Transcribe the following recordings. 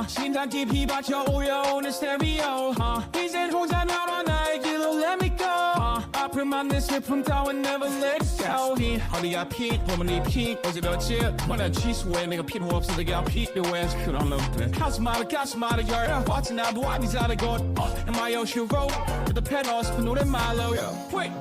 심장기 비받쳐 울려오는 스테레오 이젠 혼자 남아 나의 길로 let me go 앞을 맞는 슬픔 따윈 never let go 어디가 픽 보면 이 픽 어제 며칠 원한 취소해 내가 필요 없어 내가 필요해 그런 놈들 가슴 말아 열어 watching out the one is out of God in my ocean road with the pedals for 노래 말로 wait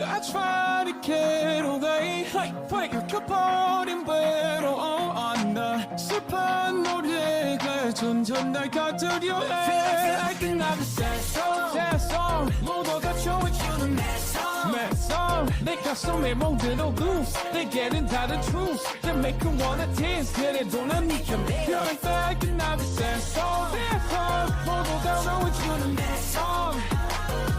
I try to get away wait 켜버린 배로 on the 슬픈 노래가 점점 날 가두려 해 feel like another sad song 모두가 좋아지는 mad song 내 가슴에 멍들어 loose 내게는 다른 truth They make you wanna dance 그래도 난 네 곁에 feel like another sad song 모두가 좋아지는 mad song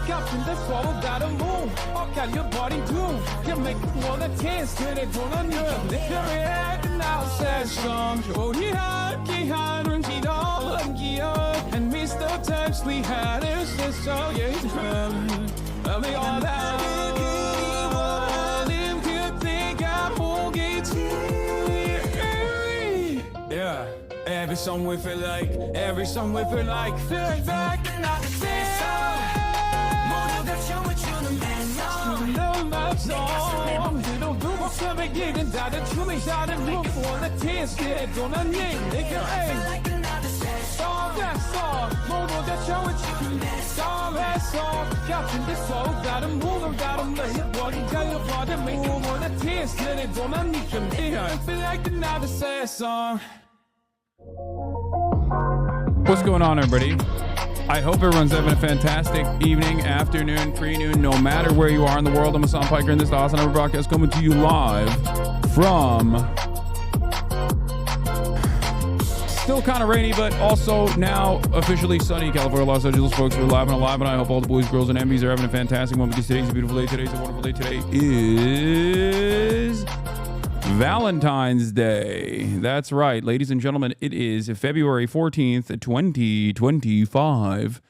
같은데 서로 다른 move 엇갈려버린 groove They make you wanna dance 그래도 난 네 곁에 feel like another sad song 우리 함께하는 지나간 기억 And miss the times we had It's just so I'll be all that 그리워하는 그때가 오겠지 Yeah Every song we feel like feel back another song 모두가 춤을 추는 my song 그도 누구 숨에 길은 다른 춤이 다른 move wanna dance 그래도 난 내가 that song 모두가 춤을 추는 that song 같은데 서로 다른 move 다른 매일 어딘가에 봐도 make you wanna dance 그래도 난 네 곁에 I feel like another sad song What's going on, everybody? I hope everyone's having a fantastic evening, afternoon, pre-noon, no matter where you are in the world. I'm Hasan Piker, and this is the Hasanabi broadcast coming to you live from still kind of rainy, but also now officially sunny California, Los Angeles, folks. We're live and alive, and I hope all the boys, girls, and MBs are having a fantastic one because today's a beautiful day. Today's a wonderful day. Today is Valentine's Day. That's right, ladies and gentlemen. It is February 14th, 2025,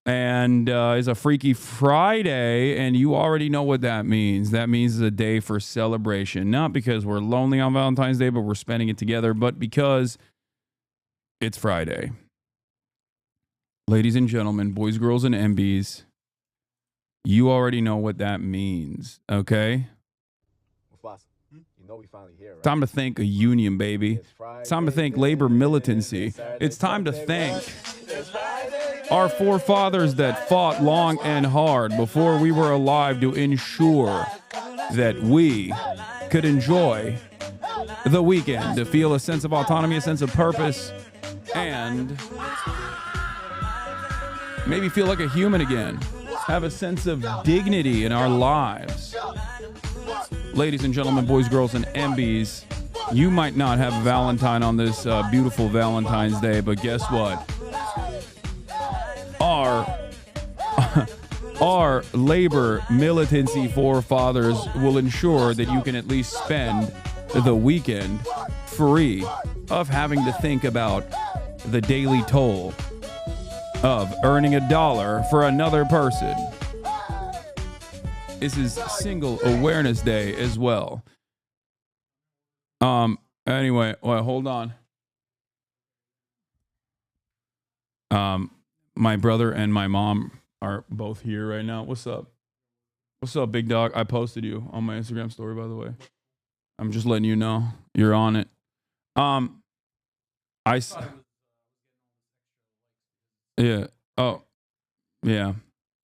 and is a Freaky Friday, and you already know what that means. That means it's a day for celebration, not because we're lonely on Valentine's Day, but we're spending it together, but because it's Friday. Ladies and gentlemen, boys, girls, and MBs, you already know what that means, okay? We finally here, right? Time to thank a union, baby. It's time to thank labor militancy. It's time to thank our forefathers that fought long and hard before we were alive to ensure that we could enjoy the weekend, to feel a sense of autonomy, a sense of purpose, and maybe feel like a human again. Have a sense of dignity in our lives. Ladies and gentlemen, boys, girls, and MBs, you might not have a Valentine on this beautiful Valentine's Day, but guess what? Our labor militancy forefathers will ensure that you can at least spend the weekend free of having to think about the daily toll of earning $1 for another person. This is Single Awareness Day as well. Anyway, well, hold on. My brother and my mom are both here right now. What's up? What's up, big dog? I posted you on my Instagram story, by the way. I'm just letting you know you're on it. Yeah. Oh, yeah.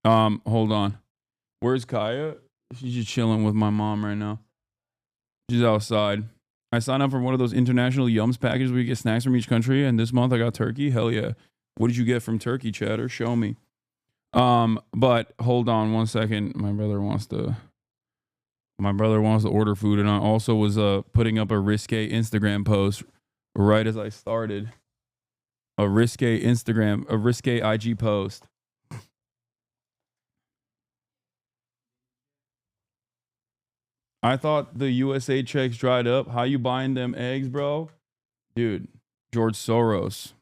Hold on. Where's Kaya? She's just chilling with my mom right now. She's outside. I signed up for one of those international Yums packages where you get snacks from each country, and this month I got turkey. Hell yeah. What did you get from Turkey, Chatter? Show me. But hold on one second. My brother wants to order food, and I also was putting up a risque Instagram post right as I started. A risque IG post. I thought the USA checks dried up. How you buying them eggs, bro? Dude, George Soros.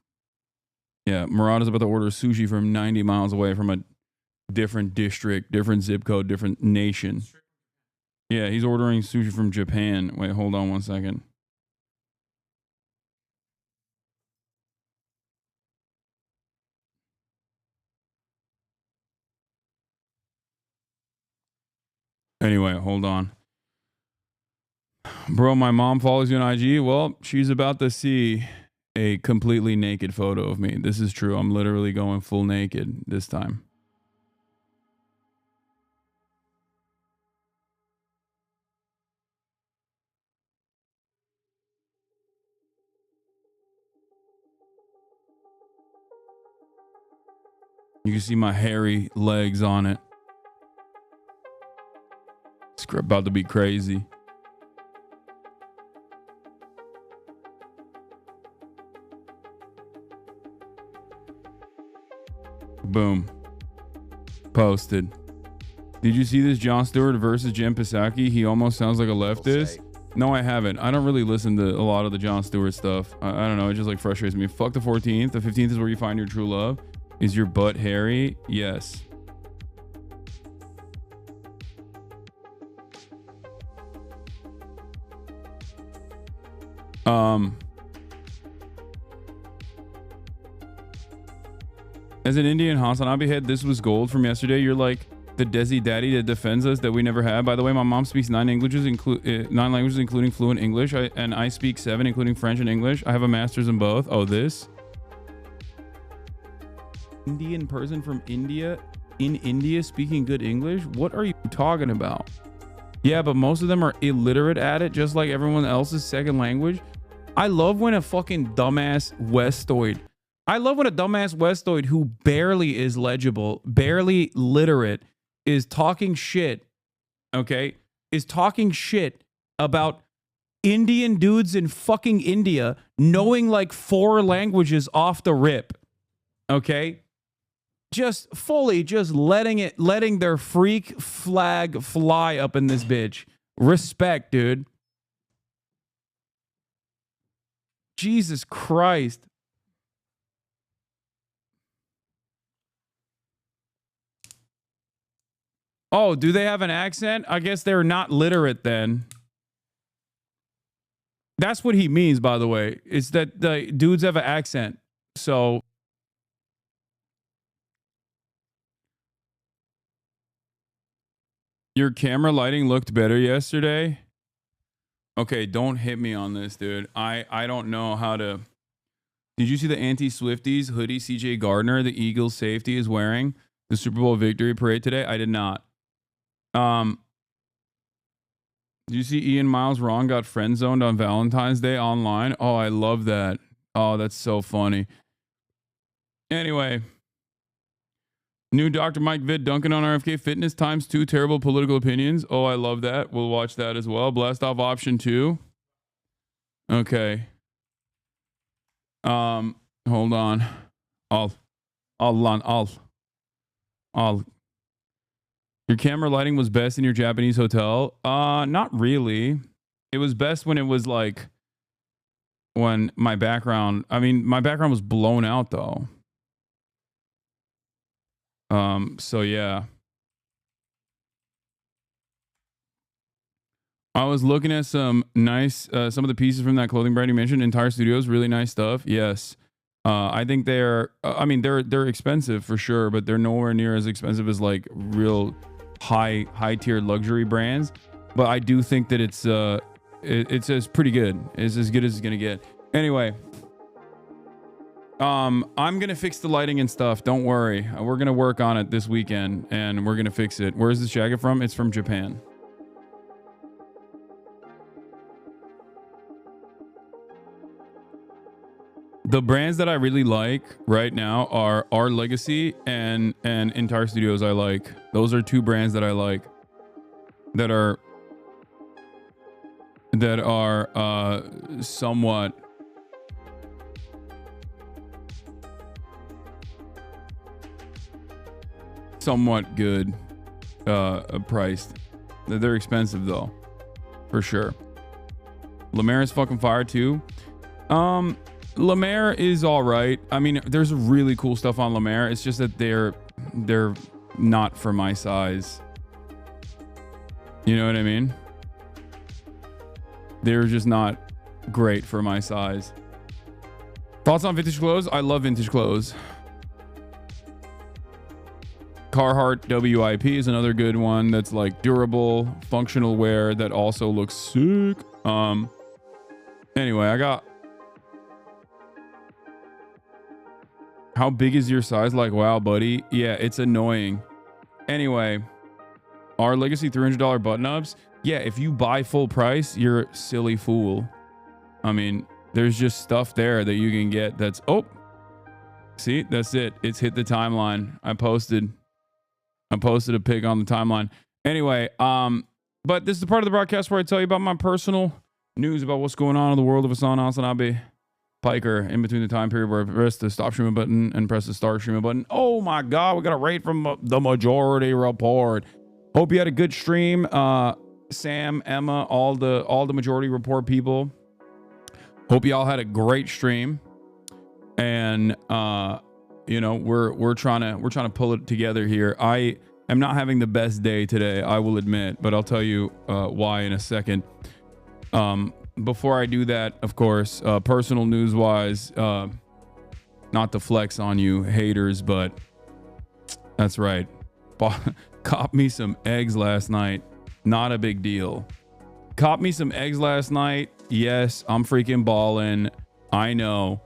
Yeah, Murad is about to order sushi from 90 miles away from a different district, different zip code, different nation. Yeah, he's ordering sushi from Japan. Wait, hold on one second. Anyway, hold on. Bro, my mom follows you on IG. Well, she's about to see a completely naked photo of me. This is true. I'm literally going full naked this time. You can see my hairy legs on it. It's about to be crazy. Boom. Posted. Did you see this Jon Stewart versus Jen Psaki? He almost sounds like a leftist. No, I haven't. I don't really listen to a lot of the Jon Stewart stuff. I don't know. It just like frustrates me. Fuck the 14th. The 15th is where you find your true love. Is your butt hairy? Yes. As an Indian Hasanabi head, this was gold from yesterday. You're like the Desi daddy that defends us that we never had. By the way, my mom speaks 9 languages, including fluent English. And I speak 7, including French and English. I have a master's in both. Oh, this Indian person from India in India speaking good English? What are you talking about? Yeah, but most of them are illiterate at it, just like everyone else's second language. I love when a fucking dumbass Westoid. I love when a dumbass Westoid who barely is legible, barely literate, is talking shit, okay? Is talking shit about Indian dudes in fucking India knowing like 4 languages off the rip, okay? Just fully just letting their freak flag fly up in this bitch. Respect, dude. Jesus Christ. Oh, do they have an accent? I guess they're not literate then. That's what he means, by the way. It's that the dudes have an accent. So your camera lighting looked better yesterday. Okay, don't hit me on this, dude. I don't know how to. Did you see the anti-Swifties hoodie CJ Gardner, the Eagles safety, is wearing? The Super Bowl victory parade today? I did not. Did you see Ian Miles wrong got friend zoned on Valentine's Day online? Oh, I love that. Oh, that's so funny. Anyway, new Dr. Mike Vid dunking on RFK Fitness times 2 terrible political opinions. Oh, I love that. We'll watch that as well. Blast off option 2. Okay. Hold on. Your camera lighting was best in your Japanese hotel? Not really. It was best when it was like when my background was blown out though. So yeah. I was looking at some nice some of the pieces from that clothing brand you mentioned, Entire Studios, really nice stuff. Yes. I think they're they're expensive for sure, but they're nowhere near as expensive as like real high tier luxury brands. But I do think that it's pretty good. It's as good as it's gonna get. Anyway, I'm gonna fix the lighting and stuff. Don't worry. We're gonna work on it this weekend and we're gonna fix it. Where's this jacket from? It's from Japan. The brands that I really like right now are Our Legacy and Entire Studios. I like. Those are 2 brands that I like that are somewhat good priced. They're expensive though, for sure. La Mer is fucking fire too. La Mer is all right. I mean, there's really cool stuff on La Mer. It's just that they're not for my size. You know what I mean? They're just not great for my size. Thoughts on vintage clothes? I love vintage clothes. Carhartt WIP is another good one that's like durable, functional wear that also looks sick. Anyway, I got... How big is your size? Like, wow, buddy. Yeah, it's annoying. Anyway, our Legacy $300 button-ups. Yeah, if you buy full price, you're a silly fool. I mean, there's just stuff there that you can get that's... Oh! See, that's it. It's hit the timeline. I posted a pic on the timeline. Anyway, but this is the part of the broadcast where I tell you about my personal news about what's going on in the world of Hasanabi. Piker, in between the time period where I press the stop streaming button and press the start streaming button. Oh my God, we got a rate from the majority report. Hope you had a good stream. Sam, Emma, all the majority report people. Hope you all had a great stream. And you know, we're trying to pull it together here. I am not having the best day today, I will admit, but I'll tell you why in a second. Before I do that, of course, personal news wise, not to flex on you haters, but that's right. Caught me some eggs last night. Not a big deal. Caught me some eggs last night. Yes, I'm freaking balling. I know.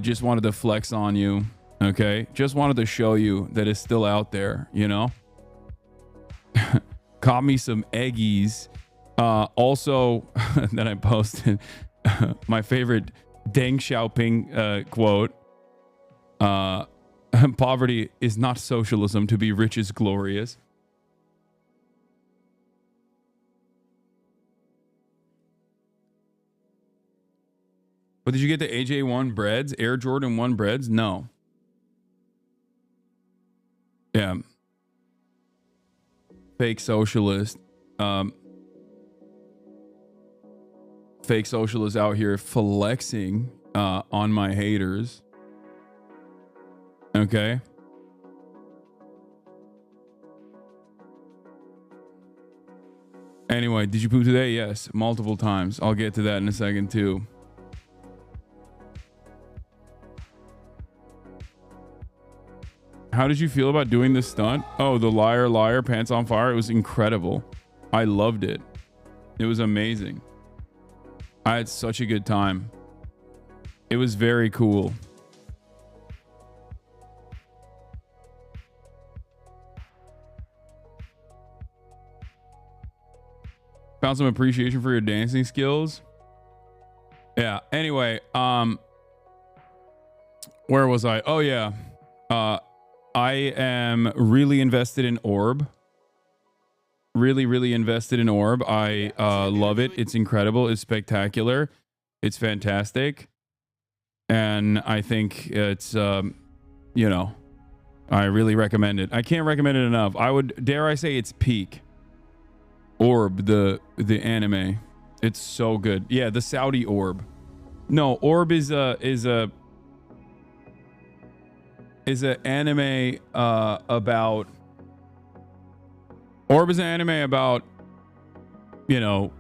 Just wanted to flex on you. Okay. Just wanted to show you that it's still out there, you know? Caught me some eggies. Also, that I posted my favorite Deng Xiaoping quote. Poverty is not socialism. To be rich is glorious. But did you get the AJ1 breads? Air Jordan 1 breads? No. Yeah. Fake socialist. Fake socialist out here flexing on my haters. Okay. Anyway, did you poop today? Yes, multiple times. I'll get to that in a second too. How did you feel about doing this stunt? Oh, the liar, pants on fire. It was incredible. I loved it. It was amazing. I had such a good time. It was very cool. Found some appreciation for your dancing skills. Yeah. Anyway, where was I? Oh yeah. I am really invested in Orb. Really invested in Orb. I love it. It's incredible. It's spectacular. It's fantastic. And I think it's, you know, I really recommend it. I can't recommend it enough. I would, dare I say, it's peak. Orb, the anime. It's so good. Yeah, the Saudi Orb. No, Orb is an anime about... Orb is an anime about, you know,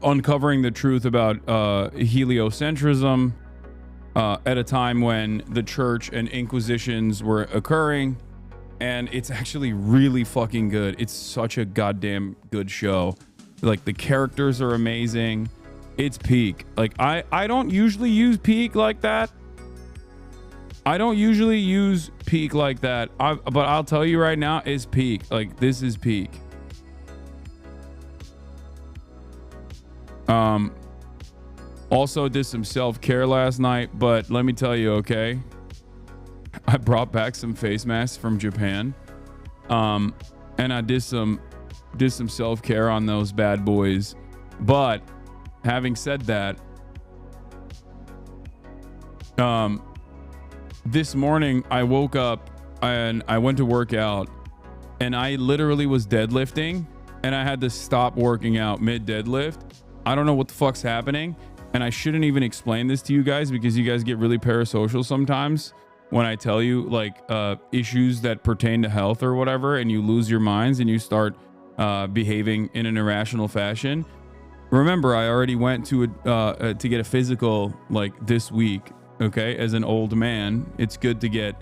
uncovering the truth about heliocentrism at a time when the church and inquisitions were occurring. And it's actually really fucking good. It's such a goddamn good show. Like, the characters are amazing. It's peak. Like, I don't usually use peak like that. I don't usually use peak like that. But I'll tell you right now, it's peak. Like, this is peak. Also did some self-care last night, but let me tell you, okay? I brought back some face masks from Japan. And I did some self-care on those bad boys. But having said that, this morning I woke up and I went to work out, and I literally was deadlifting, and I had to stop working out mid deadlift. I don't know what the fuck's happening, and I shouldn't even explain this to you guys because you guys get really parasocial sometimes when I tell you, like, issues that pertain to health or whatever, and you lose your minds and you start behaving in an irrational fashion. Remember, I already went to get a physical like this week. Okay, as an old man, it's good to get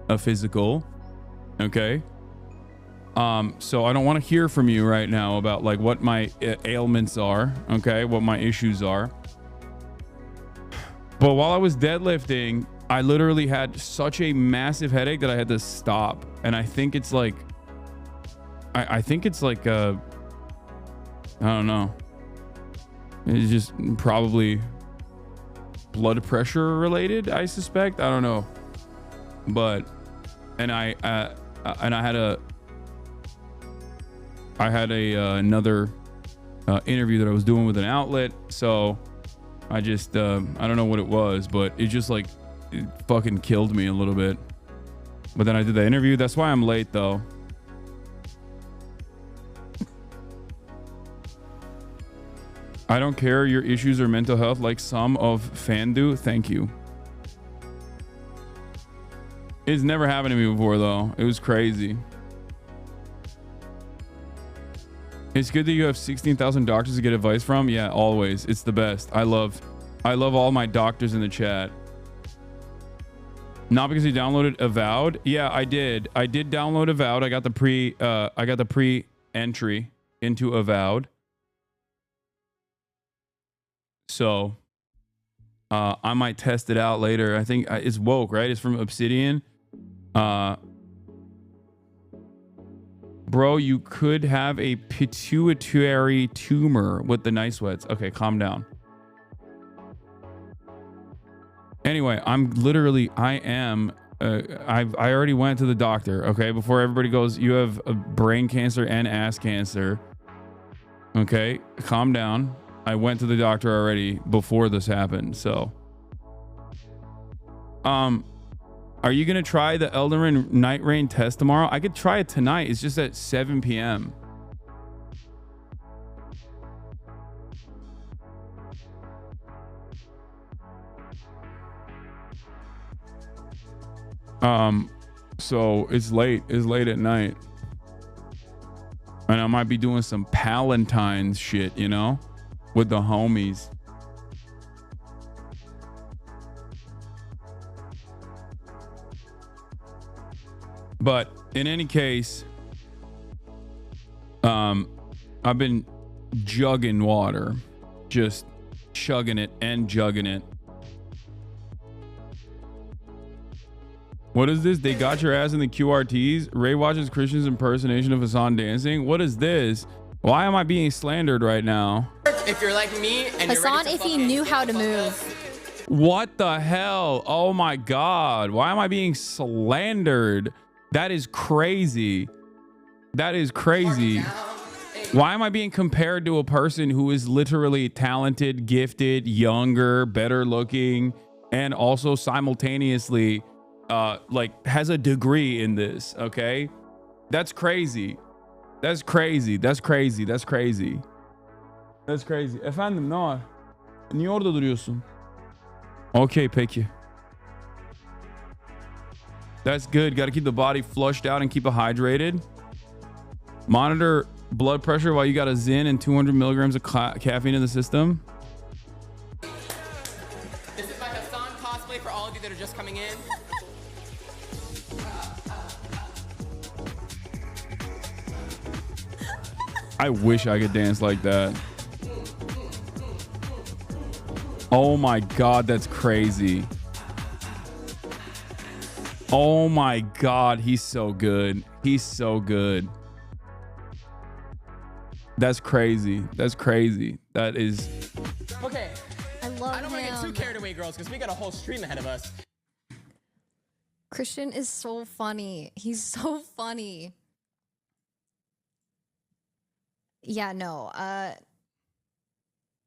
a physical. Okay, So I don't want to hear from you right now about like what my ailments are, okay, what my issues are. But while I was deadlifting, I literally had such a massive headache that I had to stop. And I think it's like, I think it's like, I don't know. It's just probably blood pressure related, I suspect. I don't know. But, and I had another interview that I was doing with an outlet. So I just, I don't know what it was, but it just like, it fucking killed me a little bit. But then I did the interview. That's why I'm late though. I don't care your issues or mental health like some of fan do. Thank you. It's never happened to me before though. It was crazy. It's good that you have 16,000 doctors to get advice from. Yeah, always. It's the best. I love all my doctors in the chat. Not because you downloaded Avowed. Yeah, I did. I did download Avowed. I got the pre-entry into Avowed. So I might test it out later. I think it's woke, right? It's from Obsidian. Bro, you could have a pituitary tumor with the night sweats. Okay, calm down. Anyway, I already went to the doctor. Okay, before everybody goes, you have a brain cancer and ass cancer. Okay, calm down. I went to the doctor already before this happened. So, are you gonna try the Elden Ring Night Rain test tomorrow? I could try it tonight. It's just at 7 p.m. So it's late. It's late at night, and I might be doing some Palentine's shit, you know, with the homies. But in any case, I've been jugging water, just chugging it and jugging it. What is this? They got your ass in the QRTs. Ray watches Christian's impersonation of Hasan dancing. What is this? Why am I being slandered right now? If you're like me and Hasan, if he knew how to move. What the hell? Oh my God. Why am I being slandered? That is crazy. That is crazy. Why am I being compared to a person who is literally talented, gifted, younger, better looking, and also simultaneously like has a degree in this? Okay, that's crazy. That's crazy. That's crazy. That's crazy. That's crazy. Efendim ne var? Niye orada duruyorsun? Okay, peki. That's good. Got to keep the body flushed out and keep it hydrated. Monitor blood pressure while you got a Zyn and 200 milligrams of caffeine in the system. This is my Hasan cosplay for all of you that are just coming in. I wish I could dance like that. Oh my God, that's crazy. Oh my God, he's so good. He's so good. That's crazy. That's crazy. That is. Okay. I love I don't want to get too him. carried away, girls, because we got a whole stream ahead of us. Christian is so funny. He's so funny. Yeah, no.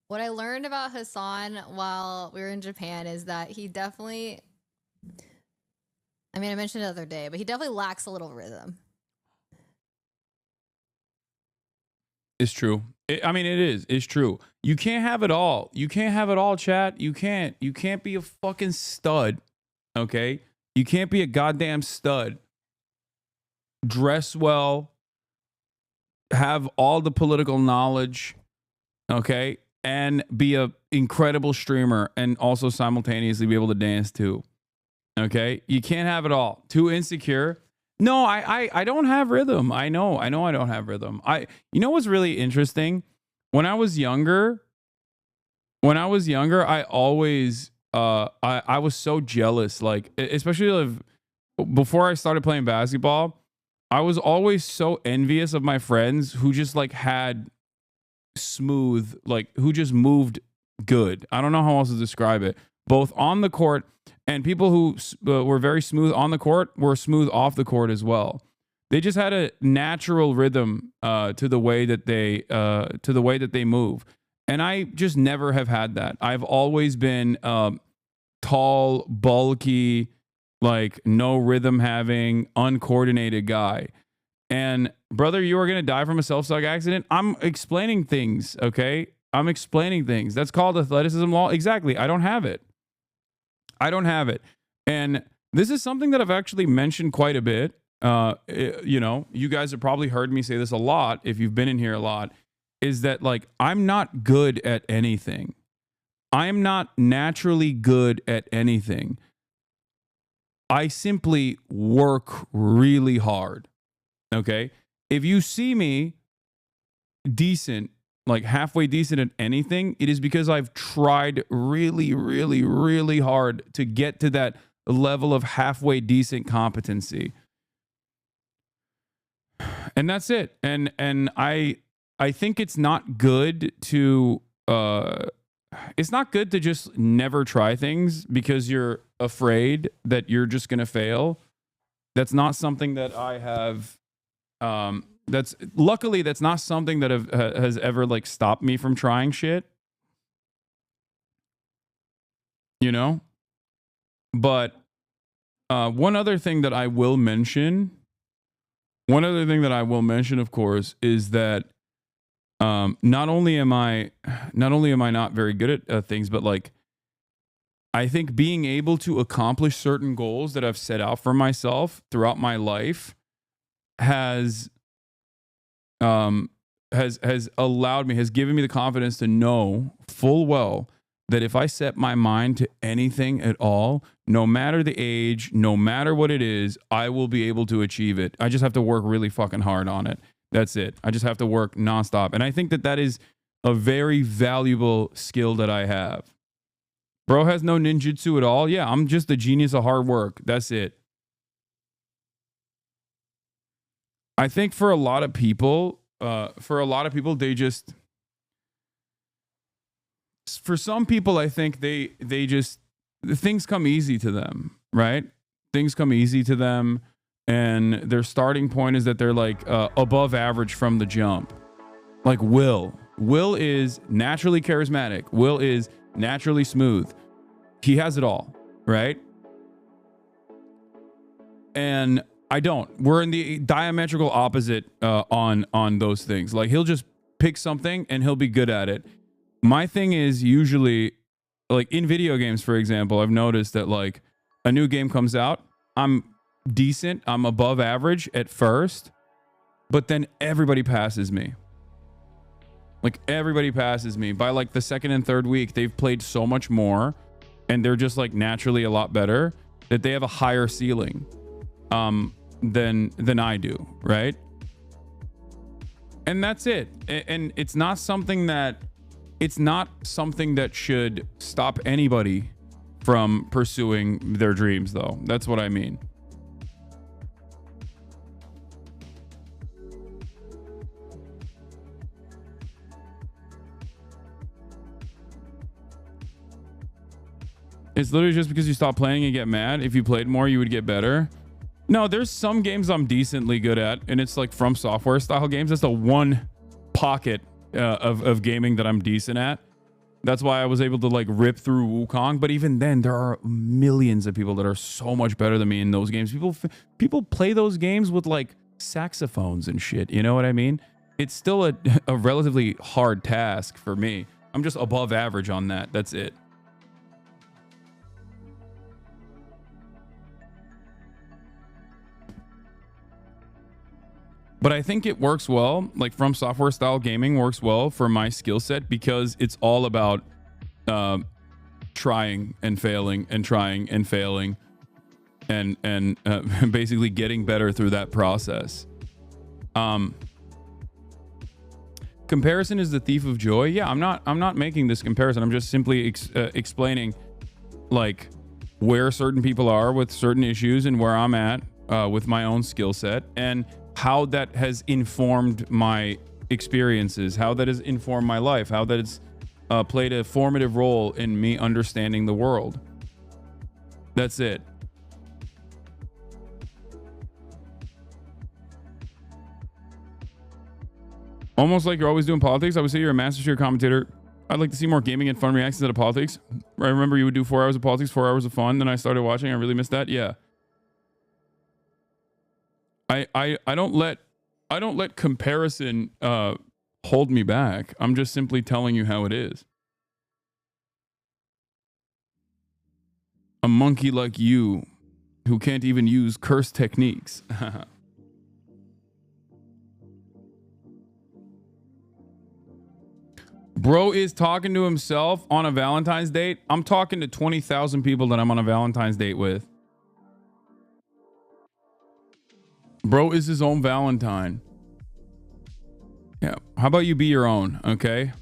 What I learned about Hasan while we were in Japan is that he definitely, I mean, I mentioned it the other day, but he definitely lacks a little rhythm. It's true. I mean, it is. It's true. You can't have it all. You can't have it all, chat. You can't. You can't be a fucking stud. Okay? You can't be a goddamn stud. Dress well. Have all the political knowledge. Okay? And be a incredible streamer and also simultaneously be able to dance too. Okay? You can't have it all. Too insecure. No, I don't have rhythm. I know I don't have rhythm. You know what's really interesting? When I was younger, I always I was so jealous, like especially before I started playing basketball, I was always so envious of my friends who just like had smooth, like who just moved good. I don't know how else to describe it. Both on the court, and people who were very smooth on the court were smooth off the court as well. They just had a natural rhythm to the way that they move, and I just never have had that. I've always been tall, bulky, like no rhythm having, uncoordinated guy. And brother, you are going to die from a self-suck accident. I'm explaining things, okay? I'm explaining things. That's called athleticism law. Exactly. I don't have it. And this is something that I've actually mentioned quite a bit. You know, you guys have probably heard me say this a lot if you've been in here a lot, is that like I'm not good at anything. I'm not naturally good at anything. I simply work really hard. Okay? If you see me decent, like halfway decent at anything, it is because I've tried really, really, really hard to get to that level of halfway decent competency. And that's it. And I think it's not good to just never try things because you're afraid that you're just going to fail. That's not something that I have that's not something that has ever like stopped me from trying shit. You know? But one other thing that I will mention, of course, is that not only am I not very good at things, but like I think being able to accomplish certain goals that I've set out for myself throughout my life has given me the confidence to know full well that if I set my mind to anything at all, no matter the age, no matter what it is, I will be able to achieve it. I just have to work really fucking hard on it. That's it. I just have to work nonstop. And I think that is a very valuable skill that I have. Bro has no ninjutsu at all. Yeah, I'm just a genius of hard work. That's it. I think for a lot of people, they just, for some people, I think they just, things come easy to them, right? Things come easy to them, and their starting point is that they're like above average from the jump. Like Will is naturally charismatic. Will is naturally smooth. He has it all, right? And I don't. We're in the diametrical opposite on those things. Like he'll just pick something and he'll be good at it. My thing is usually like in video games, for example, I've noticed that like a new game comes out, I'm decent, I'm above average at first, but then everybody passes me. Like everybody passes me by like the second and third week. They've played so much more and they're just like naturally a lot better that they have a higher ceiling than I do, right? And that's it. And it's not something that should stop anybody from pursuing their dreams, though. That's what I mean. It's literally just because you stop playing and get mad. If you played more, you would get better. No, there's some games I'm decently good at, and it's like From Software style games. That's the one pocket of gaming that I'm decent at. That's why I was able to like rip through Wukong. But even then, there are millions of people that are so much better than me in those games. People play those games with like saxophones and shit. You know what I mean? It's still a relatively hard task for me. I'm just above average on that. That's it. But I think it works well, like From Software style gaming works well for my skill set because it's all about trying and failing and trying and failing. and basically getting better through that process. Comparison is the thief of joy. Yeah, I'm not making this comparison. I'm just simply explaining like where certain people are with certain issues and where I'm at with my own skill set, and how that has informed my experiences, how that has informed my life, how that has played a formative role in me understanding the world. That's it. Almost like you're always doing politics. I would say you're a master tier commentator. I'd like to see more gaming and fun reactions out of politics. I remember you would do 4 hours of politics, 4 hours of fun. Then I started watching. I really missed that. Yeah. I don't let comparison hold me back. I'm just simply telling you how it is. A monkey like you who can't even use curse techniques. Bro is talking to himself on a Valentine's date. I'm talking to 20,000 people that I'm on a Valentine's date with. Bro is his own Valentine. Yeah. How about you be your own, okay?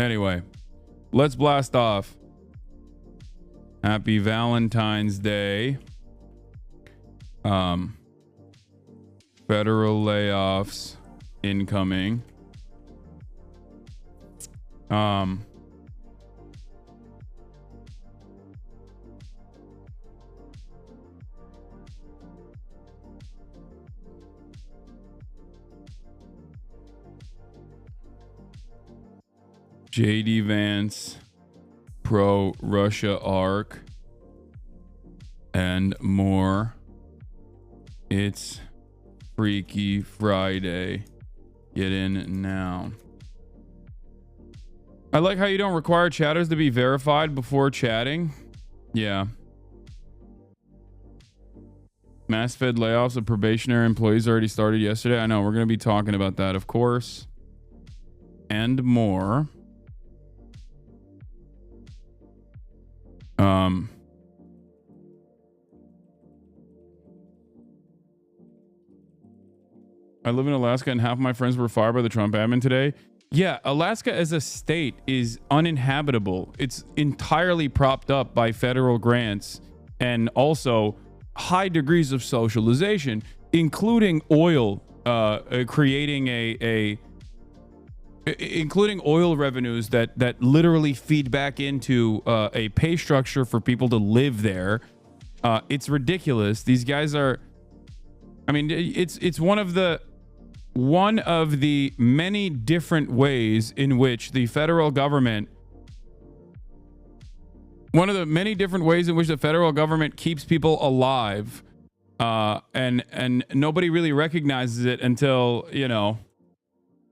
Anyway, let's blast off. Happy Valentine's Day. Federal layoffs incoming. JD Vance, pro Russia arc, and more. It's Freaky Friday. Get in now. I like how you don't require chatters to be verified before chatting. Yeah. Mass Fed layoffs of probationary employees already started yesterday. I know, we're going to be talking about that, of course. And more. I live in Alaska and half of my friends were fired by the Trump admin today. Yeah, Alaska as a state is uninhabitable. It's entirely propped up by federal grants and also high degrees of socialization, including oil, including oil revenues that literally feed back into a pay structure for people to live there. It's ridiculous. These guys are, I mean, it's one of the many different ways in which the federal government keeps people alive, and nobody really recognizes it until, you know,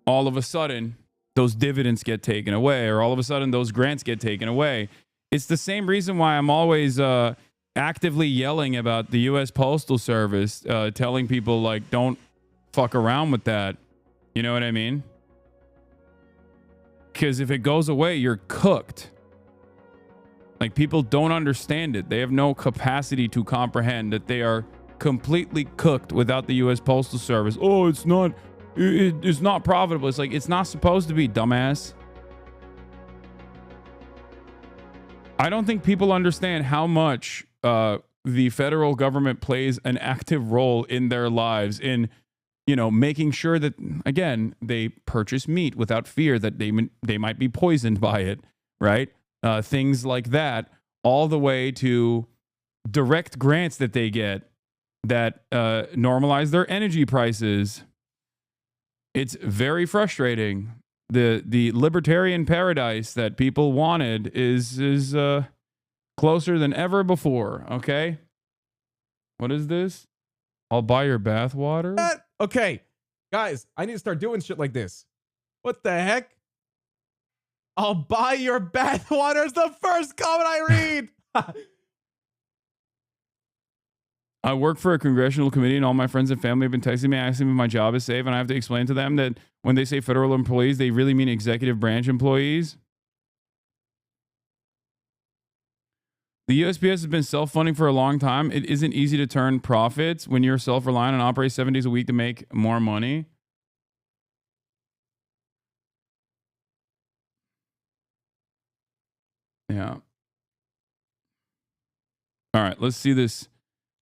all of a sudden those dividends get taken away, or all of a sudden those grants get taken away. It's the same reason why I'm always actively yelling about the U.S. Postal Service, telling people, like, don't fuck around with that. You know what I mean? Because if it goes away, you're cooked. Like, people don't understand it. They have no capacity to comprehend that they are completely cooked without the U.S. Postal Service. Oh, it's not profitable. It's like, it's not supposed to be, dumbass. I don't think people understand how much the federal government plays an active role in their lives in, you know, making sure that, again, they purchase meat without fear that they might be poisoned by it, right? Things like that, all the way to direct grants that they get that normalize their energy prices. It's very frustrating. The libertarian paradise that people wanted is closer than ever before. Okay, what is this? I'll buy your bath water. Okay, guys, I need to start doing shit like this. What the heck? I'll buy your bath water is the first comment I read. I work for a congressional committee, and all my friends and family have been texting me asking me if my job is safe, and I have to explain to them that when they say federal employees, they really mean executive branch employees. The USPS has been self-funding for a long time. It isn't easy to turn profits when you're self-reliant and operate 7 days a week to make more money. Yeah. All right, let's see this.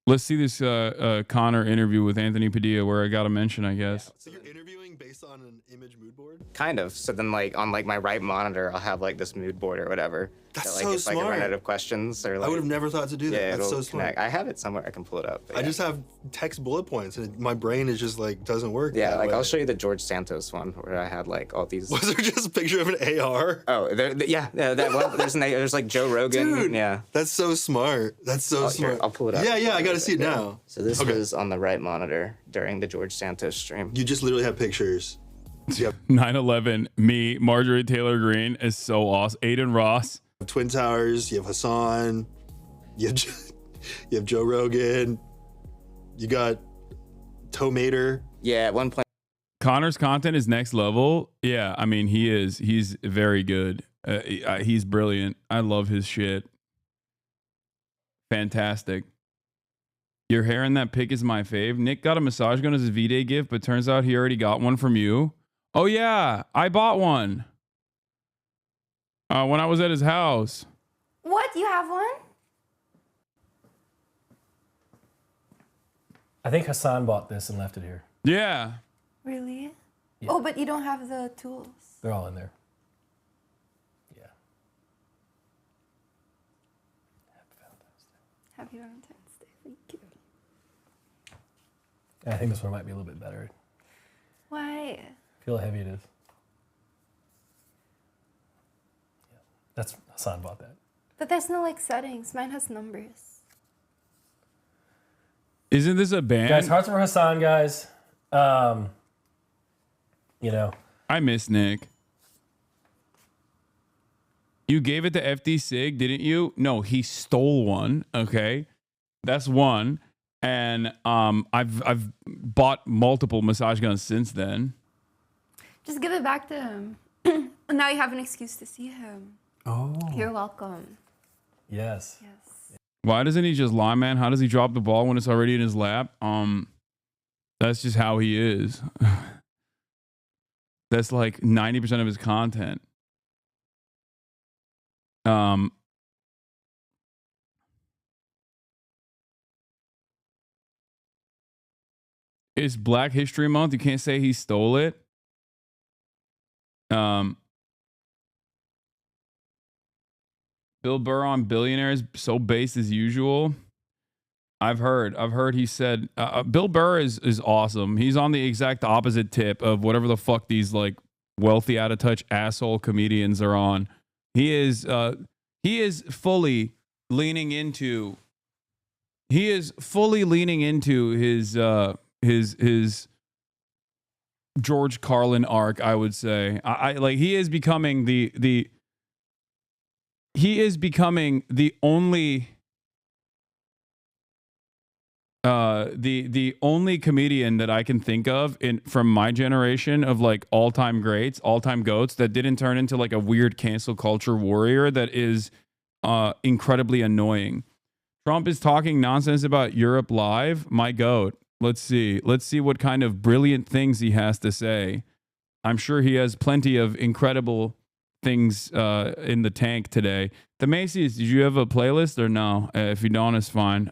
Let's see this Connor interview with Anthony Padilla, where I got a mention, I guess. So you're interviewing based on an image mood board? Kind of. So then, like, on like my right monitor, I'll have like this mood board or whatever. That's that, like, so if I can run smart. out of questions or like, I would have never thought to do that. yeah, That's it'll so smart. connect. I have it somewhere. I can pull it up. but I yeah. just have text bullet points, and my brain is just like doesn't work. Yeah, that like way. I'll show you the George Santos one where I had like all these. Was there just a picture of an AR? Oh, yeah, that one. There's like Joe Rogan. Dude, yeah. That's so smart. That's so smart. Here, I'll pull it up. Yeah, I gotta see it now. So this Okay. was on the right monitor during the George Santos stream. You just literally have pictures. You have 9/11, me, Marjorie Taylor Greene is so awesome. Aiden Ross. Twin Towers. You have Hasan. You have Joe Rogan. You got Tomater. Yeah, at one point. Connor's content is next level. Yeah, I mean, he is. He's very good. He's brilliant. I love his shit. Fantastic. Your hair in that pic is my fave. Nick got a massage gun as his V-Day gift, but turns out he already got one from you. Oh, yeah. I bought one. When I was at his house. What? You have one? I think Hasan bought this and left it here. Yeah. Really? Yeah. Oh, but you don't have the tools. They're all in there. Yeah. Happy Valentine's Day. Thank you. I think this one might be a little bit better. Why? Feel how heavy it is. Yeah. That's Hasan bought that. But there's no like settings. Mine has numbers. Isn't this a band? Guys, hearts for Hasan, guys. You know. I miss Nick. You gave it to FD Sig, didn't you? No, he stole one. Okay, that's one. And I've bought multiple massage guns since then. Just give it back to him. Now you have an excuse to see him. Oh. You're welcome. Yes. Yes. Why doesn't he just lie, man? How does he drop the ball when it's already in his lap? That's just how he is. That's like 90% of his content. It's Black History Month. You can't say he stole it. Bill Burr on Billionaires, so based as usual. I've heard he said Bill Burr is awesome. He's on the exact opposite tip of whatever the fuck these like wealthy out of touch asshole comedians are on. He is fully leaning into his George Carlin arc, I would say. I like he is becoming the only the only comedian that I can think of from my generation of like all-time greats, all-time goats that didn't turn into like a weird cancel culture warrior that is incredibly annoying. Trump is talking nonsense about Europe Live. My goat. Let's see what kind of brilliant things he has to say. I'm sure he has plenty of incredible things in the tank today. The Macy's, did you have a playlist or no? If you don't, it's fine.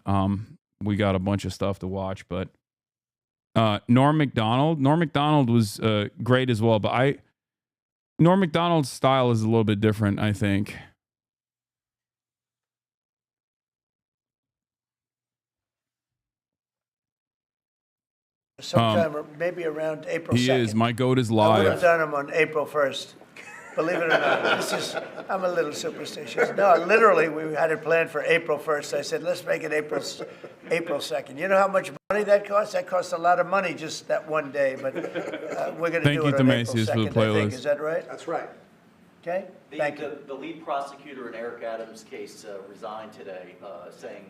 We got a bunch of stuff to watch, but Norm Macdonald was great as well, but Norm Macdonald's style is a little bit different, I think. Sometime maybe around April 2nd. He is. My goat is I would have live. done them on April 1st. Believe it or not, I'm a little superstitious. No, literally, we had it planned for April 1st. I said, let's make it April 2nd. You know how much money that costs? That costs a lot of money just that one day, but we're going to Thank do you it to on Macy's for April the 2nd, I think. playlist. Is that right? That's right. Okay, thank you. The lead prosecutor in Eric Adams' case resigned today, saying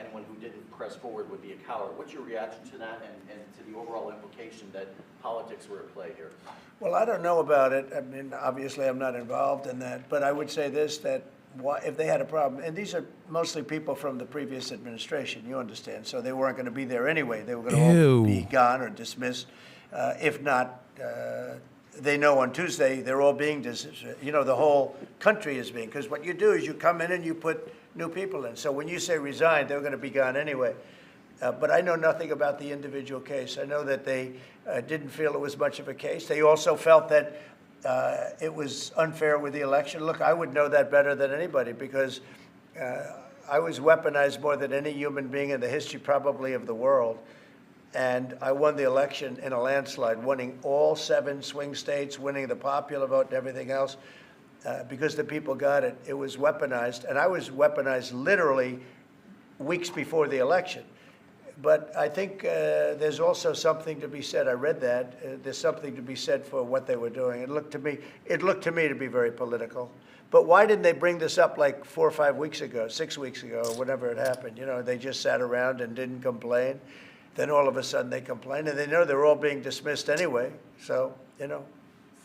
anyone who didn't press forward would be a coward. What's your reaction to that and to the overall implication that politics were at play here? Well, I don't know about it. I mean, obviously, I'm not involved in that. But I would say this, that if they had a problem, and these are mostly people from the previous administration, you understand, so they weren't going to be there anyway. They were going to all be gone or dismissed. If not, they know on Tuesday they're all being dismissed. You know, the whole country is being, because what you do is you come in and you put new people in. So when you say resign, they're going to be gone anyway. But I know nothing about the individual case. I know that they didn't feel it was much of a case. They also felt that it was unfair with the election. Look, I would know that better than anybody because I was weaponized more than any human being in the history probably of the world. And I won the election in a landslide, winning all 7 swing states, winning the popular vote and everything else because the people got it. It was weaponized. And I was weaponized literally weeks before the election. But I think there's also something to be said. I read that. There's something to be said for what they were doing. It looked to me to be very political. But why didn't they bring this up like 4 or 5 weeks ago, 6 weeks ago, or whenever it happened? You know, they just sat around and didn't complain. Then all of a sudden they complain, and they know they're all being dismissed anyway. So, you know,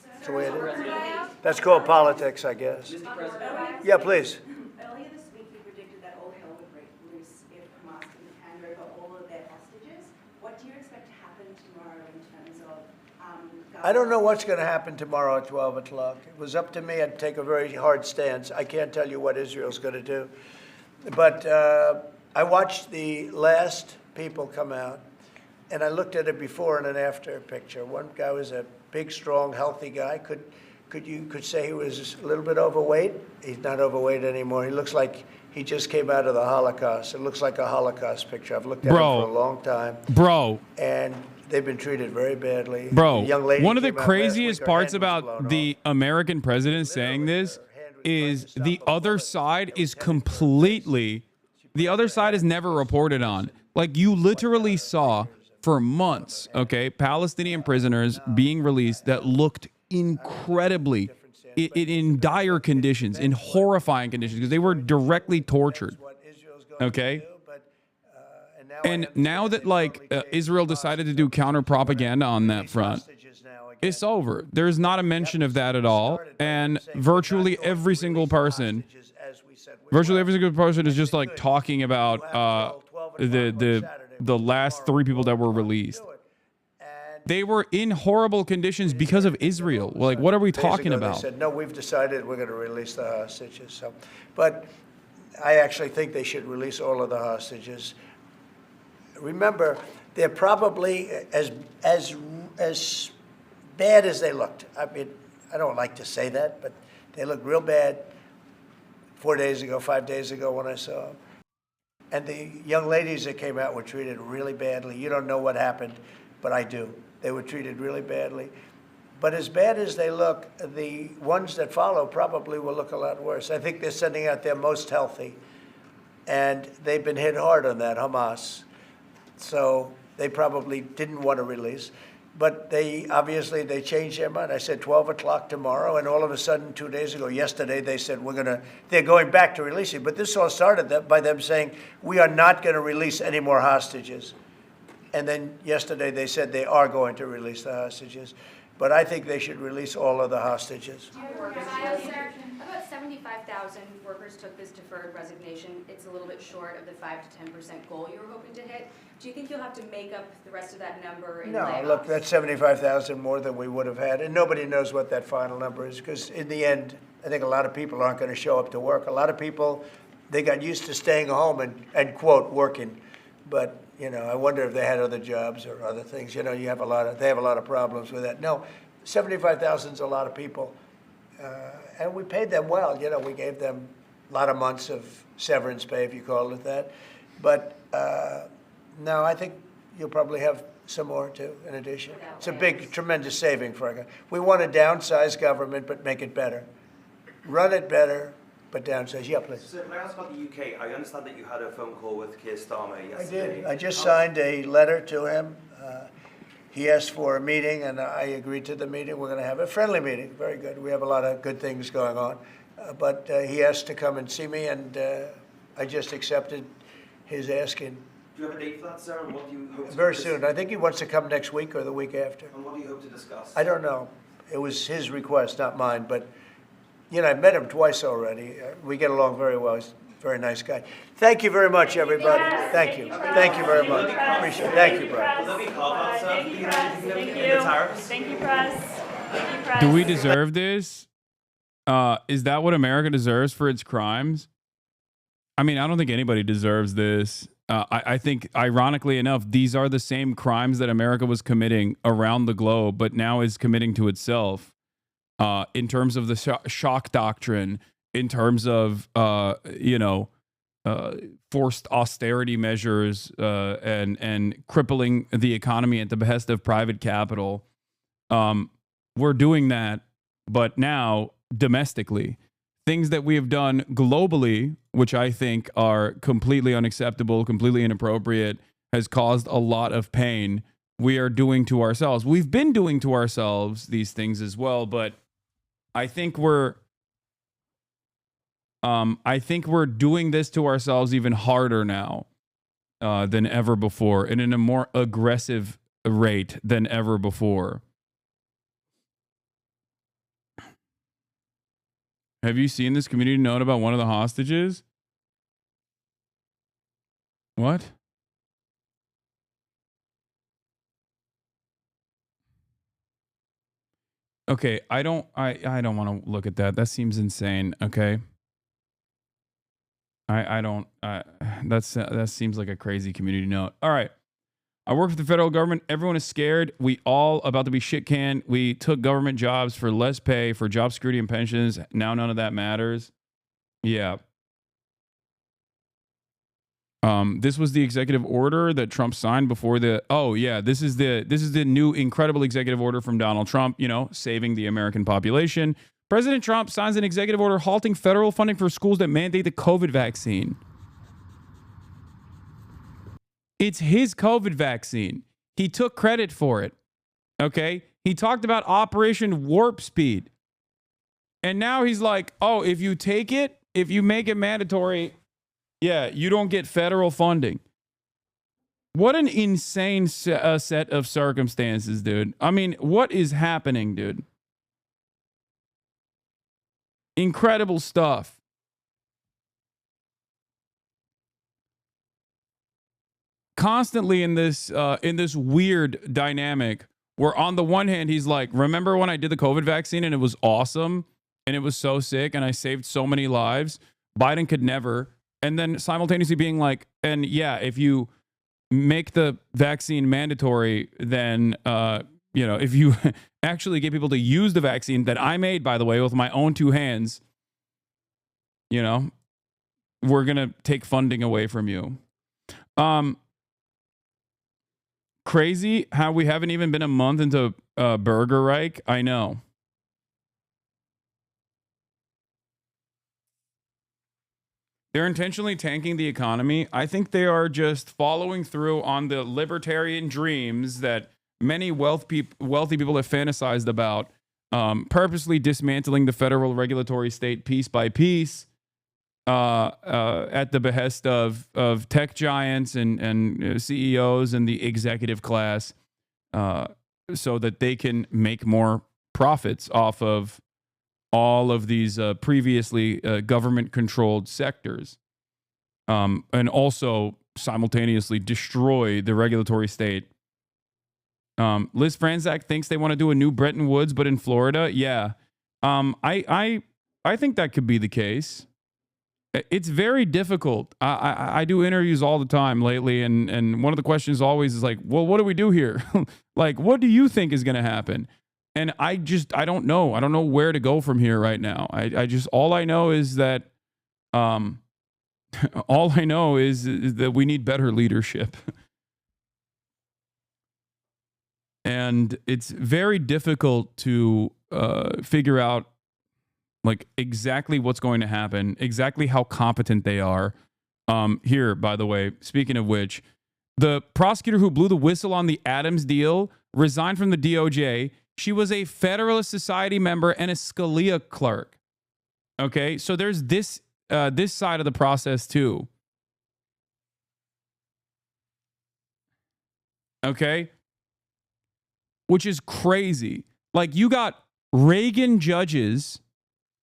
that's the way it is. That's called politics, I guess. Yeah, please. Earlier this week, you predicted that all hell would break loose if Hamas didn't hand over all of their hostages. What do you expect to happen tomorrow in terms of I don't know what's going to happen tomorrow at 12 o'clock. It was up to me. I'd take a very hard stance. I can't tell you what Israel's going to do. But I watched the last people come out, and I looked at a before and an after picture. One guy was a big, strong, healthy guy. Could say he was a little bit overweight. He's not overweight anymore. He looks like he just came out of the Holocaust. It looks like a Holocaust picture. I've looked at him for a long time. Bro. And they've been treated very badly. Bro, The young lady one of the came out craziest last week, her parts hand was blown about the American president saying this is the other side is completely, the other side is never reported on. Like, you literally saw for months, okay, Palestinian prisoners being released that looked incredibly in dire conditions, in horrifying conditions, because they were directly tortured, okay? And now that, like, Israel decided to do counter-propaganda on that front, it's over. There's not a mention of that at all, and virtually every single person is just, like, talking about the last 3 people that were released. They were in horrible conditions because of Israel. Like, what are we talking about? They said, no, we've decided we're going to release the hostages. So, but I actually think they should release all of the hostages. Remember, they're probably as bad as they looked. I mean, I don't like to say that, but they looked real bad 4 days ago, 5 days ago when I saw them. And the young ladies that came out were treated really badly. You don't know what happened, but I do. They were treated really badly. But as bad as they look, the ones that follow probably will look a lot worse. I think they're sending out their most healthy. And they've been hit hard on that, Hamas. So they probably didn't want to release. But they changed their mind. I said 12 o'clock tomorrow, and all of a sudden 2 days ago, yesterday, they said they're going back to releasing. But this all started by them saying, we are not going to release any more hostages. And then yesterday they said they are going to release the hostages. But I think they should release all of the hostages. About 75,000 workers took this deferred resignation. It's a little bit short of the 5 to 10% goal you were hoping to hit. Do you think you'll have to make up the rest of that number in layoffs? No, look, that's 75,000 more than we would have had. And nobody knows what that final number is because in the end, I think a lot of people aren't going to show up to work. A lot of people, they got used to staying home and quote, working. But, you know, I wonder if they had other jobs or other things. You know, they have a lot of problems with that. No, 75,000 is a lot of people. And we paid them well. You know, we gave them a lot of months of severance pay, if you call it that. But no, I think you'll probably have some more, too, in addition. It's a big, tremendous saving for us. We want to downsize government, but make it better. Run it better, but downsize. Yeah, please. So, can I ask about the UK? I understand that you had a phone call with Keir Starmer yesterday. I did. I just signed a letter to him. He asked for a meeting, and I agreed to the meeting. We're going to have a friendly meeting. Very good. We have a lot of good things going on. But he asked to come and see me, and I just accepted his asking. Do you have a date for that, sir? And what do you hope to Very soon. I think he wants to come next week or the week after. And what do you hope to discuss? I don't know. It was his request, not mine. But You know, I've met him twice already. We get along very well. He's a very nice guy. Thank you very much, everybody. Thank you. Thank you very much. Appreciate it. Thank you, Brian. Thank you, press. Thank you. Thank you, press. Thank you, press. Do we deserve this? Is that what America deserves for its crimes? I mean, I don't think anybody deserves this. I think, ironically enough, these are the same crimes that America was committing around the globe, but now is committing to itself. In terms of the shock doctrine, in terms of forced austerity measures and crippling the economy at the behest of private capital. We're doing that, but now domestically. Things that we have done globally, which I think are completely unacceptable, completely inappropriate, has caused a lot of pain. We are doing to ourselves. We've been doing to ourselves these things as well, but I think we're doing this to ourselves even harder now than ever before, and in a more aggressive rate than ever before. Have you seen this community note about one of the hostages? What? Okay, I don't want to look at that. That seems insane. Okay. That seems like a crazy community note. All right. I work for the federal government. Everyone is scared. We all about to be shit canned. We took government jobs for less pay, for job security and pensions. Now none of that matters. Yeah. This was the executive order that Trump signed before the. Oh yeah, this is the new incredible executive order from Donald Trump. You know, saving the American population. President Trump signs an executive order halting federal funding for schools that mandate the COVID vaccine. It's his COVID vaccine. He took credit for it. Okay? He talked about Operation Warp Speed. And now he's like, oh, if you take it, if you make it mandatory, yeah, you don't get federal funding. What an insane set of circumstances, dude. I mean, what is happening, dude? Incredible stuff. Constantly in this weird dynamic where on the one hand he's like, remember when I did the COVID vaccine and it was awesome and it was so sick and I saved so many lives? Biden could never. And then simultaneously being like, and yeah, if you make the vaccine mandatory, then if you actually get people to use the vaccine that I made, by the way, with my own two hands, we're gonna take funding away from you. Crazy how we haven't even been a month into Burger Reich. I know. They're intentionally tanking the economy. I think they are just following through on the libertarian dreams that many wealthy people have fantasized about, purposely dismantling the federal regulatory state piece by piece, at the behest of tech giants and CEOs and the executive class, so that they can make more profits off of all of these previously government-controlled sectors, and also simultaneously destroy the regulatory state. Liz Franzak thinks they want to do a new Bretton Woods, but in Florida. Yeah, I think that could be the case. It's very difficult. I do interviews all the time lately, and one of the questions always is like, well, what do we do here? Like, what do you think is going to happen? And I don't know. I don't know where to go from here right now. All I know is that that we need better leadership. And it's very difficult to figure out like exactly what's going to happen, exactly how competent they are. Here, by the way, speaking of which, the prosecutor who blew the whistle on the Adams deal resigned from the DOJ. She was a Federalist Society member and a Scalia clerk. Okay, so there's this side of the process too. Okay, which is crazy. Like, you got Reagan judges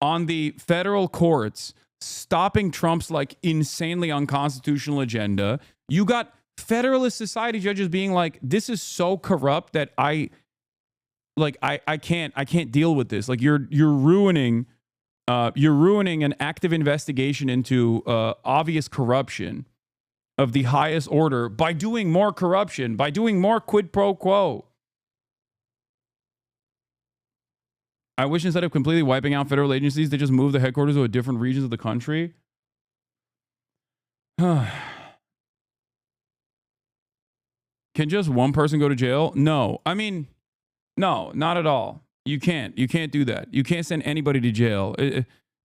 on the federal courts stopping Trump's like insanely unconstitutional agenda. You got Federalist Society judges being like, this is so corrupt that I can't deal with this. Like you're ruining an active investigation into obvious corruption of the highest order by doing more corruption, by doing more quid pro quo. I wish instead of completely wiping out federal agencies, they just move the headquarters to different regions of the country. Can just one person go to jail? No. I mean, no, not at all. You can't. You can't do that. You can't send anybody to jail.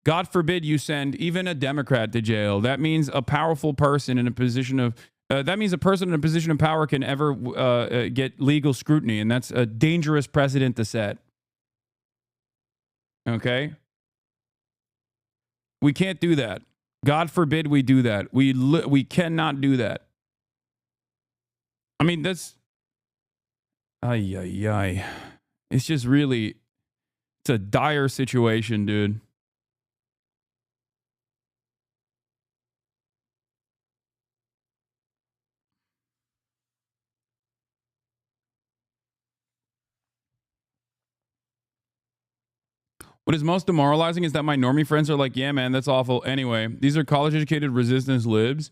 God forbid you send even a Democrat to jail. That means a powerful person in a position of that means a person in a position of power can ever get legal scrutiny, and that's a dangerous precedent to set. Okay? We can't do that. God forbid we do that. We cannot do that. I mean, that's ay. It's just really, it's a dire situation, dude. What is most demoralizing is that my normie friends are like, yeah, man, that's awful. Anyway, these are college-educated resistance libs.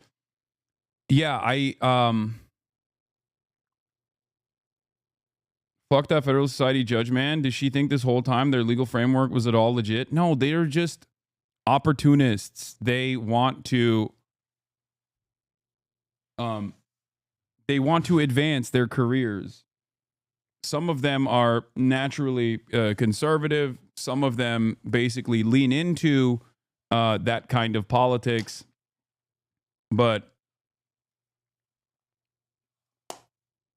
Yeah, fuck that Federal Society judge, man. Does she think this whole time their legal framework was at all legit? No, they are just opportunists. They want to advance their careers. Some of them are naturally conservative. Some of them basically lean into that kind of politics. But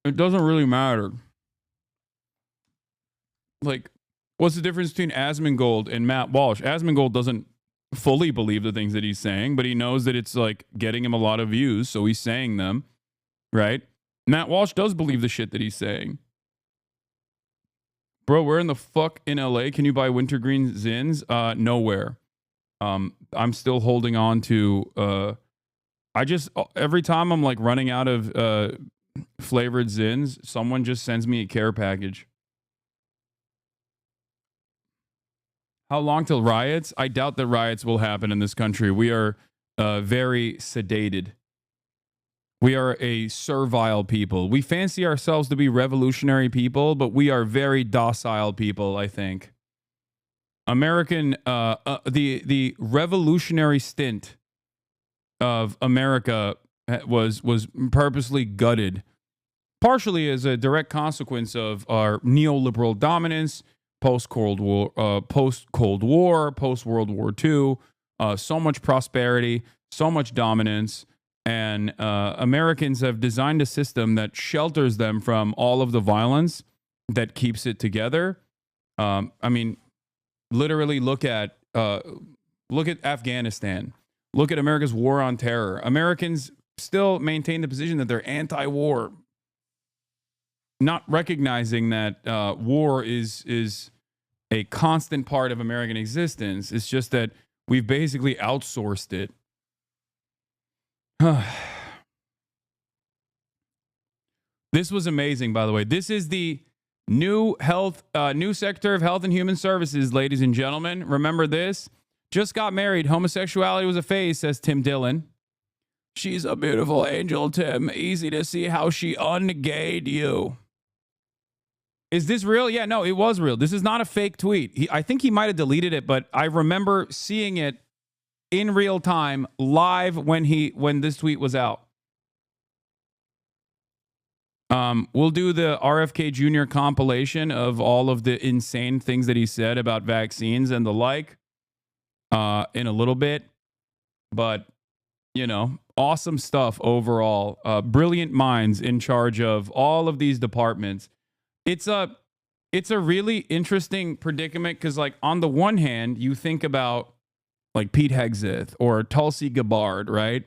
it doesn't really matter. Like, what's the difference between Asmongold and Matt Walsh? Asmongold doesn't fully believe the things that he's saying, but he knows that it's like getting him a lot of views, so he's saying them, right? Matt Walsh does believe the shit that he's saying. Bro, where in the fuck in LA can you buy wintergreen Zins? Nowhere. I'm still holding on to every time I'm like running out of flavored Zins, someone just sends me a care package. How long till riots? I doubt that riots will happen in this country. We are very sedated. We are a servile people. We fancy ourselves to be revolutionary people, but we are very docile people, I think. The revolutionary stint of America was purposely gutted, partially as a direct consequence of our neoliberal dominance, post-Cold War, post-World War II, so much prosperity, so much dominance. And Americans have designed a system that shelters them from all of the violence that keeps it together. I mean, literally look at Afghanistan. Look at America's war on terror. Americans still maintain the position that they're anti-war, not recognizing that war is a constant part of American existence. It's just that we've basically outsourced it. This was amazing, by the way. This is the new Secretary of Health and Human Services, ladies and gentlemen. Remember this? Just got married. Homosexuality was a phase, says Tim Dillon. She's a beautiful angel, Tim. Easy to see how she ungayed you. Is this real? Yeah, no, it was real. This is not a fake tweet. I think he might have deleted it, but I remember seeing it in real time, live when this tweet was out. We'll do the RFK Jr. compilation of all of the insane things that he said about vaccines and the like in a little bit. But, you know, awesome stuff overall. Brilliant minds in charge of all of these departments. It's a really interesting predicament because, like, on the one hand, you think about like Pete Hegseth or Tulsi Gabbard, right?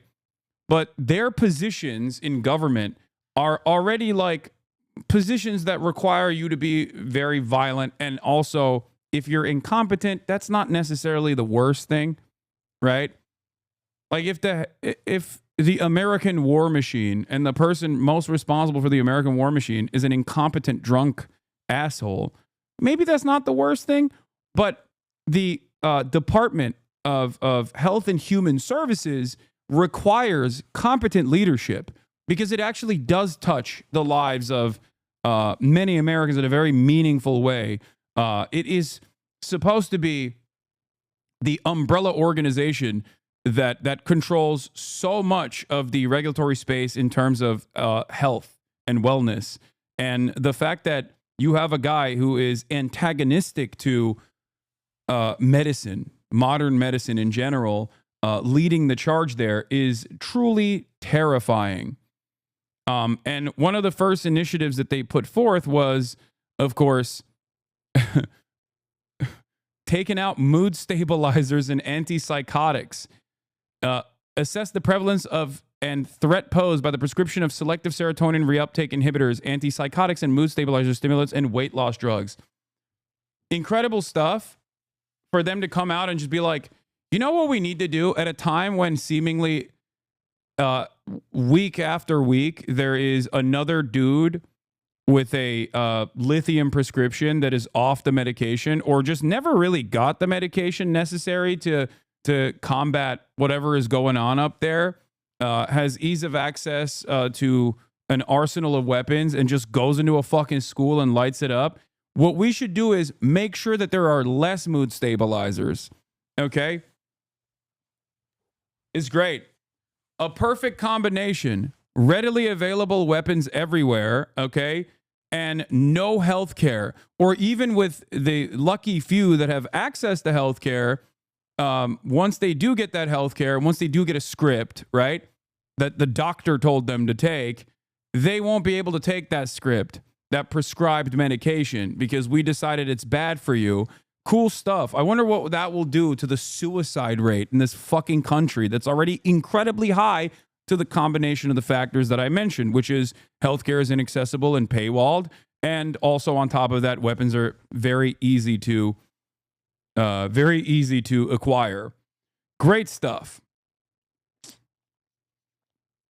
But their positions in government are already like positions that require you to be very violent and also if you're incompetent, that's not necessarily the worst thing, right? Like if the American war machine and the person most responsible for the American war machine is an incompetent drunk asshole, maybe that's not the worst thing. But the Department of Health and Human Services requires competent leadership because it actually does touch the lives of many Americans in a very meaningful way. It is supposed to be the umbrella organization that controls so much of the regulatory space in terms of health and wellness. And the fact that you have a guy who is antagonistic to medicine, modern medicine in general, leading the charge there is truly terrifying. And one of the first initiatives that they put forth was, of course, taking out mood stabilizers and antipsychotics. Assess the prevalence of and threat posed by the prescription of selective serotonin reuptake inhibitors, antipsychotics, and mood stabilizers, stimulants, and weight loss drugs. Incredible stuff for them to come out and just be like, you know what we need to do at a time when seemingly week after week there is another dude with a lithium prescription that is off the medication or just never really got the medication necessary to combat whatever is going on up there, has ease of access to an arsenal of weapons and just goes into a fucking school and lights it up. What we should do is make sure that there are less mood stabilizers. Okay? It's great. A perfect combination. Readily available weapons everywhere, okay? And no health care. Or even with the lucky few that have access to health care, once they do get that health care, once they do get a script, right, that the doctor told them to take, they won't be able to take that script, that prescribed medication, because we decided it's bad for you. Cool stuff. I wonder what that will do to the suicide rate in this fucking country that's already incredibly high to the combination of the factors that I mentioned, which is healthcare is inaccessible and paywalled. And also on top of that, weapons are very easy to acquire. Great stuff.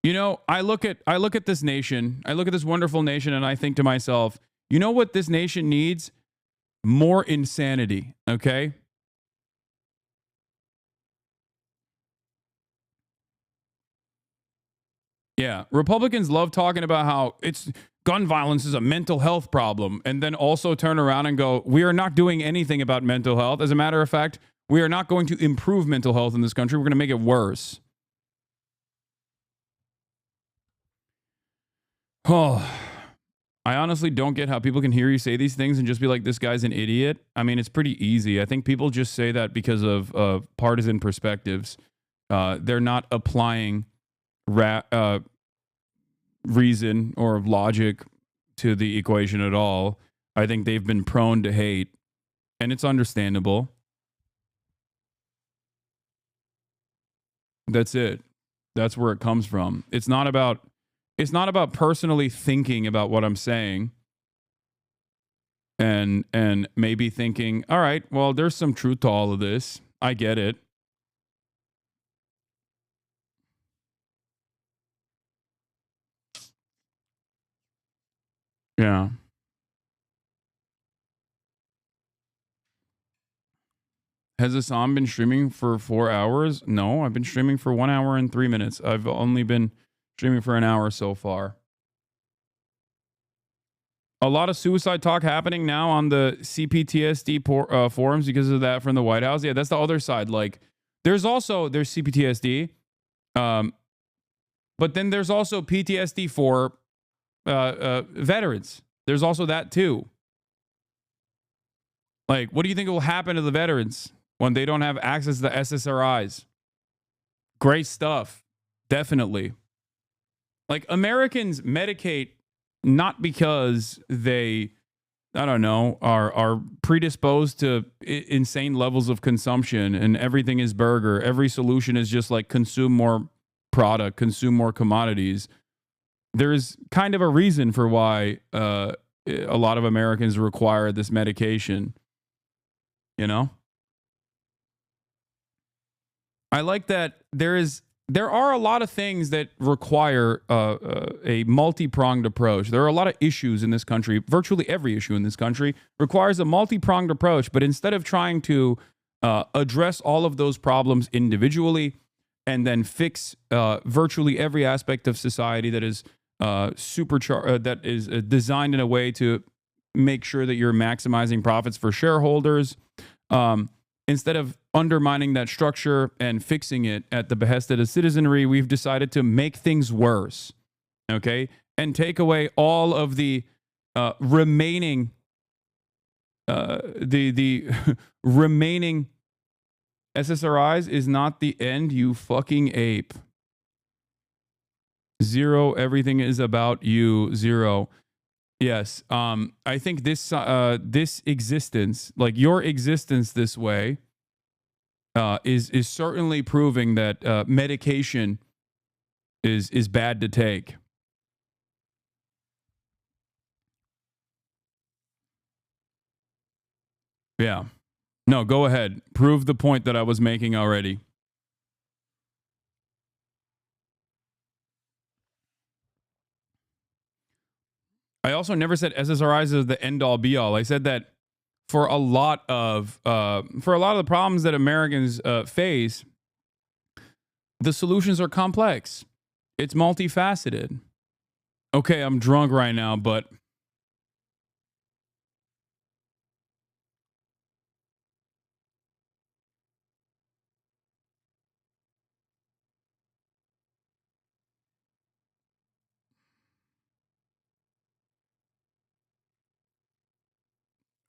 You know, I look at this nation, I look at this wonderful nation, and I think to myself, you know what this nation needs? More insanity, okay? Yeah, Republicans love talking about how gun violence is a mental health problem, and then also turn around and go, we are not doing anything about mental health. As a matter of fact, we are not going to improve mental health in this country. We're going to make it worse. Oh, I honestly don't get how people can hear you say these things and just be like, this guy's an idiot. I mean, it's pretty easy. I think people just say that because of partisan perspectives. They're not applying reason or logic to the equation at all. I think they've been prone to hate, and it's understandable. That's it. That's where it comes from. It's not about personally thinking about what I'm saying and maybe thinking, all right, well, there's some truth to all of this. I get it. Yeah. Has Hasan been streaming for 4 hours? No, I've been streaming for 1 hour and 3 minutes. I've only been streaming for an hour so far. A lot of suicide talk happening now on the CPTSD forums because of that from the White House. Yeah, that's the other side. Like, there's CPTSD, but then there's also PTSD for veterans. There's also that too. Like, what do you think will happen to the veterans when they don't have access to the SSRIs? Great stuff. Definitely. Like, Americans medicate not because they, I don't know, are predisposed to insane levels of consumption and everything is burger. Every solution is just like consume more product, consume more commodities. There's kind of a reason for why a lot of Americans require this medication. you know? I like that there are a lot of things that require a multi-pronged approach. There are a lot of issues in this country. Virtually every issue in this country requires a multi-pronged approach. But instead of trying to address all of those problems individually and then fix virtually every aspect of society that is that is designed in a way to make sure that you're maximizing profits for shareholders, instead of undermining that structure and fixing it at the behest of the citizenry, we've decided to make things worse, okay? And take away all of the remaining the remaining SSRIs is not the end, you fucking ape. Zero, everything is about you. Zero. Yes. I think this existence, like your existence this way, is certainly proving that medication is bad to take. Yeah. No, go ahead. Prove the point that I was making already. I also never said SSRIs is the end all be all. I said that for a lot of the problems that Americans face, the solutions are complex. It's multifaceted. Okay, I'm drunk right now, but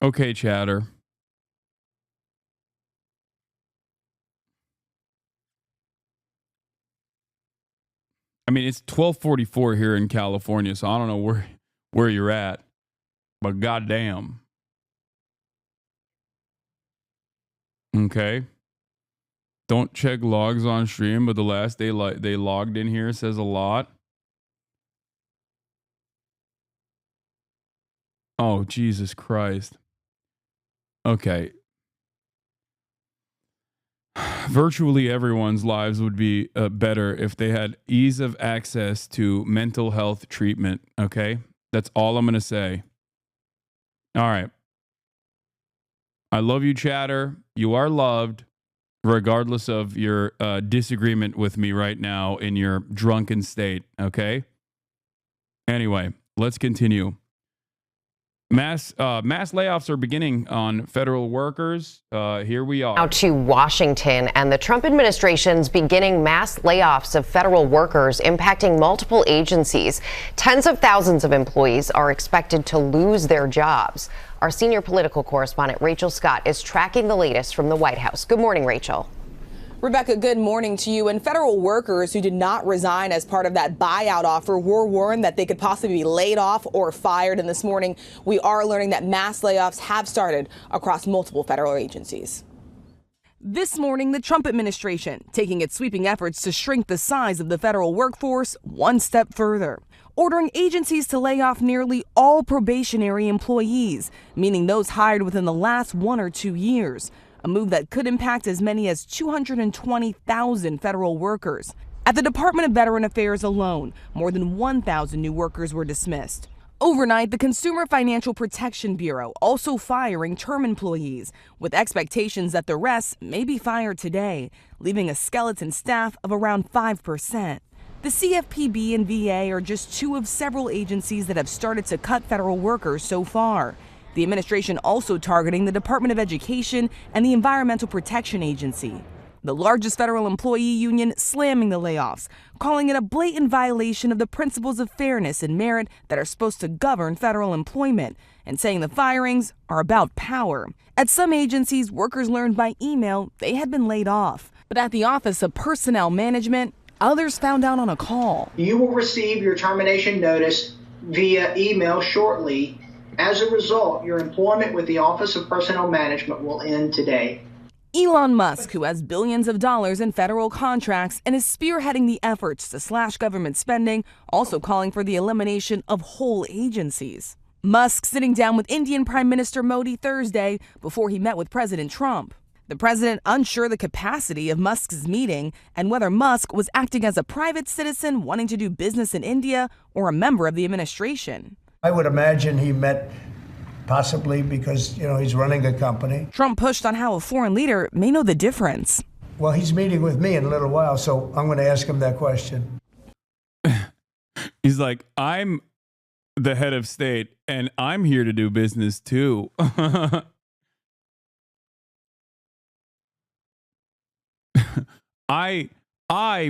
okay, chatter. I mean, it's 12:44 here in California, so I don't know where you're at, but goddamn. Okay. Don't check logs on stream, but the last day they logged in here says a lot. Oh, Jesus Christ. Okay. Virtually everyone's lives would be better if they had ease of access to mental health treatment. Okay. That's all I'm going to say. All right. I love you, chatter. You are loved, regardless of your disagreement with me right now in your drunken state. Okay. Anyway, let's continue. Mass layoffs are beginning on federal workers. Here we are. Now to Washington, and the Trump administration's beginning mass layoffs of federal workers impacting multiple agencies. Tens of thousands of employees are expected to lose their jobs. Our senior political correspondent, Rachel Scott, is tracking the latest from the White House. Good morning, Rachel. Rebecca, good morning to you. And federal workers who did not resign as part of that buyout offer were warned that they could possibly be laid off or fired. And this morning, we are learning that mass layoffs have started across multiple federal agencies. This morning, the Trump administration taking its sweeping efforts to shrink the size of the federal workforce one step further, ordering agencies to lay off nearly all probationary employees, meaning those hired within the last 1 or 2 years. A move that could impact as many as 220,000 federal workers. At the Department of Veteran Affairs alone, more than 1,000 new workers were dismissed. Overnight, the Consumer Financial Protection Bureau also firing term employees, with expectations that the rest may be fired today, leaving a skeleton staff of around 5%. The CFPB and VA are just two of several agencies that have started to cut federal workers so far. The administration also targeting the Department of Education and the Environmental Protection Agency. The largest federal employee union slamming the layoffs, calling it a blatant violation of the principles of fairness and merit that are supposed to govern federal employment, and saying the firings are about power. At some agencies, workers learned by email they had been laid off. But at the Office of Personnel Management, others found out on a call. You will receive your termination notice via email shortly. As a result, your employment with the Office of Personnel Management will end today. Elon Musk, who has billions of dollars in federal contracts and is spearheading the efforts to slash government spending, also calling for the elimination of whole agencies. Musk sitting down with Indian Prime Minister Modi Thursday before he met with President Trump. The president unsure the capacity of Musk's meeting and whether Musk was acting as a private citizen wanting to do business in India or a member of the administration. I would imagine he met possibly because, he's running a company. Trump pushed on how a foreign leader may know the difference. Well, he's meeting with me in a little while, so I'm going to ask him that question. He's like, I'm the head of state and I'm here to do business too. I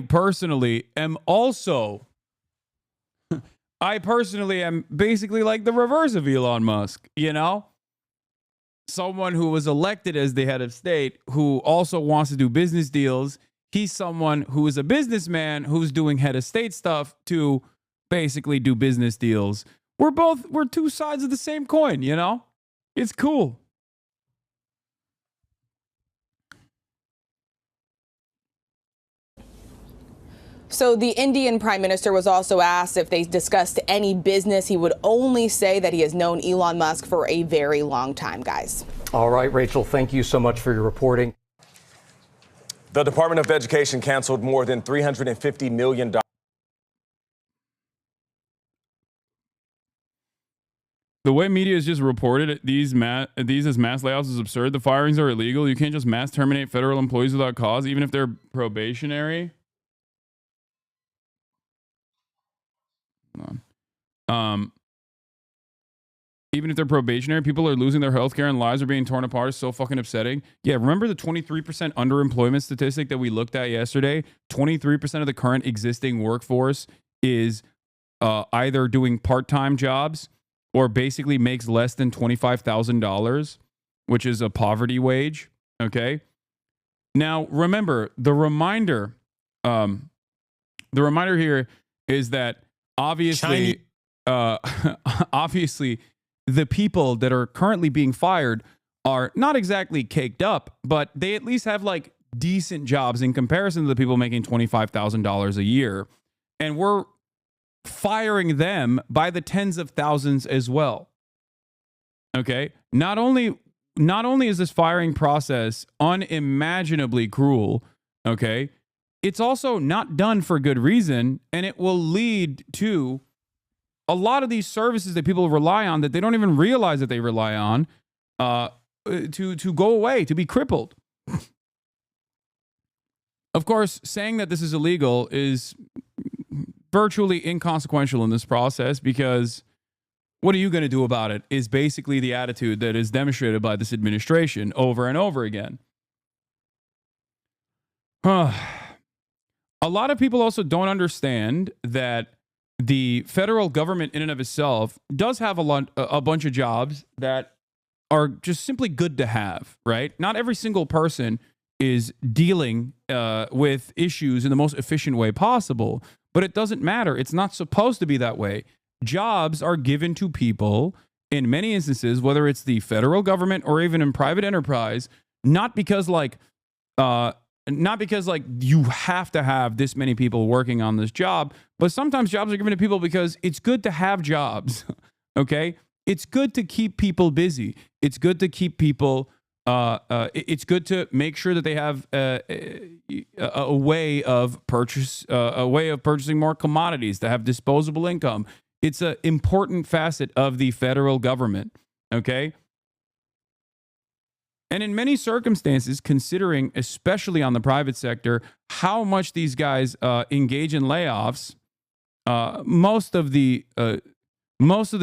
personally am also, I personally am basically like the reverse of Elon Musk, Someone who was elected as the head of state who also wants to do business deals. He's someone who is a businessman who's doing head of state stuff to basically do business deals. We're two sides of the same coin, It's cool. So the Indian Prime Minister was also asked if they discussed any business. He would only say that he has known Elon Musk for a very long time, guys. All right, Rachel, thank you so much for your reporting. The Department of Education canceled more than $350 million. The way media has just reported these as mass layoffs is absurd. The firings are illegal. You can't just mass terminate federal employees without cause, even if they're probationary. Even if they're probationary, people are losing their health care and lives are being torn apart. It's so fucking upsetting. Yeah, remember the 23% underemployment statistic that we looked at yesterday? 23% of the current existing workforce is either doing part-time jobs or basically makes less than $25,000, which is a poverty wage. Okay. Now, remember, the reminder here is that obviously, obviously, the people that are currently being fired are not exactly caked up, but they at least have like decent jobs in comparison to the people making $25,000 a year. And we're firing them by the tens of thousands as well. Okay. Not only is this firing process unimaginably cruel, okay, it's also not done for good reason, and it will lead to a lot of these services that people rely on that they don't even realize that they rely on to go away, to be crippled. Of course, saying that this is illegal is virtually inconsequential in this process because what are you going to do about it is basically the attitude that is demonstrated by this administration over and over again. A lot of people also don't understand that the federal government in and of itself does have a bunch of jobs that are just simply good to have, right? Not every single person is dealing with issues in the most efficient way possible, but it doesn't matter. It's not supposed to be that way. Jobs are given to people in many instances, whether it's the federal government or even in private enterprise, not because you have to have this many people working on this job, but sometimes jobs are given to people because it's good to have jobs, okay? It's good to keep people busy. It's good to keep people, it's good to make sure that they have a way of purchasing more commodities, to have disposable income. It's an important facet of the federal government, okay? And in many circumstances, considering, especially on the private sector, how much these guys engage in layoffs, most of the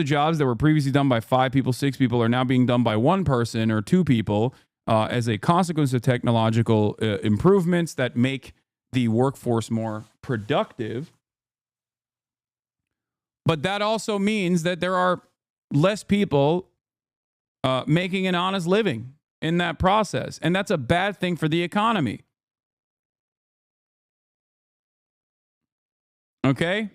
jobs that were previously done by 5 people, 6 people are now being done by 1 person or 2 people as a consequence of technological improvements that make the workforce more productive. But that also means that there are less people making an honest living in that process. And that's a bad thing for the economy. Okay?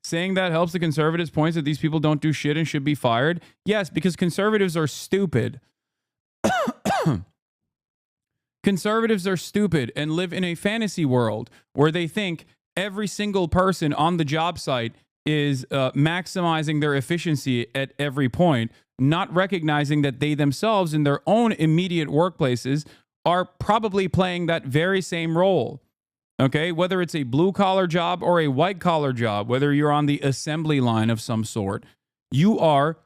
Saying that helps the conservatives' points that these people don't do shit and should be fired. Yes, because conservatives are stupid. Conservatives are stupid and live in a fantasy world where they think every single person on the job site is maximizing their efficiency at every point, not recognizing that they themselves in their own immediate workplaces are probably playing that very same role. Okay, whether it's a blue collar job or a white collar job, whether you're on the assembly line of some sort, you are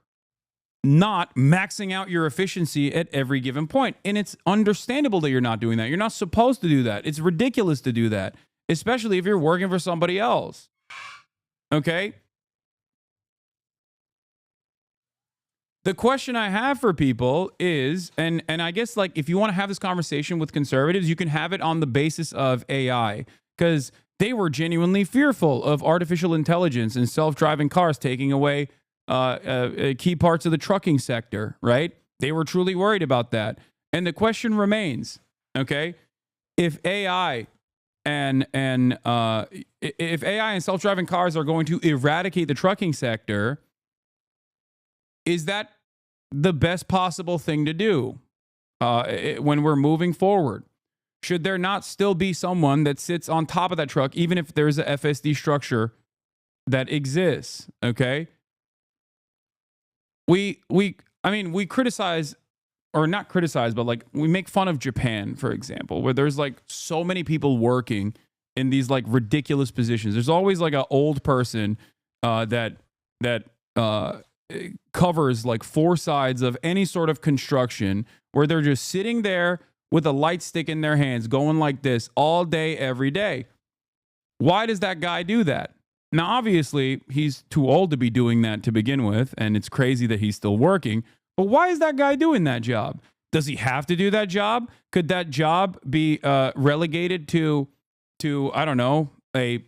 not maxing out your efficiency at every given point. And it's understandable that you're not doing that. You're not supposed to do that. It's ridiculous to do that, especially if you're working for somebody else. Okay? The question I have for people is, and I guess like if you want to have this conversation with conservatives, you can have it on the basis of AI, because they were genuinely fearful of artificial intelligence and self-driving cars taking away key parts of the trucking sector, right? They were truly worried about that. And the question remains, okay, if AI and self-driving cars are going to eradicate the trucking sector, is that the best possible thing to do when we're moving forward? Should there not still be someone that sits on top of that truck, even if there's a FSD structure that exists? Okay. We criticize, or not criticize, but like we make fun of Japan, for example, where there's like so many people working in these like ridiculous positions. There's always like an old person that covers like four sides of any sort of construction, where they're just sitting there with a light stick in their hands going like this all day, every day. Why does that guy do that? Now, obviously, he's too old to be doing that to begin with, and it's crazy that he's still working. But why is that guy doing that job? Does he have to do that job? Could that job be relegated to I don't know, a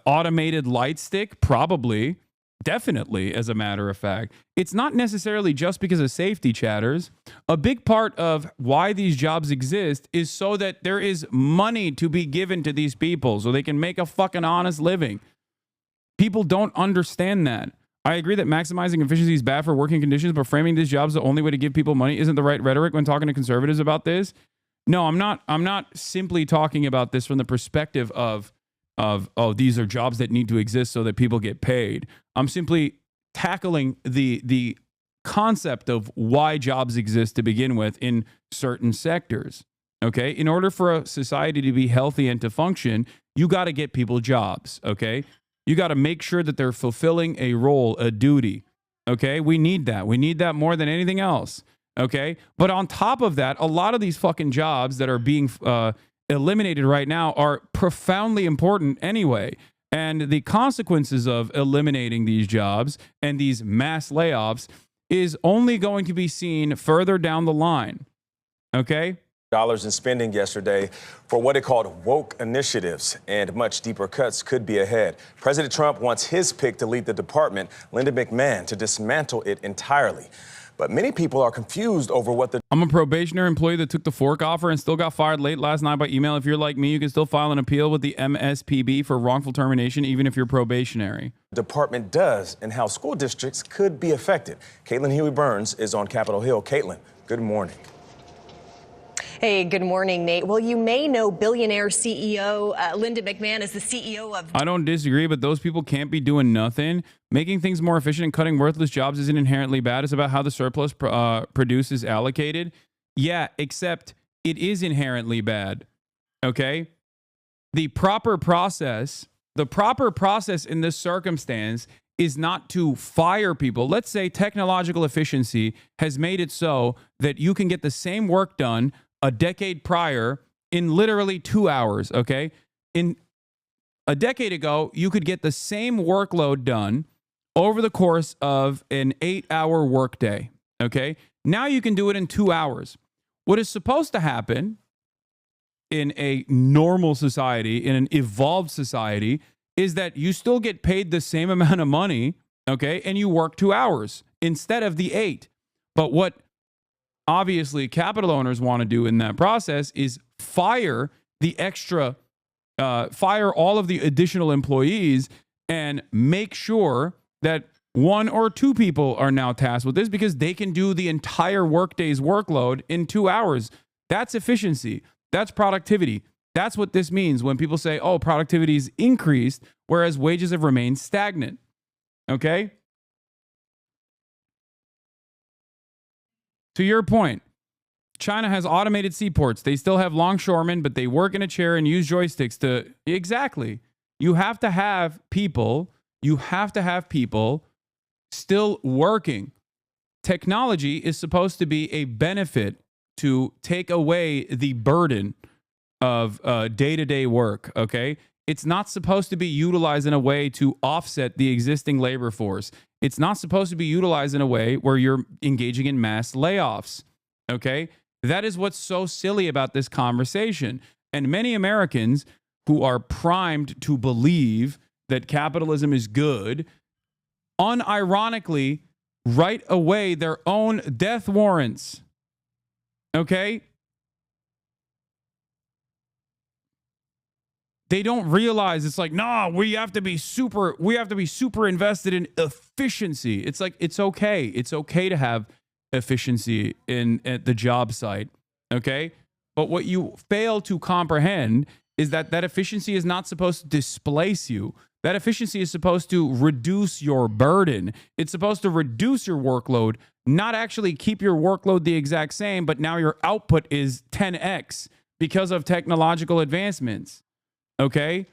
automated light stick? Probably. Definitely, as a matter of fact. It's not necessarily just because of safety, chatters. A big part of why these jobs exist is so that there is money to be given to these people so they can make a fucking honest living. People don't understand that. I agree that maximizing efficiency is bad for working conditions, but framing these jobs the only way to give people money isn't the right rhetoric when talking to conservatives about this. No, I'm not simply talking about this from the perspective of these are jobs that need to exist so that people get paid. I'm simply tackling the concept of why jobs exist to begin with in certain sectors. Okay? In order for a society to be healthy and to function, you got to get people jobs. Okay? You got to make sure that they're fulfilling a role, a duty. Okay? We need that. We need that more than anything else. Okay? But on top of that, a lot of these fucking jobs that are being eliminated right now are profoundly important anyway. And the consequences of eliminating these jobs and these mass layoffs is only going to be seen further down the line. Okay? Dollars in spending yesterday for what it called woke initiatives, and much deeper cuts could be ahead. President Trump wants his pick to lead the department, Linda McMahon, to dismantle it entirely. But many people are confused over what the... I'm a probationary employee that took the fork offer and still got fired late last night by email. If you're like me, you can still file an appeal with the MSPB for wrongful termination, even if you're probationary. department does and how school districts could be affected. Caitlin Huey-Burns is on Capitol Hill. Caitlin, good morning. Hey, good morning, Nate. Well, you may know billionaire CEO Linda McMahon is the CEO of... I don't disagree, but those people can't be doing nothing. Making things more efficient and cutting worthless jobs isn't inherently bad. It's about how the surplus produced is allocated. Yeah, except it is inherently bad. Okay? The proper process in this circumstance is not to fire people. Let's say technological efficiency has made it so that you can get the same work done a decade prior in literally 2 hours, okay? In a decade ago, you could get the same workload done over the course of an 8-hour workday, okay? Now you can do it in 2 hours. What is supposed to happen in a normal society, in an evolved society, is that you still get paid the same amount of money, okay? And you work 2 hours instead of the 8. But what obviously capital owners want to do in that process is fire all of the additional employees and make sure that 1 or 2 people are now tasked with this because they can do the entire workday's workload in 2 hours. That's efficiency. That's productivity. That's what this means when people say, oh, productivity is increased, whereas wages have remained stagnant. Okay? To your point, China has automated seaports. They still have longshoremen, but they work in a chair and use joysticks to... Exactly. You have to have people still working. Technology is supposed to be a benefit to take away the burden of day-to-day work, okay? It's not supposed to be utilized in a way to offset the existing labor force. It's not supposed to be utilized in a way where you're engaging in mass layoffs, okay? That is what's so silly about this conversation. And many Americans who are primed to believe that capitalism is good, unironically, write away their own death warrants. Okay? They don't realize it's like, nah, we have to be super invested in efficiency. It's like, it's okay. It's okay to have efficiency at the job site. Okay? But what you fail to comprehend is that efficiency is not supposed to displace you. That efficiency is supposed to reduce your burden. It's supposed to reduce your workload, not actually keep your workload the exact same, but now your output is 10x because of technological advancements. Okay?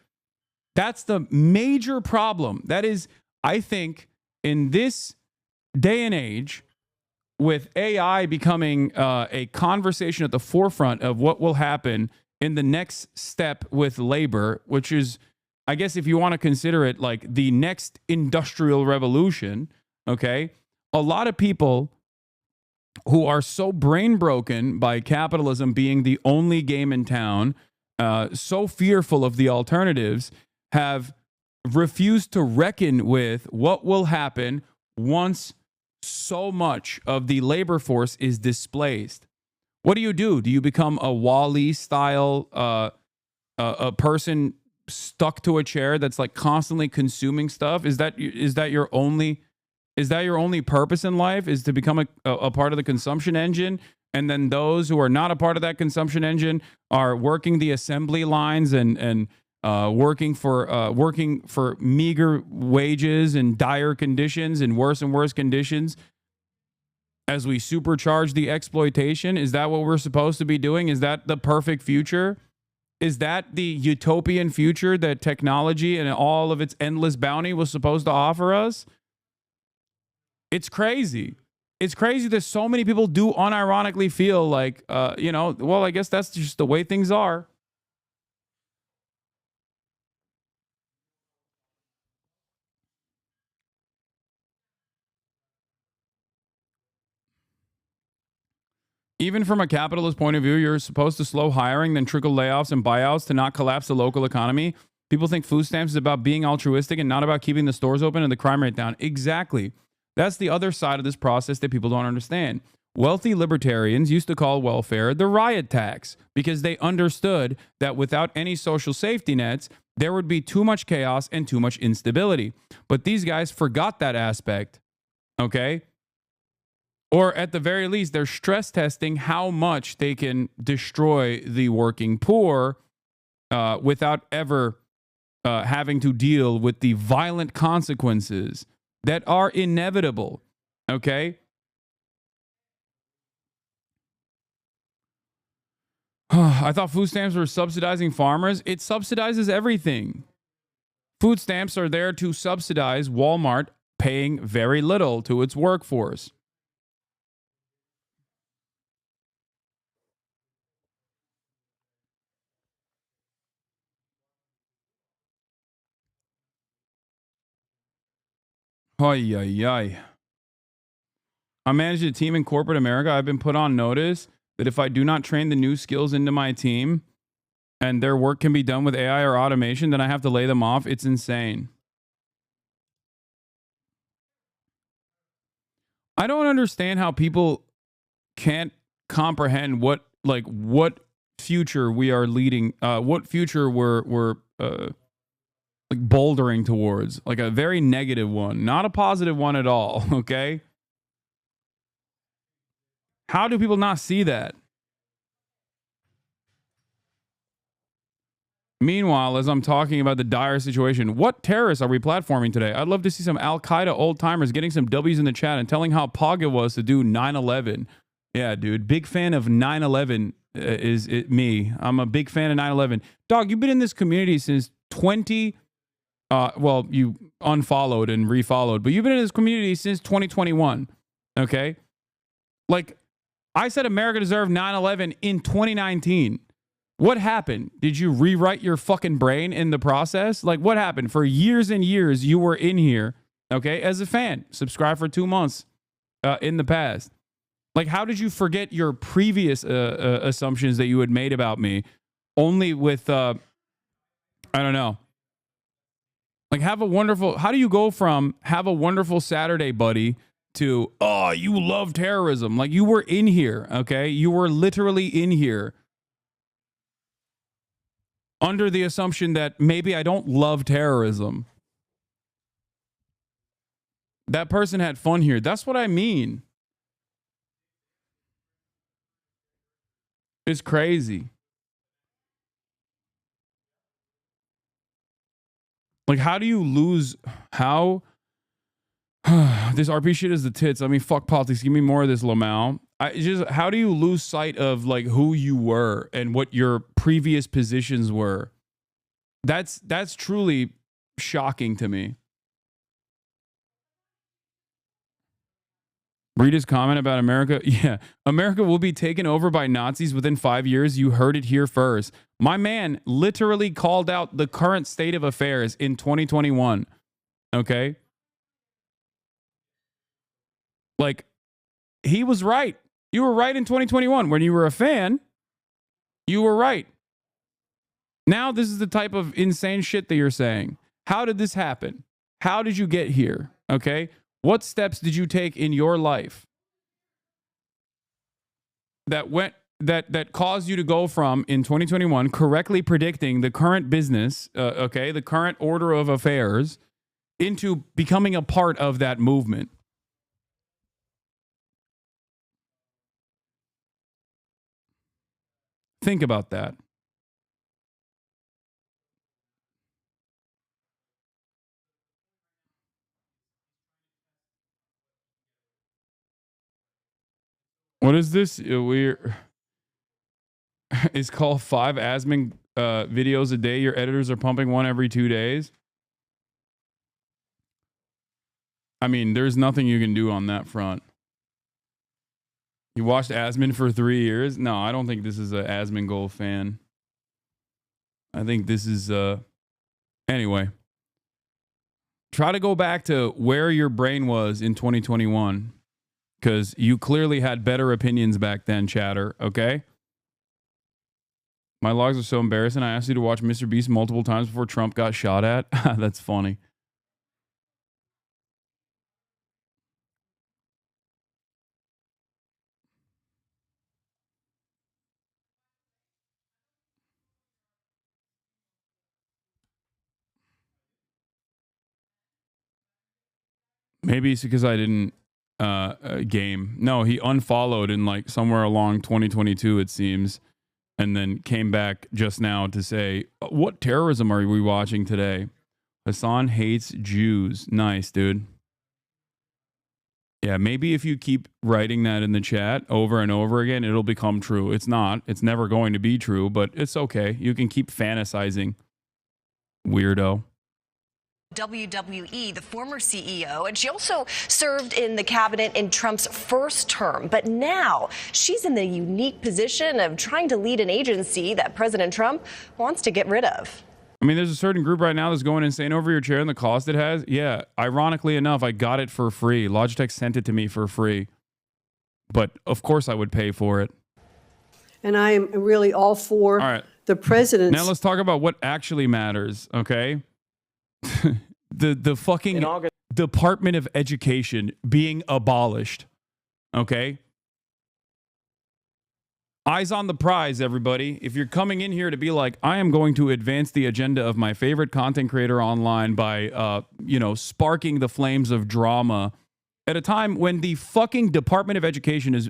That's the major problem. That is, I think, in this day and age, with AI becoming a conversation at the forefront of what will happen in the next step with labor, which is, I guess, if you want to consider it like the next industrial revolution, okay? A lot of people who are so brain broken by capitalism being the only game in town, so fearful of the alternatives, have refused to reckon with what will happen once so much of the labor force is displaced. What do? Do you become a Wall-E style a person stuck to a chair that's like constantly consuming stuff? Is that your only purpose in life, is to become a part of the consumption engine? And then those who are not a part of that consumption engine are working the assembly lines and working for meager wages and dire conditions and worse conditions as we supercharge the exploitation? Is that what we're supposed to be doing? Is that the perfect future? Is that the utopian future that technology and all of its endless bounty was supposed to offer us? It's crazy. It's crazy that so many people do unironically feel like, well, I guess that's just the way things are. Even from a capitalist point of view, you're supposed to slow hiring, then trickle layoffs and buyouts to not collapse the local economy. People think food stamps is about being altruistic and not about keeping the stores open and the crime rate down. Exactly. That's the other side of this process that people don't understand. Wealthy libertarians used to call welfare the riot tax because they understood that without any social safety nets, there would be too much chaos and too much instability. But these guys forgot that aspect. Okay? Or at the very least, they're stress testing how much they can destroy the working poor without ever having to deal with the violent consequences that are inevitable. Okay? I thought food stamps were subsidizing farmers. It subsidizes everything. Food stamps are there to subsidize Walmart paying very little to its workforce. Ay, ay, ay. I manage a team in corporate America. I've been put on notice that if I do not train the new skills into my team and their work can be done with AI or automation, then I have to lay them off. It's insane. I don't understand how people can't comprehend what future we are leading, what future we're like bouldering towards, like a very negative one, not a positive one at all. Okay. How do people not see that? Meanwhile, as I'm talking about the dire situation, what terrorists are we platforming today? I'd love to see some Al-Qaeda old-timers getting some W's in the chat and telling how pog it was to do 9/11. Yeah, dude. Big fan of 9/11 is it me. I'm a big fan of 9/11. Dog, you've been in this community since 20... well, you unfollowed and refollowed, but you've been in this community since 2021, okay? Like, I said America deserved 9/11 in 2019. What happened? Did you rewrite your fucking brain in the process? Like, what happened? For years and years, you were in here, okay, as a fan. Subscribe for 2 months in the past. Like, how did you forget your previous assumptions that you had made about me only with, I don't know. Like, how do you go from have a wonderful Saturday, buddy, to, oh, you love terrorism? Like, you were in here, okay? You were literally in here under the assumption that maybe I don't love terrorism. That person had fun here. That's what I mean. It's crazy. Like, how do you lose? How? This RP shit is the tits. I mean, fuck politics. Give me more of this, Lamau. How do you lose sight of like who you were and what your previous positions were? That's truly shocking to me. Read his comment about America. Yeah, America will be taken over by Nazis within 5 years. You heard it here first. My man literally called out the current state of affairs in 2021. Okay? Like, he was right. You were right in 2021. When you were a fan, you were right. Now this is the type of insane shit that you're saying. How did this happen? How did you get here? Okay? What steps did you take in your life that caused you to go from, in 2021, correctly predicting the current business, okay, the current order of affairs, into becoming a part of that movement? Think about that. What is this? It's called 5 Asmin videos a day. Your editors are pumping one every 2 days. I mean, there's nothing you can do on that front. You watched Asmin for 3 years? No, I don't think this is an Asmin Gold fan. I think this is anyway. Try to go back to where your brain was in 2021. Because you clearly had better opinions back then, chatter, okay? My logs are so embarrassing. I asked you to watch Mr. Beast multiple times before Trump got shot at. That's funny. Maybe it's because I didn't game. No, he unfollowed in like somewhere along 2022, it seems, and then came back just now to say, what terrorism are we watching today? Hasan hates Jews. Nice, dude. Yeah, maybe if you keep writing that in the chat over and over again, it'll become true. It's not. It's never going to be true, but it's okay. You can keep fantasizing. Weirdo. WWE, the former CEO, and she also served in the cabinet in Trump's first term. But now she's in the unique position of trying to lead an agency that President Trump wants to get rid of. I mean, there's a certain group right now that's going insane over your chair and the cost it has. Yeah, ironically enough, I got it for free. Logitech sent it to me for free. But of course I would pay for it. And I am really all for the president's... Now let's talk about what actually matters, okay? the fucking Department of Education being abolished. Okay? Eyes on the prize, everybody. If you're coming in here to be like, I am going to advance the agenda of my favorite content creator online by, sparking the flames of drama at a time when the fucking Department of Education is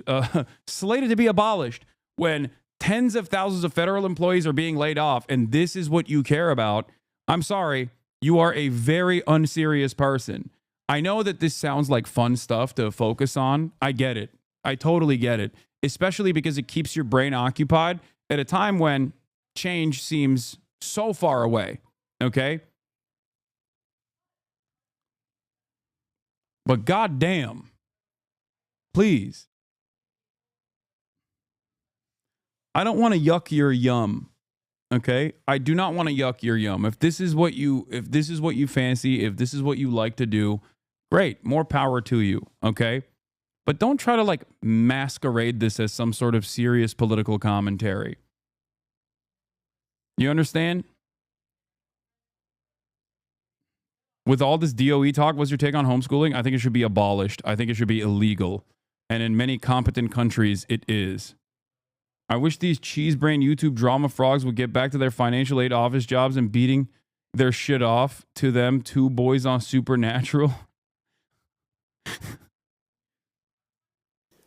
slated to be abolished, when tens of thousands of federal employees are being laid off, and this is what you care about. I'm sorry, you are a very unserious person. I know that this sounds like fun stuff to focus on. I get it. I totally get it, especially because it keeps your brain occupied at a time when change seems so far away, okay? But goddamn, please. I don't want to yuck your yum. Okay? I do not want to yuck your yum. If this is what you fancy, if this is what you like to do, great. More power to you, okay? But don't try to like masquerade this as some sort of serious political commentary. You understand? With all this DOE talk, what's your take on homeschooling? I think it should be abolished. I think it should be illegal. And in many competent countries, it is. I wish these cheese brain YouTube drama frogs would get back to their financial aid office jobs and beating their shit off to them two boys on Supernatural.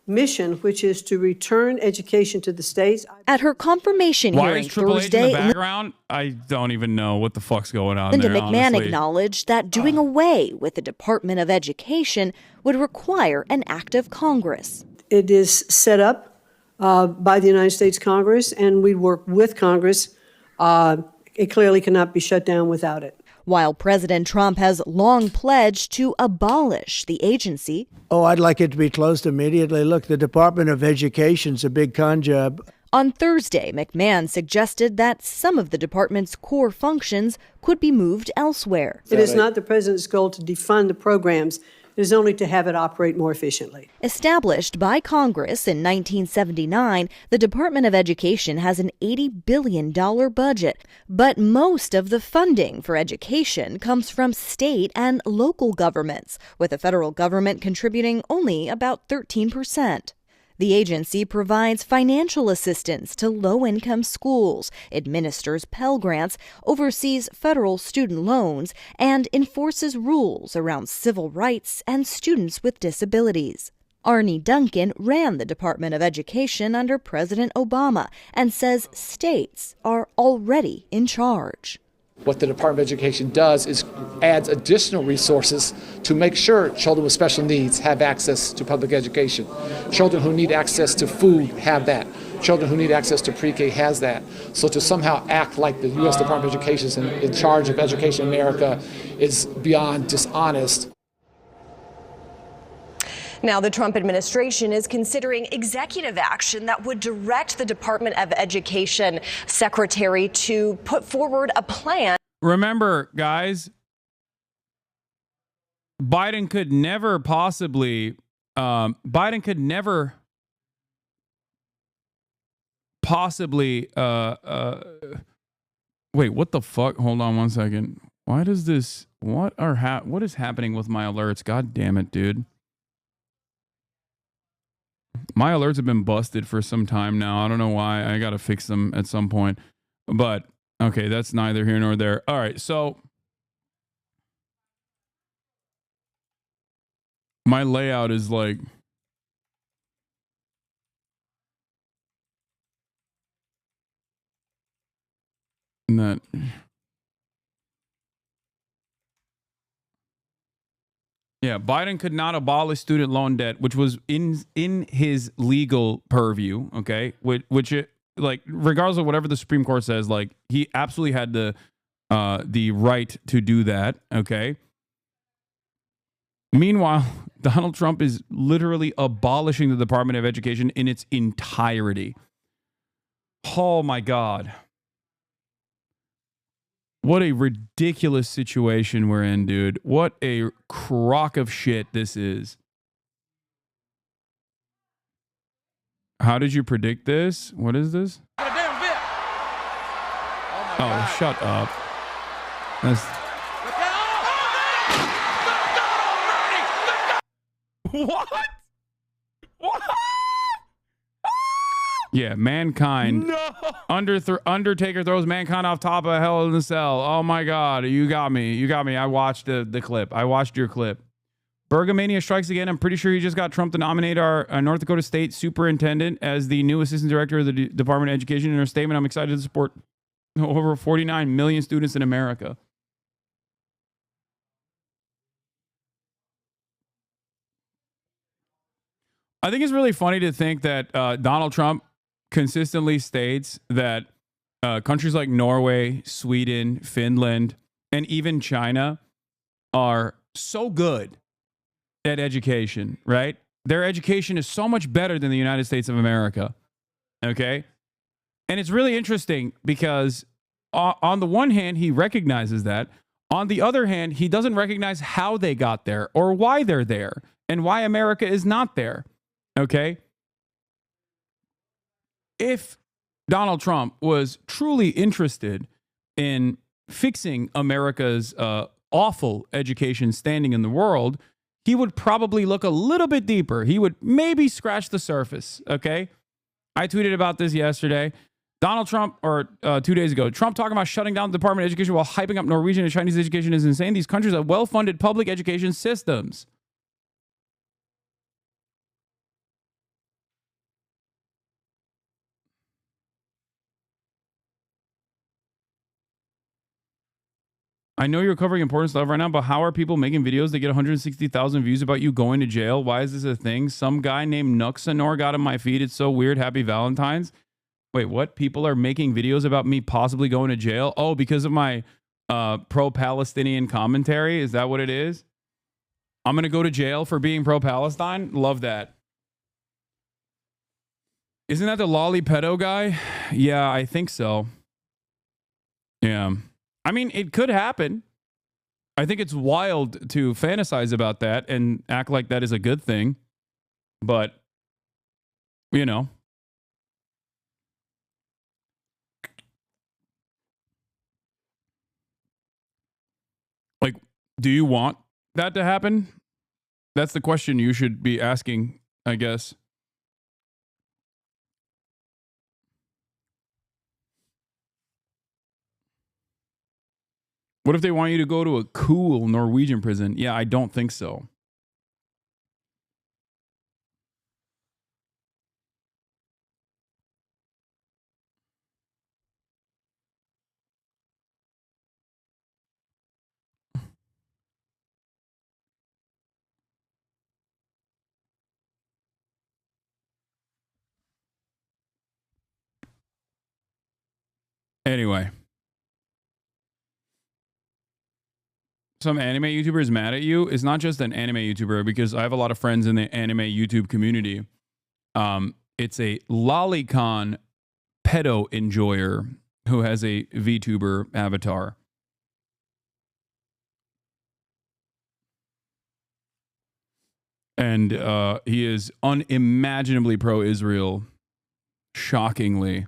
Mission, which is to return education to the states. At her confirmation Why hearing is Triple H Thursday, in the background? I don't even know what the fuck's going on Linda there, McMahon honestly. acknowledged that doing away with the Department of Education would require an act of Congress. It is set up by the United States Congress, and we work with Congress. It clearly cannot be shut down without it. While President Trump has long pledged to abolish the agency. Oh, I'd like it to be closed immediately. Look, the Department of Education's a big con job. On Thursday, McMahon suggested that some of the department's core functions could be moved elsewhere. It is not the president's goal to defund the programs. It is only to have it operate more efficiently. Established by Congress in 1979, the Department of Education has an $80 billion budget. But most of the funding for education comes from state and local governments, with the federal government contributing only about 13%. The agency provides financial assistance to low-income schools, administers Pell Grants, oversees federal student loans, and enforces rules around civil rights and students with disabilities. Arne Duncan ran the Department of Education under President Obama and says states are already in charge. What the Department of Education does is adds additional resources to make sure children with special needs have access to public education. Children who need access to food have that. Children who need access to pre-K has that. So to somehow act like the U.S. Department of Education is in charge of education in America is beyond dishonest. Now, the Trump administration is considering executive action that would direct the Department of Education secretary to put forward a plan. Remember, guys, Biden could never possibly wait, what the fuck? Hold on one second. Why does this, what is happening with my alerts? God damn it, dude. My alerts have been busted for some time now. I don't know why. I got to fix them at some point. But, okay, that's neither here nor there. All right, so my layout is like... that... Yeah, Biden could not abolish student loan debt, which was in his legal purview, okay? Which it, like, regardless of whatever the Supreme Court says, like, he absolutely had the right to do that, okay? Meanwhile, Donald Trump is literally abolishing the Department of Education in its entirety. Oh my God. What a ridiculous situation we're in, dude. What a crock of shit this is. How did you predict this? What is this? Oh, shut up. That's... What? What? Yeah, Mankind. No. Undertaker throws Mankind off top of Hell in the Cell. Oh my God, you got me. You got me. I watched the clip. I watched your clip. Bergamania strikes again. I'm pretty sure he just got Trump to nominate our North Dakota State superintendent as the new assistant director of the Department of Education. In her statement, I'm excited to support over 49 million students in America. I think it's really funny to think that Donald Trump consistently states that countries like Norway, Sweden, Finland, and even China are so good at education, right? Their education is so much better than the United States of America. Okay? And it's really interesting because on the one hand, he recognizes that. On the other hand, he doesn't recognize how they got there or why they're there and why America is not there. Okay? If Donald Trump was truly interested in fixing America's awful education standing in the world, he would probably look a little bit deeper. He would maybe scratch the surface, okay? I tweeted about this yesterday. Donald Trump, or 2 days ago, Trump talking about shutting down the Department of Education while hyping up Norwegian and Chinese education is insane. These countries have well-funded public education systems. I know you're covering important stuff right now, but how are people making videos that get 160,000 views about you going to jail? Why is this a thing? Some guy named Nuxanor got in my feed. It's so weird. Happy Valentine's. Wait, what? People are making videos about me possibly going to jail? Oh, because of my pro-Palestinian commentary? Is that what it is? I'm going to go to jail for being pro-Palestine? Love that. Isn't that the lolly pedo guy? Yeah, I think so. Yeah. I mean, it could happen. I think it's wild to fantasize about that and act like that is a good thing. But, you know. Like, do you want that to happen? That's the question you should be asking, I guess. What if they want you to go to a cool Norwegian prison? Yeah, I don't think so. Anyway. Some anime YouTuber is mad at you. It's not just an anime YouTuber, because I have a lot of friends in the anime YouTube community. It's a lolicon pedo enjoyer who has a VTuber avatar. And he is unimaginably pro-Israel. Shockingly.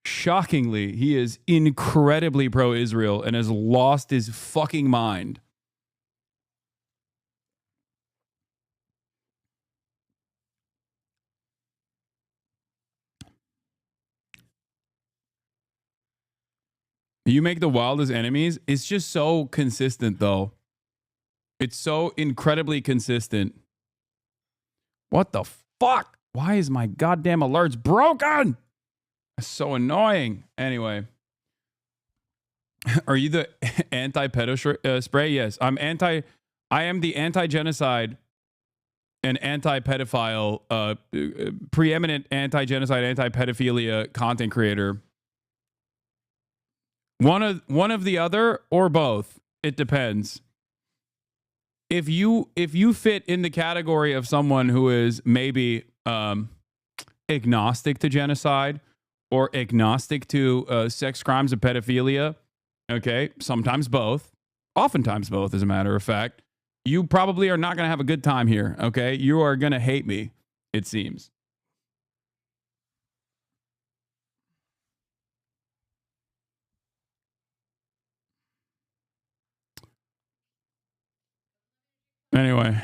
Shockingly, he is incredibly pro-Israel and has lost his fucking mind. You make the wildest enemies. It's just so consistent, though. It's so incredibly consistent. What the fuck? Why is my goddamn alerts broken? That's so annoying. Anyway. Are you the anti-pedo spray? Yes. I am the anti-genocide and anti-pedophile, preeminent anti-genocide, anti-pedophilia content creator. One of the other or both. It depends. If you fit in the category of someone who is maybe agnostic to genocide or agnostic to sex crimes and pedophilia, okay, sometimes both, oftentimes both, as a matter of fact, you probably are not going to have a good time here, okay? You are going to hate me, it seems. Anyway.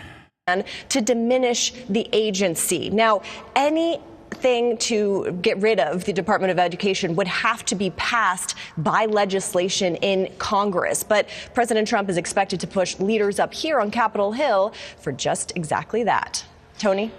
To diminish the agency. Now, any thing to get rid of the Department of Education would have to be passed by legislation in Congress. But President Trump is expected to push leaders up here on Capitol Hill for just exactly that. Tony?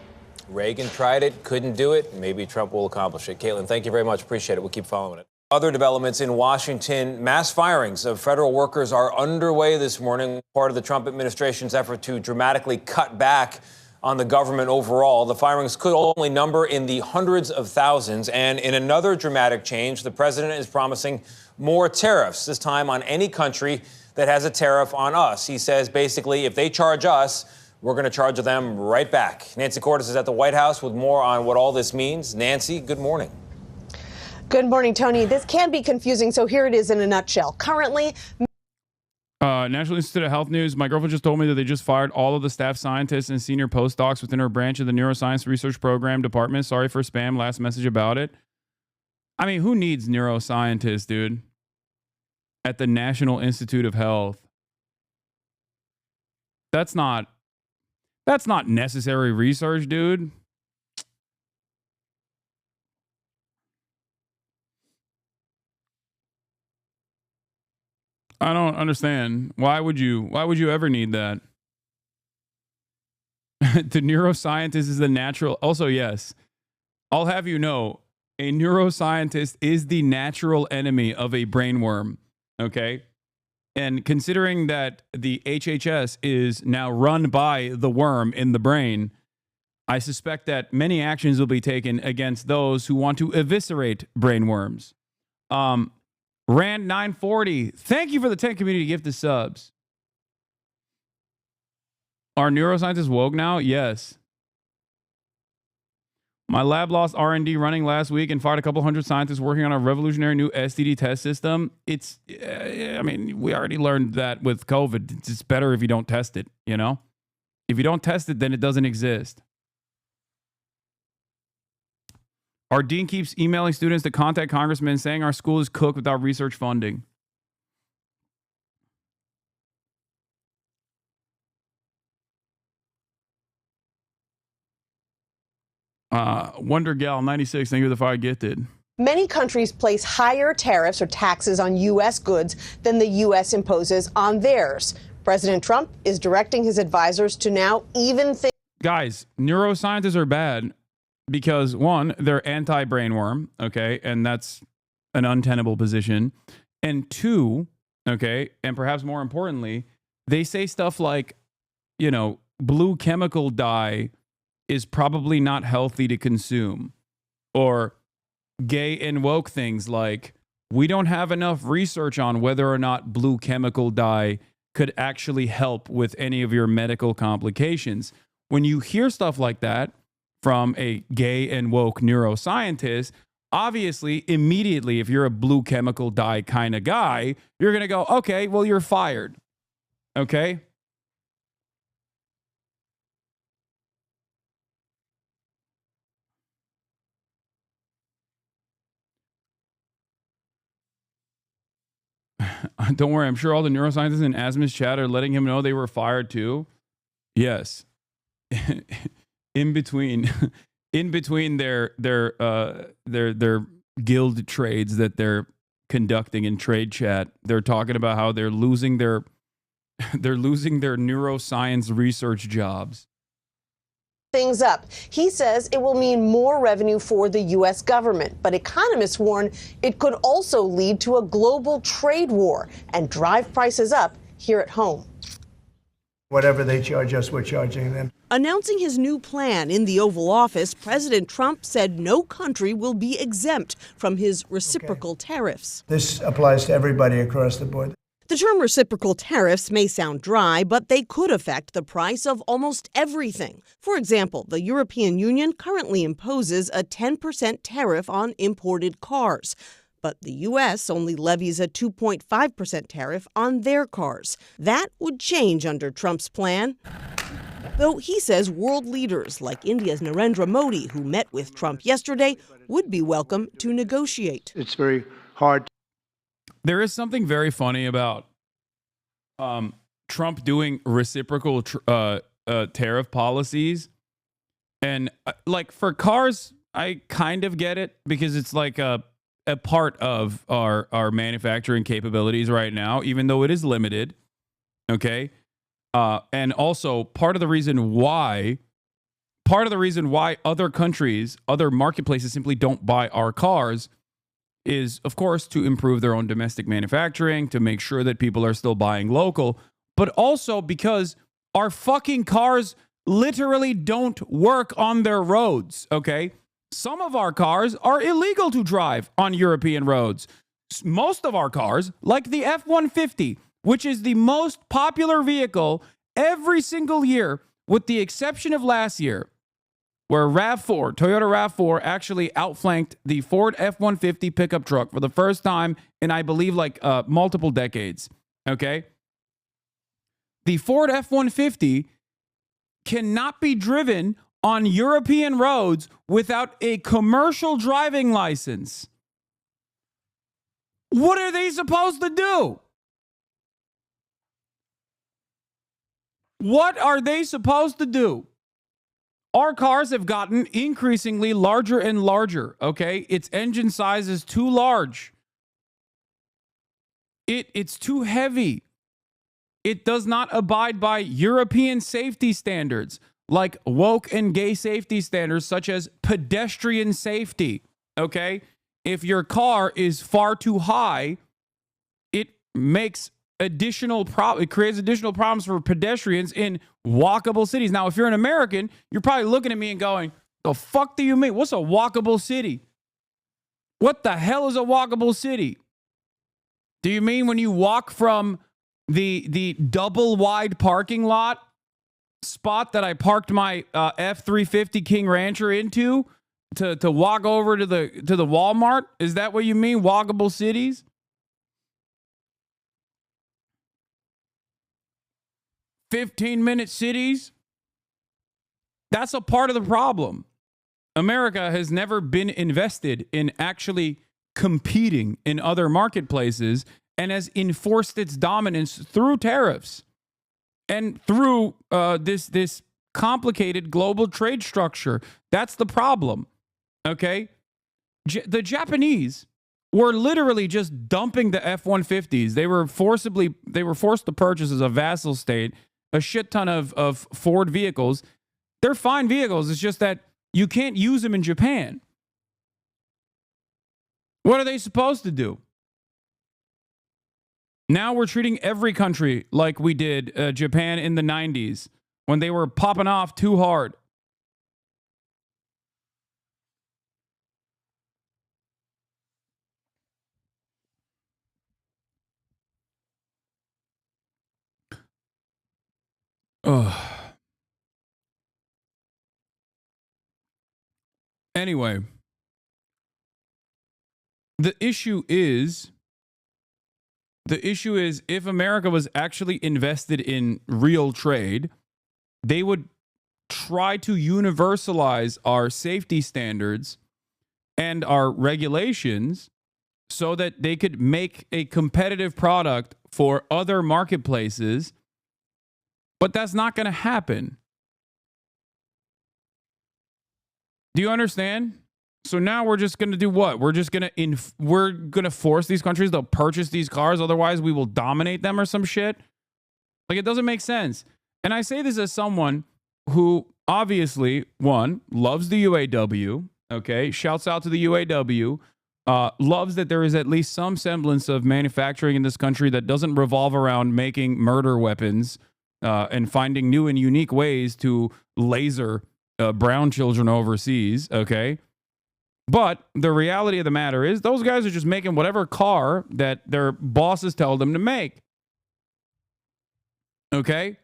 Reagan tried it, couldn't do it. Maybe Trump will accomplish it. Caitlin, thank you very much. Appreciate it. We'll keep following it. Other developments in Washington, mass firings of federal workers are underway this morning, part of the Trump administration's effort to dramatically cut back on the government overall. The firings could only number in the hundreds of thousands. And in another dramatic change, the president is promising more tariffs, this time on any country that has a tariff on us. He says basically, if they charge us, we're going to charge them right back. Nancy Cordes is at the White House with more on what all this means. Nancy, good morning. Good morning, Tony. This can be confusing, so here it is in a nutshell. Currently, National Institute of Health News. My girlfriend just told me that they just fired all of the staff scientists and senior postdocs within her branch of the Neuroscience Research Program Department. Sorry for spam. Last message about it. I mean, who needs neuroscientists, dude? At the National Institute of Health. That's not necessary research, dude. I don't understand. Why would you ever need that? The neuroscientist is the natural. Also, yes, I'll have you know, a neuroscientist is the natural enemy of a brainworm. Okay. And considering that the HHS is now run by the worm in the brain, I suspect that many actions will be taken against those who want to eviscerate brainworms. Rand 940, thank you for the 10 community gifted subs. Are neuroscientists woke now? Yes. My lab lost R&D running last week and fired a couple hundred scientists working on a revolutionary new STD test system. It's, I mean, we already learned that with COVID. It's better if you don't test it, you know? If you don't test it, then it doesn't exist. Our dean keeps emailing students to contact congressmen saying our school is cooked without research funding. Wonder Gal 96, thank you for the fire gifted. many countries place higher tariffs or taxes on U.S. goods than the U.S. imposes on theirs. President Trump is directing his advisors to now even think. Guys, neuroscientists are bad because, one, they're anti-brainworm, okay, and that's an untenable position. And two, okay, and perhaps more importantly, they say stuff like, you know, blue chemical dye is probably not healthy to consume. Or gay and woke things like, we don't have enough research on whether or not blue chemical dye could actually help with any of your medical complications. When you hear stuff like that from a gay and woke neuroscientist, obviously, immediately, if you're a blue chemical dye kind of guy, you're going to go, okay, well, you're fired. Okay? Don't worry, I'm sure all the neuroscientists in Asmus chat are letting him know they were fired too. Yes. in between their guild trades that they're conducting in trade chat, they're talking about how they're losing their neuroscience research jobs. Things up. He says it will mean more revenue for the U.S. government, but economists warn it could also lead to a global trade war and drive prices up here at home. Whatever they charge us, we're charging them. Announcing his new plan in the Oval Office, President Trump said no country will be exempt from his reciprocal tariffs. This applies to everybody across the board. The term reciprocal tariffs may sound dry, but they could affect the price of almost everything. For example, the European Union currently imposes a 10% tariff on imported cars. But the U.S. only levies a 2.5% tariff on their cars. That would change under Trump's plan. Though he says world leaders like India's Narendra Modi, who met with Trump yesterday, would be welcome to negotiate. It's very hard. There is something very funny about Trump doing reciprocal tariff policies. And like for cars, I kind of get it because it's like a part of our manufacturing capabilities right now, even though it is limited. Okay. And also part of the reason why other countries, other marketplaces simply don't buy our cars is, of course, to improve their own domestic manufacturing, to make sure that people are still buying local, but also because our fucking cars literally don't work on their roads, okay? Some of our cars are illegal to drive on European roads. Most of our cars, like the F-150, which is the most popular vehicle every single year, with the exception of last year, where Toyota RAV4 actually outflanked the Ford F-150 pickup truck for the first time in, I believe, multiple decades, okay? The Ford F-150 cannot be driven on European roads without a commercial driving license. What are they supposed to do? What are they supposed to do? Our cars have gotten increasingly larger and larger, okay? Its engine size is too large. It's too heavy. It does not abide by European safety standards, like woke and gay safety standards, such as pedestrian safety, okay? If your car is far too high, it makes it creates additional problems for pedestrians in walkable cities. Now, if you're an American, you're probably looking at me and going, the fuck do you mean? What's a walkable city? What the hell is a walkable city? Do you mean when you walk from the double wide parking lot spot that I parked my F-350 King Rancher into to walk over to the Walmart? Is that what you mean, walkable cities? 15-minute cities? That's a part of the problem. America has never been invested in actually competing in other marketplaces and has enforced its dominance through tariffs and through this complicated global trade structure. That's the problem. Okay? The Japanese were literally just dumping the F-150s. They were forced to purchase as a vassal state a shit ton of Ford vehicles. They're fine vehicles. It's just that you can't use them in Japan. What are they supposed to do? Now we're treating every country like we did Japan in the 90s when they were popping off too hard. Ugh. Anyway, the issue is if America was actually invested in real trade, they would try to universalize our safety standards and our regulations so that they could make a competitive product for other marketplaces. But that's not going to happen. Do you understand? So now we're just going to do what? We're going to force these countries to purchase these cars. Otherwise, we will dominate them or some shit. Like, it doesn't make sense. And I say this as someone who obviously, one, loves the UAW. Okay. Shouts out to the UAW. Loves that there is at least some semblance of manufacturing in this country that doesn't revolve around making murder weapons and finding new and unique ways to laser brown children overseas, okay? But the reality of the matter is those guys are just making whatever car that their bosses tell them to make. Okay?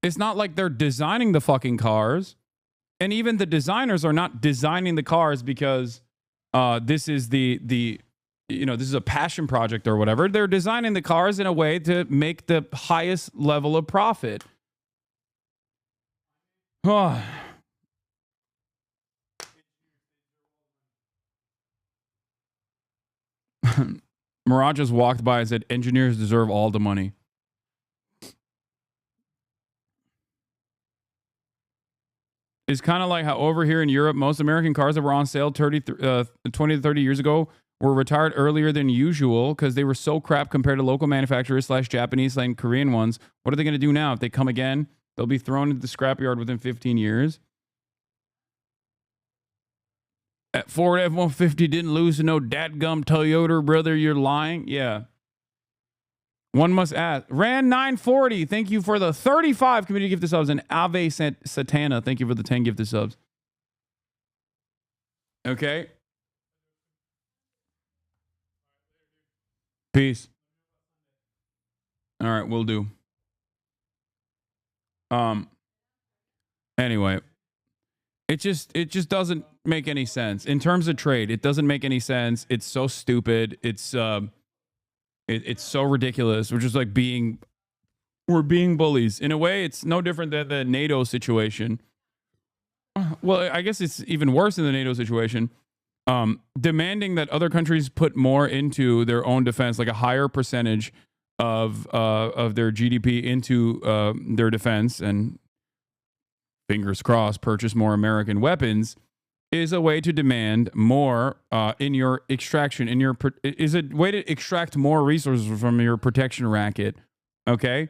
It's not like they're designing the fucking cars. And even the designers are not designing the cars because this is this is a passion project or whatever. They're designing the cars in a way to make the highest level of profit. Mirage just walked by and said, engineers deserve all the money. is kind of like how over here in Europe, most American cars that were on sale 20 to 30 years ago were retired earlier than usual because they were so crap compared to local manufacturers / Japanese / Korean ones. What are they going to do now? If they come again, they'll be thrown into the scrapyard within 15 years. That Ford F-150 didn't lose to no dadgum Toyota, brother. You're lying. Yeah. One must ask. Ran 940. Thank you for the 35 community gifted subs. And Ave Satana. Thank you for the 10 gifted subs. Okay. Peace. All right, we'll do. Anyway, it just doesn't make any sense in terms of trade. It doesn't make any sense. It's so stupid. It's so ridiculous. We're just like we're being bullies. In a way, it's no different than the NATO situation. Well, I guess it's even worse than the NATO situation. Demanding that other countries put more into their own defense, like a higher percentage of their GDP into their defense, and fingers crossed, purchase more American weapons, is a way to demand more in your extraction, is a way to extract more resources from your protection racket. Okay.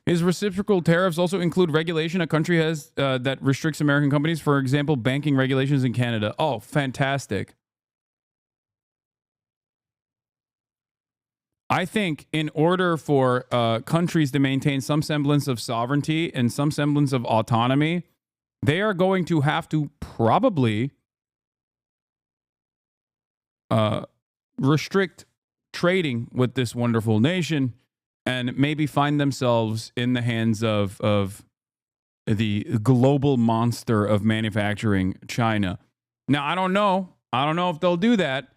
Is reciprocal tariffs also include regulation a country has that restricts American companies? For example, banking regulations in Canada. Oh, fantastic. I think in order for countries to maintain some semblance of sovereignty and some semblance of autonomy, they are going to have to probably restrict trading with this wonderful nation and maybe find themselves in the hands of the global monster of manufacturing, China. Now, I don't know. I don't know if they'll do that.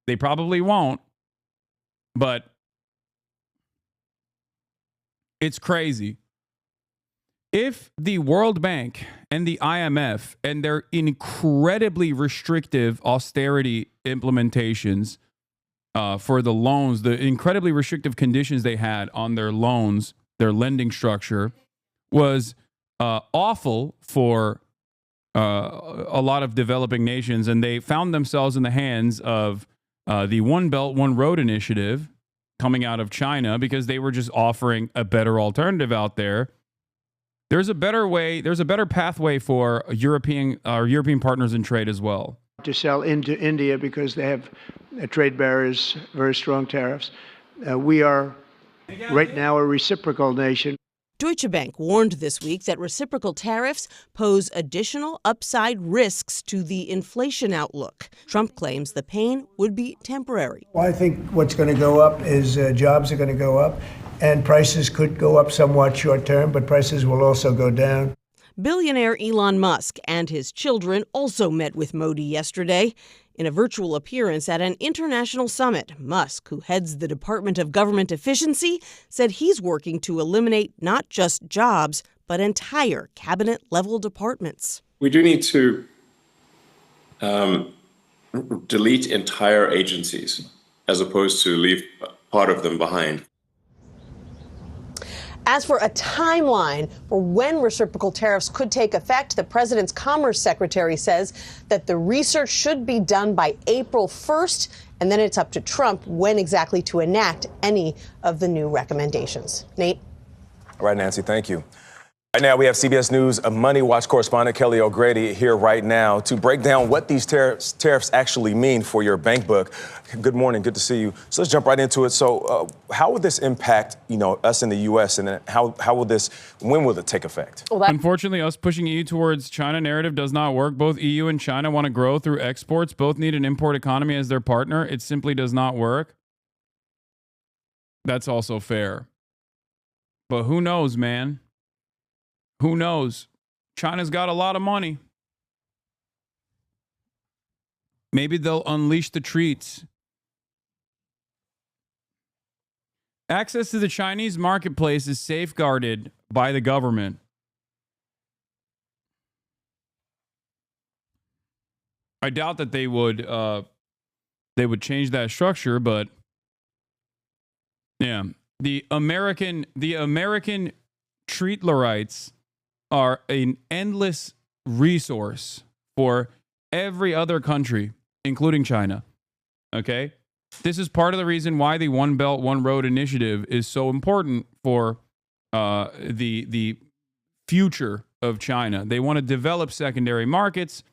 They probably won't. But it's crazy. If the World Bank and the IMF and their incredibly restrictive austerity implementations for the loans, the incredibly restrictive conditions they had on their loans, their lending structure, was awful for a lot of developing nations, and they found themselves in the hands of the One Belt, One Road initiative coming out of China because they were just offering a better alternative out there. There's a better way. There's a better pathway for European partners in trade as well. To sell into India because they have trade barriers, very strong tariffs. We are right now a reciprocal nation. Deutsche Bank warned this week that reciprocal tariffs pose additional upside risks to the inflation outlook. Trump claims the pain would be temporary. Well, I think what's going to go up is jobs are going to go up, and prices could go up somewhat short term, but prices will also go down. Billionaire Elon Musk and his children also met with Modi yesterday. In a virtual appearance at an international summit, Musk, who heads the Department of Government Efficiency, said he's working to eliminate not just jobs, but entire cabinet-level departments. We do need to delete entire agencies as opposed to leave part of them behind. As for a timeline for when reciprocal tariffs could take effect, the president's commerce secretary says that the research should be done by April 1st, and then it's up to Trump when exactly to enact any of the new recommendations. Nate? All right, Nancy, thank you. Right now, we have CBS News Money Watch correspondent Kelly O'Grady here right now to break down what these tariffs actually mean for your bank book. Good morning. Good to see you. So let's jump right into it. So how would this impact, us in the U.S. and then when will it take effect? Unfortunately, us pushing EU towards China narrative does not work. Both EU and China want to grow through exports. Both need an import economy as their partner. It simply does not work. That's also fair. But who knows, man? Who knows? China's got a lot of money. Maybe they'll unleash the treats. Access to the Chinese marketplace is safeguarded by the government. I doubt that they would change that structure, but yeah, the American Treatlerites are an endless resource for every other country, including China. Okay? This is part of the reason why the One Belt, One Road initiative is so important for the future of China. They want to develop secondary markets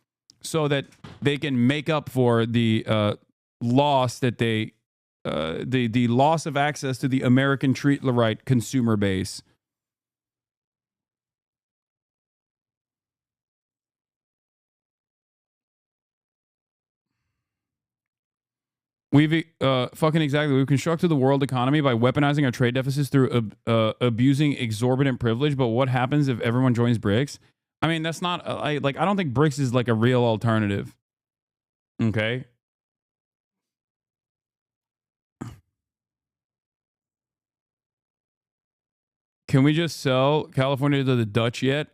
so that they can make up for the loss that the loss of access to the American treat-the-right consumer base. We've fucking exactly. We've constructed the world economy by weaponizing our trade deficits through abusing exorbitant privilege. But what happens if everyone joins BRICS? I mean, that's not I don't think BRICS is like a real alternative. Okay. Can we just sell California to the Dutch yet?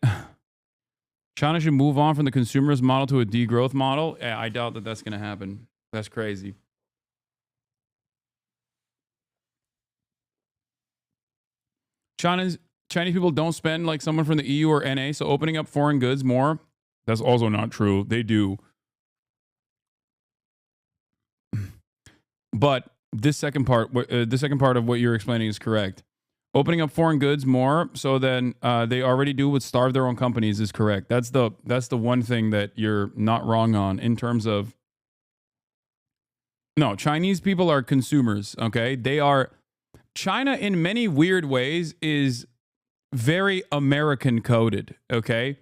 China should move on from the consumerist model to a degrowth model. Yeah, I doubt that that's going to happen. That's crazy. Chinese people don't spend like someone from the EU or NA, so opening up foreign goods more, that's also not true. They do. But this second part of what you're explaining is correct. Opening up foreign goods more so then they already do would starve their own companies is correct. That's the one thing that you're not wrong on in terms of. No, Chinese people are consumers, okay? They are. China in many weird ways is very American coded, okay?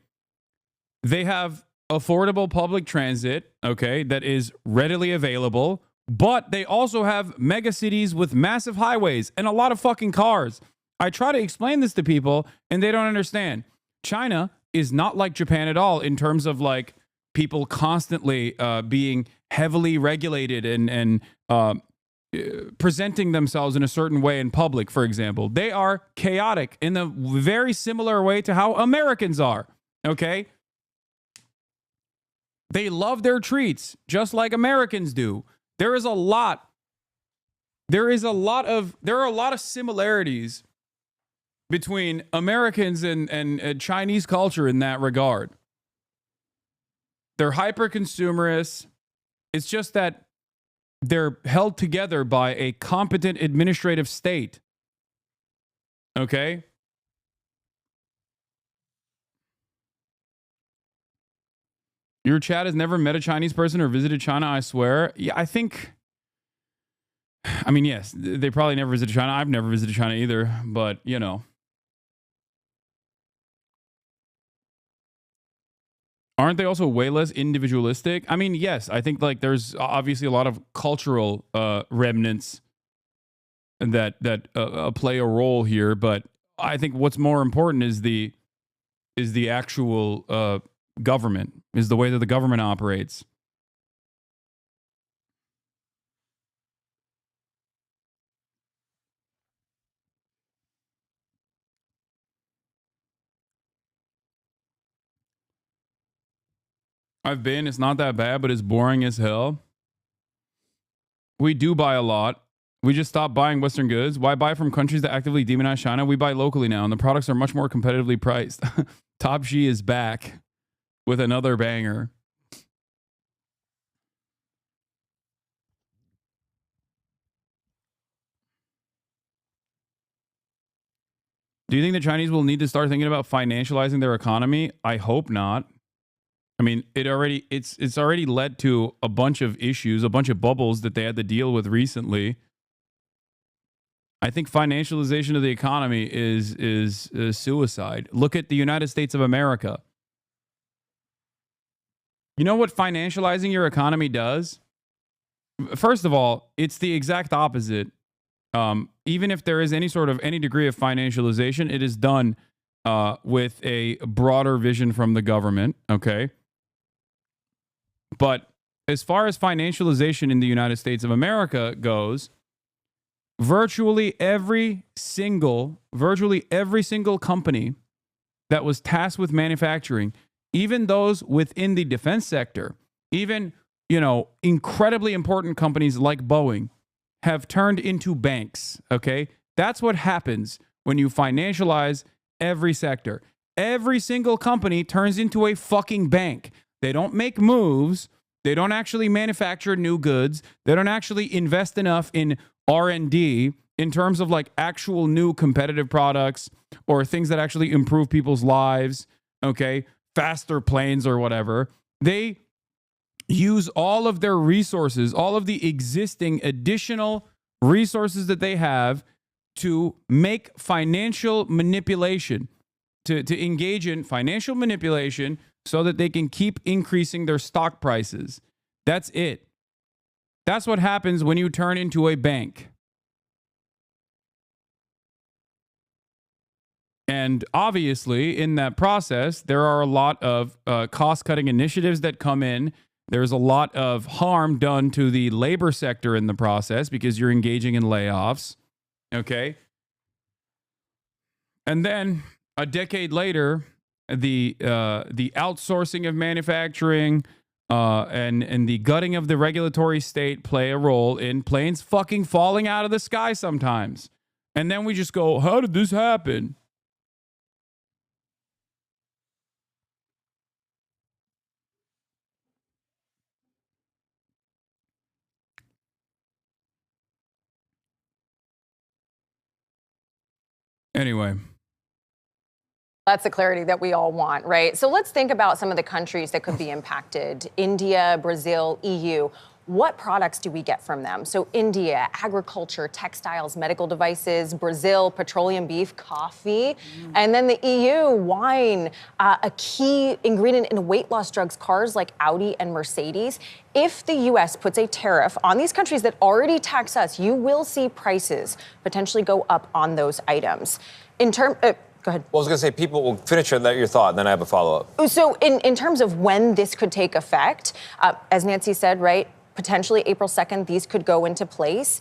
They have affordable public transit, okay, that is readily available, but they also have mega cities with massive highways and a lot of fucking cars. I try to explain this to people and they don't understand. China is not like Japan at all in terms of like people constantly being heavily regulated and presenting themselves in a certain way in public, for example. They are chaotic in a very similar way to how Americans are, okay? They love their treats just like Americans do. There are a lot of similarities between Americans and Chinese culture in that regard. They're hyper consumerists. It's just that they're held together by a competent administrative state. Okay? Your chat has never met a Chinese person or visited China, I swear. Yeah, I mean, yes, they probably never visited China. I've never visited China either, but, you know. Aren't they also way less individualistic? I mean, yes, I think like there's obviously a lot of cultural remnants that play a role here, but I think what's more important is the actual government, is the way that the government operates. I've been. It's not that bad, but it's boring as hell. We do buy a lot. We just stopped buying Western goods. Why buy from countries that actively demonize China? We buy locally now, and the products are much more competitively priced. Top G is back with another banger. Do you think the Chinese will need to start thinking about financializing their economy? I hope not. I mean, it's already led to a bunch of issues, a bunch of bubbles that they had to deal with recently. I think financialization of the economy is suicide. Look at the United States of America. You know what financializing your economy does? First of all, it's the exact opposite. Even if there is any degree of financialization, it is done with a broader vision from the government. Okay. But as far as financialization in the United States of America goes, virtually every single company that was tasked with manufacturing, even those within the defense sector, even, incredibly important companies like Boeing, have turned into banks, okay? That's what happens when you financialize every sector. every single company turns into a fucking bank. They don't make moves. They don't actually manufacture new goods. They don't actually invest enough in R&D in terms of like actual new competitive products or things that actually improve people's lives, okay? Faster planes or whatever. They use all of their resources, all of the existing additional resources that they have to make financial manipulation, to engage in financial manipulation so that they can keep increasing their stock prices. That's it. That's what happens when you turn into a bank. And obviously, in that process, there are a lot of cost-cutting initiatives that come in. There's a lot of harm done to the labor sector in the process because you're engaging in layoffs. Okay? And then a decade later, the outsourcing of manufacturing and the gutting of the regulatory state play a role in planes fucking falling out of the sky sometimes. And then we just go, how did this happen? Anyway. That's the clarity that we all want, right? So let's think about some of the countries that could be impacted. India, Brazil, EU. What products do we get from them? So India, agriculture, textiles, medical devices. Brazil, petroleum, beef, coffee. And then the EU, wine, a key ingredient in weight loss drugs, cars like Audi and Mercedes. If the U.S. puts a tariff on these countries that already tax us, you will see prices potentially go up on those items. Go ahead. Well, I was going to say, people will finish your thought, and then I have a follow-up. So in terms of when this could take effect, as Nancy said, right, potentially April 2nd, these could go into place.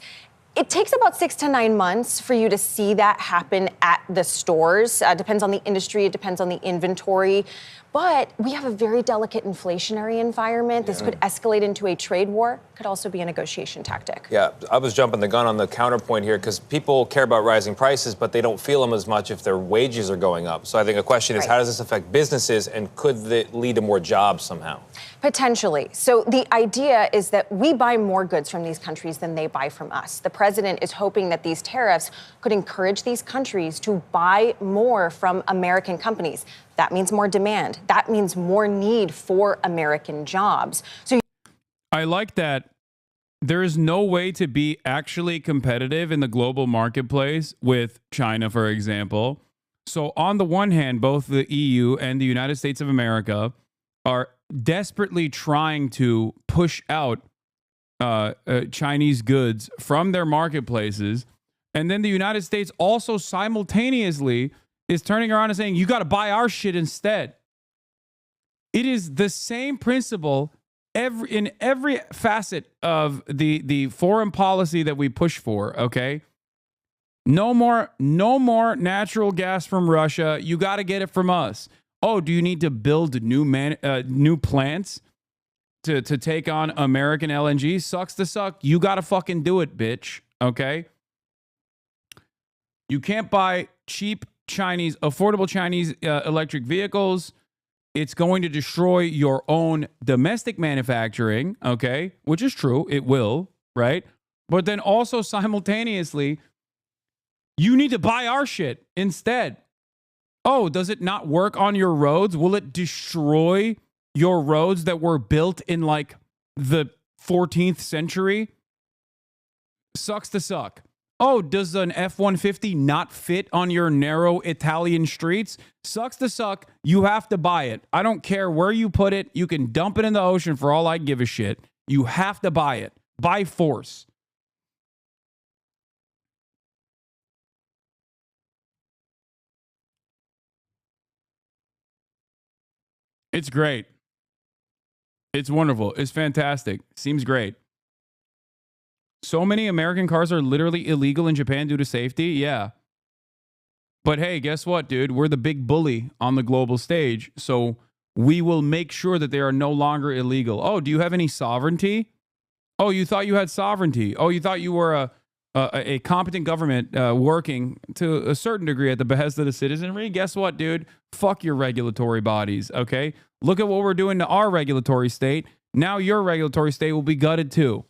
It takes about 6 to 9 months for you to see that happen at the stores. Depends on the industry. It depends on the inventory. But we have a very delicate inflationary environment. This could escalate into a trade war. Could also be a negotiation tactic. Yeah, I was jumping the gun on the counterpoint here because people care about rising prices, but they don't feel them as much if their wages are going up. So I think a question is, how does this affect businesses, and could it lead to more jobs somehow? Potentially. So the idea is that we buy more goods from these countries than they buy from us. The president is hoping that these tariffs could encourage these countries to buy more from American companies. That means more demand. That means more need for American jobs. So I like that there is no way to be actually competitive in the global marketplace with China, for example. So on the one hand, both the EU and the United States of America are desperately trying to push out Chinese goods from their marketplaces. And then the United States also simultaneously is turning around and saying, you got to buy our shit instead. It is the same principle in every facet of the foreign policy that we push for, okay? No more natural gas from Russia. You got to get it from us. Oh, do you need to build new plants to take on American LNG? Sucks to suck. You got to fucking do it, bitch, okay? You can't buy cheap affordable Chinese electric vehicles. It's going to destroy your own domestic manufacturing, okay? Which is true. It will, right? But then also simultaneously, you need to buy our shit instead. Oh, does it not work on your roads? Will it destroy your roads that were built in like the 14th century? Sucks to suck. Oh, does an F-150 not fit on your narrow Italian streets? Sucks to suck. You have to buy it. I don't care where you put it. You can dump it in the ocean for all I give a shit. You have to buy it. By force. It's great. It's wonderful. It's fantastic. Seems great. So many American cars are literally illegal in Japan due to safety. Yeah. But hey, guess what, dude? We're the big bully on the global stage. So we will make sure that they are no longer illegal. Oh, do you have any sovereignty? Oh, you thought you had sovereignty. Oh, you thought you were a competent government working to a certain degree at the behest of the citizenry, guess what, dude? Fuck your regulatory bodies, okay? Look at what we're doing to our regulatory state. Now your regulatory state will be gutted too.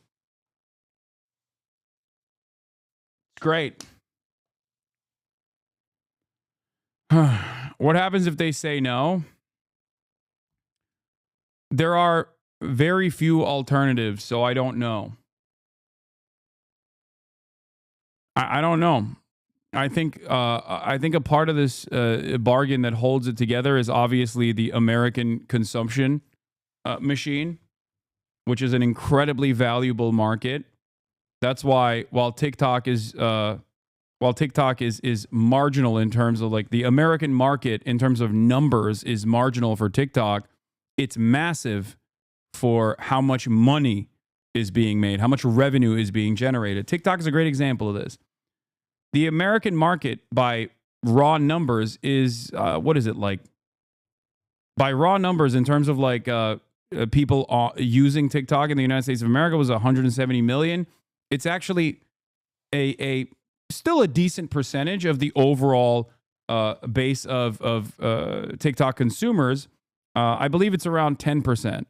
Great. What happens if they say no? There are very few alternatives, so I don't know. I don't know. I think a part of this bargain that holds it together is obviously the American consumption machine, which is an incredibly valuable market. That's why while TikTok is marginal in terms of like the American market in terms of numbers is marginal for TikTok, it's massive for how much money is being made, how much revenue is being generated. TikTok is a great example of this. The American market by raw numbers is, what is it like? By raw numbers in terms of like people using TikTok in the United States of America was 170 million. It's actually a still a decent percentage of the overall base of TikTok consumers. I believe it's around 10%.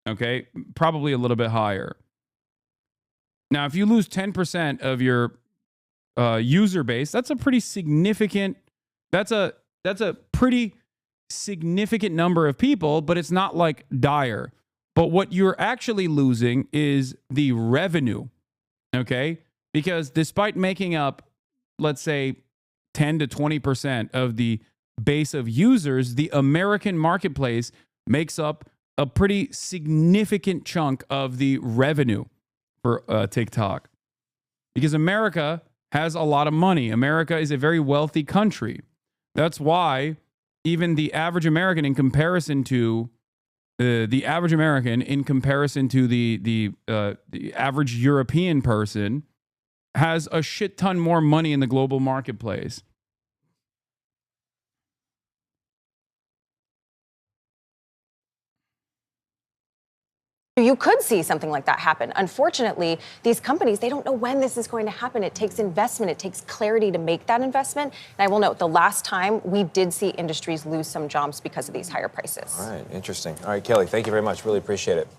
Okay, probably a little bit higher. Now, if you lose 10% of your user base, that's a pretty significant. That's a pretty significant number of people, but it's not like dire. But what you're actually losing is the revenue. Okay, because despite making up, let's say, 10 to 20% of the base of users, the American marketplace makes up a pretty significant chunk of the revenue for TikTok. Because America has a lot of money. America is a very wealthy country. That's why even the average American in comparison to the average European person has a shit ton more money in the global marketplace. You could see something like that happen. Unfortunately, these companies, they don't know when this is going to happen. It takes investment. It takes clarity to make that investment. And I will note, the last time we did see industries lose some jobs because of these higher prices. All right, interesting. All right, Kelly, thank you very much. Really appreciate it.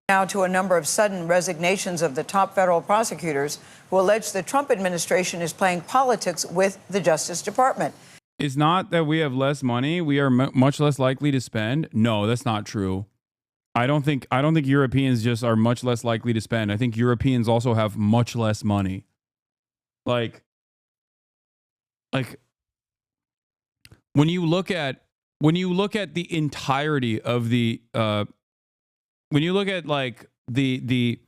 Now to a number of sudden resignations of the top federal prosecutors who allege the Trump administration is playing politics with the Justice Department. It's not that we have less money. We are much less likely to spend. No, that's not true. I don't think Europeans just are much less likely to spend. I think Europeans also have much less money. Like when you look at the entirety of the when you look at like the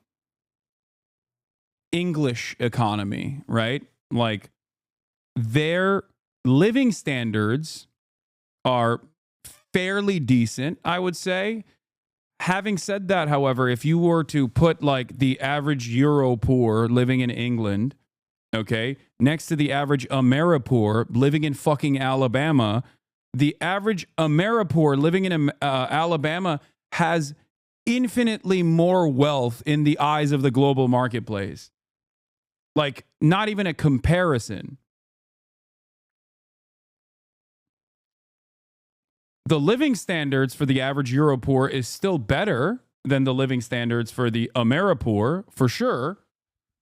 English economy, right? Like their living standards are fairly decent, I would say. Having said that, however, if you were to put like the average Euro poor living in England, okay, next to the average Ameripoor living in fucking Alabama, the average Ameripoor living in Alabama has infinitely more wealth in the eyes of the global marketplace. Like, not even a comparison. The living standards for the average Euro poor is still better than the living standards for the Ameripoor, for sure,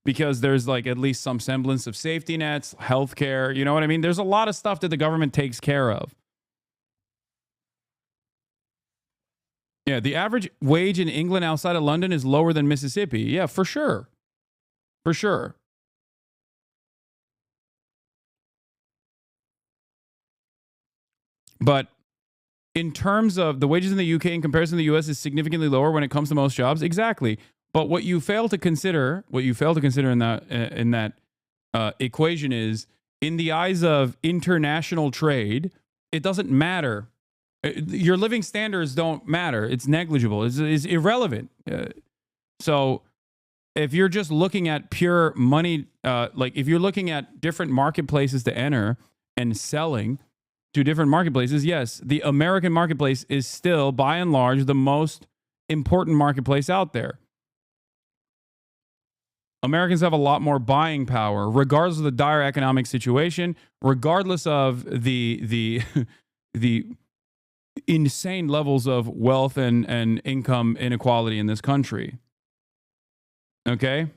because there's like at least some semblance of safety nets, healthcare, you know what I mean? There's a lot of stuff that the government takes care of. Yeah, the average wage in England outside of London is lower than Mississippi. Yeah, for sure. For sure. But in terms of the wages in the UK in comparison to the US is significantly lower when it comes to most jobs. Exactly. But what you fail to consider in that equation is, in the eyes of international trade, it doesn't matter. Your living standards don't matter. It's negligible. It's irrelevant. So if you're just looking at pure money, like if you're looking at different marketplaces to enter and selling to different marketplaces, yes, the American marketplace is still, by and large, the most important marketplace out there. Americans have a lot more buying power, regardless of the dire economic situation, regardless of the the insane levels of wealth and income inequality in this country. Okay?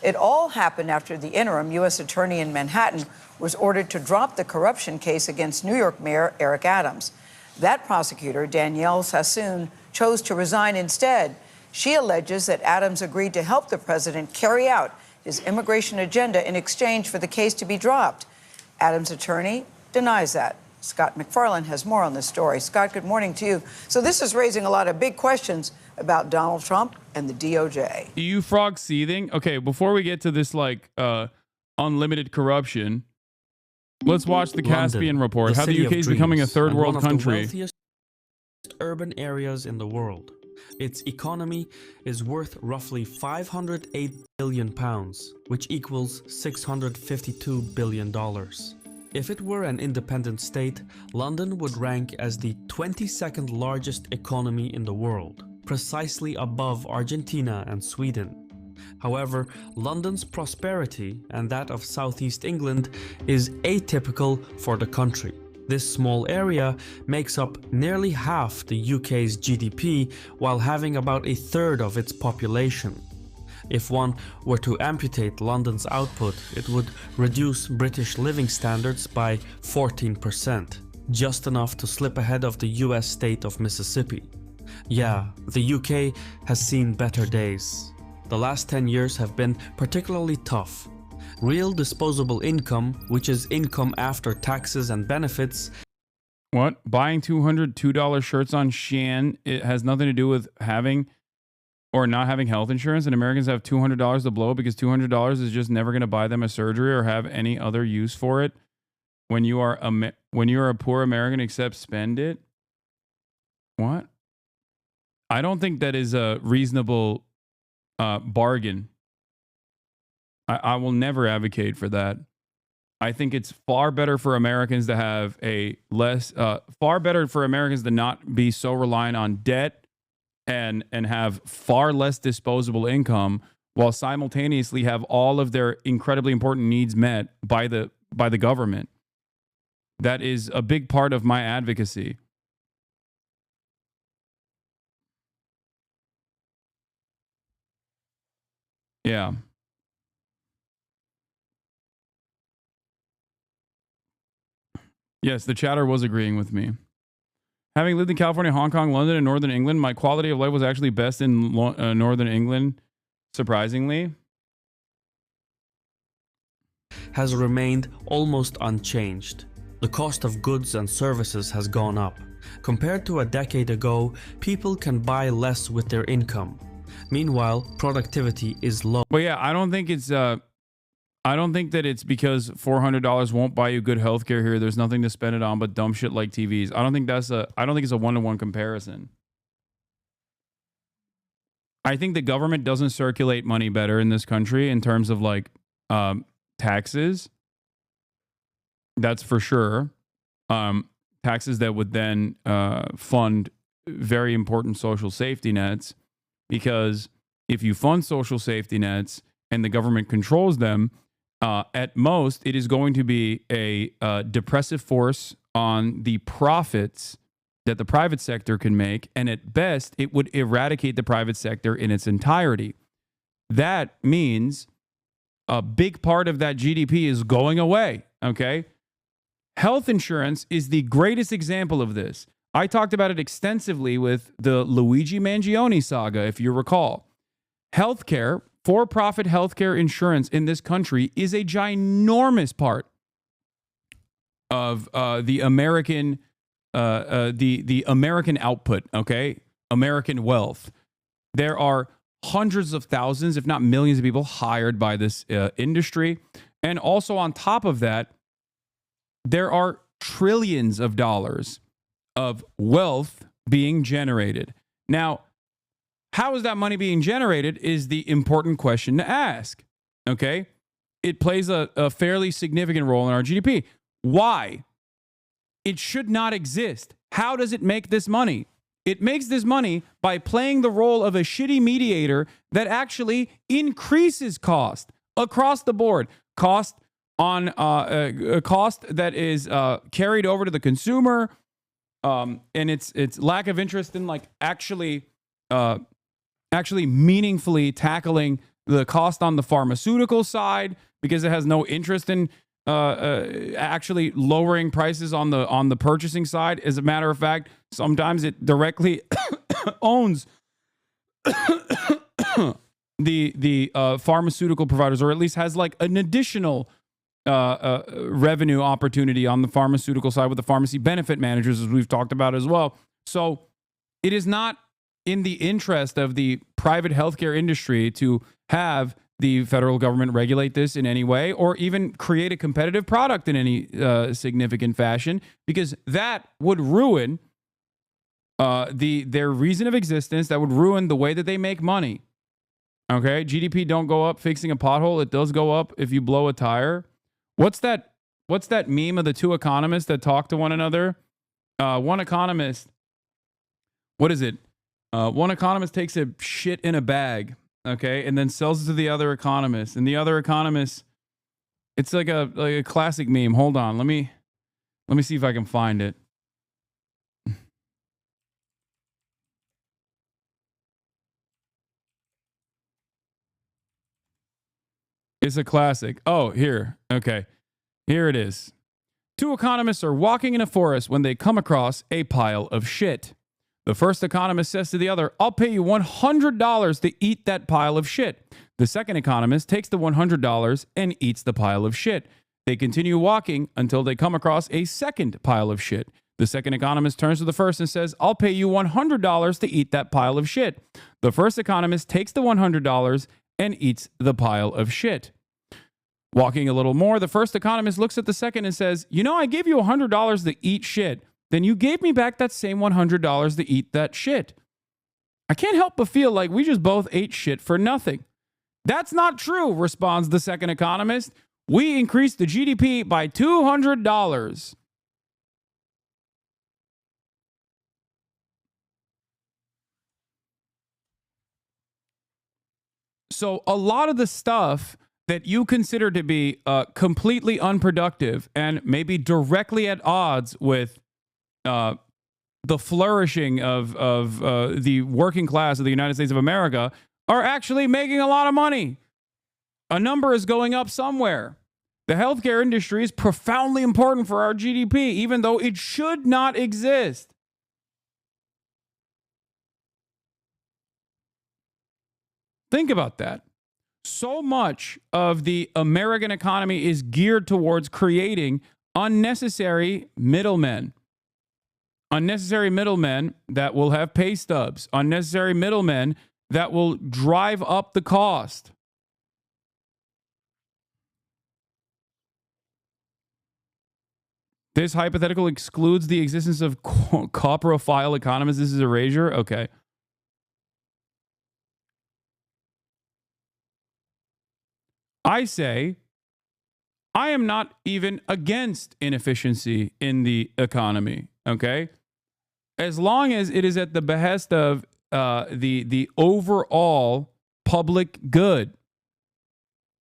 It all happened after the interim U.S. attorney in Manhattan was ordered to drop the corruption case against New York Mayor Eric Adams. That prosecutor, Danielle Sassoon, chose to resign instead. She alleges that Adams agreed to help the president carry out his immigration agenda in exchange for the case to be dropped. Adams' attorney denies that. Scott McFarland has more on this story. Scott, good morning to you. So this is raising a lot of big questions about Donald Trump and the DOJ. Do you frog seething? Okay, before we get to this unlimited corruption, let's watch the Caspian report. How the UK is becoming a third world country. One of the wealthiest urban areas in the world. Its economy is worth roughly £508 billion, which equals $652 billion. If it were an independent state, London would rank as the 22nd largest economy in the world, precisely above Argentina and Sweden. However, London's prosperity and that of southeast England is atypical for the country. This small area makes up nearly half the UK's GDP while having about a third of its population. If one were to amputate London's output, it would reduce British living standards by 14%, just enough to slip ahead of the US state of Mississippi. Yeah, the UK has seen better days. The last 10 years have been particularly tough. Real disposable income, which is income after taxes and benefits. What? Buying $202 shirts on Shein, it has nothing to do with having or not having health insurance, and Americans have $200 to blow because $200 is just never going to buy them a surgery or have any other use for it. When you are a poor American, except spend it. What? I don't think that is a reasonable bargain. I will never advocate for that. I think it's far better for Americans to have far better for Americans to not be so reliant on debt and have far less disposable income while simultaneously have all of their incredibly important needs met by the government. That is a big part of my advocacy. Yeah. Yes, the chatter was agreeing with me. Having lived in California, Hong Kong, London, and Northern England, my quality of life was actually best in Northern England, surprisingly. Has remained almost unchanged. The cost of goods and services has gone up. Compared to a decade ago, people can buy less with their income. Meanwhile, productivity is low. But yeah, I don't think that it's because $400 won't buy you good healthcare here. There's nothing to spend it on but dumb shit like TVs. I don't think it's a one-to-one comparison. I think the government doesn't circulate money better in this country in terms of taxes. That's for sure. Taxes that would then fund very important social safety nets, because if you fund social safety nets and the government controls them, at most, it is going to be a depressive force on the profits that the private sector can make. And at best, it would eradicate the private sector in its entirety. That means a big part of that GDP is going away. Okay. Health insurance is the greatest example of this. I talked about it extensively with the Luigi Mangione saga, if you recall. Healthcare, for-profit healthcare insurance in this country is a ginormous part of the American American output, okay? American wealth. There are hundreds of thousands, if not millions of people hired by this industry. And also on top of that, there are trillions of dollars of wealth being generated. Now, how is that money being generated is the important question to ask, okay? It plays a fairly significant role in our GDP. Why? It should not exist. How does it make this money? It makes this money by playing the role of a shitty mediator that actually increases cost across the board. Cost on a cost that is carried over to the consumer, and it's lack of interest in like actually meaningfully tackling the cost on the pharmaceutical side, because it has no interest in actually lowering prices on the purchasing side. As a matter of fact, sometimes it directly owns the pharmaceutical providers, or at least has like an additional revenue opportunity on the pharmaceutical side with the pharmacy benefit managers, as we've talked about as well. So it is not in the interest of the private healthcare industry to have the federal government regulate this in any way, or even create a competitive product in any significant fashion, because that would ruin their reason of existence. That would ruin the way that they make money. Okay, GDP don't go up fixing a pothole. It does go up if you blow a tire. What's that meme of the two economists that talk to one another? One economist, what is it? One economist takes a shit in a bag, okay, and then sells it to the other economist. And the other economist, it's like a classic meme. Hold on, let me see if I can find it. It's a classic. Oh, here. Okay. Here it is. Two economists are walking in a forest when they come across a pile of shit. The first economist says to the other, "I'll pay you $100 to eat that pile of shit." The second economist takes the $100 and eats the pile of shit. They continue walking until they come across a second pile of shit. The second economist turns to the first and says, "I'll pay you $100 to eat that pile of shit." The first economist takes the $100 and eats the pile of shit. Walking a little more, the first economist looks at the second and says, "You know, I gave you $100 to eat shit. Then you gave me back that same $100 to eat that shit. I can't help but feel like we just both ate shit for nothing." "That's not true," responds the second economist. "We increased the GDP by $200. So a lot of the stuff that you consider to be completely unproductive and maybe directly at odds with the flourishing of the working class of the United States of America are actually making a lot of money. A number is going up somewhere. The healthcare industry is profoundly important for our GDP, even though it should not exist. Think about that. So much of the American economy is geared towards creating unnecessary middlemen. Unnecessary middlemen that will have pay stubs. Unnecessary middlemen that will drive up the cost. This hypothetical excludes the existence of coprophile economists. This is erasure? Okay. I say, I am not even against inefficiency in the economy, okay? As long as it is at the behest of the overall public good,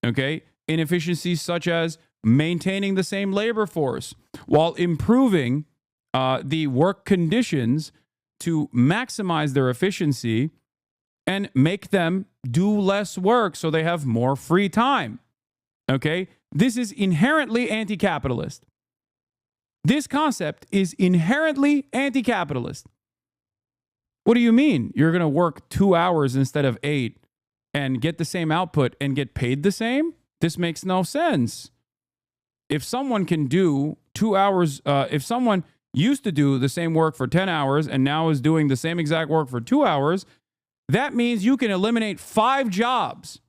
okay? Inefficiencies such as maintaining the same labor force while improving the work conditions to maximize their efficiency and make them do less work so they have more free time. Okay? This is inherently anti-capitalist. This concept is inherently anti-capitalist. What do you mean? You're going to work 2 hours instead of 8 and get the same output and get paid the same? This makes no sense. If someone can do 2 hours, if someone used to do the same work for 10 hours and now is doing the same exact work for 2 hours, that means you can eliminate 5 jobs.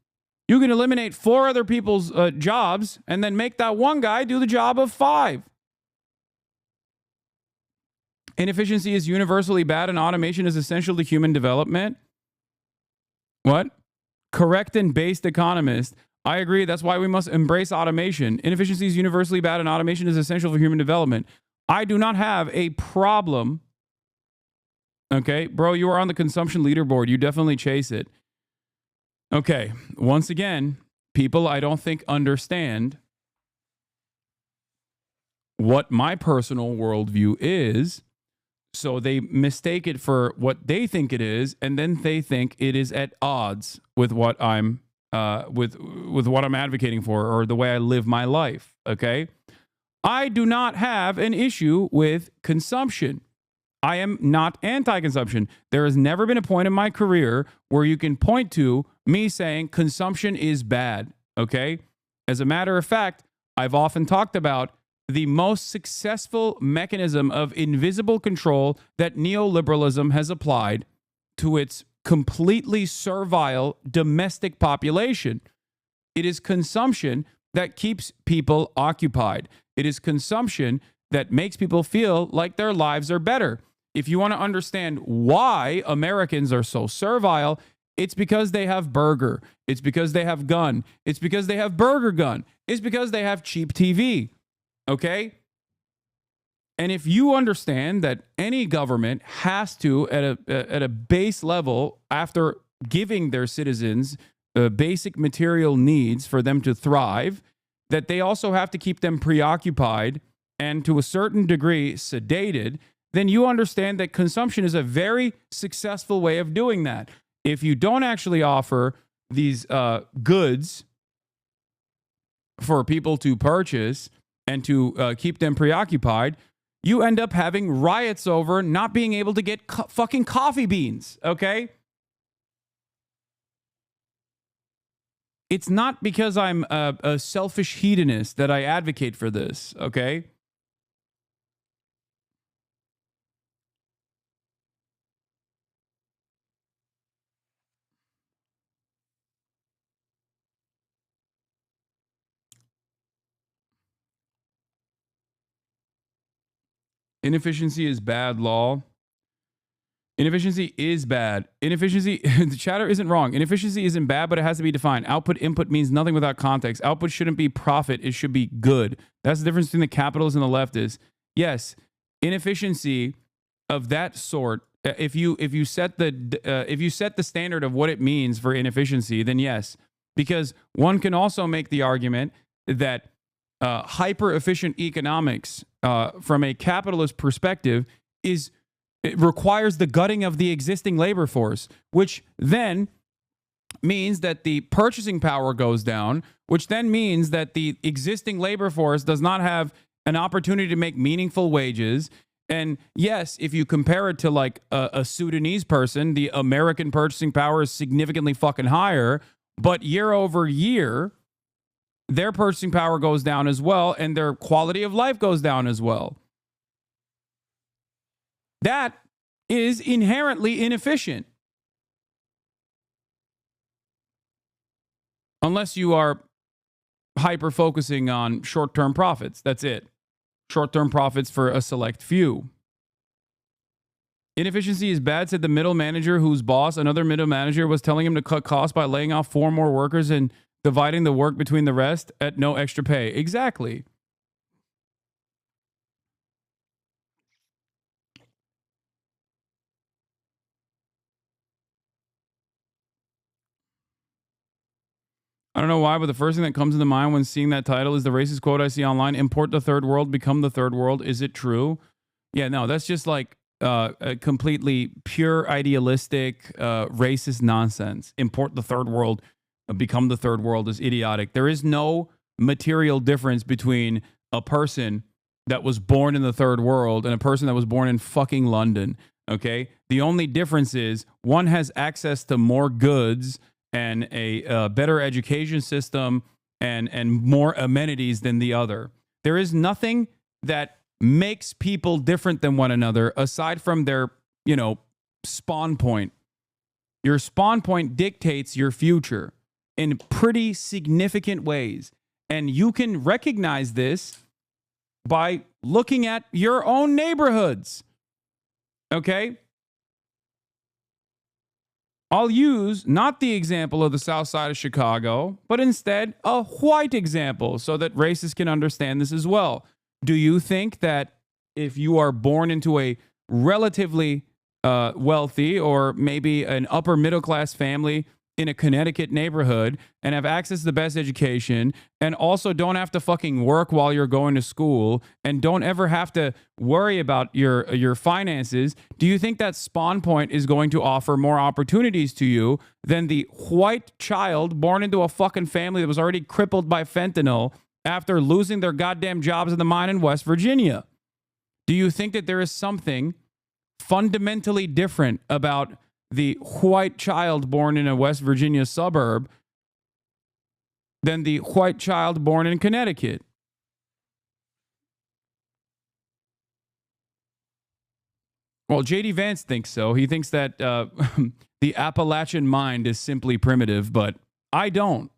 You can eliminate 4 other people's jobs and then make that one guy do the job of 5. Inefficiency is universally bad and automation is essential to human development. What? Correct and based economist. I agree. That's why we must embrace automation. Inefficiency is universally bad and automation is essential for human development. I do not have a problem. Okay, bro, you are on the consumption leaderboard. You definitely chase it. Okay, once again, people I don't think understand what my personal worldview is. So they mistake it for what they think it is, and then they think it is at odds with what I'm with what I'm advocating for or the way I live my life. Okay, I do not have an issue with consumption. I am not anti-consumption. There has never been a point in my career where you can point to me saying consumption is bad. Okay, as a matter of fact, I've often talked about the most successful mechanism of invisible control that neoliberalism has applied to its completely servile domestic population. It is consumption that keeps people occupied. It is consumption that makes people feel like their lives are better. If you want to understand why Americans are so servile, it's because they have burger. It's because they have gun. It's because they have burger gun. It's because they have cheap TV. Okay? And if you understand that any government has to, at a base level, after giving their citizens basic material needs for them to thrive, that they also have to keep them preoccupied and to a certain degree sedated, then you understand that consumption is a very successful way of doing that. If you don't actually offer these goods for people to purchase and to keep them preoccupied, you end up having riots over not being able to get fucking coffee beans, okay? It's not because I'm a selfish hedonist that I advocate for this, okay? Inefficiency is bad, law. Inefficiency is bad. Inefficiency, the chatter isn't wrong. Inefficiency isn't bad, but it has to be defined. Output input means nothing without context. Output shouldn't be profit. It should be good. That's the difference between the capitalists and the leftists. Yes, inefficiency of that sort, if you set the standard of what it means for inefficiency, then yes. Because one can also make the argument that hyper-efficient economics from a capitalist perspective it requires the gutting of the existing labor force, which then means that the purchasing power goes down, which then means that the existing labor force does not have an opportunity to make meaningful wages. And yes, if you compare it to like a Sudanese person, the American purchasing power is significantly fucking higher, but year over year, their purchasing power goes down as well, and their quality of life goes down as well. That is inherently inefficient. Unless you are hyper-focusing on short-term profits. That's it. Short-term profits for a select few. Inefficiency is bad, said the middle manager whose boss, another middle manager, was telling him to cut costs by laying off 4 more workers and dividing the work between the rest at no extra pay. Exactly. I don't know why, but the first thing that comes into mind when seeing that title is the racist quote I see online: import the third world, become the third world. Is it true? Yeah, no, that's just like a completely pure idealistic racist nonsense. Import the third world, become the third world is idiotic. There is no material difference between a person that was born in the third world and a person that was born in fucking London. Okay? The only difference is one has access to more goods and a better education system and more amenities than the other. There is nothing that makes people different than one another aside from their, spawn point. Your spawn point dictates your future in pretty significant ways. And you can recognize this by looking at your own neighborhoods. Okay? I'll use not the example of the South Side of Chicago, but instead a white example so that racists can understand this as well. Do you think that if you are born into a relatively wealthy or maybe an upper middle class family in a Connecticut neighborhood and have access to the best education and also don't have to fucking work while you're going to school and don't ever have to worry about your finances, do you think that Spawn Point is going to offer more opportunities to you than the white child born into a fucking family that was already crippled by fentanyl after losing their goddamn jobs in the mine in West Virginia? Do you think that there is something fundamentally different about the white child born in a West Virginia suburb than the white child born in Connecticut? Well, J.D. Vance thinks so. He thinks that the Appalachian mind is simply primitive, but I don't.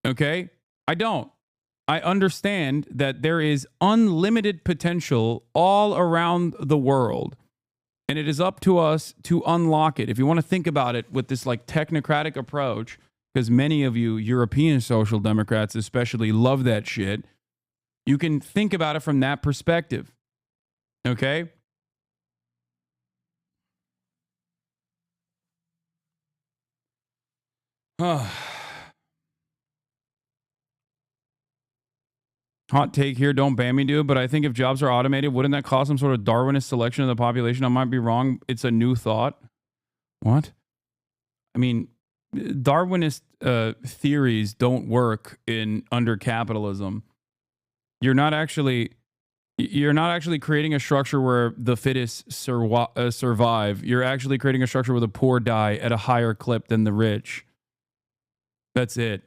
Okay? I don't. I understand that there is unlimited potential all around the world, and it is up to us to unlock it. If you want to think about it with this like technocratic approach, because many of you European social democrats especially love that shit, you can think about it from that perspective. Okay? Hot take here, don't ban me, dude, but I think if jobs are automated, wouldn't that cause some sort of Darwinist selection of the population? I might be wrong. It's a new thought. What? I mean, Darwinist theories don't work under capitalism. You're not actually creating a structure where the fittest survive. You're actually creating a structure where the poor die at a higher clip than the rich. That's it.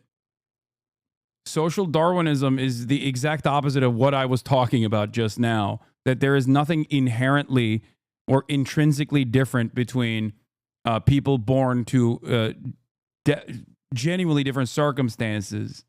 Social Darwinism is the exact opposite of what I was talking about just now, that there is nothing inherently or intrinsically different between people born to genuinely different circumstances.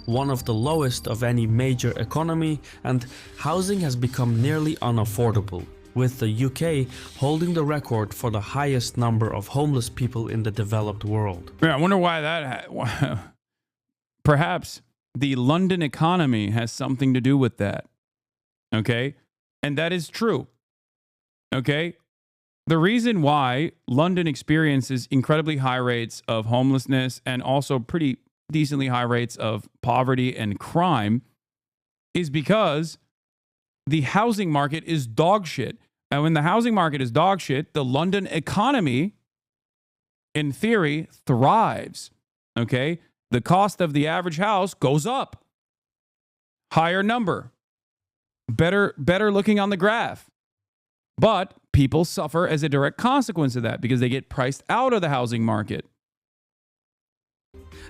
One of the lowest of any major economy, and housing has become nearly unaffordable, with the UK holding the record for the highest number of homeless people in the developed world. Yeah, I wonder why that... Perhaps the London economy has something to do with that. Okay? And that is true. Okay? The reason why London experiences incredibly high rates of homelessness and also pretty decently high rates of poverty and crime is because the housing market is dog shit. And when the housing market is dog shit, the London economy, in theory, thrives. Okay? The cost of the average house goes up. Higher number. Better looking on the graph. But people suffer as a direct consequence of that because they get priced out of the housing market.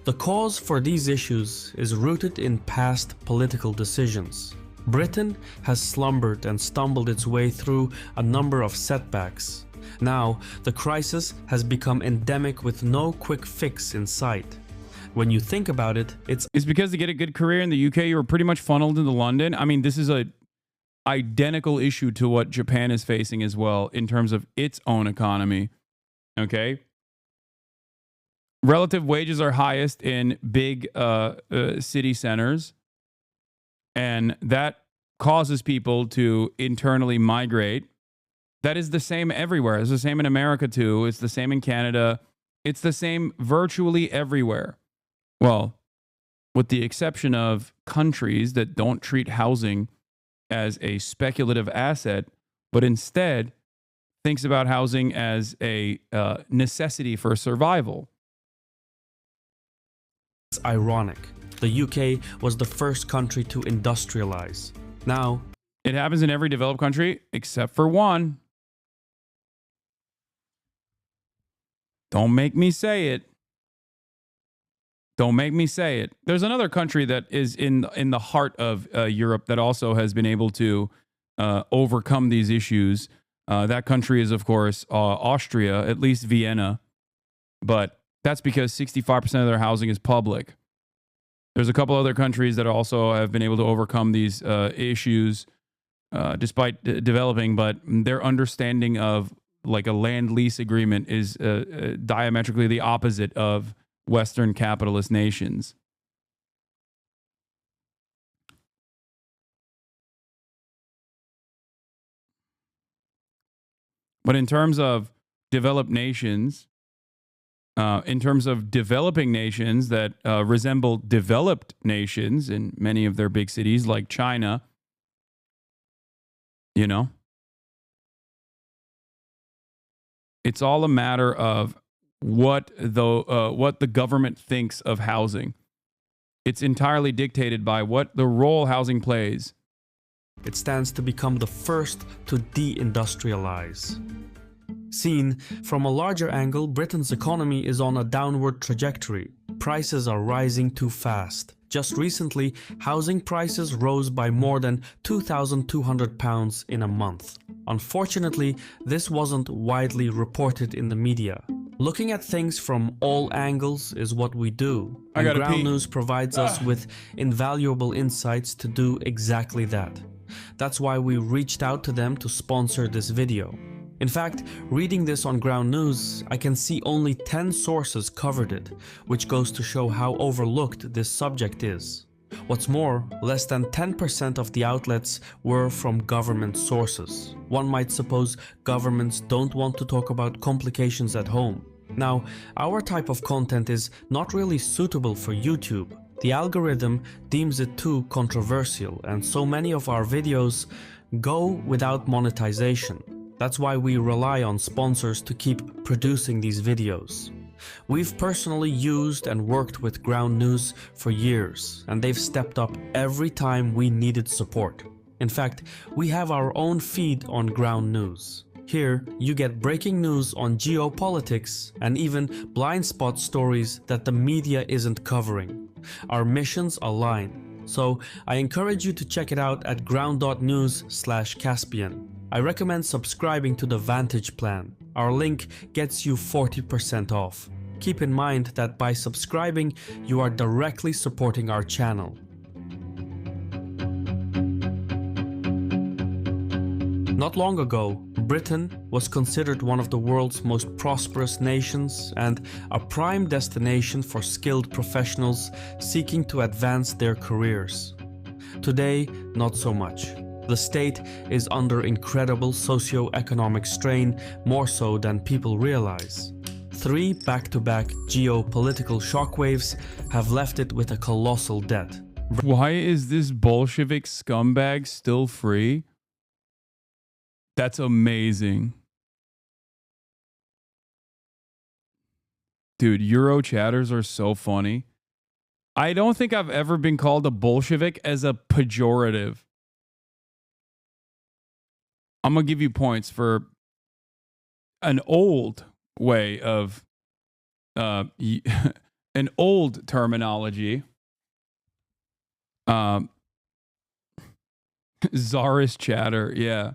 The cause for these issues is rooted in past political decisions. Britain has slumbered and stumbled its way through a number of setbacks. Now, the crisis has become endemic with no quick fix in sight. When you think about it, it's because to get a good career in the UK, you were pretty much funneled into London. I mean, this is a identical issue to what Japan is facing as well in terms of its own economy. Okay? Relative wages are highest in big city centers, and that causes people to internally migrate. That is the same everywhere. It's the same in America too. It's the same in Canada. It's the same virtually everywhere. Well, with the exception of countries that don't treat housing as a speculative asset, but instead thinks about housing as a necessity for survival. It's ironic. The UK was the first country to industrialize. Now, it happens in every developed country except for one. Don't make me say it. Don't make me say it. There's another country that is in the heart of Europe that also has been able to overcome these issues. That country is, of course, Austria, at least Vienna. But that's because 65% of their housing is public. There's a couple other countries that also have been able to overcome these issues despite developing, but their understanding of like a land lease agreement is diametrically the opposite of Western capitalist nations. But in terms of developed nations, in terms of developing nations that resemble developed nations in many of their big cities, like China, you know, it's all a matter of what the government thinks of housing. It's entirely dictated by what the role housing plays. It stands to become the first to deindustrialize. Seen from a larger angle, Britain's economy is on a downward trajectory. Prices are rising too fast. Just recently, housing prices rose by more than £2,200 in a month. Unfortunately, this wasn't widely reported in the media. Looking at things from all angles is what we do, and Ground News provides us with invaluable insights to do exactly that. That's why we reached out to them to sponsor this video. In fact, reading this on Ground News, I can see only 10 sources covered it, which goes to show how overlooked this subject is. What's more, less than 10% of the outlets were from government sources. One might suppose governments don't want to talk about complications at home. Now, our type of content is not really suitable for YouTube. The algorithm deems it too controversial, and so many of our videos go without monetization. That's why we rely on sponsors to keep producing these videos. We've personally used and worked with Ground News for years, and they've stepped up every time we needed support. In fact, we have our own feed on Ground News. Here, you get breaking news on geopolitics and even blind spot stories that the media isn't covering. Our missions align, so I encourage you to check it out at ground.news/Caspian. I recommend subscribing to the Vantage plan. Our link gets you 40% off. Keep in mind that by subscribing, you are directly supporting our channel. Not long ago, Britain was considered one of the world's most prosperous nations and a prime destination for skilled professionals seeking to advance their careers. Today, not so much. The state is under incredible socio-economic strain, more so than people realize. 3 back-to-back geopolitical shockwaves have left it with a colossal debt. Why is this Bolshevik scumbag still free? That's amazing. Dude, Euro chatters are so funny. I don't think I've ever been called a Bolshevik as a pejorative. I'm going to give you points for an old way of, an old terminology. Czarist chatter, yeah.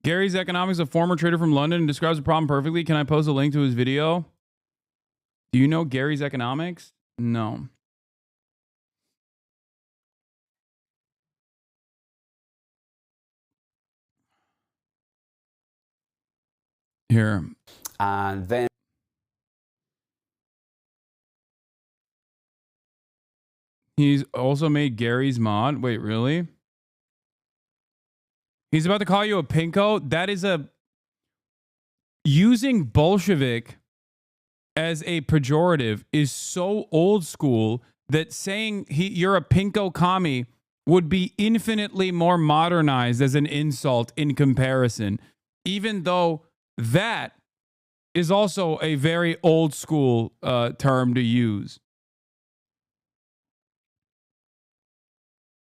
Gary's Economics, a former trader from London, describes the problem perfectly. Can I post a link to his video? Do you know Gary's Economics? No. Here. And then He's also made Gary's mod. Wait, really? He's about to call you a pinko? That is a... Using Bolshevik as a pejorative is so old school that saying you're a pinko commie would be infinitely more modernized as an insult in comparison, even though that is also a very old school term to use.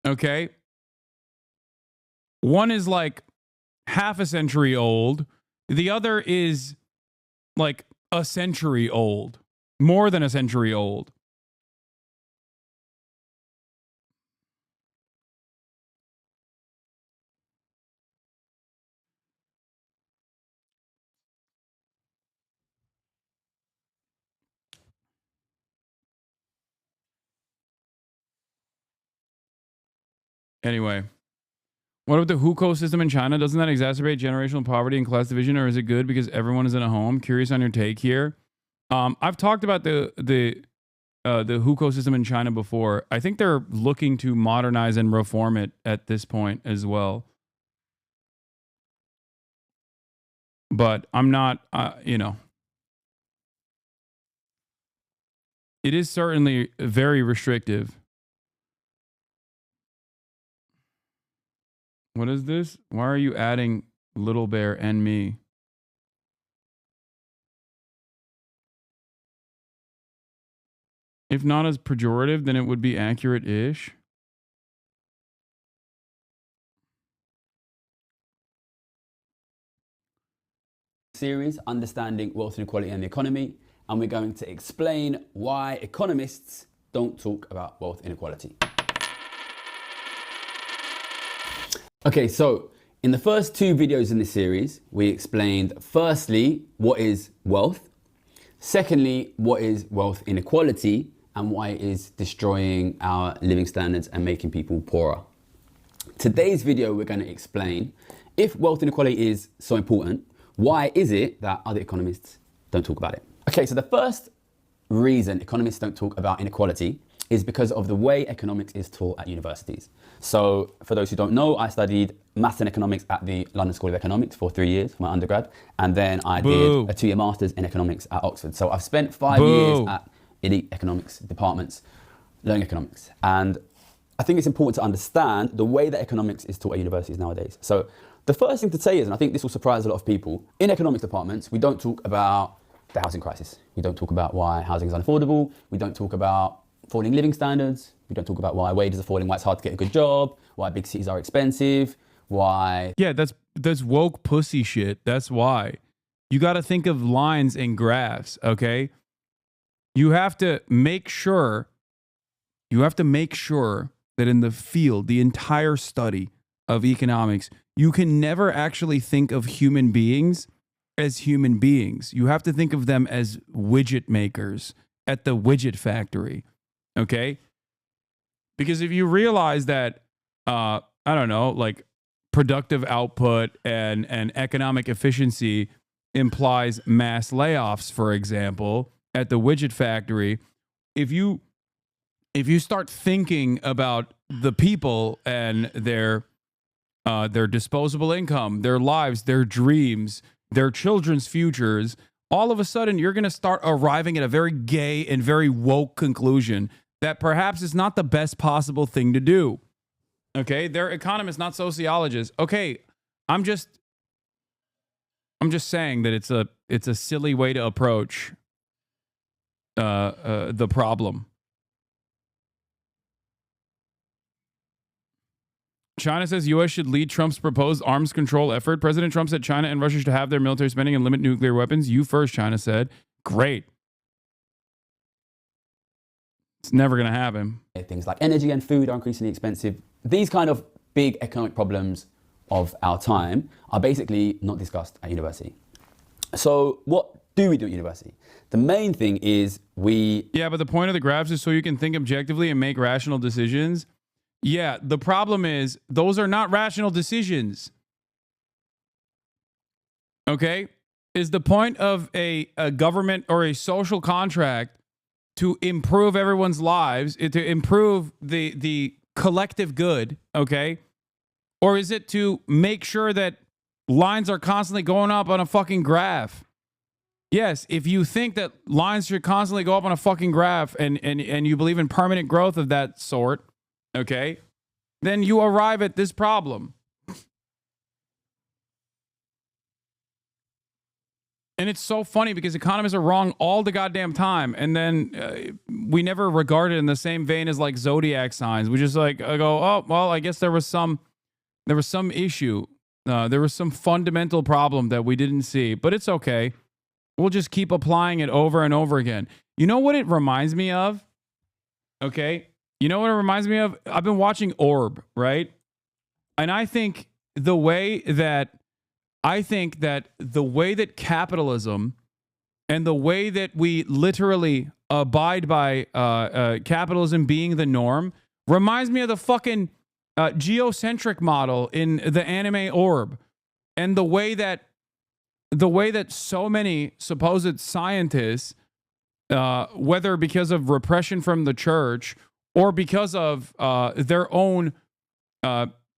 Okay? One is like half a century old. The other is like a century old. More than a century old. Anyway, what about the hukou system in China? Doesn't that exacerbate generational poverty and class division, or is it good because everyone is in a home? Curious on your take here. I've talked about the hukou system in China before. I think they're looking to modernize and reform it at this point as well. But I'm not, it is certainly very restrictive. What is this? Why are you adding Little Bear and me? If not as pejorative, then it would be accurate-ish. Series, Understanding Wealth Inequality and the Economy, and we're going to explain why economists don't talk about wealth inequality. Okay, so in the first 2 videos in this series, we explained firstly, what is wealth? Secondly, what is wealth inequality and why it is destroying our living standards and making people poorer. Today's video, we're going to explain if wealth inequality is so important, why is it that other economists don't talk about it? Okay, so the first reason economists don't talk about inequality is because of the way economics is taught at universities. So for those who don't know, I studied maths and economics at the London School of Economics for 3 years for my undergrad. And then I did a 2-year master's in economics at Oxford. So I've spent 5 years at elite economics departments learning economics. And I think it's important to understand the way that economics is taught at universities nowadays. So the first thing to say is, and I think this will surprise a lot of people, in economics departments, we don't talk about the housing crisis. We don't talk about why housing is unaffordable. We don't talk about falling living standards. We don't talk about why wages are falling, why it's hard to get a good job, why big cities are expensive, why... Yeah, that's woke pussy shit. That's why. You got to think of lines and graphs, okay? You have to make sure that in the field, the entire study of economics, you can never actually think of human beings as human beings. You have to think of them as widget makers at the widget factory, okay? Because if you realize that, I don't know, like productive output and economic efficiency implies mass layoffs, for example, at the widget factory, if you start thinking about the people and their disposable income, their lives, their dreams, their children's futures, all of a sudden you're going to start arriving at a very gay and very woke conclusion that perhaps is not the best possible thing to do. Okay, they're economists, not sociologists. Okay, I'm just saying that it's a silly way to approach the problem. China says U.S. should lead Trump's proposed arms control effort. President Trump said China and Russia should have their military spending and limit nuclear weapons. You first, China said. Great. It's never going to happen. Things like energy and food are increasingly expensive. These kind of big economic problems of our time are basically not discussed at university. So what do we do at university? The main thing is Yeah, but the point of the graphs is so you can think objectively and make rational decisions. Yeah, the problem is those are not rational decisions. Okay? Is the point of a government or a social contract to improve everyone's lives, to improve the collective good, okay? Or is it to make sure that lines are constantly going up on a fucking graph? Yes, if you think that lines should constantly go up on a fucking graph and you believe in permanent growth of that sort, okay, then you arrive at this problem. And it's so funny because economists are wrong all the goddamn time. And then we never regard it in the same vein as like zodiac signs. We just like go, oh, well, I guess there was some issue. There was some fundamental problem that we didn't see, but it's okay. We'll just keep applying it over and over again. You know what it reminds me of? Okay. You know what it reminds me of? I've been watching Orb, right? And I think the way that capitalism and the way that we literally abide by capitalism being the norm reminds me of the fucking geocentric model in the anime orb, and the way that so many supposed scientists, whether because of repression from the church or because of their own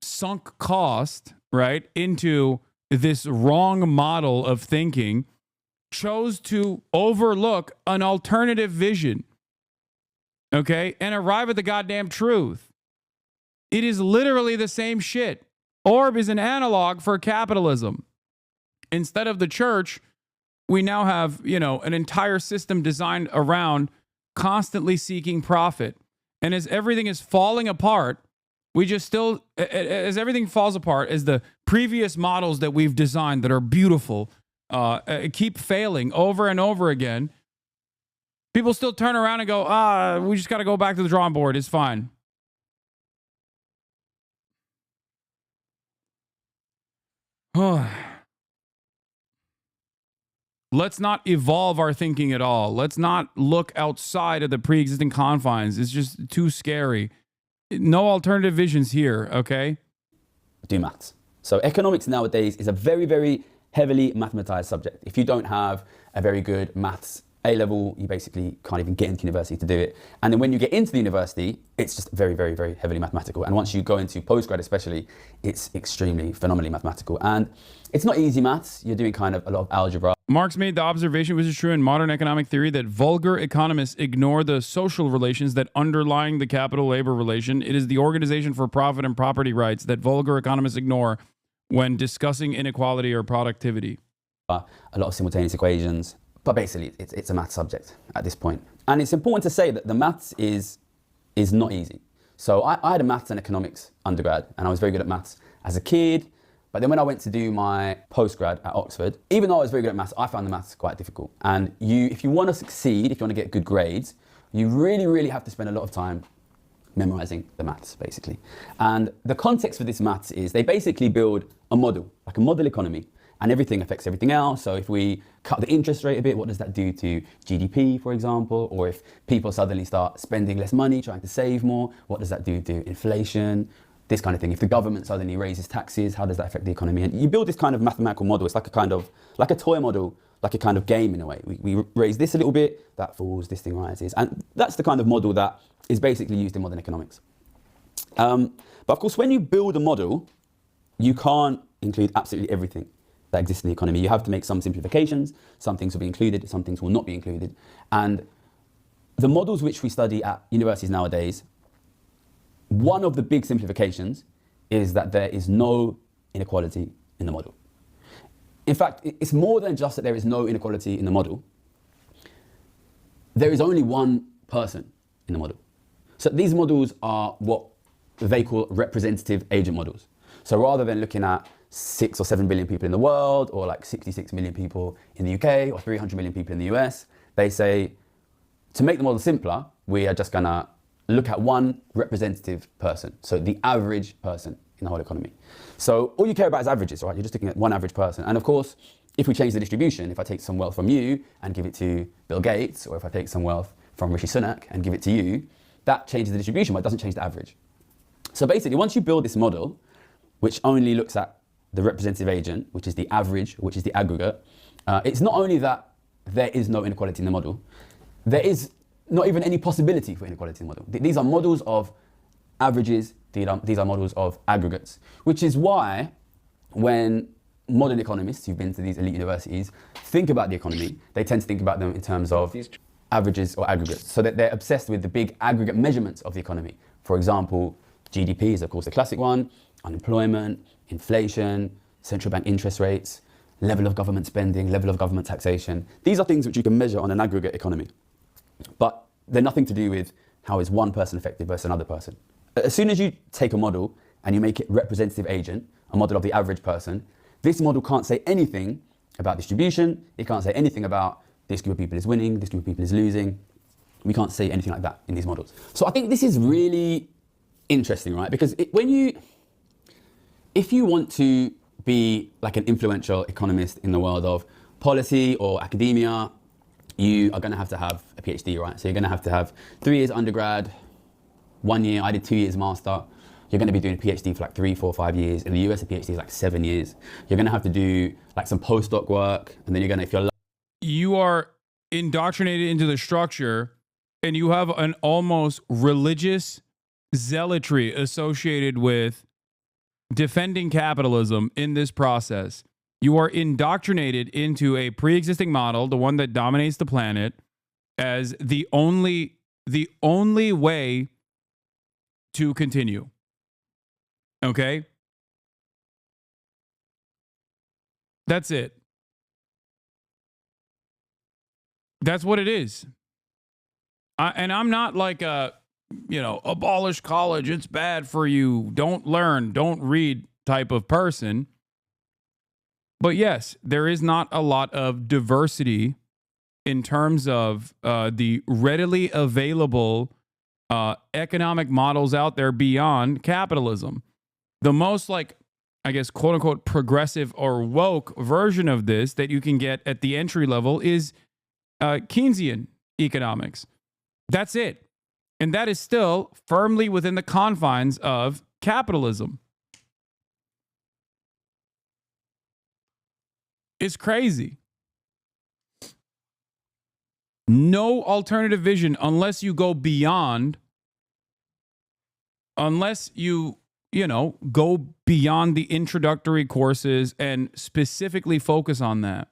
sunk cost, right, into this wrong model of thinking, chose to overlook an alternative vision, okay, and arrive at the goddamn truth. It is literally the same shit. Orb is an analog for capitalism. Instead of the church, we now have, an entire system designed around constantly seeking profit. And as everything is falling apart, as everything falls apart, as the previous models that we've designed that are beautiful keep failing over and over again, people still turn around and go, we just got to go back to the drawing board. It's fine. Let's not evolve our thinking at all. Let's not look outside of the pre-existing confines. It's just too scary. No alternative visions here, okay? Do maths. So economics nowadays is a very, very heavily mathematized subject. If you don't have a very good maths A-level, you basically can't even get into university to do it. And then when you get into the university, it's just very, very, very heavily mathematical. And once you go into postgrad especially, it's extremely, phenomenally mathematical. And it's not easy maths. You're doing kind of a lot of algebra. Marx made the observation, which is true in modern economic theory, that vulgar economists ignore the social relations that underlying the capital-labor relation. It is the organization for profit and property rights that vulgar economists ignore when discussing inequality or productivity. A lot of simultaneous equations. But basically, it's a maths subject at this point. And it's important to say that the maths is not easy. So I had a maths and economics undergrad, and I was very good at maths as a kid. But then when I went to do my postgrad at Oxford, even though I was very good at maths, I found the maths quite difficult. And if you want to succeed, if you want to get good grades, you really, really have to spend a lot of time memorizing the maths, basically. And the context for this maths is they basically build a model, like a model economy, and everything affects everything else. So if we cut the interest rate a bit, what does that do to GDP, for example? Or if people suddenly start spending less money, trying to save more, what does that do to inflation? This kind of thing. If the government suddenly raises taxes, how does that affect the economy? And you build this kind of mathematical model. It's like a toy model, like a kind of game in a way. We raise this a little bit, that falls, this thing rises. And that's the kind of model that is basically used in modern economics. But of course, when you build a model, you can't include absolutely everything that exists in the economy. You have to make some simplifications. Some things will be included, some things will not be included. And the models which we study at universities nowadays, one of the big simplifications is that there is no inequality in the model. In fact, it's more than just that there is no inequality in the model. There is only one person in the model. So these models are what they call representative agent models. So rather than looking at 6 or 7 billion people in the world, or like 66 million people in the UK, or 300 million people in the US, they say, to make the model simpler, we are just gonna look at one representative person. So the average person in the whole economy. So all you care about is averages, right? You're just looking at one average person. And of course, if we change the distribution, if I take some wealth from you and give it to Bill Gates, or if I take some wealth from Rishi Sunak and give it to you, that changes the distribution, but it doesn't change the average. So basically, once you build this model, which only looks at the representative agent, which is the average, which is the aggregate, it's not only that there is no inequality in the model, there is not even any possibility for inequality in the model. These are models of averages, these are models of aggregates, which is why when modern economists who've been to these elite universities think about the economy, they tend to think about them in terms of averages or aggregates, so that they're obsessed with the big aggregate measurements of the economy. For example, GDP is of course the classic one, unemployment, inflation, central bank interest rates, level of government spending, level of government taxation. These are things which you can measure on an aggregate economy. But they're nothing to do with how is one person affected versus another person. As soon as you take a model and you make it representative agent, a model of the average person, this model can't say anything about distribution. It can't say anything about this group of people is winning, this group of people is losing. We can't say anything like that in these models. So I think this is really interesting, right? Because if you want to be like an influential economist in the world of policy or academia, you are going to have a PhD, right? So you're going to have 3 years undergrad, 1 year, I did 2 years master. you're going to be doing a PhD for like 3, 4, 5 years. In the US, a PhD is like 7 years. You're going to have to do like some postdoc work, and then you're going to, if you're You are indoctrinated into the structure, and you have an almost religious zealotry associated with defending capitalism in this process. You are indoctrinated into a pre-existing model, the one that dominates the planet, as the only way to continue. Okay? That's it. That's what it is. And I'm not like a, abolish college, it's bad for you, don't learn, don't read type of person. But yes, there is not a lot of diversity in terms of the readily available economic models out there beyond capitalism. The most, like, I guess, quote unquote, progressive or woke version of this that you can get at the entry level is Keynesian economics. That's it. And that is still firmly within the confines of capitalism. It's crazy. No alternative vision unless you go beyond, unless you go beyond the introductory courses and specifically focus on that.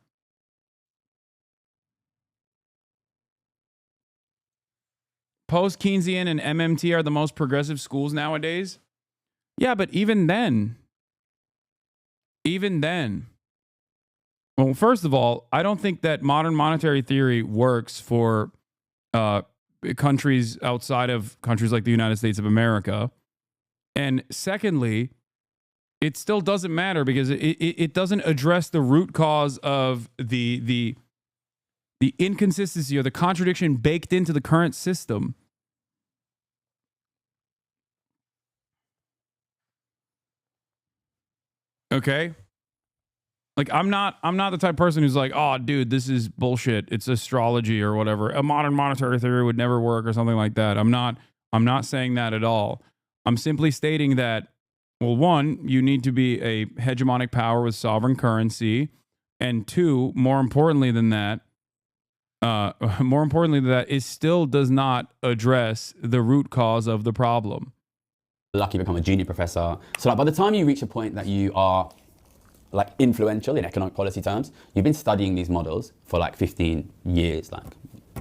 Post-Keynesian and MMT are the most progressive schools nowadays. Yeah, but even then. Well, first of all, I don't think that modern monetary theory works for countries outside of countries like the United States of America. And secondly, it still doesn't matter because it doesn't address the root cause of the inconsistency or the contradiction baked into the current system. Okay? Like, I'm not the type of person who's like, oh, dude, this is bullshit. It's astrology or whatever. A modern monetary theory would never work or something like that. I'm not saying that at all. I'm simply stating that, well, one, you need to be a hegemonic power with sovereign currency. And two, more importantly than that, it still does not address the root cause of the problem. lucky to become a junior professor. So like by the time you reach a point that you are like influential in economic policy terms, you've been studying these models for like 15 years, like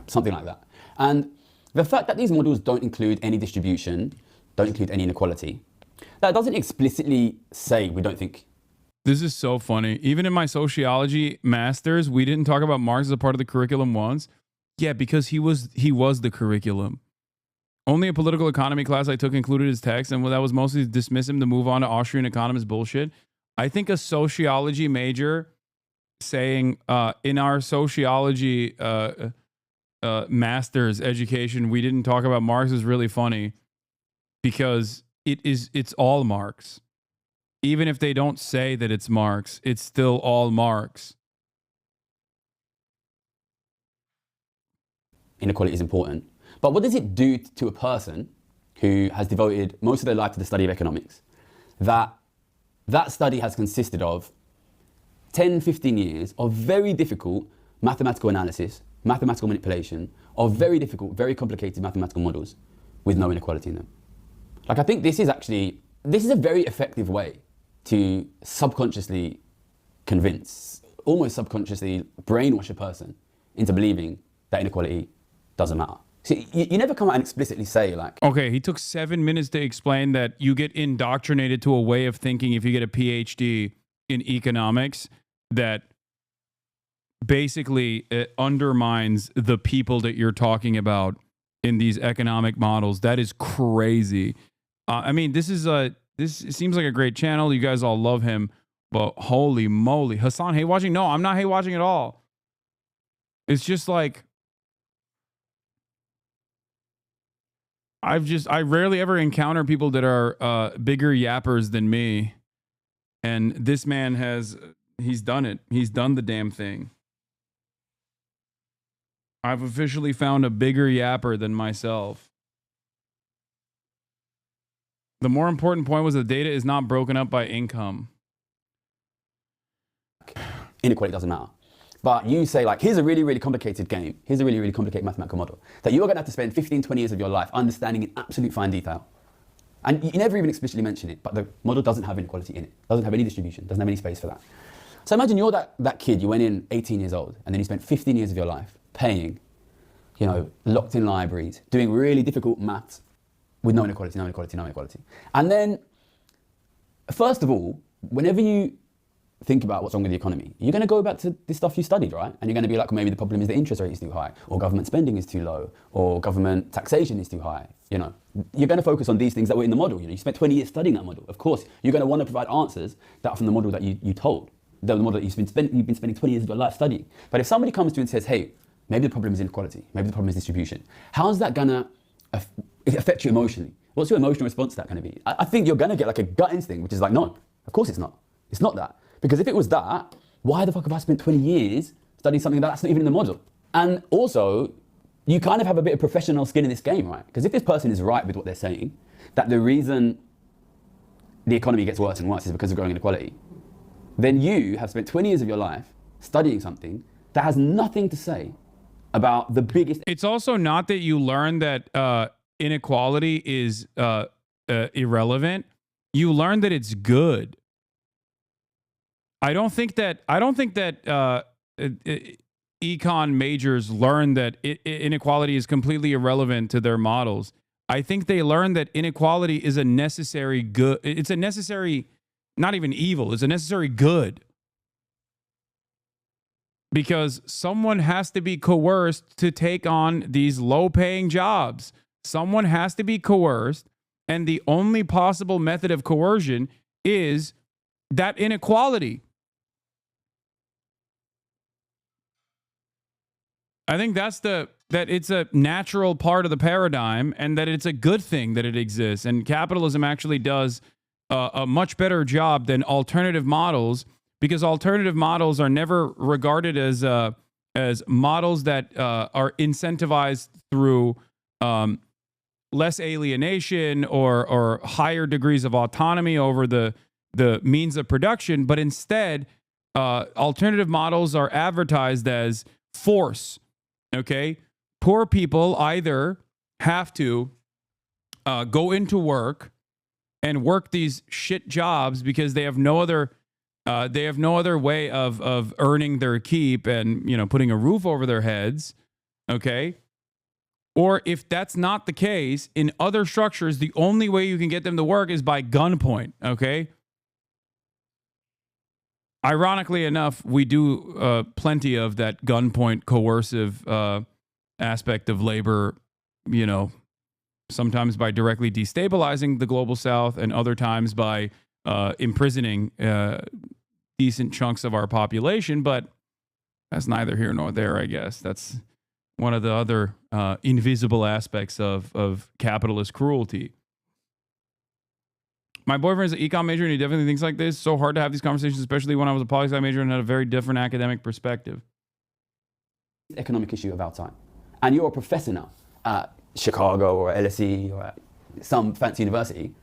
something like that. And the fact that these models don't include any distribution, don't include any inequality, that doesn't explicitly say we don't think. This is so funny. Even in my sociology masters, we didn't talk about Marx as a part of the curriculum once. Yeah, because he was the curriculum. Only a political economy class I took included his text, and that was mostly to dismiss him to move on to Austrian economist bullshit. I think a sociology major saying in our sociology master's education we didn't talk about Marx is really funny, because it's all Marx. Even if they don't say that it's Marx, it's still all Marx. Inequality is important. But what does it do to a person who has devoted most of their life to the study of economics? That study has consisted of 10, 15 years of very difficult mathematical analysis, mathematical manipulation, of very difficult, very complicated mathematical models with no inequality in them. Like, I think this is a very effective way to subconsciously convince, almost subconsciously brainwash a person into believing that inequality doesn't matter. See, you never come out and explicitly say like... Okay, he took 7 minutes to explain that you get indoctrinated to a way of thinking if you get a PhD in economics that basically undermines the people that you're talking about in these economic models. That is crazy. I mean, this seems like a great channel. You guys all love him, but holy moly. Hasan, hate watching? No, I'm not hate watching at all. It's just like... I rarely ever encounter people that are bigger yappers than me. And this man he's done it. He's done the damn thing. I've officially found a bigger yapper than myself. The more important point was the data is not broken up by income. Inequality doesn't matter. But you say, like, here's a really, really complicated game. Here's a really, really complicated mathematical model that you're going to have to spend 15, 20 years of your life understanding in absolute fine detail. And you never even explicitly mention it, but the model doesn't have inequality in it. Doesn't have any distribution, doesn't have any space for that. So imagine you're that kid, you went in 18 years old, and then you spent 15 years of your life paying, you know, locked in libraries, doing really difficult maths with no inequality, no inequality, no inequality. And then, first of all, whenever you think about what's wrong with the economy, you're going to go back to the stuff you studied, right? And you're going to be like, well, maybe the problem is the interest rate is too high, or government spending is too low, or government taxation is too high. You know, you're going to focus on these things that were in the model. You know, you spent 20 years studying that model. Of course, you're going to want to provide answers that are from the model that you told, the model that you've been spending 20 years of your life studying. But if somebody comes to you and says, hey, maybe the problem is inequality, maybe the problem is distribution, how's that going to affect you emotionally? What's your emotional response to that going to be? I think you're going to get like a gut instinct, which is like, no, of course it's not. It's not that. Because if it was that, why the fuck have I spent 20 years studying something that's not even in the model? And also, you kind of have a bit of professional skin in this game, right? Because if this person is right with what they're saying, that the reason the economy gets worse and worse is because of growing inequality, then you have spent 20 years of your life studying something that has nothing to say about the biggest... It's also not that you learn that inequality is irrelevant. You learn that it's good. I don't think that econ majors learn that inequality is completely irrelevant to their models. I think they learn that inequality is a necessary good. It's a necessary, not even evil, it's a necessary good. Because someone has to be coerced to take on these low-paying jobs. Someone has to be coerced, and the only possible method of coercion is that inequality. I think that it's a natural part of the paradigm, and that it's a good thing that it exists. And capitalism actually does a much better job than alternative models, because alternative models are never regarded as models that are incentivized through less alienation or higher degrees of autonomy over the means of production, but instead alternative models are advertised as force. Okay, poor people either have to go into work and work these shit jobs because they have no other way of earning their keep and, you know, putting a roof over their heads. Okay, or if that's not the case, in other structures, the only way you can get them to work is by gunpoint. Okay. Ironically enough, we do plenty of that gunpoint coercive aspect of labor, you know, sometimes by directly destabilizing the global south and other times by imprisoning decent chunks of our population. But that's neither here nor there, I guess. That's one of the other invisible aspects of capitalist cruelty. My boyfriend's an econ major, and he definitely thinks like this. So hard to have these conversations, especially when I was a poli-sci major and had a very different academic perspective. Economic issue of our time. And you're a professor now at Chicago or LSE or at some fancy university,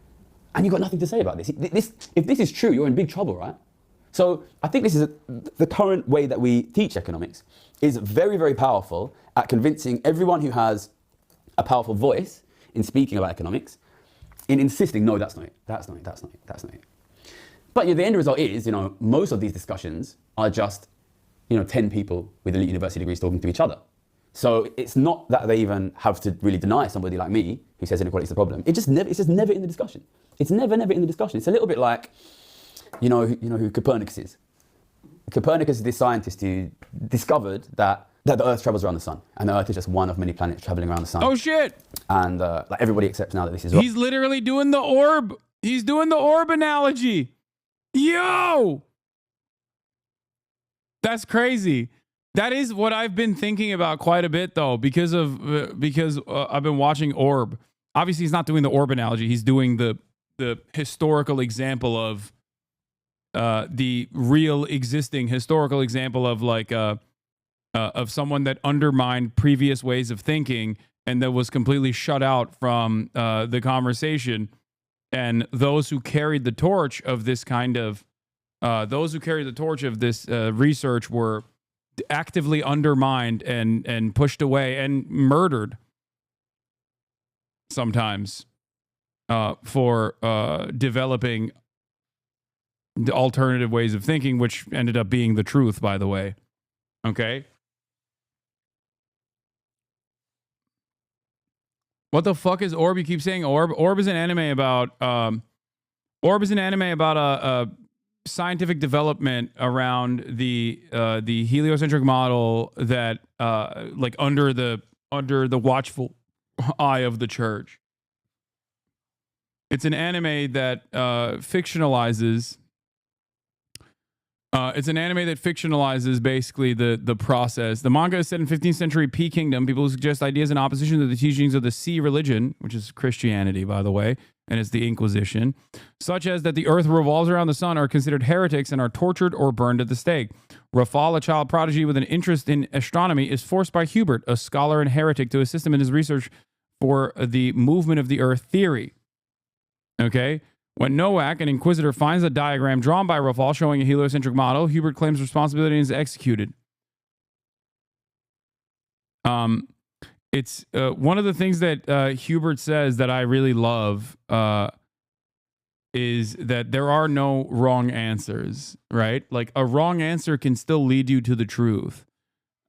and you've got nothing to say about this. If this is true, you're in big trouble, right? So I think this is the current way that we teach economics is very, very powerful at convincing everyone who has a powerful voice in speaking about economics, in insisting, no, that's not it, that's not it, that's not it, that's not it. But the end result is, you know, most of these discussions are just, you know, 10 people with elite university degrees talking to each other. So it's not that they even have to really deny somebody like me who says inequality is the problem. It's just never in the discussion. It's never in the discussion. It's a little bit like, you know who Copernicus is. Copernicus is this scientist who discovered that the Earth travels around the sun, and the Earth is just one of many planets traveling around the sun. Oh shit! And like everybody accepts now that this is wrong. He's literally doing the orb. He's doing the orb analogy. Yo, that's crazy. That is what I've been thinking about quite a bit, though, because I've been watching Orb. Obviously, he's not doing the orb analogy. He's doing the historical example of the real existing historical example of like of someone that undermined previous ways of thinking and that was completely shut out from the conversation. And those who carried the torch of this research were actively undermined and pushed away and murdered sometimes for developing the alternative ways of thinking, which ended up being the truth, by the way. Okay? What the fuck is Orb? You keep saying Orb. Orb is an anime about a scientific development around the heliocentric model that like under the watchful eye of the church. It's an anime that fictionalizes. It's an anime that fictionalizes basically the process. The manga is set in 15th century P Kingdom. People who suggest ideas in opposition to the teachings of the C religion, which is Christianity, by the way, and it's the Inquisition, such as that the earth revolves around the sun, are considered heretics and are tortured or burned at the stake. Rafal, a child prodigy with an interest in astronomy, is forced by Hubert, a scholar and heretic, to assist him in his research for the movement of the earth theory. Okay? When Nowak, an inquisitor, finds a diagram drawn by Rafal showing a heliocentric model, Hubert claims responsibility and is executed. It's one of the things that Hubert says that I really love is that there are no wrong answers, right? Like a wrong answer can still lead you to the truth.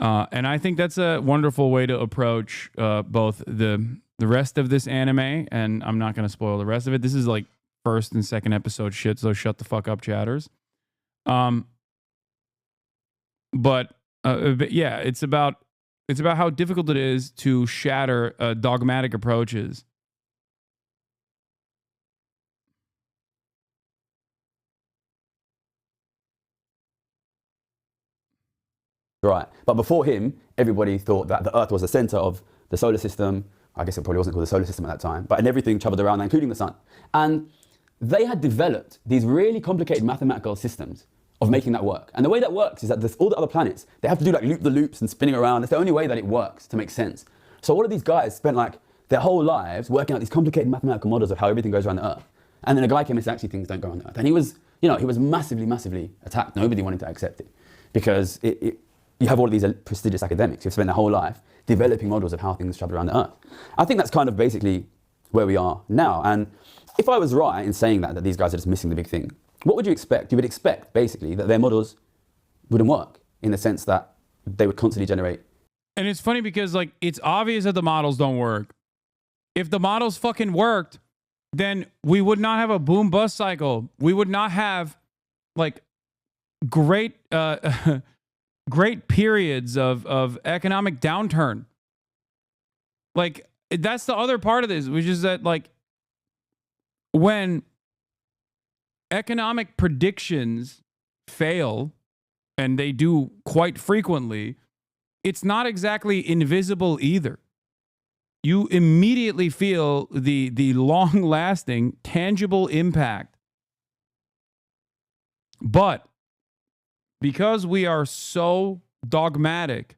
And I think that's a wonderful way to approach both the rest of this anime, and I'm not going to spoil the rest of it. This is like first and second episode shit, so shut the fuck up, chatters. But yeah, it's about how difficult it is to shatter dogmatic approaches. Right. But before him, everybody thought that the Earth was the center of the solar system. I guess it probably wasn't called the solar system at that time, but and everything traveled around that, including the sun. And they had developed these really complicated mathematical systems of making that work. And the way that works is that all the other planets, they have to do like loop the loops and spinning around. It's the only way that it works to make sense. So all of these guys spent like their whole lives working out these complicated mathematical models of how everything goes around the Earth. And then a guy came and said, actually things don't go around the Earth. And he was, he was massively, massively attacked. Nobody wanted to accept it because you have all of these prestigious academics who've spent their whole life developing models of how things travel around the Earth. I think that's kind of basically where we are now. And if I was right in saying that these guys are just missing the big thing, what would you expect? You would expect, basically, that their models wouldn't work in the sense that they would constantly generate. And it's funny because, like, it's obvious that the models don't work. If the models fucking worked, then we would not have a boom bust cycle. We would not have, like, great great periods of economic downturn. Like, that's the other part of this, which is that, like, when economic predictions fail, and they do quite frequently, it's not exactly invisible either. You immediately feel the long-lasting, tangible impact. But because we are so dogmatic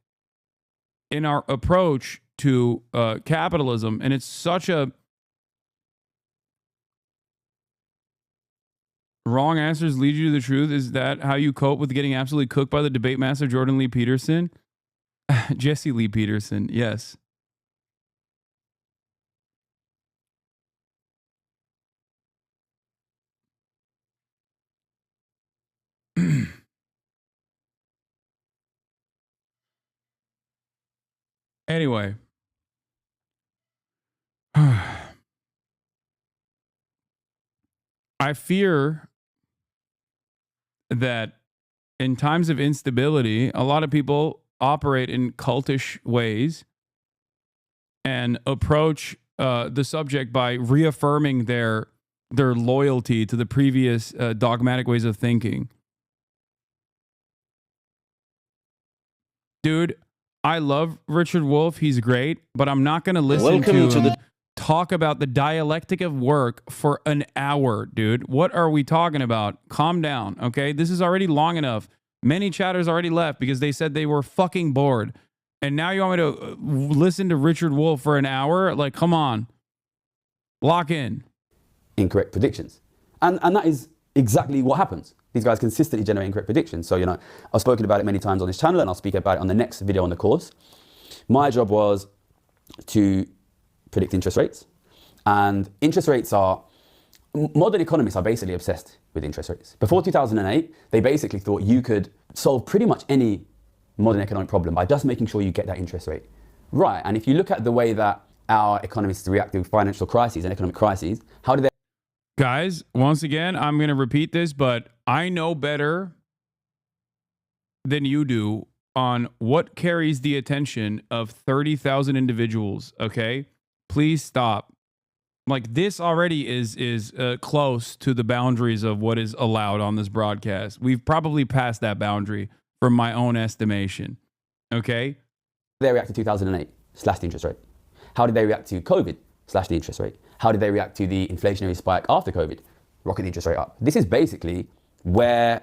in our approach to capitalism, and it's such a wrong answers lead you to the truth. Is that how you cope with getting absolutely cooked by the debate master Jordan Lee Peterson? Jesse Lee Peterson, yes. Anyway. I fear that in times of instability, a lot of people operate in cultish ways and approach the subject by reaffirming their loyalty to the previous dogmatic ways of thinking. Dude, I love Richard Wolff. He's great, but I'm not going to listen to him talk about the dialectic of work for an hour, dude. What are we talking about? Calm down, okay? This is already long enough. Many chatters already left because they said they were fucking bored. And now you want me to listen to Richard Wolff for an hour? Like, come on. Lock in. incorrect predictions. And that is exactly what happens. These guys consistently generate incorrect predictions. So, I've spoken about it many times on this channel, and I'll speak about it on the next video on the course. My job was to predict interest rates. And interest rates modern economists are basically obsessed with interest rates. Before 2008, they basically thought you could solve pretty much any modern economic problem by just making sure you get that interest rate right. And if you look at the way that our economists react to financial crises and economic crises, how do they... Guys, once again, I'm going to repeat this, but I know better than you do on what carries the attention of 30,000 individuals, okay? Please stop. Like, this already is close to the boundaries of what is allowed on this broadcast. We've probably passed that boundary from my own estimation, okay? They react to 2008, slash the interest rate. How did they react to COVID, slash the interest rate? How did they react to the inflationary spike after COVID, rocket the interest rate up? This is basically where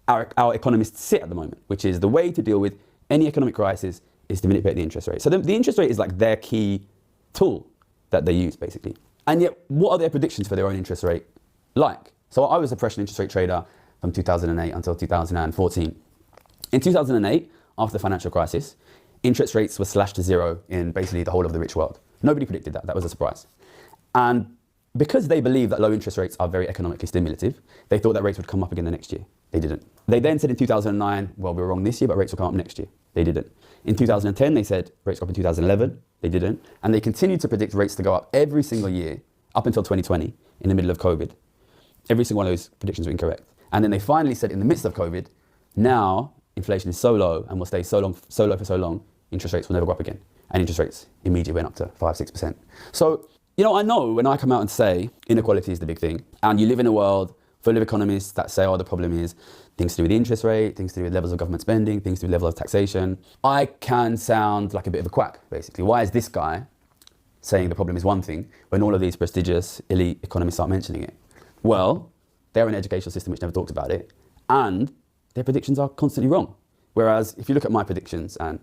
our economists sit at the moment, which is the way to deal with any economic crisis is to manipulate the interest rate. So the interest rate is like their key tool that they use, basically. And yet, what are their predictions for their own interest rate like? So I was a professional interest rate trader from 2008 until 2014. In 2008, after the financial crisis, interest rates were slashed to zero in basically the whole of the rich world. Nobody predicted that. That was a surprise. And because they believe that low interest rates are very economically stimulative, they thought that rates would come up again the next year. They didn't. They then said in 2009, well, we were wrong this year, but rates will come up next year. They didn't. In 2010, they said rates go up in 2011. They didn't. And they continued to predict rates to go up every single year up until 2020, in the middle of COVID. Every single one of those predictions were incorrect. And then they finally said in the midst of COVID, now inflation is so low and will stay so low for so long, interest rates will never go up again. And interest rates immediately went up to 5-6%. So, I know when I come out and say inequality is the big thing, and you live in a world full of economists that say, the problem is things to do with the interest rate, things to do with levels of government spending, things to do with levels of taxation, I can sound like a bit of a quack, basically. Why is this guy saying the problem is one thing when all of these prestigious elite economists are mentioning it? Well, they're an educational system which never talks about it, and their predictions are constantly wrong. Whereas if you look at my predictions and,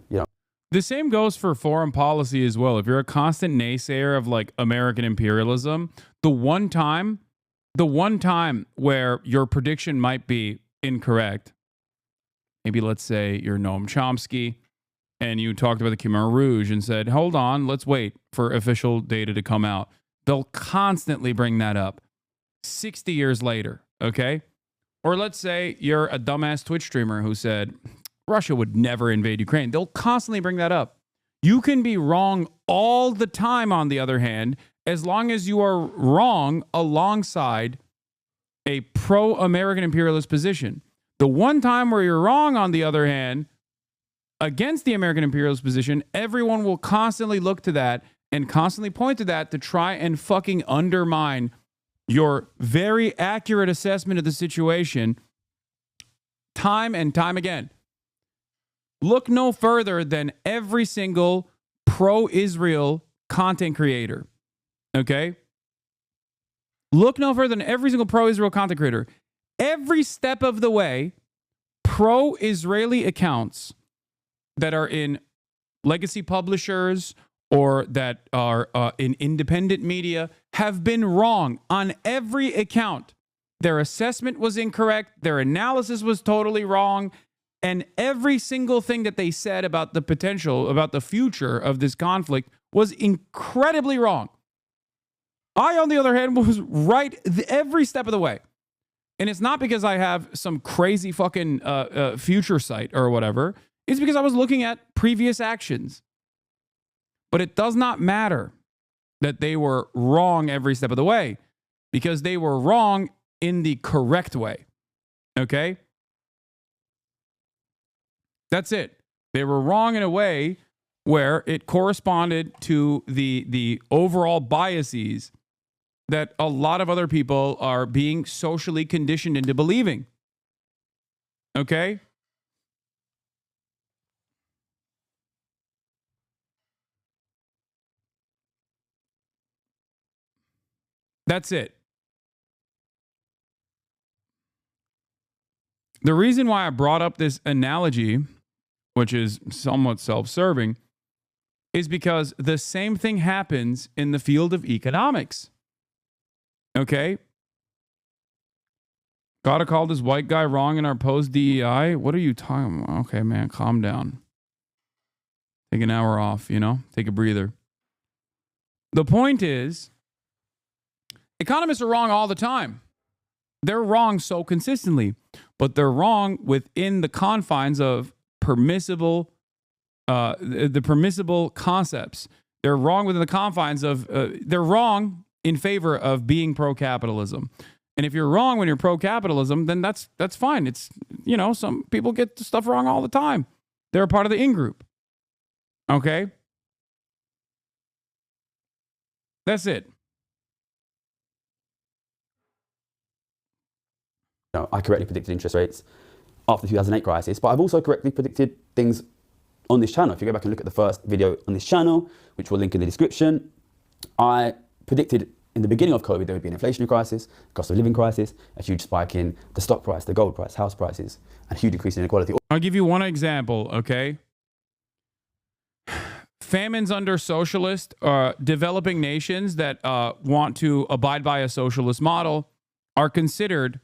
The same goes for foreign policy as well. If you're a constant naysayer of like American imperialism, the one time where your prediction might be incorrect, maybe let's say you're Noam Chomsky and you talked about the Khmer Rouge and said, hold on, let's wait for official data to come out. They'll constantly bring that up 60 years later, okay? Or let's say you're a dumbass Twitch streamer who said, Russia would never invade Ukraine. They'll constantly bring that up. You can be wrong all the time, on the other hand, as long as you are wrong alongside a pro-American imperialist position. The one time where you're wrong, on the other hand, against the American imperialist position, everyone will constantly look to that and constantly point to that to try and fucking undermine your very accurate assessment of the situation time and time again. Look no further than every single pro-Israel content creator, okay? Look no further than every single pro-Israel content creator. Every step of the way, pro-Israeli accounts that are in legacy publishers or that are in independent media have been wrong on every account. Their assessment was incorrect. Their analysis was totally wrong. And every single thing that they said about the potential, about the future of this conflict was incredibly wrong. I, on the other hand, was right every step of the way. And it's not because I have some crazy fucking future sight or whatever. It's because I was looking at previous actions. But it does not matter that they were wrong every step of the way, because they were wrong in the correct way. Okay? That's it. They were wrong in a way where it corresponded to the overall biases that a lot of other people are being socially conditioned into believing. Okay? That's it. The reason why I brought up this analogy, which is somewhat self-serving, is because the same thing happens in the field of economics. Okay? Gotta call this white guy wrong in our post DEI? What are you talking about? Okay, man, calm down. Take an hour off, take a breather. The point is, economists are wrong all the time. They're wrong so consistently, but they're wrong within the confines of permissible, the permissible concepts. They're wrong within the confines of, they're wrong in favor of being pro-capitalism. And if you're wrong when you're pro-capitalism, then that's fine. It's, some people get stuff wrong all the time. They're a part of the in-group. Okay? That's it. I correctly predicted interest rates after the 2008 crisis, but I've also correctly predicted things on this channel. If you go back and look at the first video on this channel, which we'll link in the description, I predicted in the beginning of COVID there would be an inflationary crisis, cost of living crisis, a huge spike in the stock price, the gold price, house prices, and a huge increase in inequality. I'll give you one example, okay? Famines under socialist developing nations that want to abide by a socialist model are considered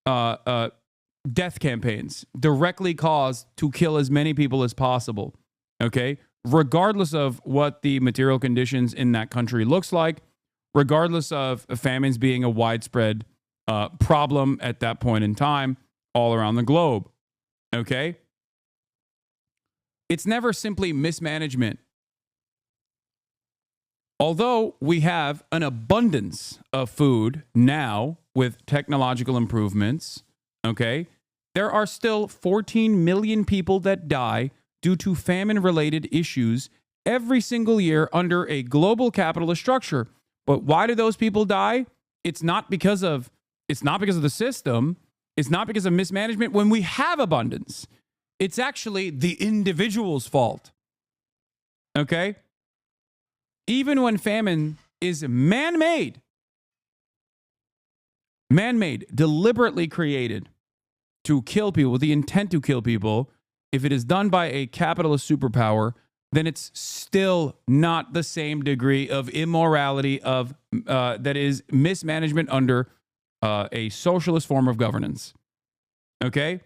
death campaigns directly caused to kill as many people as possible, okay? Regardless of what the material conditions in that country looks like, regardless of famines being a widespread problem at that point in time all around the globe, okay? It's never simply mismanagement. Although we have an abundance of food now with technological improvements, okay, there are still 14 million people that die due to famine-related issues every single year under a global capitalist structure. But why do those people die? It's not because of the system. It's not because of mismanagement when we have abundance. It's actually the individual's fault. Okay? Even when famine is man-made, deliberately created to kill people with the intent to kill people, if it is done by a capitalist superpower, then it's still not the same degree of immorality that is mismanagement under a socialist form of governance. Okay?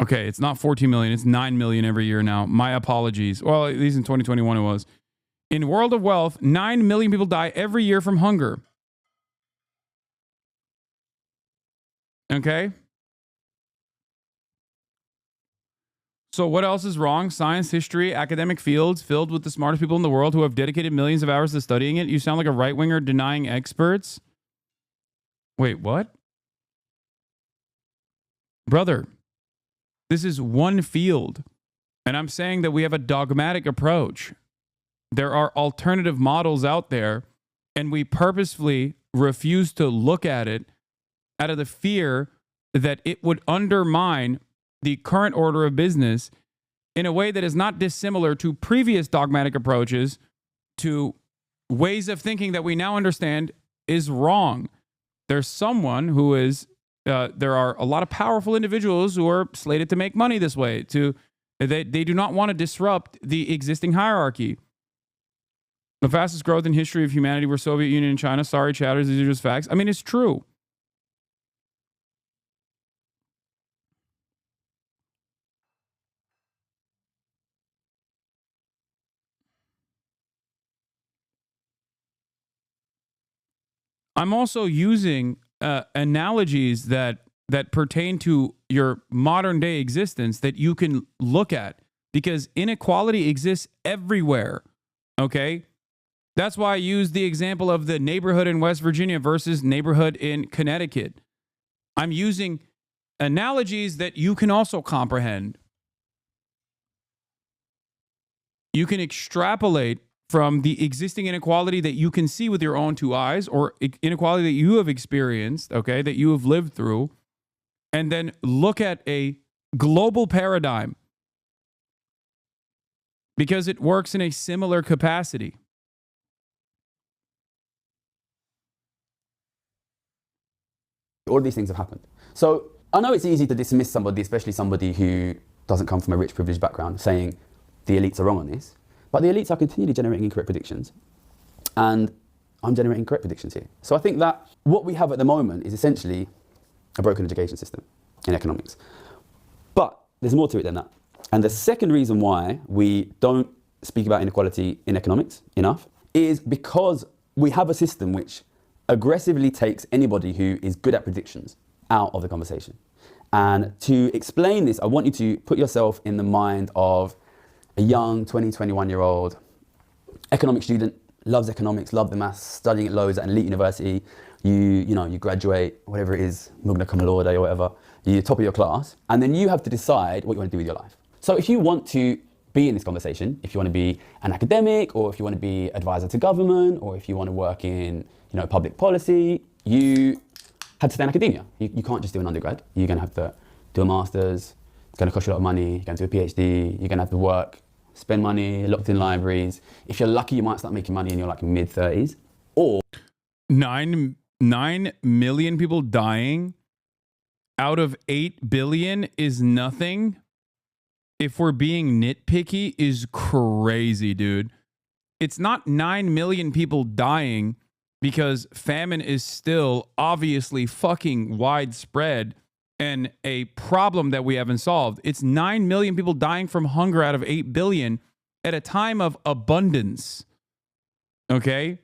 Okay, it's not 14 million, it's 9 million every year now. My apologies. Well, at least in 2021 it was. In World of Wealth, 9 million people die every year from hunger. Okay? So what else is wrong? Science, history, academic fields filled with the smartest people in the world who have dedicated millions of hours to studying it. You sound like a right-winger denying experts. Wait, what? Brother, this is one field. And I'm saying that we have a dogmatic approach. There are alternative models out there, and we purposefully refuse to look at it out of the fear that it would undermine the current order of business in a way that is not dissimilar to previous dogmatic approaches to ways of thinking that we now understand is wrong. There's someone who is, there are a lot of powerful individuals who are slated to make money this way. They do not want to disrupt the existing hierarchy. The fastest growth in history of humanity were Soviet Union and China. Sorry, chatters, these are just facts. I mean, it's true. I'm also using analogies that pertain to your modern day existence that you can look at, because inequality exists everywhere. Okay? That's why I use the example of the neighborhood in West Virginia versus neighborhood in Connecticut. I'm using analogies that you can also comprehend. You can extrapolate from the existing inequality that you can see with your own two eyes, or inequality that you have experienced, okay, that you have lived through, and then look at a global paradigm, because it works in a similar capacity. All of these things have happened. So I know it's easy to dismiss somebody, especially somebody who doesn't come from a rich, privileged background, saying the elites are wrong on this. But the elites are continually generating incorrect predictions. And I'm generating correct predictions here. So I think that what we have at the moment is essentially a broken education system in economics. But there's more to it than that. And the second reason why we don't speak about inequality in economics enough is because we have a system which aggressively takes anybody who is good at predictions out of the conversation. And to explain this, I want you to put yourself in the mind of a young 20, 21-year-old economic student, loves economics, loves the maths, studying at loads at an elite university. You graduate, whatever it is, magna cum laude or whatever, you're top of your class, and then you have to decide what you want to do with your life. So if you want to be in this conversation, if you want to be an academic, or if you want to be advisor to government, or if you want to work in public policy, you have to stay in academia. You can't just do an undergrad. You're going to have to do a master's. It's going to cost you a lot of money. You're going to do a PhD. You're going to have to work, spend money, locked in libraries. If you're lucky, you might start making money in your mid-30s. Or 9 million people dying out of 8 billion is nothing. If we're being nitpicky, is crazy, dude. It's not 9 million people dying because famine is still obviously fucking widespread and a problem that we haven't solved. It's 9 million people dying from hunger out of 8 billion at a time of abundance. Okay?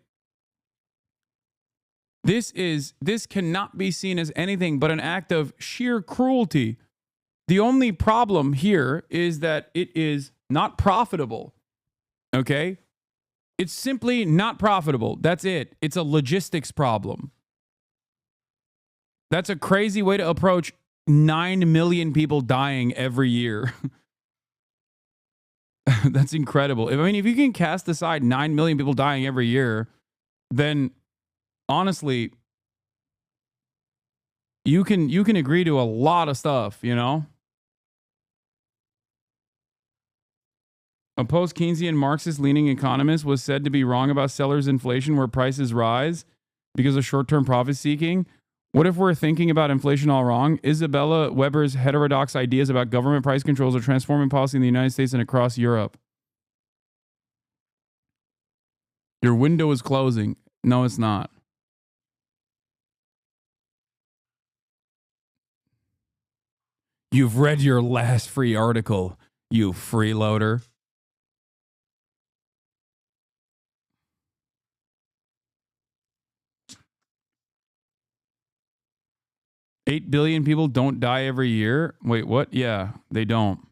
This cannot be seen as anything but an act of sheer cruelty. The only problem here is that it is not profitable. Okay? It's simply not profitable. That's it. It's a logistics problem. That's a crazy way to approach 9 million people dying every year. That's incredible. If you can cast aside 9 million people dying every year, then honestly, you can agree to a lot of stuff, A post-Keynesian Marxist-leaning economist was said to be wrong about sellers' inflation where prices rise because of short-term profit-seeking. What if we're thinking about inflation all wrong? Isabella Weber's heterodox ideas about government price controls are transforming policy in the United States and across Europe. Your window is closing. No, it's not. You've read your last free article, you freeloader. $8 billion people don't die every year. Wait, what? Yeah, they don't.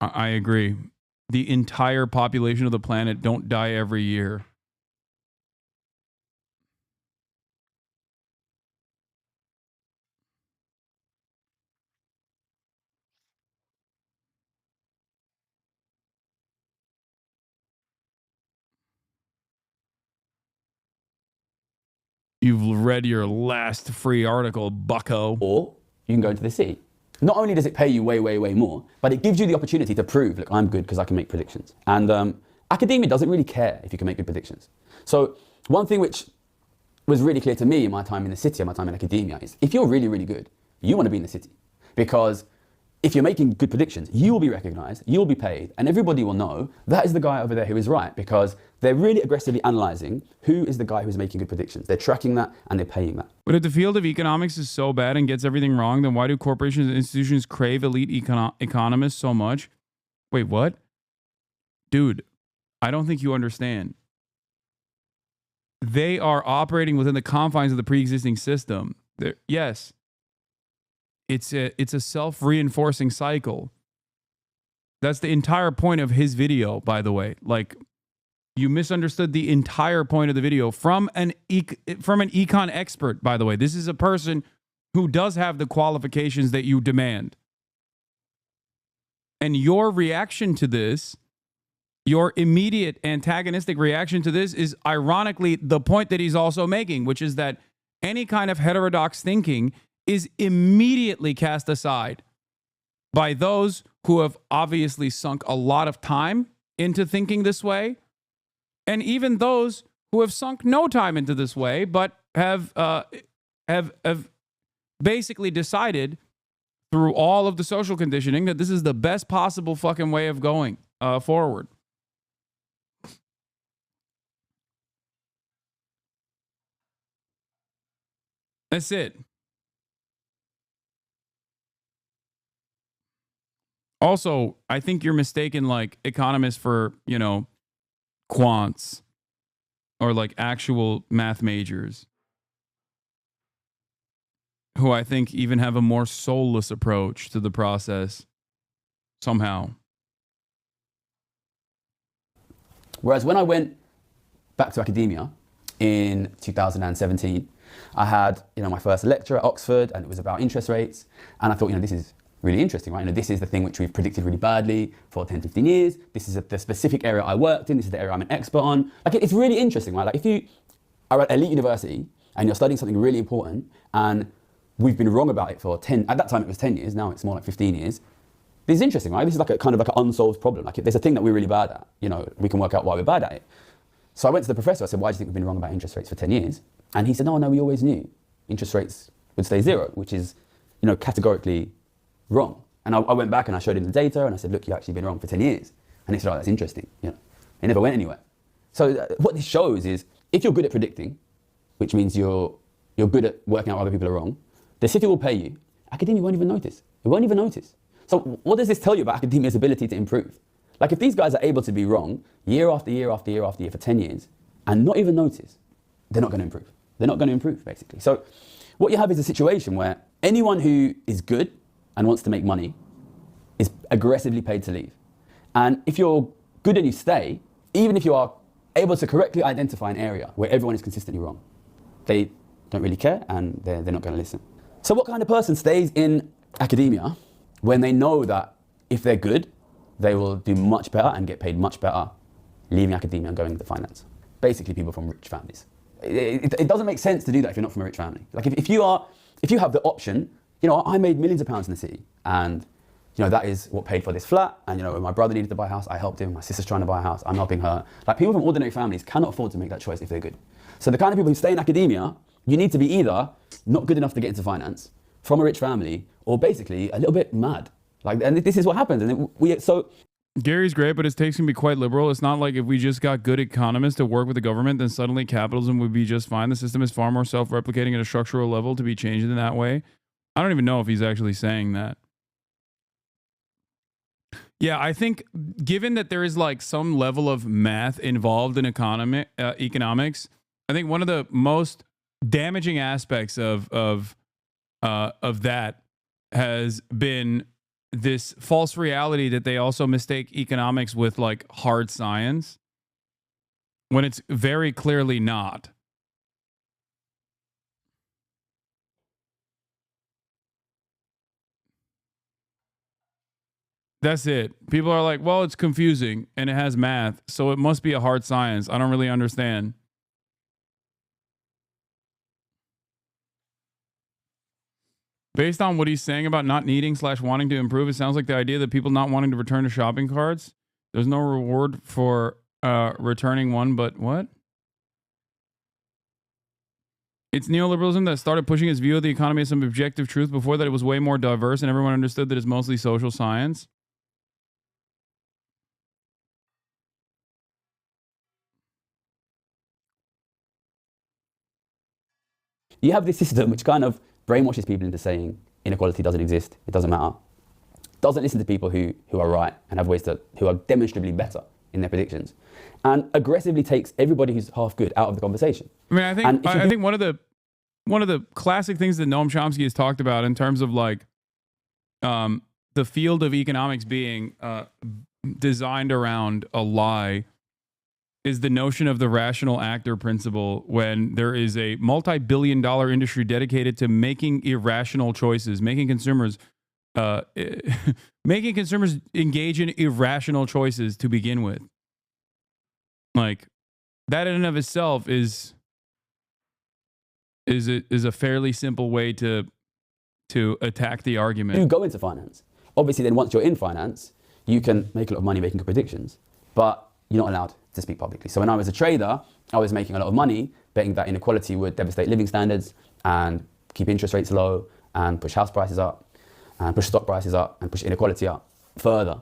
I agree. The entire population of the planet don't die every year. You've read your last free article, bucko. Or you can go into the city. Not only does it pay you way, way, way more, but it gives you the opportunity to prove, look, I'm good because I can make predictions. And academia doesn't really care if you can make good predictions. So one thing which was really clear to me in my time in the city and my time in academia is if you're really, really good, you want to be in the city. Because if you're making good predictions, you will be recognized, you will be paid, and everybody will know that is the guy over there who is right, because they're really aggressively analyzing who is the guy who's making good predictions. They're tracking that and they're paying that. But if the field of economics is so bad and gets everything wrong, then why do corporations and institutions crave elite economists so much? Wait, what? Dude, I don't think you understand. They are operating within the confines of the pre-existing system. Yes. It's a self-reinforcing cycle. That's the entire point of his video, by the way. Like, you misunderstood the entire point of the video from an econ expert, by the way. This is a person who does have the qualifications that you demand. And your reaction to this, your immediate antagonistic reaction to this is ironically the point that he's also making, which is that any kind of heterodox thinking is immediately cast aside by those who have obviously sunk a lot of time into thinking this way, and even those who have sunk no time into this way, but have basically decided through all of the social conditioning that this is the best possible fucking way of going forward. That's it. Also, I think you're mistaken like economists for, you know, quants or like actual math majors who I think even have a more soulless approach to the process somehow. Whereas when I went back to academia in 2017, I had, you know, my first lecture at Oxford, and it was about interest rates. And I thought, you know, this is really interesting, right? You know, this is the thing which we've predicted really badly for 10, 15 years. This is the specific area I worked in. This is the area I'm an expert on. Like, it's really interesting, right? Like, if you are at elite university and you're studying something really important, and we've been wrong about it for 10, at that time it was 10 years, now it's more like 15 years. This is interesting, right? This is like a kind of like an unsolved problem. Like, if there's a thing that we're really bad at, you know, we can work out why we're bad at it. So I went to the professor, I said, why do you think we've been wrong about interest rates for 10 years? And he said, no, we always knew interest rates would stay zero, which is, you know, categorically wrong. And I went back and I showed him the data and I said, look, you've actually been wrong for 10 years. And he said, oh, that's interesting. You know, it never went anywhere. So what this shows is, if you're good at predicting, which means you're good at working out why other people are wrong, the city will pay you. Academia won't even notice. It won't even notice. So what does this tell you about academia's ability to improve? Like, if these guys are able to be wrong year after year after year after year for 10 years and not even notice, they're not going to improve. They're not going to improve, basically. So what you have is a situation where anyone who is good and wants to make money is aggressively paid to leave. And if you're good and you stay, even if you are able to correctly identify an area where everyone is consistently wrong, they don't really care and they're not going to listen. So what kind of person stays in academia when they know that if they're good, they will do much better and get paid much better leaving academia and going into finance? Basically, people from rich families. It doesn't make sense to do that if you're not from a rich family. Like, if you have the option, you know, I made millions of pounds in the city, and you know, that is what paid for this flat. And you know, when my brother needed to buy a house, I helped him. My sister's trying to buy a house, I'm helping her. Like, people from ordinary families cannot afford to make that choice if they're good. So the kind of people who stay in academia, you need to be either not good enough to get into finance, from a rich family, or basically a little bit mad. Like, and this is what happens. And Gary's great, but his takes can be quite liberal. It's not like if we just got good economists to work with the government, then suddenly capitalism would be just fine. The system is far more self-replicating at a structural level to be changed in that way. I don't even know if he's actually saying that. Yeah, I think given that there is like some level of math involved in economics, I think one of the most damaging aspects of that has been this false reality that they also mistake economics with like hard science when it's very clearly not. That's it. People are like, well, it's confusing and it has math, so it must be a hard science. I don't really understand. Based on what he's saying about not needing / wanting to improve, it sounds like the idea that people not wanting to return to shopping carts, there's no reward for returning one, but what? It's neoliberalism that started pushing its view of the economy as some objective truth. Before that, it was way more diverse and everyone understood that it's mostly social science. You have this system which kind of brainwashes people into saying inequality doesn't exist, it doesn't matter. Doesn't listen to people who are right and have who are demonstrably better in their predictions, and aggressively takes everybody who's half good out of the conversation. I mean, I think one of the classic things that Noam Chomsky has talked about in terms of like the field of economics being designed around a lie is the notion of the rational actor principle, when there is a multi-billion-dollar industry dedicated to making irrational choices, making consumers engage in irrational choices to begin with. Like, that in and of itself is a fairly simple way to attack the argument. You go into finance. Obviously, then once you're in finance, you can make a lot of money making good predictions, but you're not allowed to speak publicly. So when I was a trader, I was making a lot of money betting that inequality would devastate living standards and keep interest rates low and push house prices up and push stock prices up and push inequality up further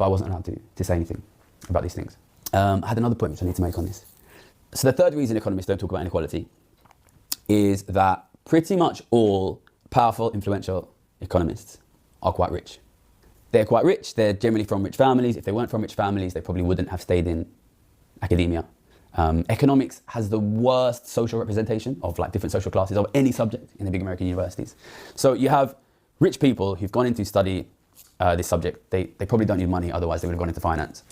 but I wasn't allowed to say anything about these things. I had another point which I need to make on this. So the third reason economists don't talk about inequality is that pretty much all powerful, influential economists are quite rich. They're quite rich. They're generally from rich families. If they weren't from rich families, they probably wouldn't have stayed in academia. Economics has the worst social representation of like different social classes of any subject in the big American universities. So you have rich people who've gone in to study this subject. They probably don't need money, otherwise they would have gone into finance.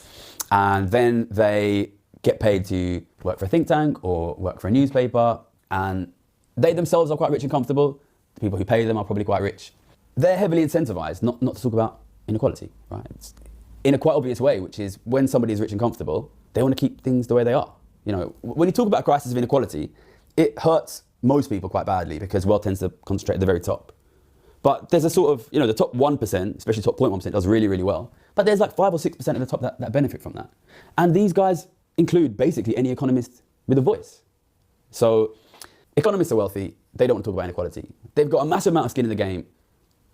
And then they get paid to work for a think tank or work for a newspaper, and they themselves are quite rich and comfortable. The people who pay them are probably quite rich. They're heavily incentivized not to talk about inequality, right? It's in a quite obvious way, which is when somebody is rich and comfortable, they want to keep things the way they are. You know, when you talk about a crisis of inequality, it hurts most people quite badly because wealth tends to concentrate at the very top. But there's a sort of, you know, the top 1%, especially top 0.1%, does really, really well. But there's like 5 or 6% of the top that benefit from that. And these guys include basically any economist with a voice. So economists are wealthy. They don't want to talk about inequality. They've got a massive amount of skin in the game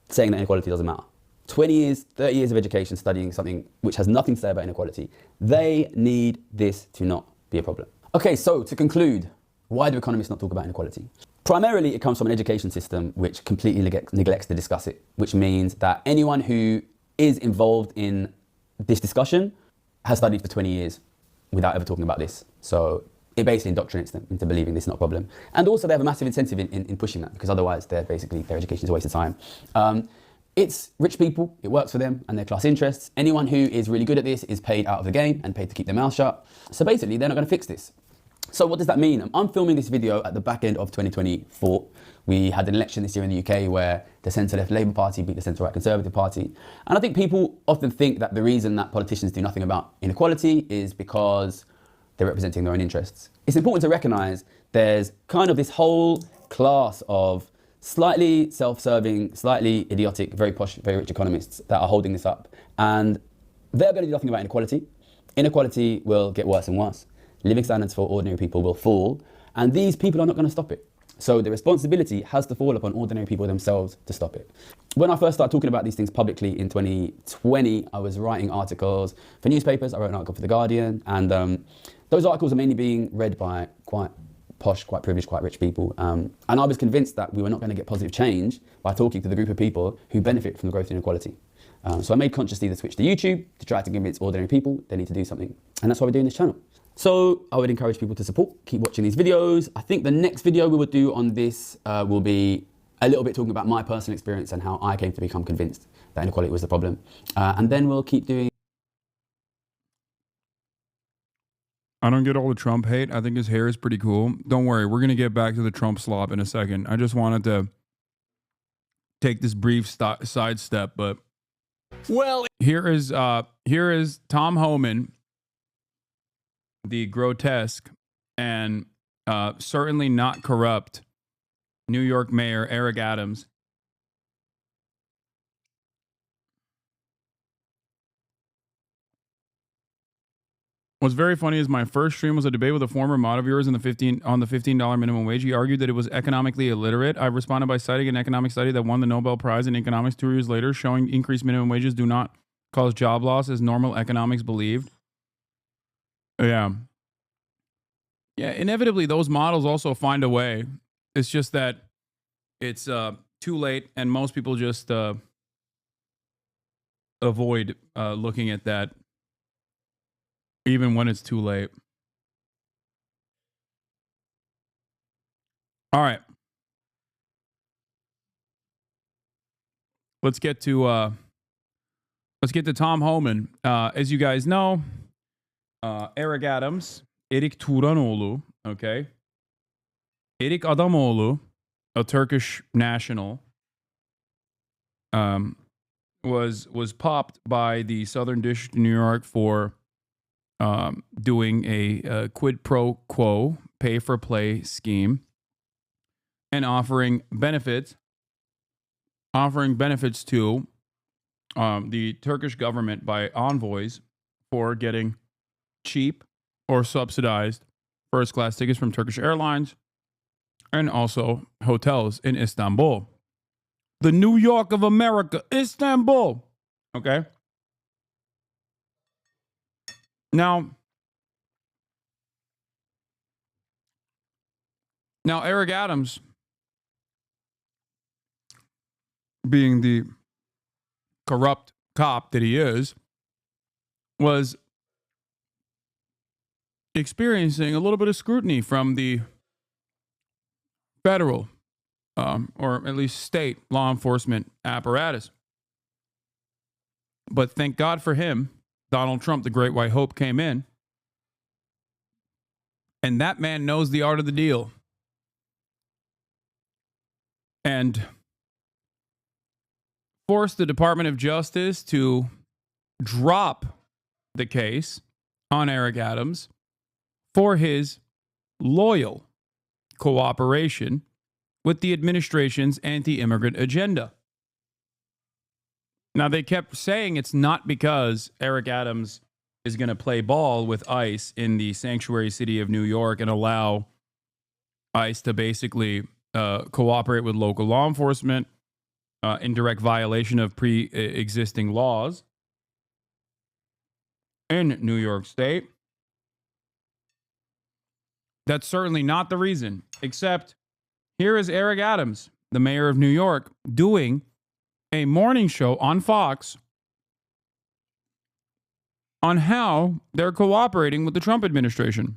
saying that inequality doesn't matter. 20 years, 30 years of education studying something which has nothing to say about inequality. They need this to not be a problem. Okay, so to conclude, why do economists not talk about inequality? Primarily, it comes from an education system which completely neglects to discuss it, which means that anyone who is involved in this discussion has studied for 20 years without ever talking about this. So it basically indoctrinates them into believing this is not a problem. And also they have a massive incentive in pushing that, because otherwise their education is a waste of time. It's rich people, it works for them and their class interests. Anyone who is really good at this is paid out of the game and paid to keep their mouth shut. So basically they're not going to fix this. So what does that mean? I'm filming this video at the back end of 2024. We had an election this year in the UK where the centre-left Labour Party beat the centre-right Conservative Party. And I think people often think that the reason that politicians do nothing about inequality is because they're representing their own interests. It's important to recognise there's kind of this whole class of slightly self-serving, slightly idiotic, very posh, very rich economists that are holding this up. And they're going to do nothing about inequality. Inequality will get worse and worse. Living standards for ordinary people will fall, and these people are not going to stop it. So the responsibility has to fall upon ordinary people themselves to stop it. When I first started talking about these things publicly in 2020, I was writing articles for newspapers. I wrote an article for The Guardian, and those articles are mainly being read by quite posh, quite privileged, quite rich people. And I was convinced that we were not going to get positive change by talking to the group of people who benefit from the growth of inequality. So I made consciously the switch to YouTube to try to convince ordinary people they need to do something. And that's why we're doing this channel. So I would encourage people to support, keep watching these videos. I think the next video we will do on this will be a little bit talking about my personal experience and how I came to become convinced that inequality was the problem. And then we'll keep doing. I don't get all the Trump hate. I think his hair is pretty cool. Don't worry, we're going to get back to the Trump slop in a second. I just wanted to take this brief sidestep, but well, here is Tom Homan, the grotesque and certainly not corrupt New York Mayor Eric Adams. What's very funny is my first stream was a debate with a former mod of yours on the $15 minimum wage. He argued that it was economically illiterate. I responded by citing an economic study that won the Nobel Prize in economics 2 years later, showing increased minimum wages do not cause job loss as normal economics believed. Yeah. Yeah, inevitably those models also find a way. It's just that it's too late and most people just avoid looking at that even when it's too late. All right. Let's get to Tom Homan. As you guys know, Eric Adams, Erik Turanoğlu, okay? Erik Adamoğlu, a Turkish national, was popped by the Southern District of New York for doing a quid pro quo, pay-for-play scheme, and offering benefits to the Turkish government by envoys for getting cheap or subsidized first-class tickets from Turkish Airlines and also hotels in Istanbul. The New York of America, Istanbul. Okay? Now, Eric Adams, being the corrupt cop that he is, was experiencing a little bit of scrutiny from the federal, or at least state law enforcement apparatus. But thank God for him, Donald Trump, the Great White Hope, came in. And that man knows the art of the deal. And forced the Department of Justice to drop the case on Eric Adams for his loyal cooperation with the administration's anti-immigrant agenda. Now, they kept saying it's not because Eric Adams is going to play ball with ICE in the sanctuary city of New York and allow ICE to basically cooperate with local law enforcement in direct violation of pre-existing laws in New York State. That's certainly not the reason, except here is Eric Adams, the mayor of New York, doing a morning show on Fox on how they're cooperating with the Trump administration.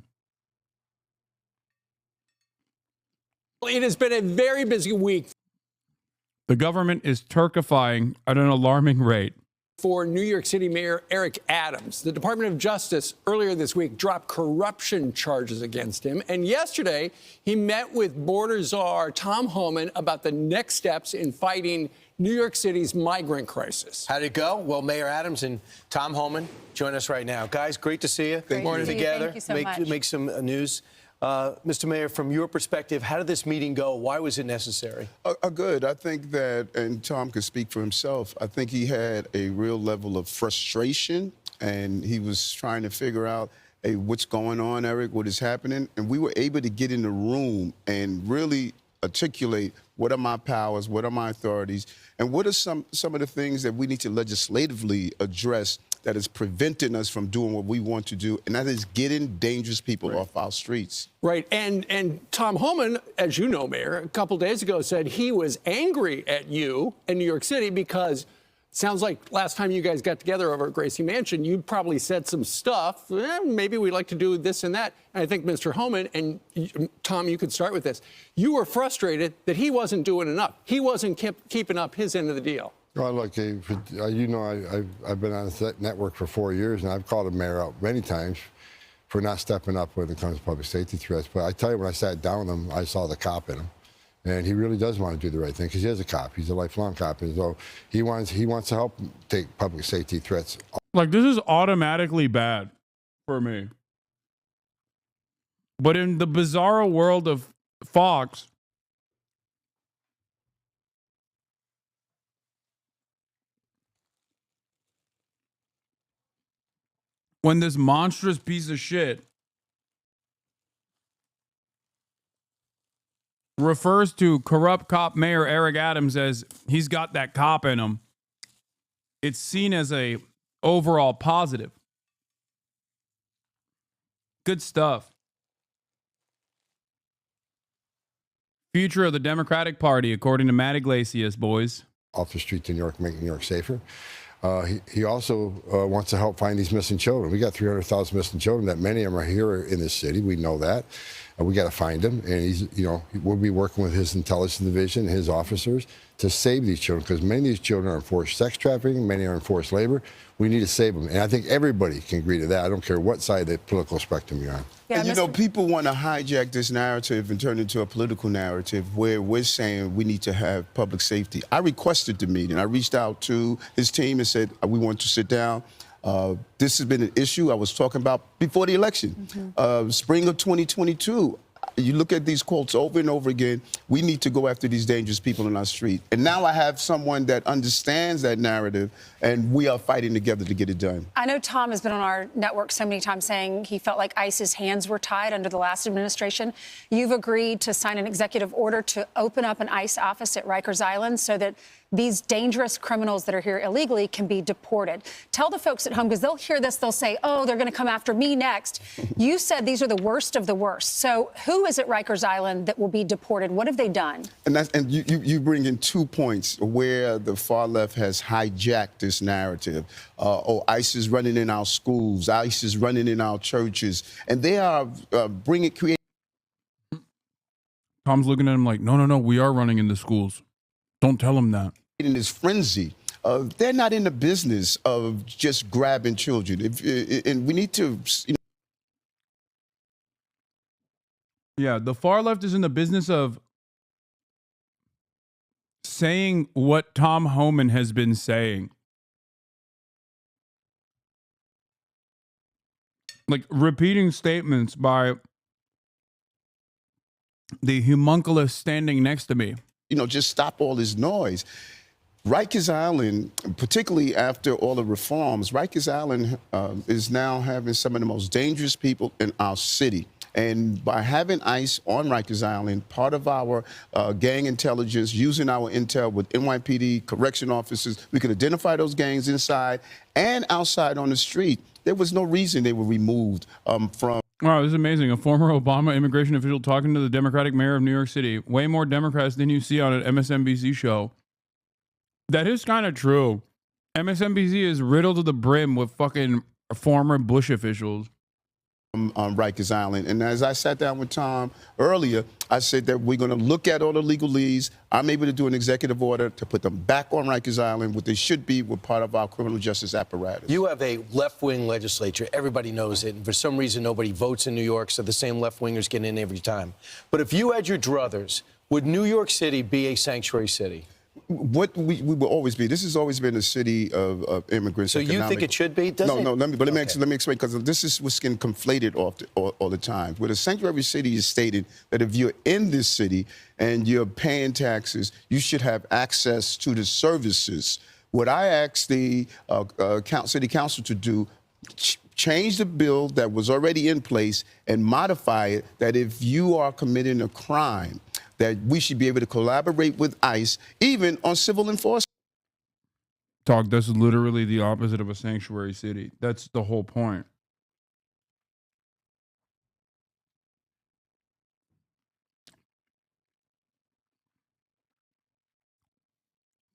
It has been a very busy week. The government is Turkifying at an alarming rate. For New York City Mayor Eric Adams, the Department of Justice earlier this week dropped corruption charges against him. And yesterday, he met with border czar Tom Homan about the next steps in fighting New York City's migrant crisis. How'd it go? Well, Mayor Adams and Tom Homan join us right now. Guys, great to see you. Good morning together. Thank you so much. Make some news. Mr. Mayor, from your perspective, how did this meeting go? Why was it necessary? Good. I think that, and Tom could speak for himself, I think he had a real level of frustration, and he was trying to figure out, hey, what's going on, Eric? What is happening? And we were able to get in the room and really articulate what are my powers, what are my authorities, and what are some of the things that we need to legislatively address that is preventing us from doing what we want to do, and that is getting dangerous people off our streets. Right. And Tom Homan, as you know, Mayor, a couple days ago said he was angry at you in New York City because it sounds like last time you guys got together over at Gracie Mansion, you probably said some stuff. Maybe we'd like to do this and that. And I think Mr. Homan, and Tom, you could start with this. You were frustrated that he wasn't doing enough. He wasn't keeping up his end of the deal. Well, look, you know, I've been on the network for 4 years, and I've called the mayor out many times for not stepping up when it comes to public safety threats. But I tell you, when I sat down with him, I saw the cop in him. And he really does want to do the right thing because he is a cop. He's a lifelong cop. And so he wants to help take public safety threats. Like, this is automatically bad for me. But in the bizarro world of Fox, when this monstrous piece of shit refers to corrupt cop Mayor Eric Adams as he's got that cop in him, it's seen as a overall positive. Good stuff. Future of the Democratic Party, according to Matt Iglesias, boys. Off the streets in New York, making New York safer. He also wants to help find these missing children. We got 300,000 missing children. That many of them are here in this city. We know that. We got to find them, and we'll be working with his intelligence division, his officers, to save these children because many of these children are in forced sex trafficking, many are in forced labor. We need to save them, and I think everybody can agree to that. I don't care what side of the political spectrum you're on. Yeah, and you know, people want to hijack this narrative and turn it into a political narrative where we're saying we need to have public safety. I requested the meeting. I reached out to his team and said we want to sit down. This has been an issue I was talking about before the election, spring of 2022. You look at these quotes over and over again. We need to go after these dangerous people in our street. And now I have someone that understands that narrative, and we are fighting together to get it done. I know Tom has been on our network so many times saying he felt like ICE's hands were tied under the last administration. You've agreed to sign an executive order to open up an ICE office at Rikers Island so that these dangerous criminals that are here illegally can be deported. Tell the folks at home, because they'll hear this, they'll say, oh, they're going to come after me next. You said these are the worst of the worst. So who is at Rikers Island that will be deported? What have they done? And you bring in 2 points where the far left has hijacked this narrative. ICE is running in our schools, ICE is running in our churches, and they are creating. Tom's looking at him like, no, we are running in the schools. Don't tell him that. In this frenzy. They're not in the business of just grabbing children. And we need to, Yeah, the far left is in the business of saying what Tom Homan has been saying. Like repeating statements by the homunculus standing next to me. Just stop all this noise. Rikers Island, particularly after all the reforms, Rikers Island is now having some of the most dangerous people in our city. And by having ICE on Rikers Island, part of our gang intelligence, using our intel with NYPD correction officers, we could identify those gangs inside and outside on the street. There was no reason they were removed from. Wow, this is amazing. A former Obama immigration official talking to the Democratic mayor of New York City. Way more Democrats than you see on an MSNBC show. That is kind of true. MSNBC is riddled to the brim with fucking former Bush officials. On Rikers Island. And as I sat down with Tom earlier, I said that we're going to look at all the legalese. I'm able to do an executive order to put them back on Rikers Island, what they should be with part of our criminal justice apparatus. You have a left-wing legislature. Everybody knows it. And for some reason, nobody votes in New York, so the same left-wingers get in every time. But if you had your druthers, would New York City be a sanctuary city? What we will always be. This has always been a city of immigrants. So you think it should be? No. Let me explain, because this is what's getting conflated all the time. Where the sanctuary city is stated that if you're in this city and you're paying taxes, you should have access to the services. What I asked the city council to do, change the bill that was already in place and modify it, that if you are committing a crime, that we should be able to collaborate with ICE, even on civil enforcement. Talk, that's literally the opposite of a sanctuary city. That's the whole point.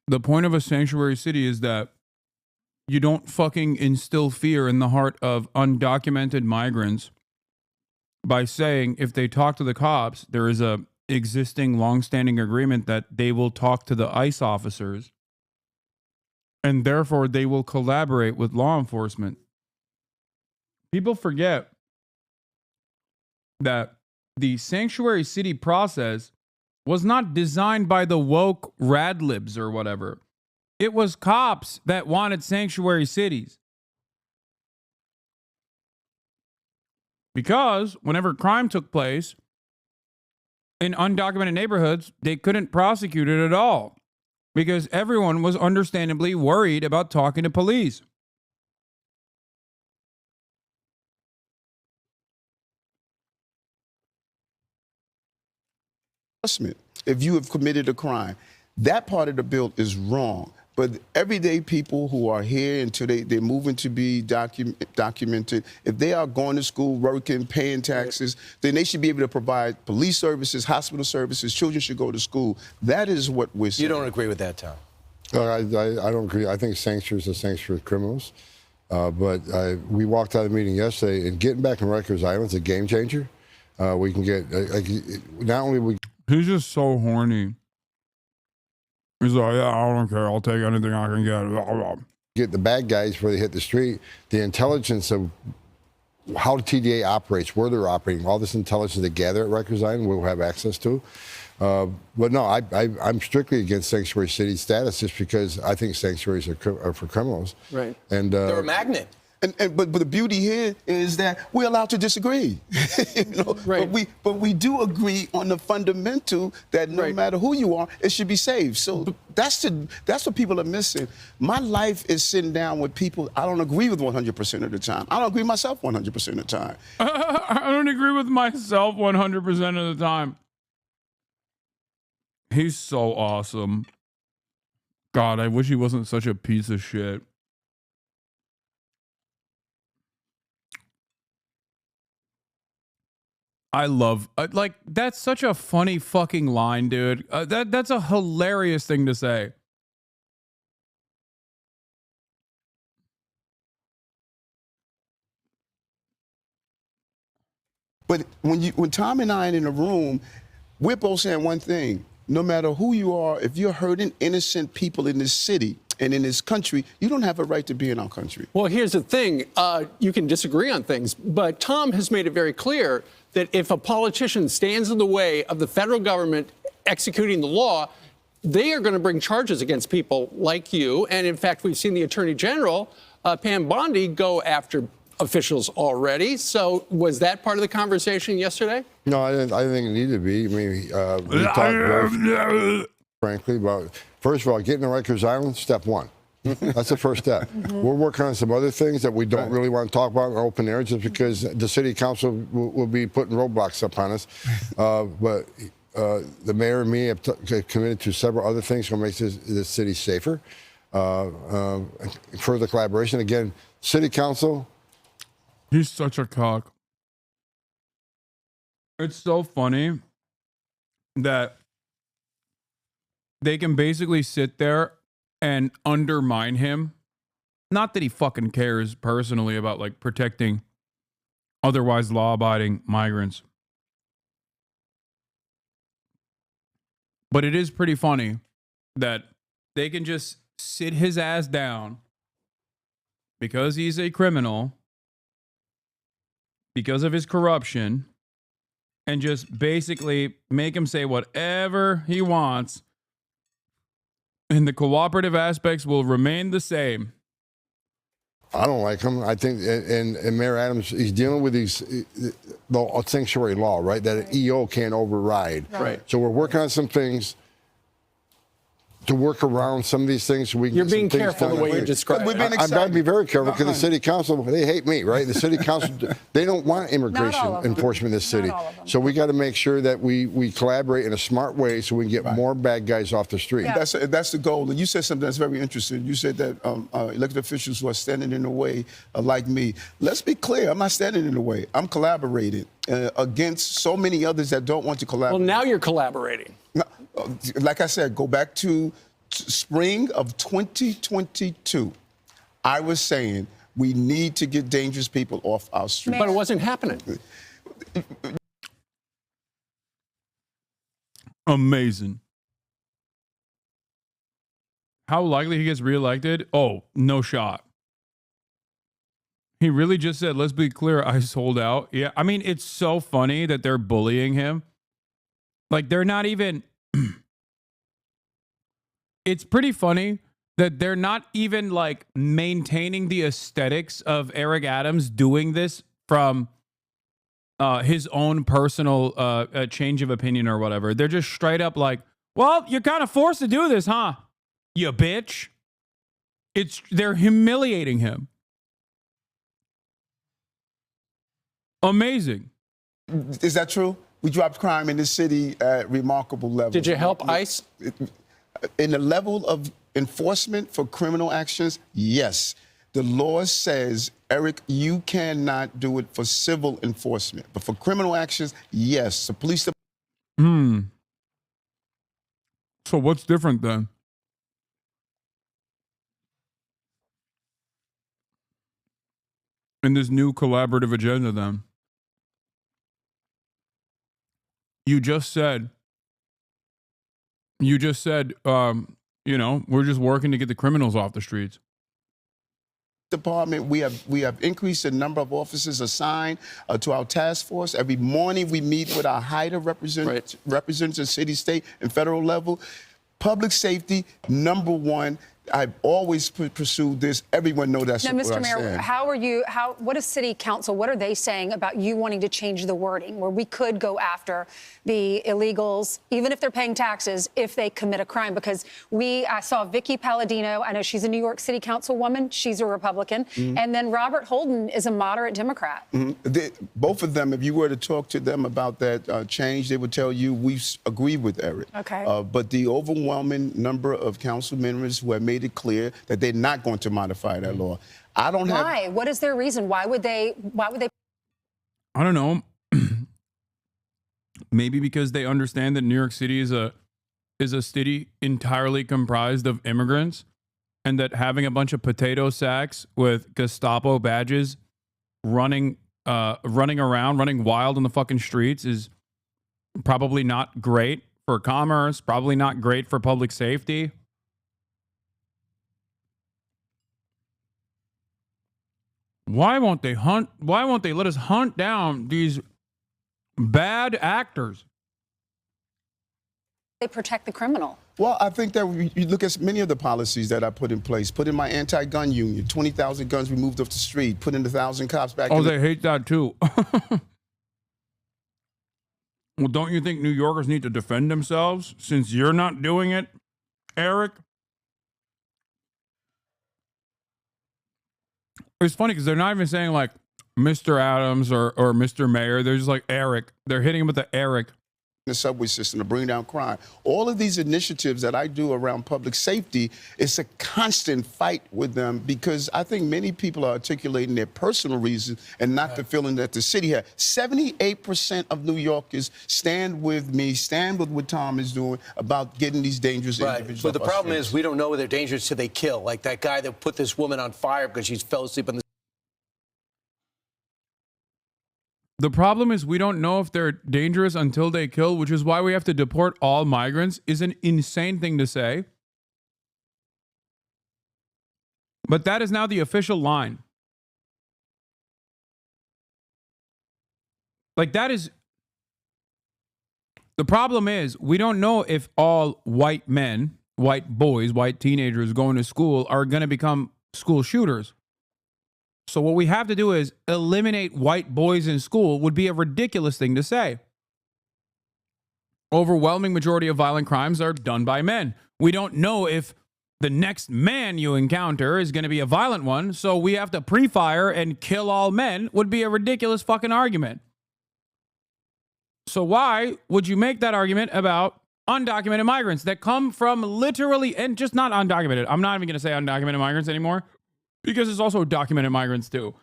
The point of a sanctuary city is that you don't fucking instill fear in the heart of undocumented migrants by saying if they talk to the cops, there is a existing long-standing agreement that they will talk to the ICE officers and therefore they will collaborate with law enforcement. People forget that the sanctuary city process was not designed by the woke radlibs or whatever. It was cops that wanted sanctuary cities. Because whenever crime took place in undocumented neighborhoods, they couldn't prosecute it at all because everyone was understandably worried about talking to police. If you have committed a crime, that part of the bill is wrong. But everyday people who are here until they're moving to be documented, if they are going to school, working, paying taxes, then they should be able to provide police services, hospital services. Children should go to school. That is what we're saying. You don't agree with that, Tom? I don't agree. I think sanctuaries are sanctuary criminals. But we walked out of the meeting yesterday, and getting back on Rikers Island is a game changer. We can get, not only we... He's just so horny. He's like, yeah, I don't care. I'll take anything I can get. Get the bad guys before they hit the street. The intelligence of how the TDA operates, where they're operating, all this intelligence they gather at Rikers Island, we'll have access to. But no, I'm strictly against sanctuary city status just because I think sanctuaries are for criminals. Right. And they're a magnet. But the beauty here is that we're allowed to disagree. Right. But we do agree on the fundamental that no matter who you are, it should be safe. So that's what people are missing. My life is sitting down with people I don't agree with 100% of the time. I don't agree with myself 100% of the time. I don't agree with myself 100% of the time. He's so awesome. God, I wish he wasn't such a piece of shit. I love, like, that's such a funny fucking line, dude. That's a hilarious thing to say. But when Tom and I are in a room, we're both saying one thing. No matter who you are, if you're hurting innocent people in this city and in this country, you don't have a right to be in our country. Well, here's the thing. You can disagree on things, but Tom has made it very clear that if a politician stands in the way of the federal government executing the law, they are going to bring charges against people like you. And in fact, we've seen the Attorney General, Pam Bondi, go after officials already. So was that part of the conversation yesterday? No, I didn't think it needed to be. I mean, we talked very frankly about, first of all, getting to Rikers Island, step one. That's the first step. We're working on some other things that we don't really want to talk about in open air just because the city council will be putting roadblocks up on us. But the mayor and me have committed to several other things to make this city safer. Further collaboration. Again, city council. He's such a cock. It's so funny that they can basically sit there and undermine him. Not that he fucking cares personally about like protecting otherwise law-abiding migrants. But it is pretty funny that they can just sit his ass down because he's a criminal, because of his corruption, and just basically make him say whatever he wants, and the cooperative aspects will remain the same. I don't like him. I think, and Mayor Adams, he's dealing with these the sanctuary law, right? That an EO can't override. Right. So we're working on some things to work around some of these things. So we can You're get some being things careful done. the way you describe it. I've got to be very careful because the city council, they hate me, right? The city council, they don't want immigration enforcement in this city. So we got to make sure that we collaborate in a smart way so we can get more bad guys off the street. Yeah. That's the goal. And you said something that's very interesting. You said that elected officials who are standing in the way are like me. Let's be clear. I'm not standing in the way. I'm collaborating against so many others that don't want to collaborate. Well, now you're collaborating. Like I said, go back to spring of 2022. I was saying we need to get dangerous people off our streets. But it wasn't happening. Amazing. How likely he gets reelected? Oh, no shot. He really just said, let's be clear, I sold out. Yeah, I mean, it's so funny that they're bullying him. Like, they're not even... It's pretty funny that they're not even, like, maintaining the aesthetics of Eric Adams doing this from his own personal change of opinion or whatever. They're just straight up like, well, you're kind of forced to do this, huh? You bitch. They're humiliating him. Amazing. Is that true? We dropped crime in this city at remarkable levels. Did you help ICE? In the level of enforcement for criminal actions, yes. The law says, Eric, you cannot do it for civil enforcement. But for criminal actions, yes. The police... So what's different then? In this new collaborative agenda then? You just said, you know, we're just working to get the criminals off the streets. Department, we have increased the number of officers assigned to our task force. Every morning we meet with our HIDA representatives, city, state, and federal level. Public safety, number one. I've always pursued this. Everyone knows that's now, where Mr. I Mayor, stand. what is City Council, what are they saying about you wanting to change the wording where we could go after the illegals, even if they're paying taxes, if they commit a crime? Because I saw Vicky Palladino. I know she's a New York City Councilwoman. She's a Republican. Mm-hmm. And then Robert Holden is a moderate Democrat. Mm-hmm. Both of them, if you were to talk to them about that change, they would tell you we agree with Eric. Okay. But the overwhelming number of council members who have made it clear that they're not going to modify that law. I don't have. Why? What is their reason? Why would they? I don't know. Maybe because they understand that New York City is a city entirely comprised of immigrants, and that having a bunch of potato sacks with Gestapo badges running around, running wild on the fucking streets is probably not great for commerce, probably not great for public safety. Why won't they let us hunt down these bad actors? They protect the criminal. Well, I think that you look at many of the policies that I put in place. Put in my anti-gun union, 20,000 guns removed off the street. Put in 1,000 cops back. Oh, they hate that too. Well, don't you think New Yorkers need to defend themselves since you're not doing it, Eric? It's funny because they're not even saying like Mr. Adams or Mr. Mayor. They're just like Eric. They're hitting him with the Eric. The subway system to bring down crime. All of these initiatives that I do around public safety, it's a constant fight with them because I think many people are articulating their personal reasons and not the feeling that the city has. 78% of New Yorkers stand with me, stand with what Tom is doing about getting these dangerous individuals. But the off our problem streets. is we don't know they're dangerous till they kill. Like that guy that put this woman on fire because she fell asleep on the. The problem is we don't know if they're dangerous until they kill, which is why we have to deport all migrants, is an insane thing to say. But that is now the official line. Like that is... The problem is we don't know if all white men, white boys, white teenagers going to school are going to become school shooters. So what we have to do is eliminate white boys in school would be a ridiculous thing to say. Overwhelming majority of violent crimes are done by men. We don't know if the next man you encounter is going to be a violent one, so we have to pre-fire and kill all men would be a ridiculous fucking argument. So why would you make that argument about undocumented migrants that come from literally, and just not undocumented. I'm not even going to say undocumented migrants anymore, because it's also documented migrants too.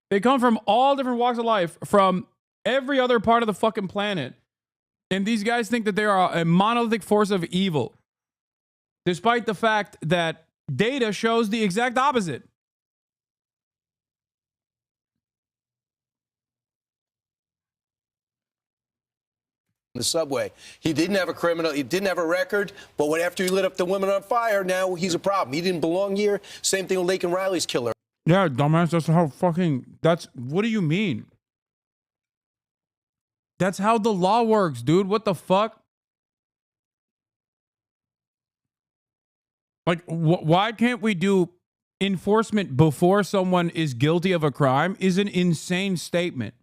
They come from all different walks of life, from every other part of the fucking planet. And these guys think that they are a monolithic force of evil, despite the fact that data shows the exact opposite. The subway. He didn't have a criminal, he didn't have a record, but when after he lit up the women on fire, now he's a problem. He didn't belong here. Same thing with Laken Riley's killer. Yeah, dumbass, that's how fucking, what do you mean? That's how the law works, dude. What the fuck? Like, why can't we do enforcement before someone is guilty of a crime is an insane statement.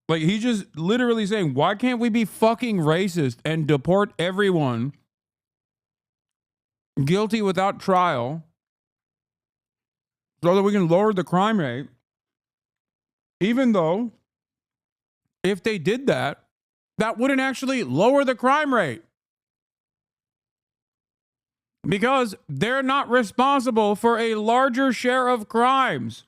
Like, he's just literally saying, why can't we be fucking racist and deport everyone guilty without trial so that we can lower the crime rate? Even though, if they did that, that wouldn't actually lower the crime rate. Because they're not responsible for a larger share of crimes.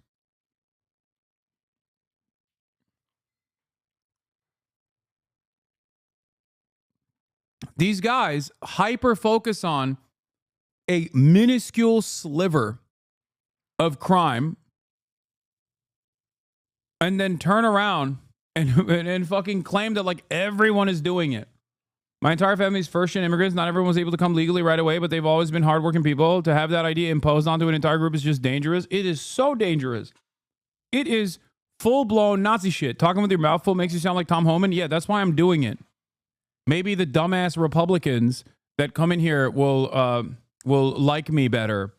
These guys hyper focus on a minuscule sliver of crime and then turn around and fucking claim that like everyone is doing it. My entire family's first-gen immigrants. Not everyone was able to come legally right away, but they've always been hardworking people. To have that idea imposed onto an entire group is just dangerous. It is so dangerous. It is full-blown Nazi shit. Talking with your mouth full makes you sound like Tom Homan. Yeah, that's why I'm doing it. Maybe the dumbass Republicans that come in here will like me better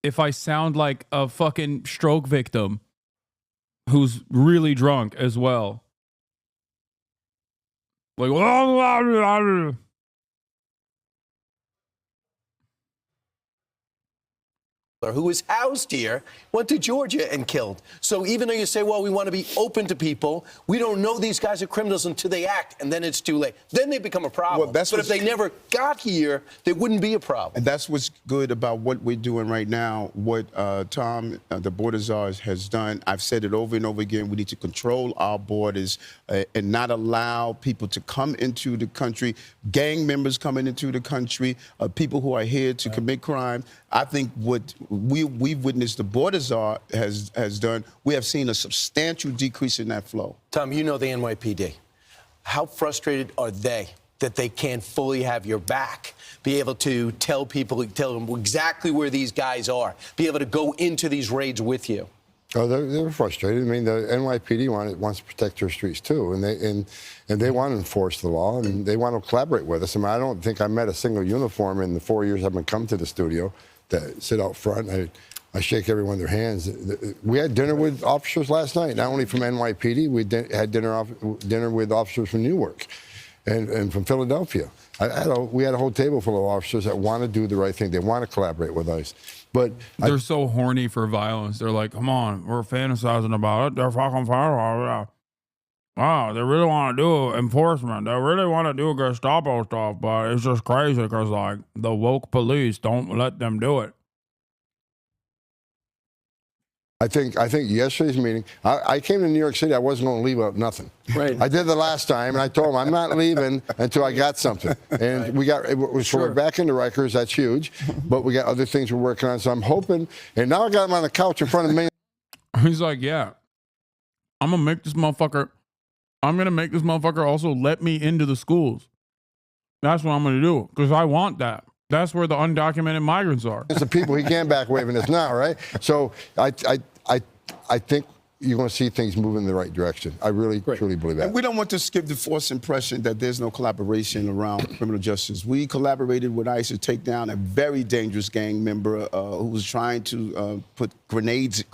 if I sound like a fucking stroke victim who's really drunk as well. Like, who was housed here, went to Georgia and killed. So even though you say, well, we want to be open to people, we don't know these guys are criminals until they act, and then it's too late. Then they become a problem. Well, that's but if they never got here, they wouldn't be a problem. And that's what's good about what we're doing right now, what Tom, the border czar, has done. I've said it over and over again. We need to control our borders and not allow people to come into the country, gang members coming into the country, people who are here to commit crime. I think what we've witnessed the border czar has done, we have seen a substantial decrease in that flow. Tom, you know the NYPD. How frustrated are they that they can't fully have your back, be able to tell them exactly where these guys are, be able to go into these raids with you? Oh, they're frustrated. I mean, the NYPD wants to protect their streets too, and they want to enforce the law, and they want to collaborate with us. I mean, I don't think I met a single uniform in the 4 years I've been coming to the studio that sit out front. I shake everyone their hands. We had dinner with officers last night, not only from NYPD. We had dinner with officers from Newark and from Philadelphia. We had a whole table full of officers that want to do the right thing. They want to collaborate with us. But they're so horny for violence. They're like, come on, we're fantasizing about it. They're fucking fire. Wow, they really want to do enforcement. They really want to do Gestapo stuff, but it's just crazy because, like, the woke police don't let them do it. I think yesterday's meeting, I came to New York City, I wasn't going to leave without nothing. Right. I did the last time, and I told them I'm not leaving until I got something. And we're back into Rikers, that's huge. But we got other things we're working on, so I'm hoping. And now I got him on the couch in front of me. He's like, yeah, I'm going to make this motherfucker also let me into the schools. That's what I'm going to do, because I want that. That's where the undocumented migrants are. It's the people he can't back waving us now, right? So I think you're going to see things move in the right direction. I really, truly believe that. And we don't want to give the false impression that there's no collaboration around criminal justice. We collaborated with ICE to take down a very dangerous gang member who was trying to put grenades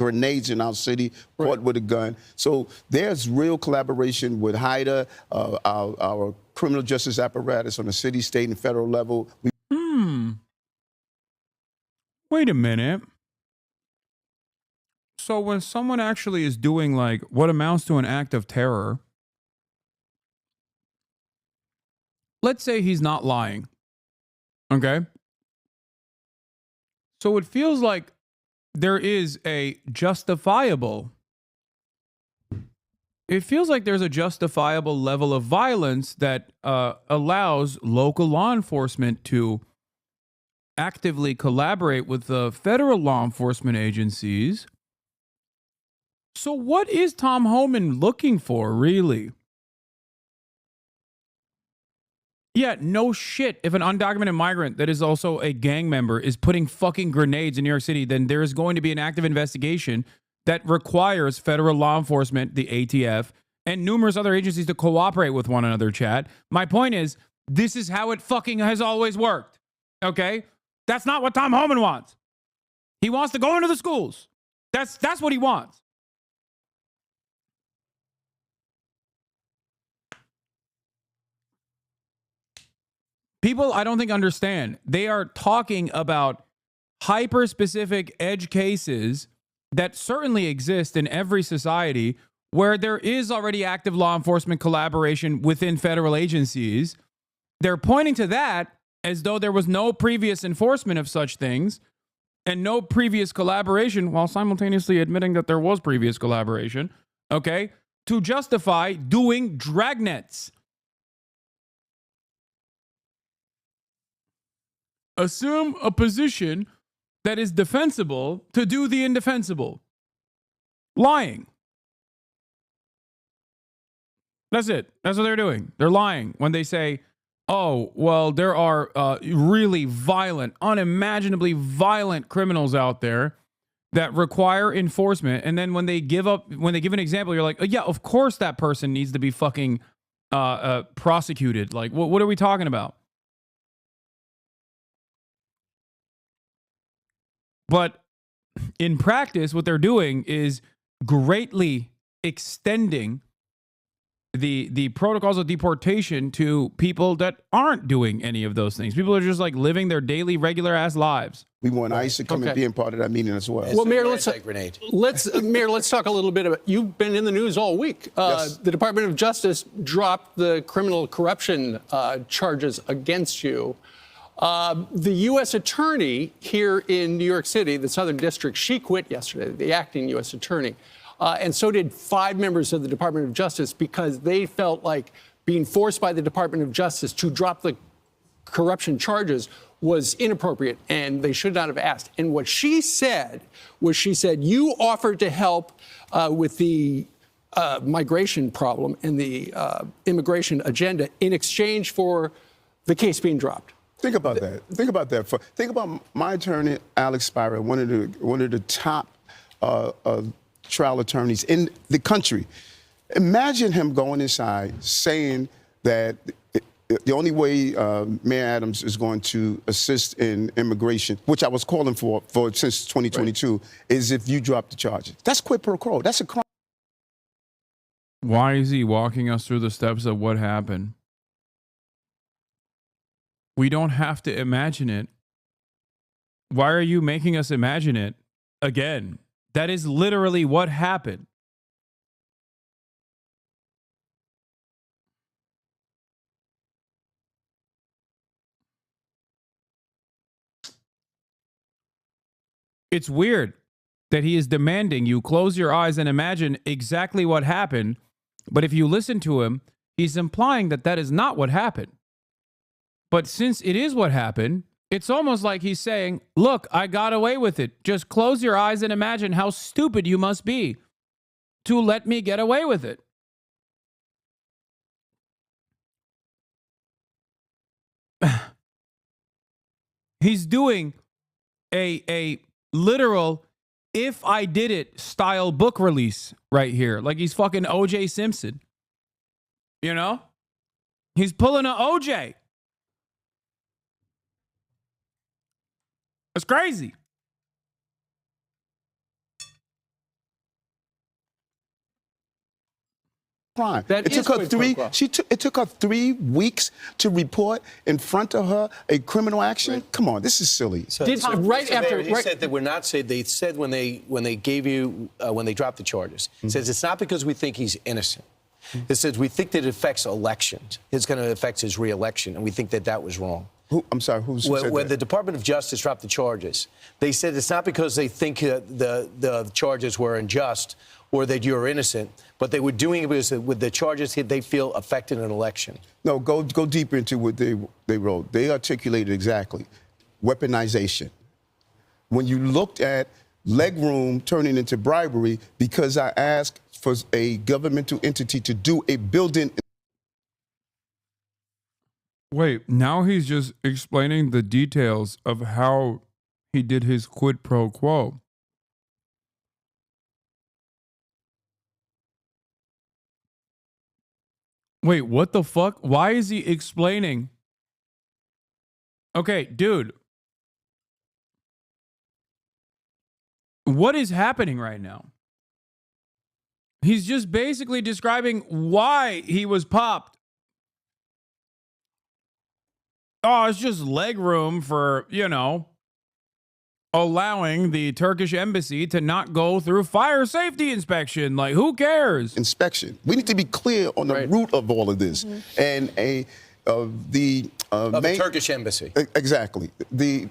in our city, caught with a gun. So there's real collaboration with HIDA, our criminal justice apparatus on the city, state, and federal level. Wait a minute. So when someone actually is doing like what amounts to an act of terror, let's say he's not lying. Okay? So it feels like there is a justifiable level of violence that allows local law enforcement to actively collaborate with the federal law enforcement agencies. So what is Tom Homan looking for, really? Yeah, no shit. If an undocumented migrant that is also a gang member is putting fucking grenades in New York City, then there is going to be an active investigation that requires federal law enforcement, the ATF, and numerous other agencies to cooperate with one another, Chad. My point is, this is how it fucking has always worked. Okay? That's not what Tom Homan wants. He wants to go into the schools. That's what he wants. People, I don't think, understand. They are talking about hyper-specific edge cases that certainly exist in every society where there is already active law enforcement collaboration within federal agencies. They're pointing to that as though there was no previous enforcement of such things and no previous collaboration, while simultaneously admitting that there was previous collaboration, okay, to justify doing dragnets. Assume a position that is defensible to do the indefensible. Lying. That's it. That's what they're doing. They're lying when they say, oh, well, there are really violent, unimaginably violent criminals out there that require enforcement. And then when they give an example, you're like, oh, yeah, of course that person needs to be fucking prosecuted. Like, what are we talking about? But in practice, what they're doing is greatly extending the protocols of deportation to people that aren't doing any of those things. People are just like living their daily, regular ass lives. We want ICE to come and be a part of that meeting as well. Well, Mayor, let's talk a little bit about, you've been in the news all week. Yes. The Department of Justice dropped the criminal corruption charges against you. The U.S. attorney here in New York City, the Southern District, she quit yesterday, the acting U.S. attorney. And so did 5 members of the Department of Justice because they felt like being forced by the Department of Justice to drop the corruption charges was inappropriate and they should not have asked. And what she said was, she said, you offered to help with the migration problem and the immigration agenda in exchange for the case being dropped. Think about that. Think about that. Think about my attorney, Alex Spira, one of the top trial attorneys in the country. Imagine him going inside saying that the only way Mayor Adams is going to assist in immigration, which I was calling for since 2022, is if you drop the charges. That's quid pro quo. That's a crime. Why is he walking us through the steps of what happened? We don't have to imagine it. Why are you making us imagine it again? That is literally what happened. It's weird that he is demanding you close your eyes and imagine exactly what happened. But if you listen to him, he's implying that that is not what happened. But since it is what happened, it's almost like he's saying, look, I got away with it. Just close your eyes and imagine how stupid you must be to let me get away with it. He's doing a literal if I did it style book release right here. Like he's fucking O.J. Simpson. You know? He's pulling an O.J. It's crazy. Crime. That It took her it took her 3 weeks to report in front of her a criminal action. Right. Come on, this is silly. So, He said that we're not saying. They said when they gave you when they dropped the charges, it says it's not because we think he's innocent. It says we think that it affects elections. It's going to affect his re-election, and we think that that was wrong. I'm sorry, who said When that? the Department of Justice dropped the charges, they said it's not because they think the charges were unjust or that you're innocent, but they were doing it because with the charges they feel affected an election. No, go deeper into what they wrote. They articulated exactly weaponization. When you looked at legroom turning into bribery because I asked for a governmental entity to do a building. Wait, now he's just explaining the details of how he did his quid pro quo. Wait, what the fuck? Why is he explaining? Okay, dude. What is happening right now? He's just basically describing why he was popped. Oh, it's just leg room for, allowing the Turkish embassy to not go through fire safety inspection. Like, who cares? Inspection. We need to be clear on the root of all of this. And the Turkish embassy. Exactly. The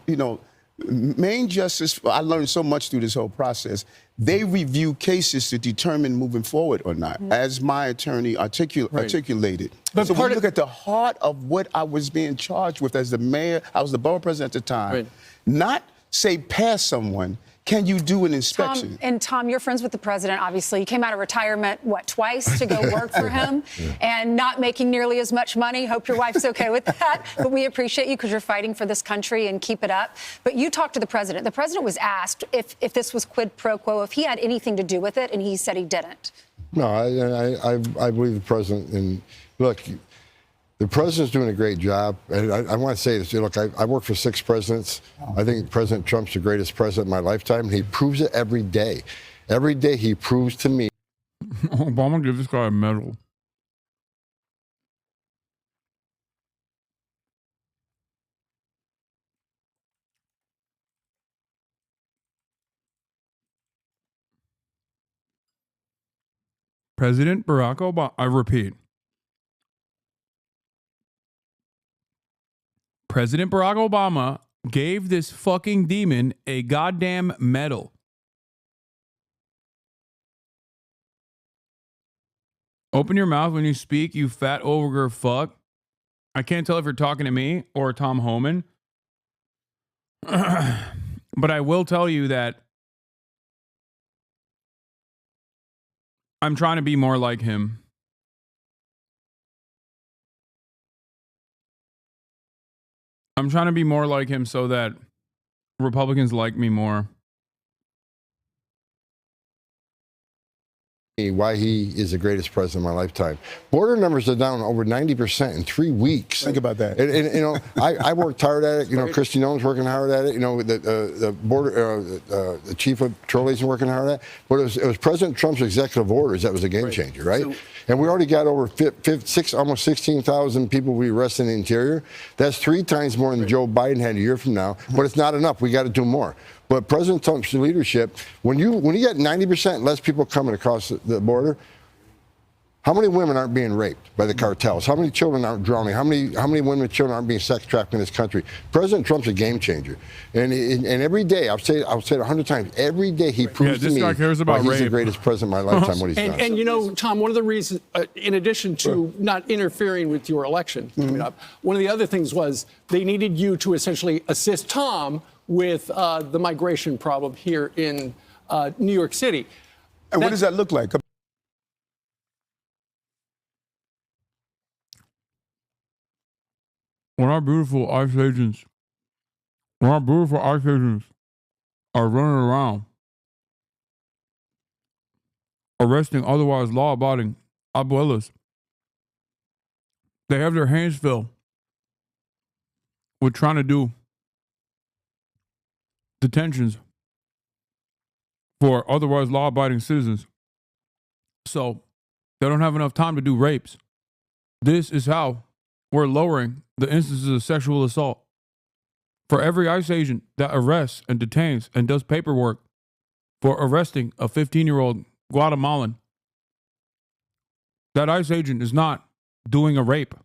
main justice. I learned so much through this whole process. They review cases to determine moving forward or not, as my attorney articulated. But so when you look at the heart of what I was being charged with as the mayor, I was the borough president at the time, not say pass someone. Can you do an inspection? Tom, you're friends with the president, obviously. You came out of retirement, twice to go work for him and not making nearly as much money. Hope your wife's okay with that. But we appreciate you because you're fighting for this country and keep it up. But you talked to the president. The president was asked if this was quid pro quo, if he had anything to do with it, and he said he didn't. No, I believe the president. And Look, the president's doing a great job. And I want to say this. Look, I worked for 6 presidents. I think President Trump's the greatest president in my lifetime. He proves it every day. Every day he proves to me. Obama give this guy a medal. President Barack Obama, I repeat, President Barack Obama gave this fucking demon a goddamn medal. Open your mouth when you speak, you fat ogre fuck. I can't tell if you're talking to me or Tom Homan. But I will tell you that I'm trying to be more like him. I'm trying to be more like him so that Republicans like me more. Why he is the greatest president of my lifetime. Border numbers are down over 90% in 3 weeks. Think about that. And you know, I worked hard at it. You know, Kristi Nolan's working hard at it. You know, the border, the chief of patrol agent working hard at it. But it was President Trump's executive orders that was a game changer, right? And we already got over almost 16,000 people we arrested in the interior. That's 3 times more than Joe Biden had a year from now. But it's not enough. We got to do more. But President Trump's leadership, when you get 90% less people coming across the border, how many women aren't being raped by the cartels? How many children aren't drowning? How many women and children aren't being sex trafficked in this country? President Trump's a game changer, and every day I'll say it 100 times. Every day he proves to me why he's the greatest president of my lifetime. What he's done. And you know, Tom, one of the reasons, in addition to not interfering with your election coming up, one of the other things was they needed you to essentially assist Tom with the migration problem here in New York City. And what does that look like? When our beautiful ICE agents are running around arresting otherwise law-abiding abuelas, they have their hands filled with trying to do detentions for otherwise law-abiding citizens. So they don't have enough time to do rapes. This is how we're lowering the instances of sexual assault. For every ICE agent that arrests and detains and does paperwork for arresting a 15-year-old Guatemalan, that ICE agent is not doing a rape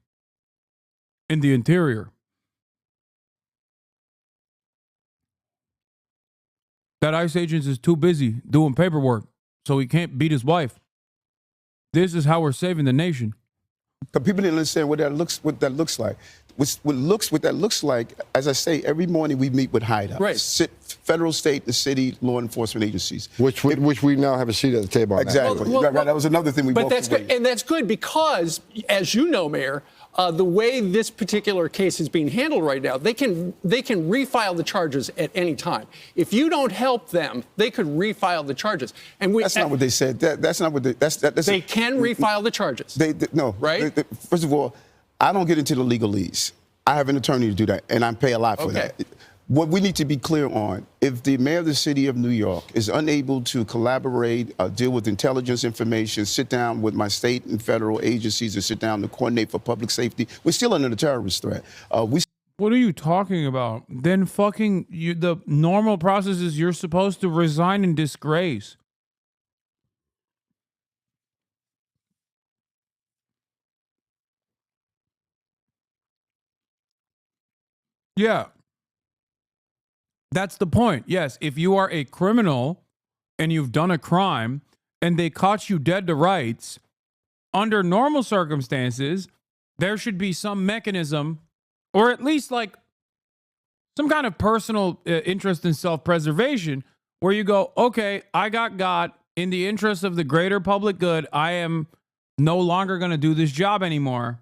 in the interior. That ICE agent is too busy doing paperwork, so he can't beat his wife. This is how we're saving the nation. But people didn't understand what that looks like. What that looks like, as I say, every morning we meet with hideouts. Right. Federal, state, and city law enforcement agencies. Which we now have a seat at the table on. Exactly. Well, that was another thing we But that's good, and that's good because, as you know, Mayor, the way this particular case is being handled right now, they can refile the charges at any time. If you don't help them, they could refile the charges. And that's not what they said. That's not what they. They can refile the charges. No. Right. First of all, I don't get into the legalese. I have an attorney to do that, and I pay a lot for that. What we need to be clear on, if the mayor of the city of New York is unable to collaborate, deal with intelligence information, sit down with my state and federal agencies and sit down to coordinate for public safety, we're still under the terrorist threat. What are you talking about? Then the normal process is you're supposed to resign in disgrace. Yeah. That's the point. Yes, if you are a criminal and you've done a crime and they caught you dead to rights, under normal circumstances, there should be some mechanism or at least like some kind of personal interest in self-preservation where you go, okay, I got in the interest of the greater public good. I am no longer going to do this job anymore.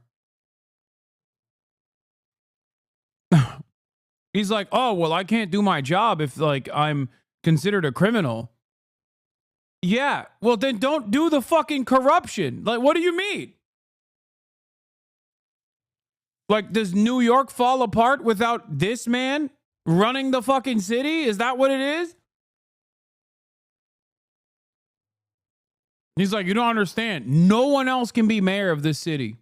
He's like, oh, well, I can't do my job if, like, I'm considered a criminal. Yeah, well, then don't do the fucking corruption. Like, what do you mean? Like, does New York fall apart without this man running the fucking city? Is that what it is? He's like, you don't understand. No one else can be mayor of this city.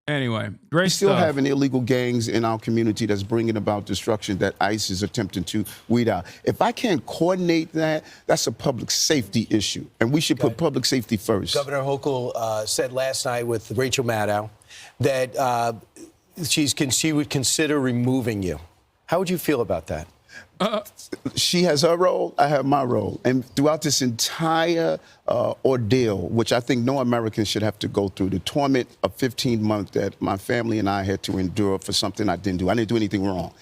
Anyway, great We still stuff. having illegal gangs in our community that's bringing about destruction that ICE is attempting to weed out. If I can't coordinate that, that's a public safety issue, and we should put public safety first. Governor Hochul said last night with Rachel Maddow that she would consider removing you. How would you feel about that? She has her role, I have my role. And throughout this entire ordeal, which I think no American should have to go through, the torment of 15 months that my family and I had to endure for something I didn't do. I didn't do anything wrong.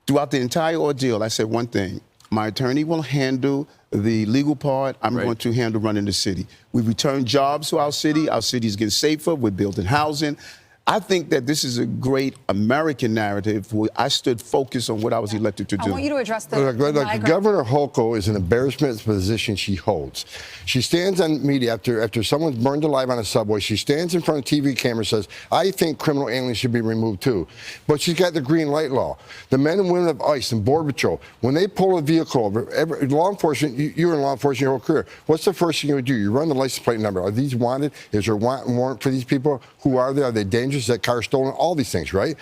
Throughout the entire ordeal, I said one thing. My attorney will handle the legal part. I'm going to handle running the city. We return jobs to our city. Our city is getting safer. We're building housing. I think that this is a great American narrative where I stood focused on what I was elected to do. I want you to address the migrant. Governor Hochul is an embarrassment to the position she holds. She stands on media after someone's burned alive on a subway. She stands in front of TV camera and says, I think criminal aliens should be removed too. But she's got the green light law. The men and women of ICE and Border Patrol, when they pull a vehicle over, law enforcement, you're in law enforcement your whole career. What's the first thing you would do? You run the license plate number. Are these wanted? Is there a warrant for these people? Who are they? Are they dangerous? Is that car stolen? All these things, right?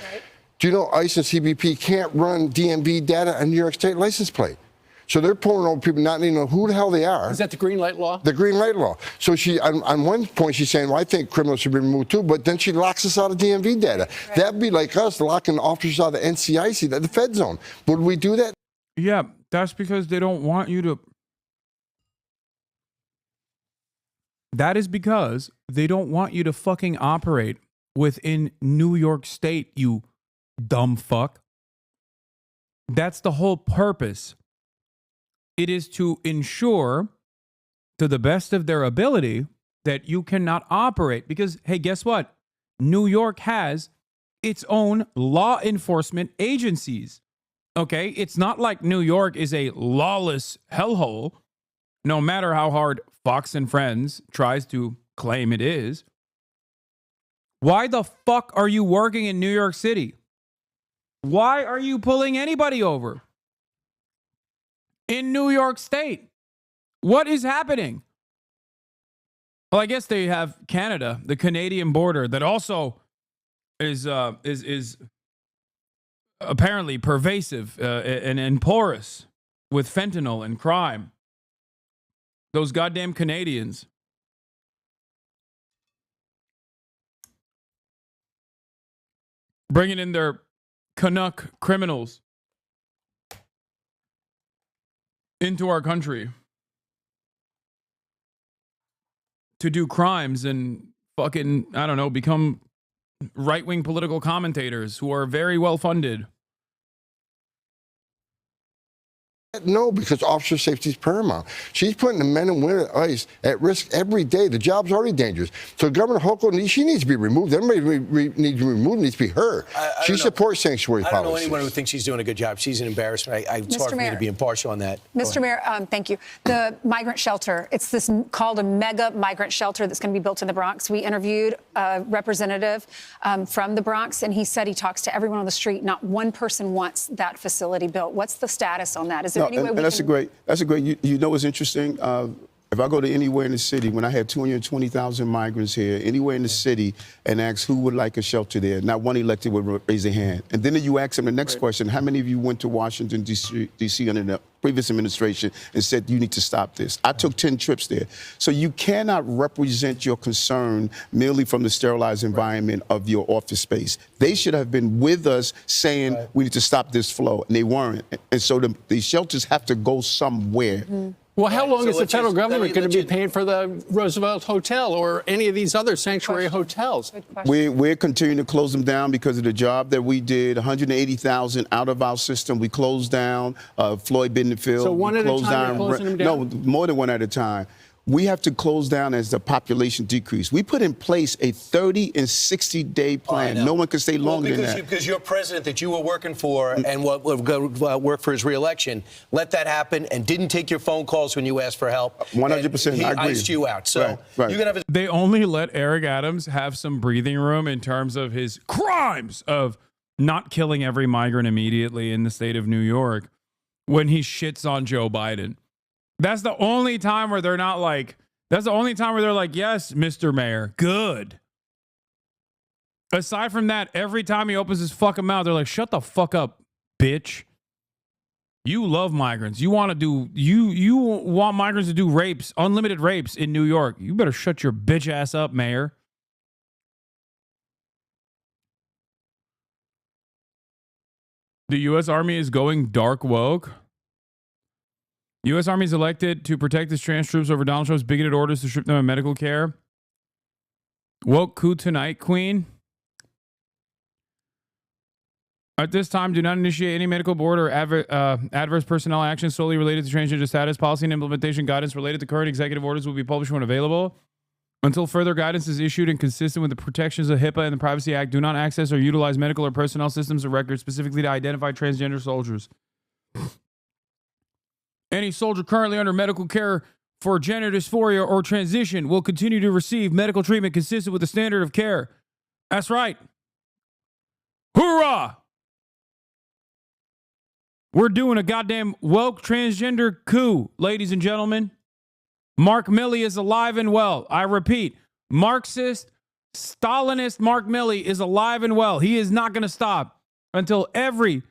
Do you know ICE and CBP can't run DMV data on New York State license plate? So they're pulling over people not even know who the hell they are. Is that the green light law? The green light law. So she, on one point, she's saying, well, I think criminals should be removed too, but then she locks us out of DMV data. Right. That'd be like us locking officers out of the NCIC, the Fed zone. Would we do that? Yeah, that's because they don't want you to. That is because they don't want you to fucking operate within New York State, you dumb fuck. That's the whole purpose. It is to ensure, to the best of their ability, that you cannot operate. Because, hey, guess what? New York has its own law enforcement agencies. Okay? It's not like New York is a lawless hellhole, no matter how hard Fox and Friends tries to claim it is. Why the fuck are you working in New York City? Why are you pulling anybody over in New York State? What is happening? Well, I guess they have Canada, the Canadian border, that also is apparently pervasive and porous with fentanyl and crime. Those goddamn Canadians. Bringing in their Canuck criminals into our country to do crimes and fucking, I don't know, become right-wing political commentators who are very well funded. No, because officer safety is paramount. She's putting the men and women at ICE at risk every day. The job's already dangerous. So Governor Hochul, she needs to be removed. Everybody needs to be removed. Needs to be her. She supports sanctuary policies. I don't know anyone who thinks she's doing a good job. She's an embarrassment. It's hard for me to be impartial on that. Mr. Mayor, thank you. The migrant shelter, it's this called a mega migrant shelter that's going to be built in the Bronx. We interviewed a representative from the Bronx, and he said he talks to everyone on the street. Not one person wants that facility built. What's the status on that? Is there any way we can... That's a great. You know what's interesting? If I go to anywhere in the city, when I had 220,000 migrants here, anywhere in the city, and ask who would like a shelter there, not one elected would raise a hand. And then you ask them the next question: how many of you went to Washington D.C. under the previous administration and said you need to stop this? I took 10 trips there. So you cannot represent your concern merely from the sterilized environment of your office space. They should have been with us saying we need to stop this flow, and they weren't. And so the shelters have to go somewhere. Mm-hmm. Well, how long is the federal government going to be paying for the Roosevelt Hotel or any of these other sanctuary hotels? We're continuing to close them down because of the job that we did. 180,000 out of our system. We closed down Floyd Bentonfield. So one at a time, you're closing them down? No, more than one at a time. we have to close down as the population decrease. We put in place a 30 and 60-day plan. No one can stay longer than that. Because your president that you were working for and what worked for his reelection let that happen and didn't take your phone calls when you asked for help. 100%. He I agree. iced you out. So right. you're gonna have They only let Eric Adams have some breathing room in terms of his crimes of not killing every migrant immediately in the state of New York when he shits on Joe Biden. That's the only time where they're not like, that's the only time where they're like, yes, Mr. Mayor, good. Aside from that, every time he opens his fucking mouth, they're like, shut the fuck up, bitch. You love migrants. You want to do, you want migrants to do rapes, unlimited rapes in New York. You better shut your bitch ass up, Mayor. The U.S. Army is going dark woke. U.S. Army is elected to protect its trans troops over Donald Trump's bigoted orders to strip them of medical care. Woke coup tonight, Queen. At this time, do not initiate any medical board or adverse personnel action solely related to transgender status. Policy and implementation guidance related to current executive orders will be published when available. Until further guidance is issued and consistent with the protections of HIPAA and the Privacy Act, do not access or utilize medical or personnel systems or records specifically to identify transgender soldiers. Any soldier currently under medical care for gender dysphoria or transition will continue to receive medical treatment consistent with the standard of care. That's right. Hoorah! We're doing a goddamn woke transgender coup, ladies and gentlemen. Mark Milley is alive and well. I repeat, Marxist, Stalinist Mark Milley is alive and well. He is not going to stop until every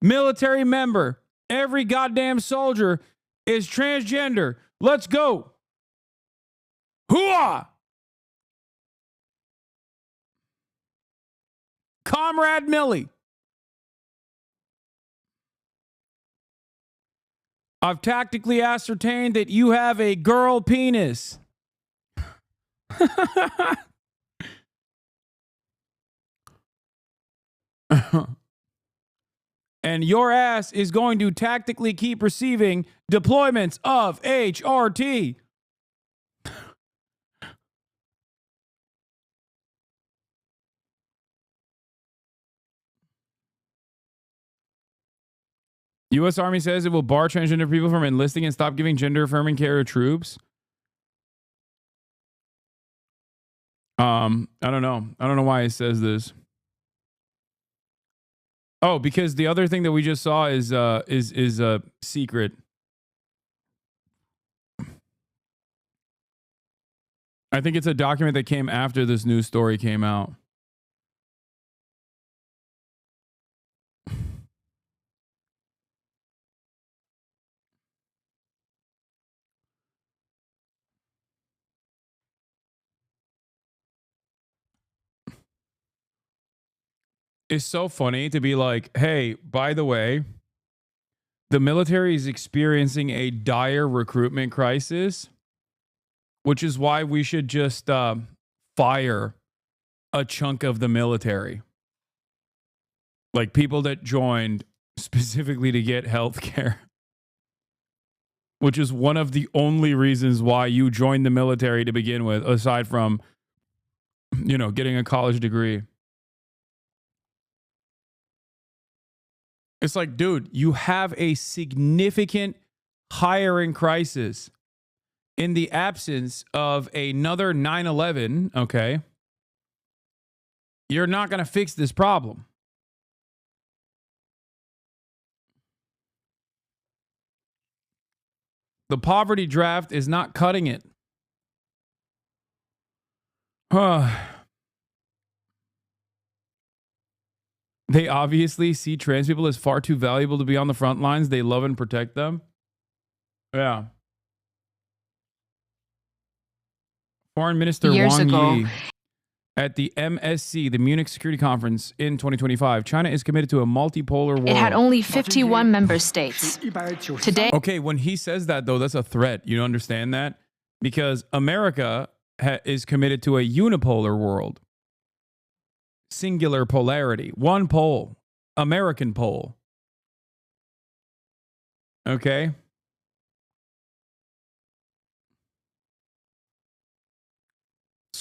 military member, every goddamn soldier is transgender. Let's go. Hooah! Comrade Milley. I've tactically ascertained that you have a girl penis. And your ass is going to tactically keep receiving deployments of HRT. U.S. Army says it will bar transgender people from enlisting and stop giving gender-affirming care to troops. I don't know. I don't know why it says this. Oh, because the other thing that we just saw is a secret. I think it's a document that came after this news story came out. It's so funny to be like, hey, by the way, the military is experiencing a dire recruitment crisis, which is why we should just fire a chunk of the military. Like people that joined specifically to get health care, which is one of the only reasons why you joined the military to begin with, aside from, you know, getting a college degree. It's like, dude, you have a significant hiring crisis in the absence of another 9/11, okay? You're not going to fix this problem. The poverty draft is not cutting it. They obviously see trans people as far too valuable to be on the front lines. They love and protect them. Yeah. Foreign Minister Wang Yi at the MSC, the Munich Security Conference in 2025. China is committed to a multipolar world. It had only 51 member states. Today. Okay, when he says that, though, that's a threat. You understand that? Because America is committed to a unipolar world. Singular polarity. One pole. American pole. Okay?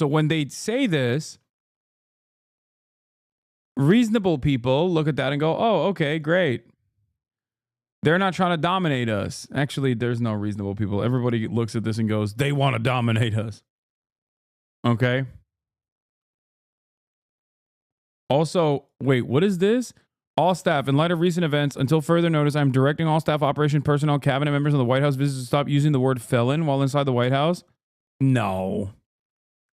So when they say this, reasonable people look at that and go, oh, okay, great. They're not trying to dominate us. Actually, there's no reasonable people. Everybody looks at this and goes, they want to dominate us. Okay. Also, wait, what is this? All staff, in light of recent events, until further notice, I'm directing all staff, operation personnel, cabinet members, and the White House visitors to stop using the word felon while inside the White House. No.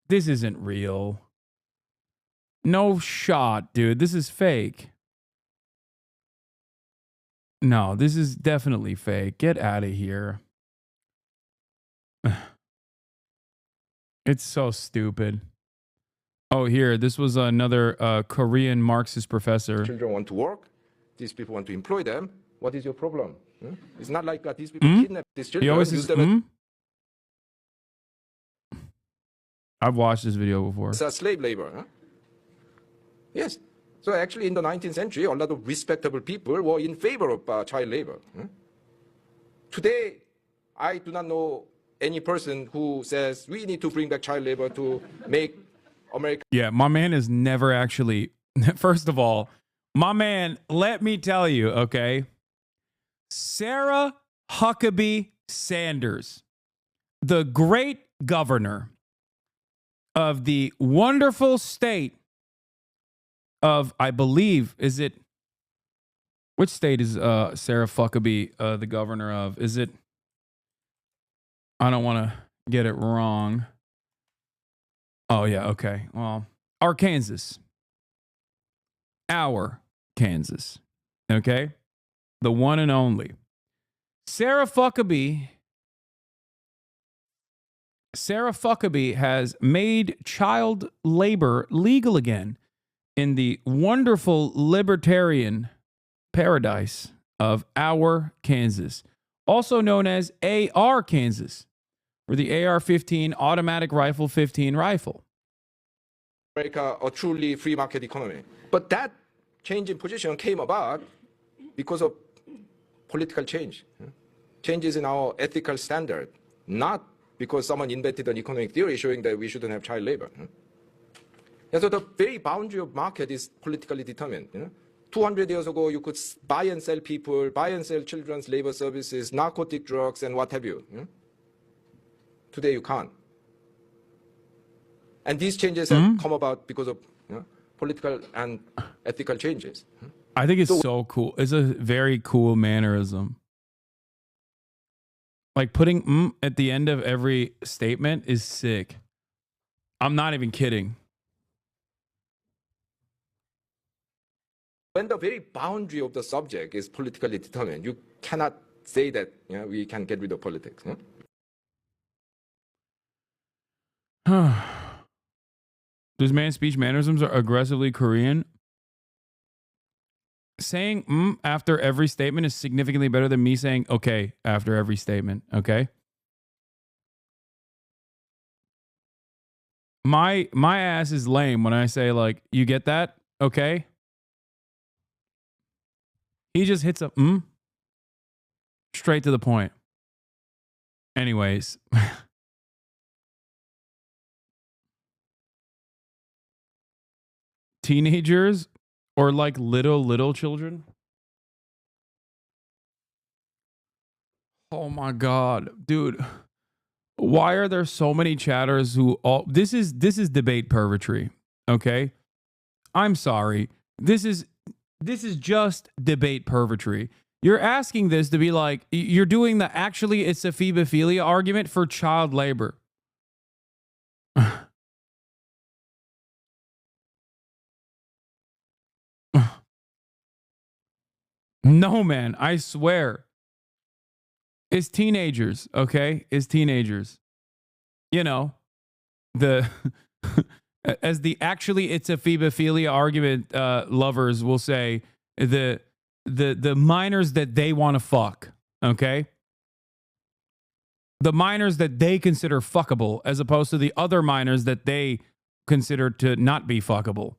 This isn't real. No shot, dude. This is fake. No, this is definitely fake. Get out of here. It's so stupid. Oh, here, this was another Korean Marxist professor. Children want to work. These people want to employ them. What is your problem? It's not like these people kidnap these children. He always use says, them I've watched this video before. as slave labor. Huh? Yes. So actually, in the 19th century, a lot of respectable people were in favor of child labor. Today, I do not know any person who says we need to bring back child labor to make America. Yeah, my man is never actually. First of all, my man, let me tell you, okay? Sarah Huckabee Sanders, the great governor of the wonderful state of, I believe, is it, which state is Sarah Huckabee the governor of? Is it, I don't want to get it wrong. Oh, yeah, okay. Well, Arkansas. Our Kansas. Okay? The one and only. Sarah Huckabee has made child labor legal again in the wonderful libertarian paradise of our Kansas, also known as AR Kansas, or the AR-15 automatic rifle 15 rifle. America a truly free market economy. But that change in position came about because of political change, changes in our ethical standard, not because someone invented an economic theory showing that we shouldn't have child labor. And so the very boundary of market is politically determined. 200 years ago, you could buy and sell people, buy and sell children's labor services, narcotic drugs, and what have you. Today, you can't. And these changes have come about because of political and ethical changes. I think it's so cool. It's a very cool mannerism. Like putting at the end of every statement is sick. I'm not even kidding. When the very boundary of the subject is politically determined, you cannot say that we can get rid of politics. This man's speech mannerisms are aggressively Korean. Saying after every statement is significantly better than me saying okay after every statement, okay? My ass is lame when I say, like, you get that? Okay? He just hits a straight to the point. Anyways. Teenagers or like little children? Oh my God, dude. Why are there so many chatters who all this is debate purgatory, okay? I'm sorry. This is just debate purgatory. You're asking this to be like, you're doing the actually it's a phebophilia argument for child labor. No, man, I swear. It's teenagers, okay? It's teenagers. You know, as the actually it's a phebophilia argument lovers will say, the minors that they want to fuck, okay? The minors that they consider fuckable as opposed to the other minors that they consider to not be fuckable.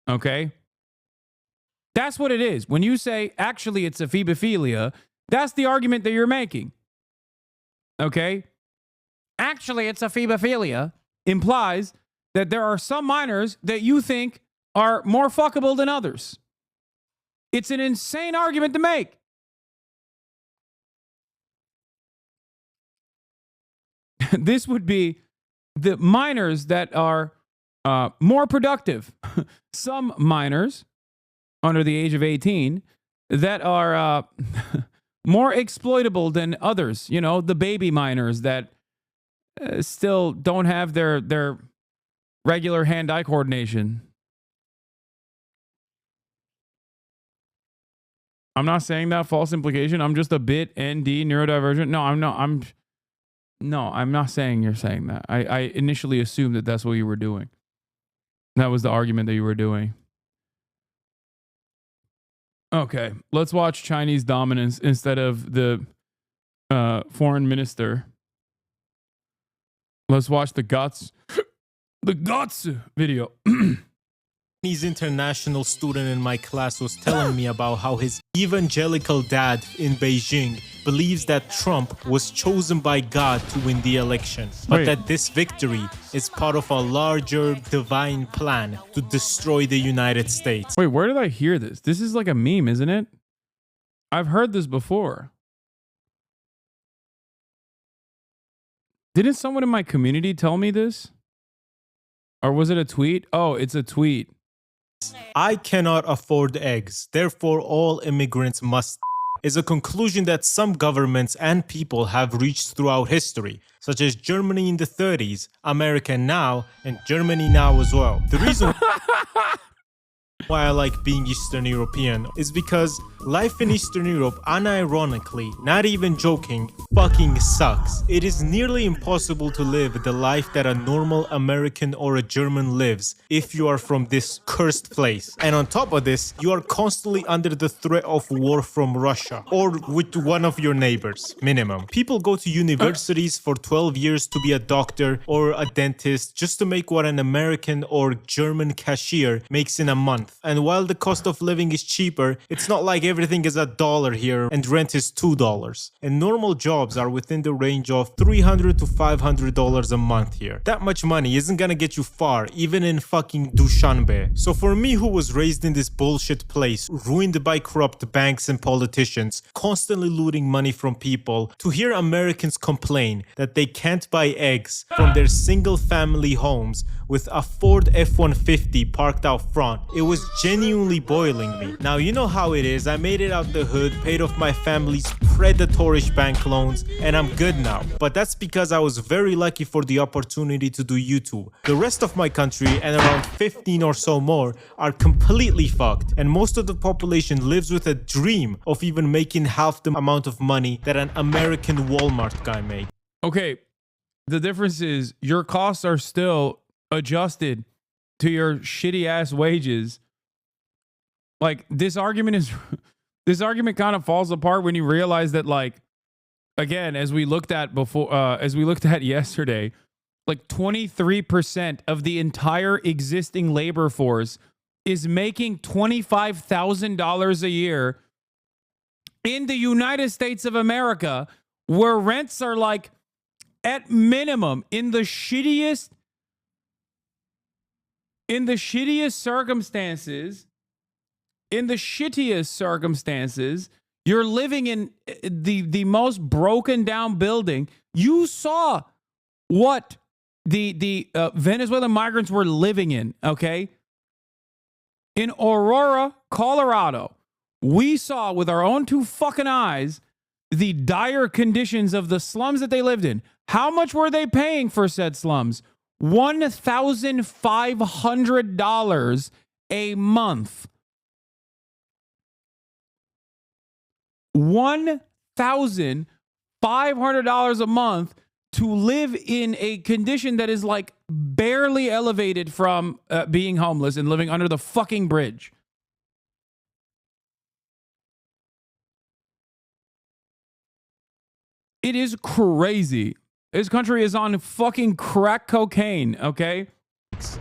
Okay? That's what it is. When you say, actually, it's a phebophilia, that's the argument that you're making. Okay? Actually, it's a phebophilia. implies that there are some minors that you think are more fuckable than others. It's an insane argument to make. This would be the minors that are more productive. Some minors under the age of 18 that are more exploitable than others. You know, the baby minors that still don't have their regular hand-eye coordination. I'm not saying that false implication. I'm just a bit ND neurodivergent. No, I'm not. I'm not saying you're saying that. I initially assumed that that's what you were doing. That was the argument that you were doing. Okay, let's watch Chinese dominance instead of the foreign minister. Let's watch the guts video. Chinese international student in my class was telling me about how his evangelical dad in Beijing believes that Trump was chosen by God to win the election, but that this victory is part of a larger divine plan to destroy the United States. Wait, where did I hear this? This is like a meme, isn't it? I've heard this before. Didn't someone in my community tell me this? Or was it a tweet? Oh, it's a tweet. I cannot afford eggs, therefore all immigrants must is a conclusion that some governments and people have reached throughout history, such as Germany in the 30s, America now, and Germany now as well. The reason why I like being Eastern European is because life in Eastern Europe, unironically, not even joking, fucking sucks. It is nearly impossible to live the life that a normal American or a German lives if you are from this cursed place. And on top of this, you are constantly under the threat of war from Russia or with one of your neighbors, minimum. People go to universities for 12 years to be a doctor or a dentist just to make what an American or German cashier makes in a month. And while the cost of living is cheaper, it's not like everything is $1 here and rent is $2. And normal jobs are within the range of $300 to $500 a month here. That much money isn't gonna get you far, even in fucking Dushanbe. So for me, who was raised in this bullshit place, ruined by corrupt banks and politicians, constantly looting money from people, to hear Americans complain that they can't buy eggs from their single family homes with a Ford F-150 parked out front, it was genuinely boiling me. Now, you know how it is. I made it out the hood, paid off my family's predatorish bank loans, and I'm good now. But that's because I was very lucky for the opportunity to do YouTube. The rest of my country, and around 15 or so more, are completely fucked. And most of the population lives with a dream of even making half the amount of money that an American Walmart guy made. Okay, the difference is your costs are still adjusted to your shitty ass wages. Like this argument kind of falls apart when you realize that, like, again, as we looked at yesterday, like 23% of the entire existing labor force is making $25,000 a year in the United States of America, where rents are like at minimum in the shittiest circumstances, you're living in the most broken down building. You saw what the Venezuelan migrants were living in, okay? In Aurora, Colorado, we saw with our own two fucking eyes the dire conditions of the slums that they lived in. How much were they paying for said slums? $1,500 a month. $1,500 a month to live in a condition that is like barely elevated from being homeless and living under the fucking bridge. It is crazy. This country is on fucking crack cocaine, okay?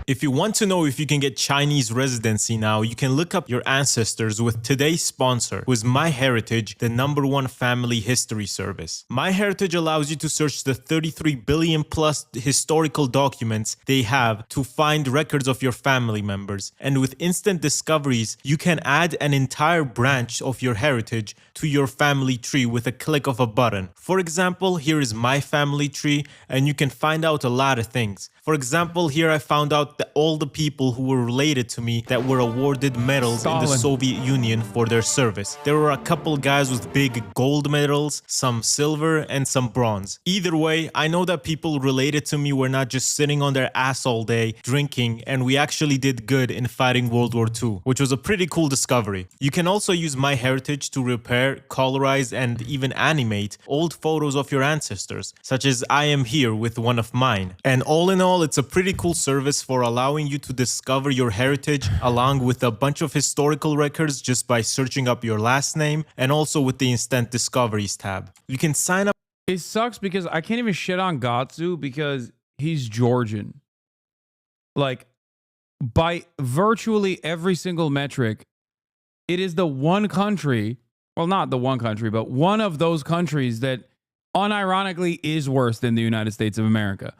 If you want to know if you can get Chinese residency now, you can look up your ancestors with today's sponsor, who is MyHeritage, the #1 family history service. MyHeritage allows you to search the 33 billion plus historical documents they have to find records of your family members. And with instant discoveries, you can add an entire branch of your heritage to your family tree with a click of a button. For example, here is my family tree, and you can find out a lot of things. For example, here I found out that all the people who were related to me that were awarded medals in the Soviet Union for their service. There were a couple guys with big gold medals, some silver, and some bronze. Either way, I know that people related to me were not just sitting on their ass all day drinking, and we actually did good in fighting World War II, which was a pretty cool discovery. You can also use MyHeritage to repair, colorize, and even animate old photos of your ancestors, such as I am here with one of mine. And all in all, it's a pretty cool service for allowing you to discover your heritage along with a bunch of historical records just by searching up your last name, and also with the Instant Discoveries tab. You can sign up. It sucks because I can't even shit on Gatsu because he's Georgian. Like, by virtually every single metric, it is the one country, well, not the one country, but one of those countries that unironically is worse than the United States of America.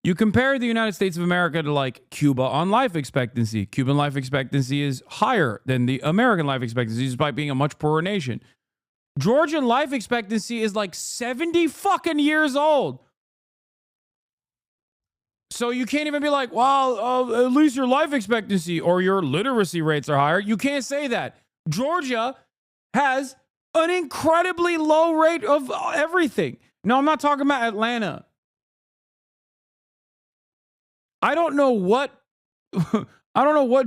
You compare the United States of America to like Cuba on life expectancy. Cuban life expectancy is higher than the American life expectancy despite being a much poorer nation. Georgian life expectancy is like 70 fucking years old. So you can't even be like, well, at least your life expectancy or your literacy rates are higher. You can't say that. Georgia has an incredibly low rate of everything. No, I'm not talking about Atlanta. I don't know what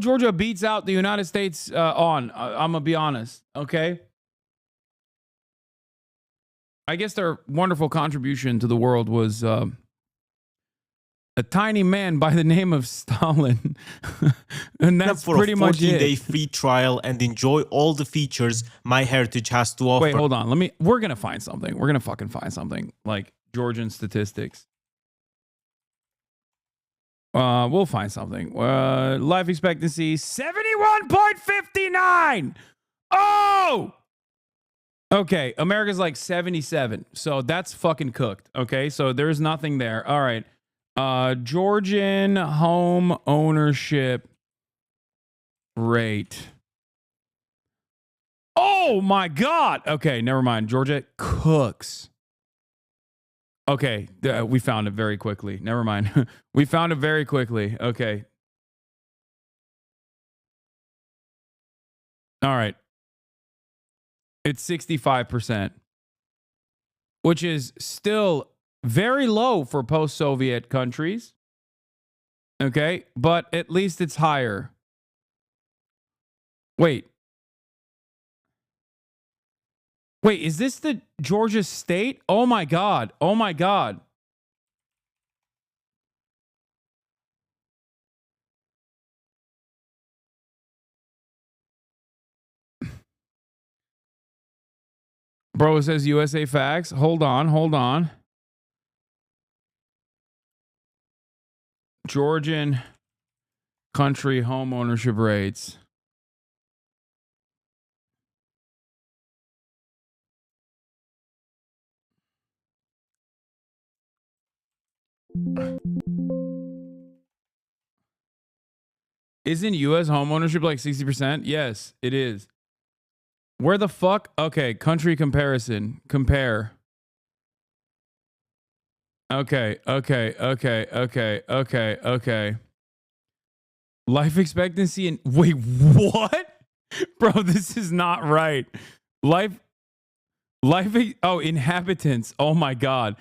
Georgia beats out the United States on. I'm gonna be honest, okay? I guess their wonderful contribution to the world was a tiny man by the name of Stalin, and that's for pretty a much it. 14-day free trial and enjoy all the features MyHeritage has to offer. Wait, hold on. We're gonna find something. We're gonna fucking find something like Georgian statistics. We'll find something. Life expectancy 71.59. Oh, okay. America's like 77, so that's fucking cooked. Okay, so there's nothing there. All right. Georgian home ownership rate. Oh my God. Okay, never mind. Georgia cooks. Okay, we found it very quickly. Never mind. We found it very quickly. Okay. All right. It's 65%, which is still very low for post-Soviet countries. Okay, but at least it's higher. Wait, is this the Georgia state? Oh my God. Oh my God. Bro, it says USA Facts. Hold on. Georgian country home ownership rates. Isn't U.S. home ownership like 60%? Yes, it is. Where the fuck? Okay, country comparison. Compare. Okay. Life expectancy and wait, what? Bro, this is not right. Inhabitants. Oh my God.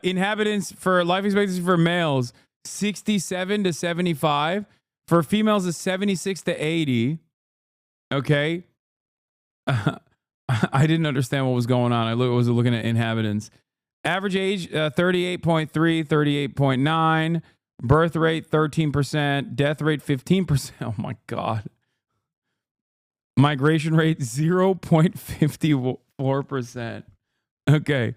Inhabitants for life expectancy for males 67 to 75. For females is 76 to 80. Okay. I didn't understand what was going on. I was looking at inhabitants. Average age 38.3, 38.9. Birth rate 13%. Death rate 15%. Oh my God. Migration rate 0.54%. Okay.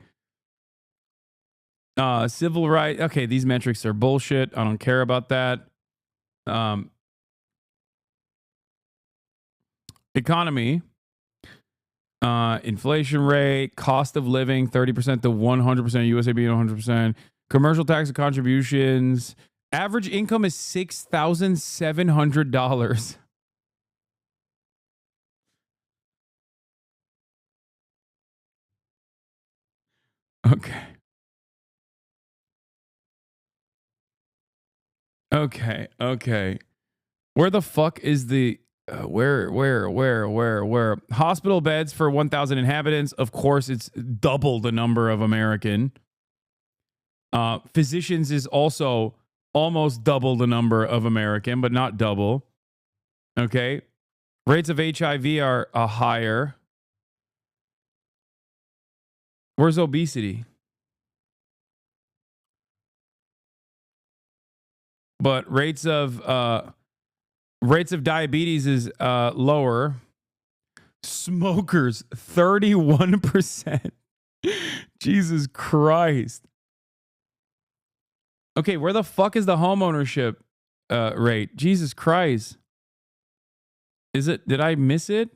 Civil rights. Okay, these metrics are bullshit. I don't care about that. Economy, inflation rate, cost of living, 30% to 100%, USAB 100%, commercial tax and contributions. Average income is $6,700. Okay. Okay. Where the fuck is the where? Hospital beds for 1,000 inhabitants. Of course, it's double the number of American. Physicians is also almost double the number of American, but not double. Okay. Rates of HIV are higher. Where's obesity? But rates of diabetes is lower. Smokers, 31%. Jesus Christ. Okay, where the fuck is the homeownership rate? Jesus Christ. Did I miss it?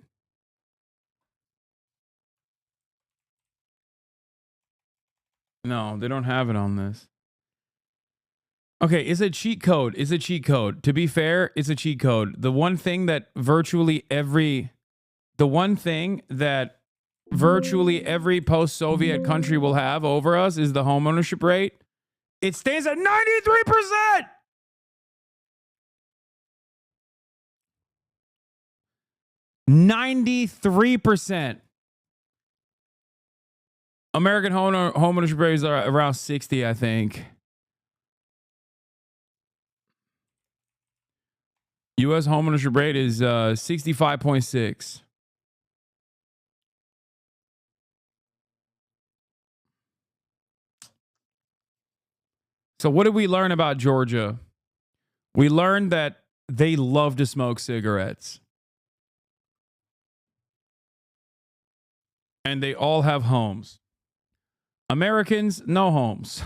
No, they don't have it on this. Okay, it's a cheat code. It's a cheat code. To be fair, it's a cheat code. The one thing that virtually every post-Soviet country will have over us is the homeownership rate. It stays at 93%. %93. American homeownership rates are around 60, I think. U.S. homeownership rate is 65.6. So what did we learn about Georgia? We learned that they love to smoke cigarettes. And they all have homes. Americans, no homes.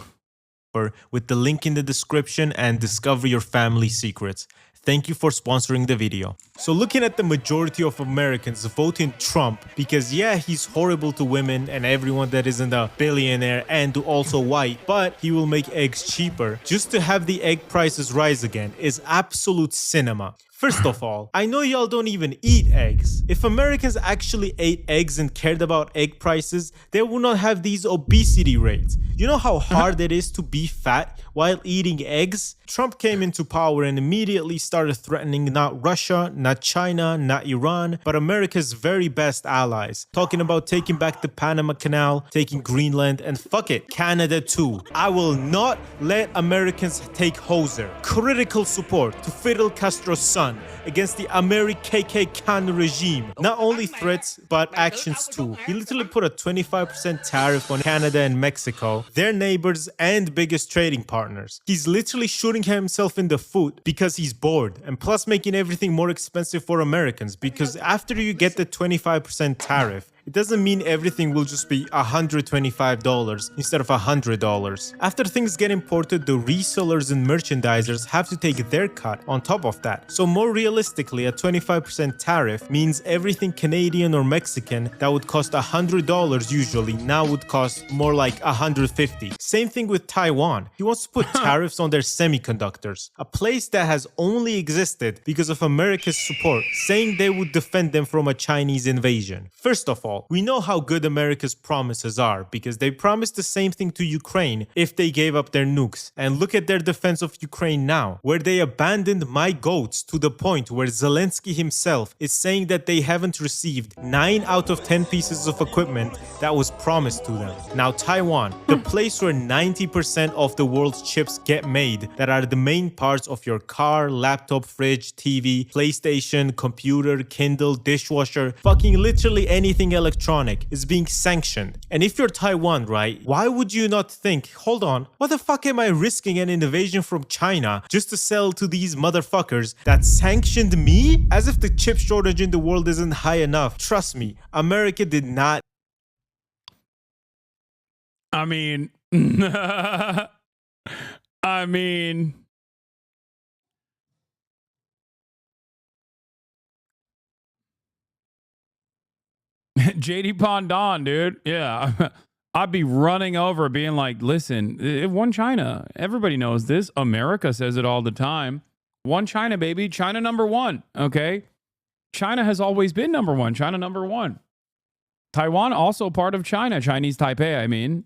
With the link in the description and discover your family secrets. Thank you for sponsoring the video. So looking at the majority of Americans voting Trump because yeah, he's horrible to women and everyone that isn't a billionaire and also white, but he will make eggs cheaper. Just to have the egg prices rise again is absolute cinema. First of all, I know y'all don't even eat eggs. If Americans actually ate eggs and cared about egg prices, they would not have these obesity rates. You know how hard it is to be fat while eating eggs? Trump came into power and immediately started threatening not Russia, not China, not Iran, but America's very best allies. Talking about taking back the Panama Canal, taking Greenland, and fuck it, Canada too. I will not let Americans take Hoser. Critical support to Fidel Castro's son against the American regime. Not only threats, but actions too. He literally put a 25% tariff on Canada and Mexico, their neighbors and biggest trading partners. He's literally shooting himself in the foot because he's bored, and plus making everything more expensive for Americans, because after you get the 25% tariff, it doesn't mean everything will just be $125 instead of $100. After things get imported, the resellers and merchandisers have to take their cut on top of that. So more realistically, a 25% tariff means everything Canadian or Mexican that would cost $100 usually now would cost more like $150. Same thing with Taiwan. He wants to put tariffs on their semiconductors, a place that has only existed because of America's support, saying they would defend them from a Chinese invasion. First of all, we know how good America's promises are because they promised the same thing to Ukraine if they gave up their nukes. And look at their defense of Ukraine now, where they abandoned my goats to the point where Zelensky himself is saying that they haven't received 9 out of 10 pieces of equipment that was promised to them. Now Taiwan, the place where 90% of the world's chips get made that are the main parts of your car, laptop, fridge, TV, PlayStation, computer, Kindle, dishwasher, fucking literally anything electronic is being sanctioned. And if you're Taiwan, right, why would you not think, hold on, what the fuck am I risking an invasion from China just to sell to these motherfuckers that sanctioned me? As if the chip shortage in the world isn't high enough. Trust me, America did not. I mean, JD Pondon, dude. Yeah. I'd be running over being like, listen, it won China. Everybody knows this. America says it all the time. One China, baby. China number one. Okay. China has always been number one. China number one. Taiwan also part of China. Chinese Taipei, I mean.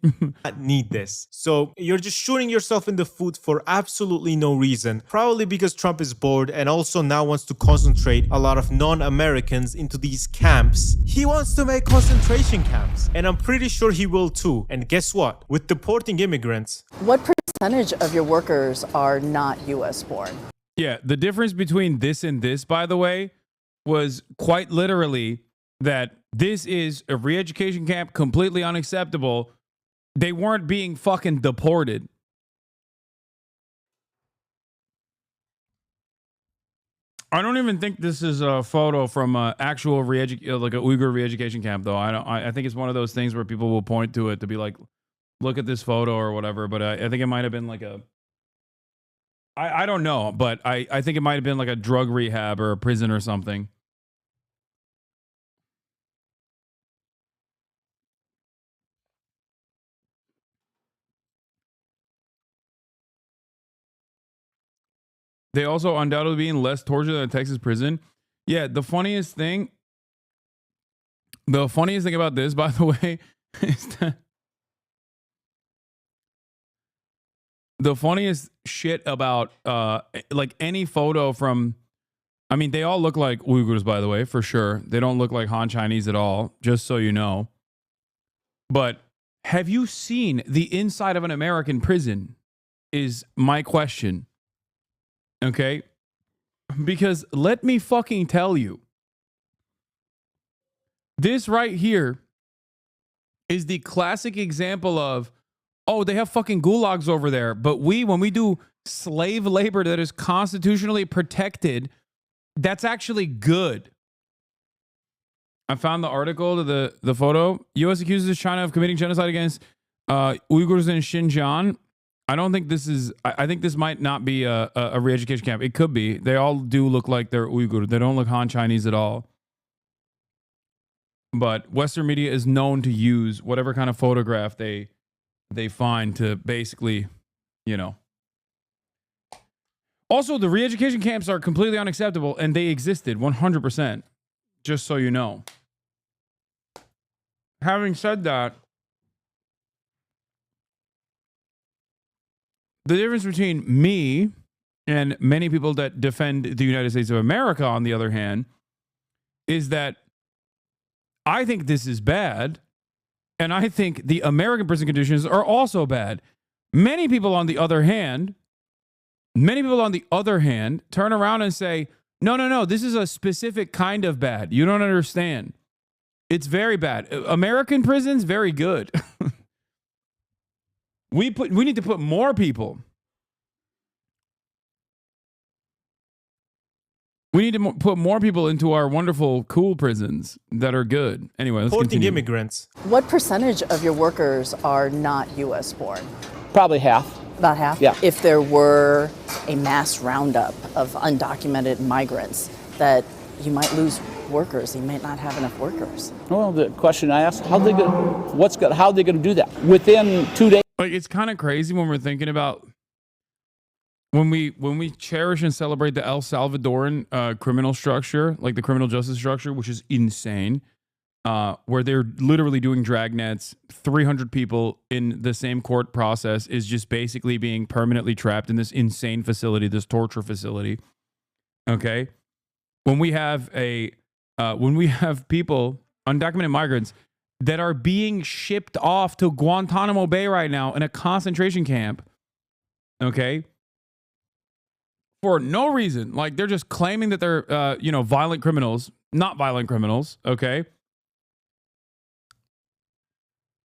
Need this. So you're just shooting yourself in the foot for absolutely no reason. Probably because Trump is bored and also now wants to concentrate a lot of non-Americans into these camps. He wants to make concentration camps. And I'm pretty sure he will too. And guess what? With deporting immigrants. What percentage of your workers are not U.S. born? Yeah, the difference between this and this, by the way, was quite literally that this is a re-education camp, completely unacceptable. They weren't being fucking deported. I don't even think this is a photo from an actual like a Uyghur re-education camp, though. I think it's one of those things where people will point to it to be like, look at this photo or whatever. But I think it might have been like a, I don't know, but I think it might have been like a drug rehab or a prison or something. They also undoubtedly being less torture than a Texas prison. Yeah, the funniest thing about this, by the way, is that the funniest shit about like any photo from, I mean, they all look like Uyghurs, by the way, for sure. They don't look like Han Chinese at all, just so you know. But have you seen the inside of an American prison is my question. Okay? Because let me fucking tell you, this right here is the classic example of, oh, they have fucking gulags over there. But when we do slave labor that is constitutionally protected, that's actually good. I found the article to the photo. U.S. accuses China of committing genocide against Uyghurs in Xinjiang. I don't think this is, I think this might not be a re-education camp. It could be. They all do look like they're Uyghur. They don't look Han Chinese at all. But Western media is known to use whatever kind of photograph they find to basically, you know. Also, the re-education camps are completely unacceptable, and they existed 100%, just so you know. Having said that, the difference between me and many people that defend the United States of America, on the other hand, is that I think this is bad, and I think the American prison conditions are also bad. Many people on the other hand turn around and say, no, this is a specific kind of bad. You don't understand. It's very bad. American prisons, very good. We need to put more people. We need to put more people into our wonderful, cool prisons that are good. Anyway, let's continue. Immigrants. What percentage of your workers are not U.S. born? Probably half. About half? Yeah. If there were a mass roundup of undocumented migrants, that you might lose workers. You might not have enough workers. Well, the question I asked, how are they going to do that? Within 2 days? Like, it's kind of crazy when we're thinking about when we cherish and celebrate the El Salvadoran criminal structure, like the criminal justice structure, which is insane, where they're literally doing dragnets. 300 people in the same court process is just basically being permanently trapped in this insane facility, this torture facility. Okay, when we have people, undocumented migrants, that are being shipped off to Guantanamo Bay right now in a concentration camp, okay, for no reason. Like, they're just claiming that they're, violent criminals, not violent criminals, okay?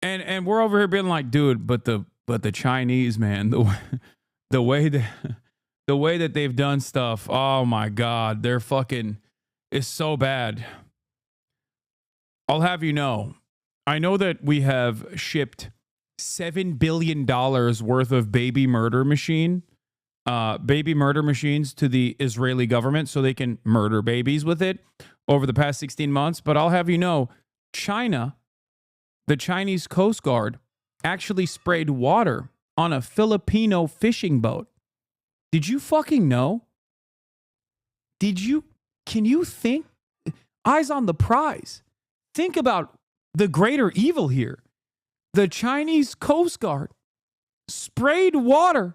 And we're over here being like, dude, but the Chinese, man, the way that they've done stuff, oh my God, they're fucking, it's so bad. I'll have you know, I know that we have shipped $7 billion worth of baby murder machines to the Israeli government so they can murder babies with it over the past 16 months. But I'll have you know, China, the Chinese Coast Guard, actually sprayed water on a Filipino fishing boat. Did you fucking know? Can you think? Eyes on the prize. Think about the greater evil here. The Chinese Coast Guard sprayed water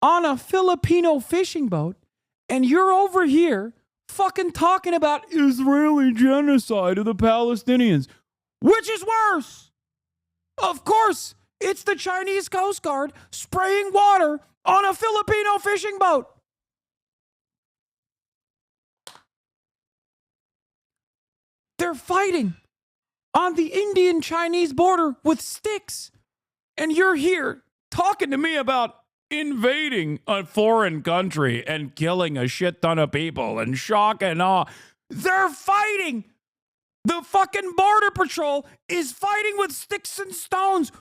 on a Filipino fishing boat, and you're over here fucking talking about Israeli genocide of the Palestinians. Which is worse? Of course, it's the Chinese Coast Guard spraying water on a Filipino fishing boat. They're fighting on the Indian-Chinese border with sticks. And you're here talking to me about invading a foreign country and killing a shit ton of people and shock and awe. They're fighting. The fucking border patrol is fighting with sticks and stones.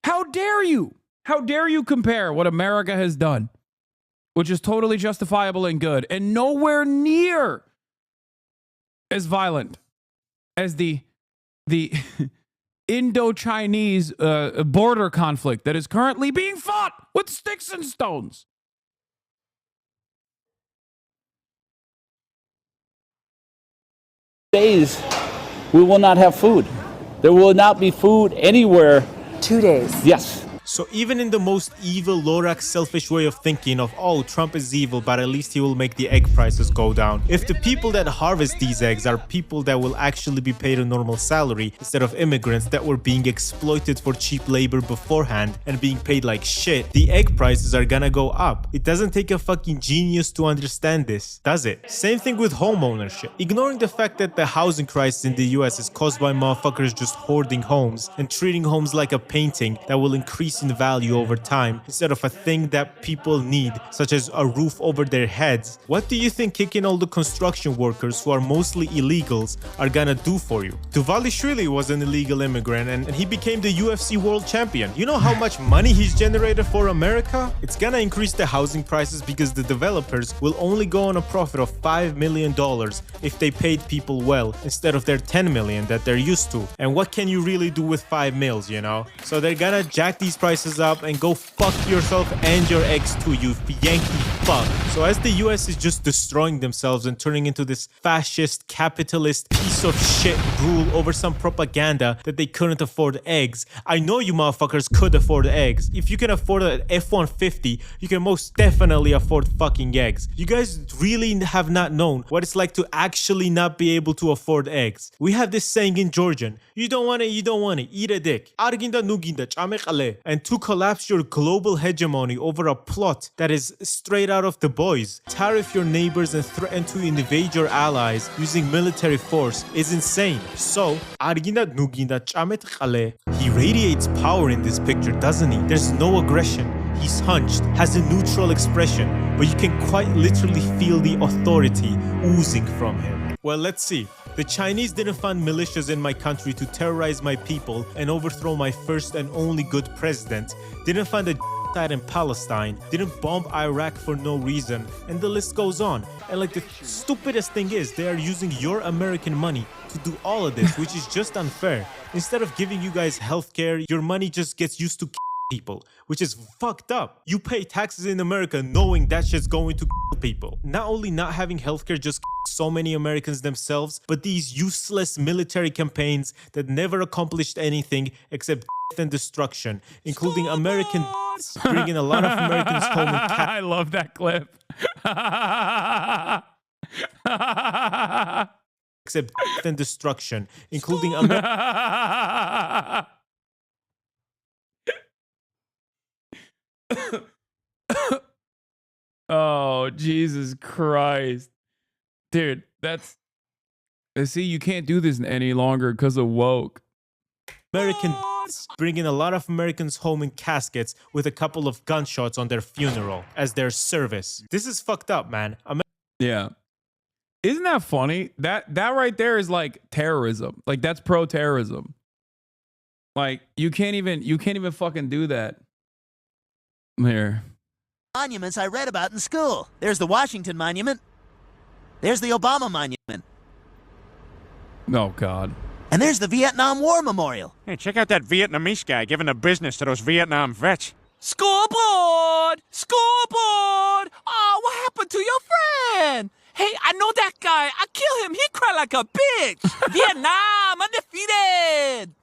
How dare you? How dare you compare what America has done, which is totally justifiable and good, and nowhere near as violent as the Indo-Chinese border conflict that is currently being fought with sticks and stones. Days, we will not have food. There will not be food anywhere. 2 days. Yes. So even in the most evil, Lorax, selfish way of thinking of, oh, Trump is evil, but at least he will make the egg prices go down. If the people that harvest these eggs are people that will actually be paid a normal salary instead of immigrants that were being exploited for cheap labor beforehand and being paid like shit, the egg prices are gonna go up. It doesn't take a fucking genius to understand this, does it? Same thing with home ownership. Ignoring the fact that the housing crisis in the US is caused by motherfuckers just hoarding homes and treating homes like a painting that will increase in value over time instead of a thing that people need, such as a roof over their heads. What do you think kicking all the construction workers who are mostly illegals are gonna do for you? Duvalishvili was an illegal immigrant and he became the UFC world champion. You know how much money he's generated for America? It's gonna increase the housing prices because the developers will only go on a profit of $5 million if they paid people well instead of their $10 million that they're used to. And what can you really do with 5 mils, you know? So they're gonna jack these prices up and go fuck yourself and your ex too, you Yankee fuck. So as the US is just destroying themselves and turning into this fascist, capitalist piece of shit rule over some propaganda that they couldn't afford eggs, I know you motherfuckers could afford eggs. If you can afford an F-150, you can most definitely afford fucking eggs. You guys really have not known what it's like to actually not be able to afford eggs. We have this saying in Georgian, you don't want it, you don't want it, eat a dick. Arginda nuginda, chame qale. And to collapse your global hegemony over a plot that is straight out of The Boys, tariff your neighbors and threaten to invade your allies using military force is insane. So, Arginda nuginda, chame qale. He radiates power in this picture, doesn't he? There's no aggression. He's hunched, has a neutral expression, but you can quite literally feel the authority oozing from him. Well, let's see. The Chinese didn't fund militias in my country to terrorize my people and overthrow my first and only good president. Didn't fund a in Palestine. Didn't bomb Iraq for no reason. And the list goes on. And like the stupidest thing is, they are using your American money to do all of this, which is just unfair. Instead of giving you guys healthcare, your money just gets used to people, which is fucked up. You pay taxes in America knowing that shit's going to people. Not only not having healthcare just so many Americans themselves, but these useless military campaigns that never accomplished anything except and destruction, including American bringing a lot of Americans home in I love that clip. except and destruction, including Oh, Jesus Christ. Dude, that's... See, you can't do this any longer because of woke. American bringing a lot of Americans home in caskets with a couple of gunshots on their funeral as their service. This is fucked up, man. Yeah. Isn't that funny? That right there is like terrorism. Like that's pro-terrorism. Like you can't even fucking do that. Here. Monuments I read about in school. There's the Washington Monument. There's the Obama Monument. Oh God. And there's the Vietnam War Memorial. Hey, check out that Vietnamese guy giving the business to those Vietnam vets. Scoreboard! Scoreboard! Oh, what happened to your friend? Hey, I know that guy. I kill him. He cried like a bitch. Vietnam undefeated.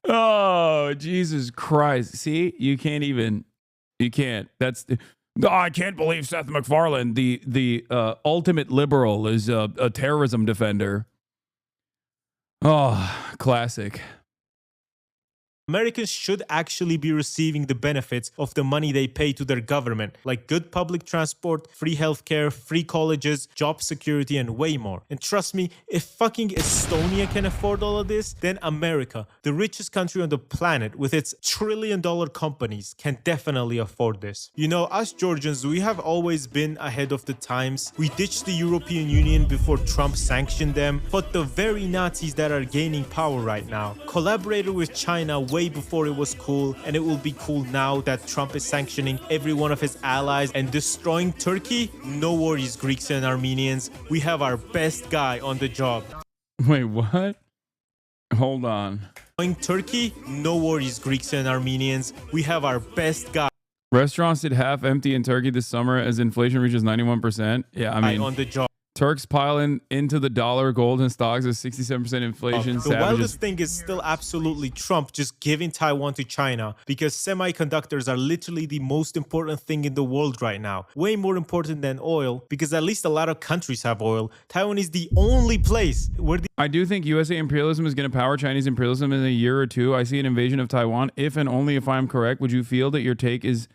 Oh, Jesus Christ. See, you can't. I can't believe Seth MacFarlane, the ultimate liberal, is a terrorism defender. Oh, classic. Americans should actually be receiving the benefits of the money they pay to their government, like good public transport, free healthcare, free colleges, job security, and way more. And trust me, if fucking Estonia can afford all of this, then America, the richest country on the planet with its trillion-dollar companies, can definitely afford this. You know, us Georgians, we have always been ahead of the times. We ditched the European Union before Trump sanctioned them, but the very Nazis that are gaining power right now collaborated with China way before it was cool, and it will be cool now that Trump is sanctioning every one of his allies and destroying Turkey. No worries, Greeks and Armenians. We have our best guy on the job. Wait, what? Hold on. Turkey? No worries, Greeks and Armenians. We have our best guy. Restaurants sit half empty in Turkey this summer as inflation reaches 91%. Yeah, I mean, on the job. Turks piling into the dollar, gold, and stocks with 67% inflation. The wildest thing is still absolutely Trump just giving Taiwan to China, because semiconductors are literally the most important thing in the world right now. Way more important than oil, because at least a lot of countries have oil. Taiwan is the only place where I do think USA imperialism is going to power Chinese imperialism in a year or two. I see an invasion of Taiwan. If and only if I'm correct, would you feel that your take is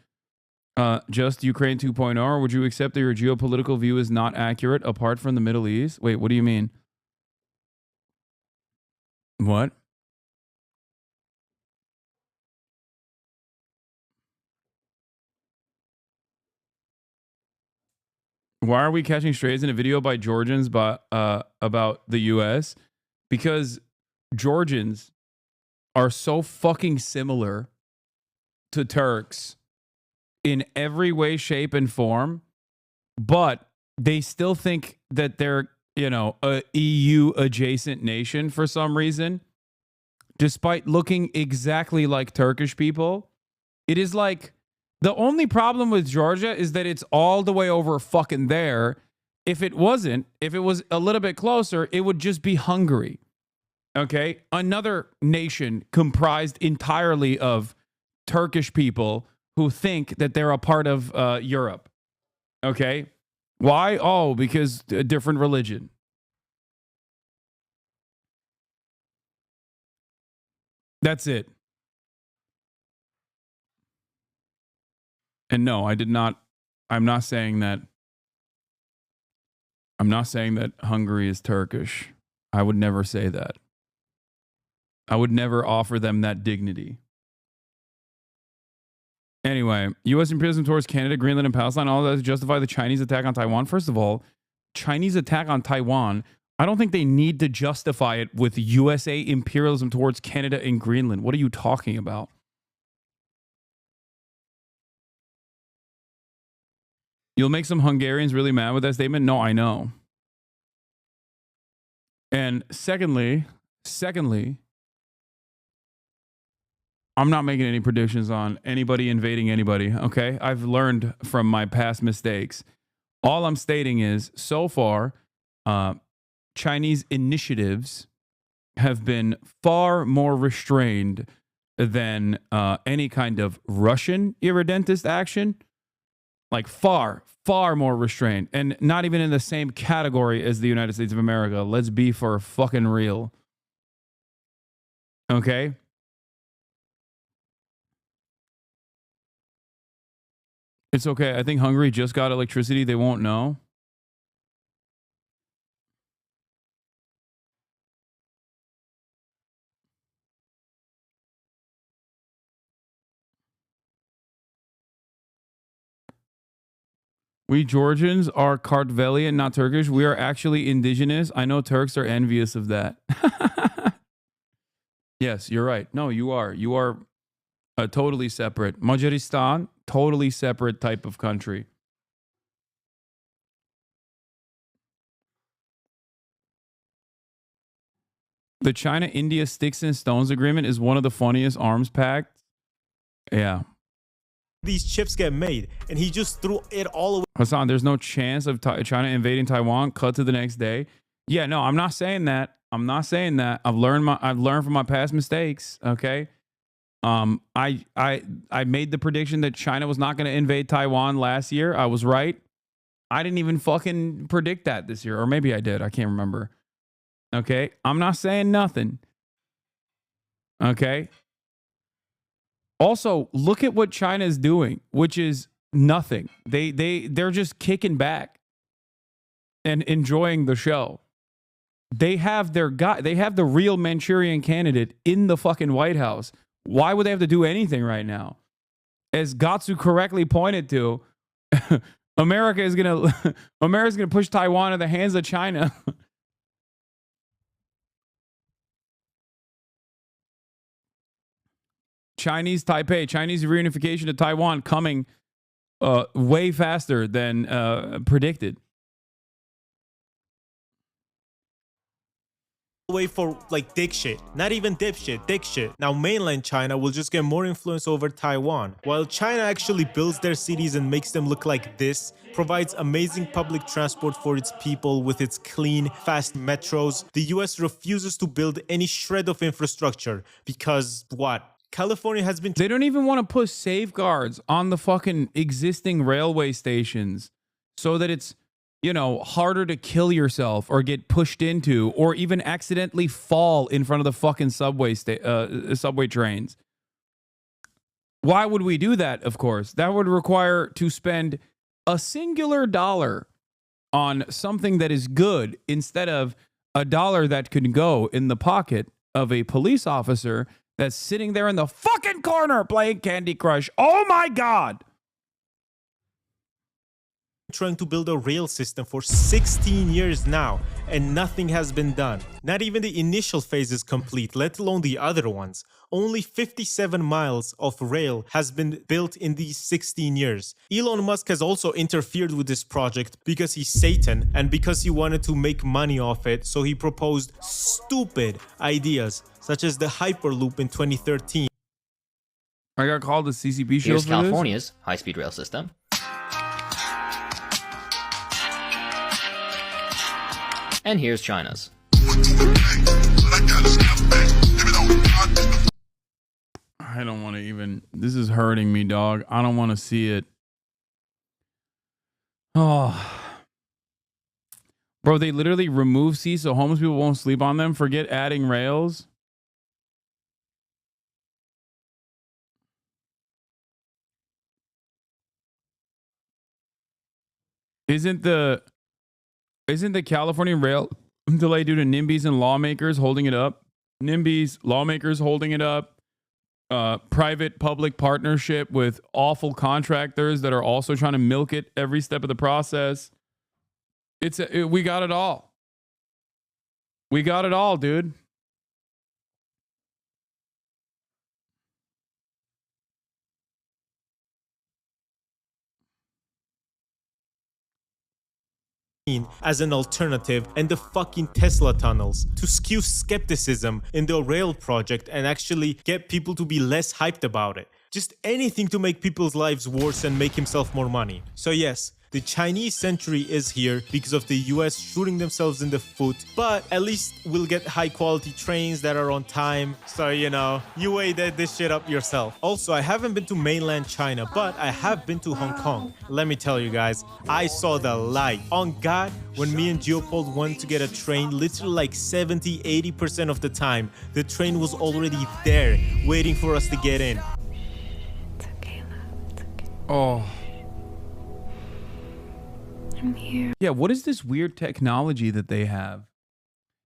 just Ukraine 2.0, or would you accept that your geopolitical view is not accurate apart from the Middle East? Wait, what do you mean? What? Why are we catching strays in a video by Georgians about the US? Because Georgians are so fucking similar to Turks in every way, shape, and form, but they still think that they're, a EU adjacent nation for some reason, despite looking exactly like Turkish people. It is like the only problem with Georgia is that it's all the way over fucking there. If it was a little bit closer, it would just be Hungary. Okay? Another nation comprised entirely of Turkish people who think that they're a part of Europe. Okay? Why? Oh, because a different religion. That's it. And no, I'm not saying that Hungary is Turkish. I would never say that. I would never offer them that dignity. Anyway, U.S. imperialism towards Canada, Greenland, and Palestine, all that to justify the Chinese attack on Taiwan. First of all, Chinese attack on Taiwan, I don't think they need to justify it with USA imperialism towards Canada and Greenland. What are you talking about? You'll make some Hungarians really mad with that statement? No, I know. And secondly, I'm not making any predictions on anybody invading anybody, okay? I've learned from my past mistakes. All I'm stating is, so far, Chinese initiatives have been far more restrained than any kind of Russian irredentist action. Like far, far more restrained. And not even in the same category as the United States of America. Let's be for fucking real. Okay? It's okay. I think Hungary just got electricity. They won't know. We Georgians are Kartvelian, not Turkish. We are actually indigenous. I know Turks are envious of that. Yes, you're right. No, you are. You are totally separate. Majaristan, totally separate type of country. The China-India Sticks and Stones agreement is one of the funniest arms pacts. Yeah. these chips get made, and he just threw it all away. Hasan, there's no chance of China invading Taiwan. Cut to the next day. Yeah, no, I'm not saying that. I'm not saying that. I've learned from my past mistakes. Okay. I made the prediction that China was not going to invade Taiwan last year. I was right. I didn't even fucking predict that this year, or maybe I did. I can't remember. Okay. I'm not saying nothing. Okay. Also, look at what China is doing, which is nothing. They're just kicking back and enjoying the show. They have their guy. They have the real Manchurian candidate in the fucking White House. Why would they have to do anything right now? As Gatsu correctly pointed to, America's gonna push Taiwan in the hands of China. Chinese Taipei, Chinese reunification of Taiwan coming way faster than predicted. Way for like dick shit, not even dip shit, dick shit. Now mainland China will just get more influence over Taiwan, while China actually builds their cities and makes them look like this, provides amazing public transport for its people with its clean, fast metros. The US refuses to build any shred of infrastructure because what? California has been... They don't even want to put safeguards on the fucking existing railway stations so that it's, you know, harder to kill yourself or get pushed into or even accidentally fall in front of the fucking subway trains. Why would we do that? Of course, that would require to spend a singular dollar on something that is good instead of a dollar that could go in the pocket of a police officer that's sitting there in the fucking corner playing Candy Crush. Oh my God. Trying to build a rail system for 16 years now, and nothing has been done. Not even the initial phase is complete, let alone the other ones. Only 57 miles of rail has been built in these 16 years. Elon Musk has also interfered with this project because he's Satan and because he wanted to make money off it, so he proposed stupid ideas such as the Hyperloop in 2013. I got called the CCP show. Here's for California's high-speed rail system. And here's China's. I don't want to even... This is hurting me, dog. I don't want to see it. Oh. Bro, they literally remove seats so homeless people won't sleep on them. Forget adding rails. Isn't the California rail delay due to NIMBYs and lawmakers holding it up? NIMBYs, lawmakers holding it up. Private-public partnership with awful contractors that are also trying to milk it every step of the process. We got it all. We got it all, dude. As an alternative, and the fucking Tesla tunnels to skew skepticism in the rail project and actually get people to be less hyped about it. Just anything to make people's lives worse and make himself more money. So yes, the Chinese century is here because of the US shooting themselves in the foot, but at least we'll get high quality trains that are on time. So, you know, you weigh this shit up yourself. Also, I haven't been to mainland China, but I have been to Hong Kong. Let me tell you guys, I saw the light. On God, when me and Geopold wanted to get a train, literally like 70-80% of the time, the train was already there, waiting for us to get in. It's okay, love. It's okay. Oh. I'm here. Yeah, what is this weird technology that they have?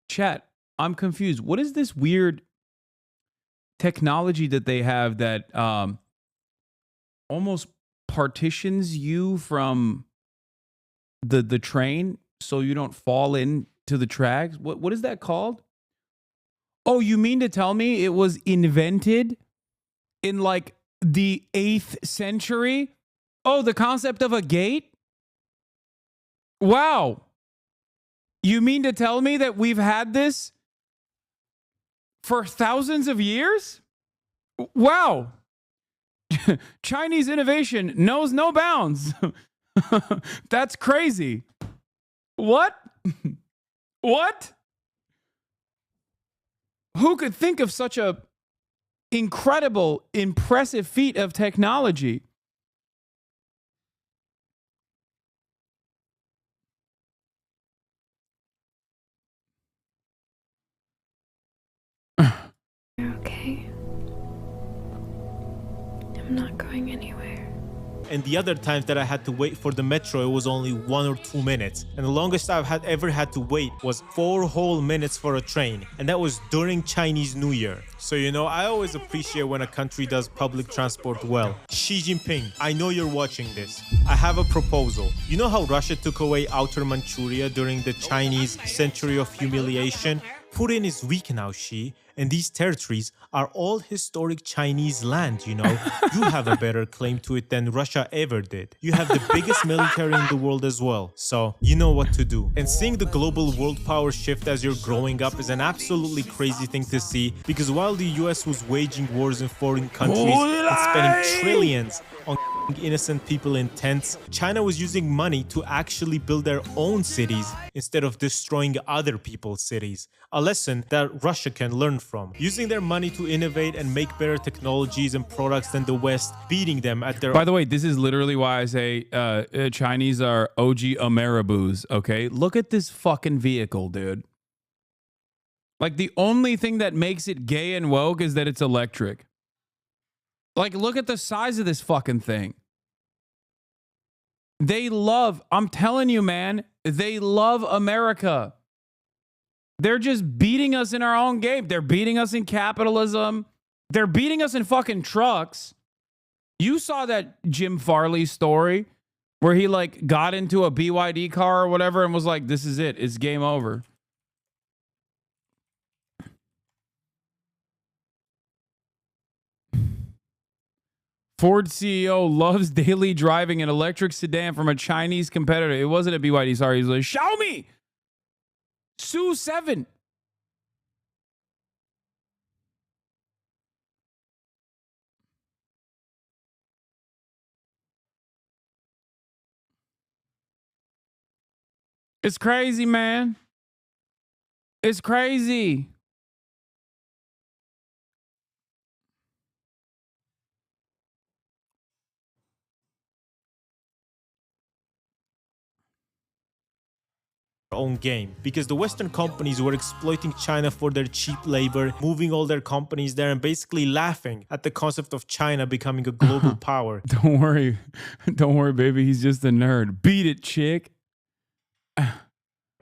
Chat, I'm confused. What is this weird technology that they have that almost partitions you from the train so you don't fall into the tracks? What is that called? Oh, you mean to tell me it was invented in like the 8th century? Oh, the concept of a gate? Wow. You mean to tell me that we've had this for thousands of years? Wow. Chinese innovation knows no bounds. That's crazy. What? What? Who could think of such a incredible, impressive feat of technology? You're okay. I'm not going anywhere. And the other times that I had to wait for the metro, it was only 1 or 2 minutes. And the longest I've ever had to wait was 4 whole minutes for a train. And that was during Chinese New Year. So, you know, I always appreciate when a country does public transport well. Xi Jinping, I know you're watching this. I have a proposal. You know how Russia took away Outer Manchuria during the Chinese Century of Humiliation? Putin is weak now, Xi, and these territories are all historic Chinese land, you know. You have a better claim to it than Russia ever did. You have the biggest military in the world as well, so you know what to do. And seeing the global world power shift as you're growing up is an absolutely crazy thing to see, because while the US was waging wars in foreign countries and spending trillions on innocent people in tents, China was using money to actually build their own cities instead of destroying other people's cities. A lesson that Russia can learn from. Using their money to innovate and make better technologies and products than the West, beating them at their... By the way, this is literally why I say Chinese are OG Ameriboos, okay? Look at this fucking vehicle, dude. Like, the only thing that makes it gay and woke is that it's electric. Like, look at the size of this fucking thing. They love, I'm telling you, man, they love America. They're just beating us in our own game. They're beating us in capitalism. They're beating us in fucking trucks. You saw that Jim Farley story where he like got into a BYD car or whatever and was like, this is it. It's game over. Ford CEO loves daily driving an electric sedan from a Chinese competitor. It wasn't a BYD, sorry. He was like, Xiaomi! Su 7. It's crazy, man. It's crazy. own game, because the Western companies were exploiting China for their cheap labor, moving all their companies there and basically laughing at the concept of China becoming a global power. Don't worry. Don't worry, baby. He's just a nerd. Beat it, chick.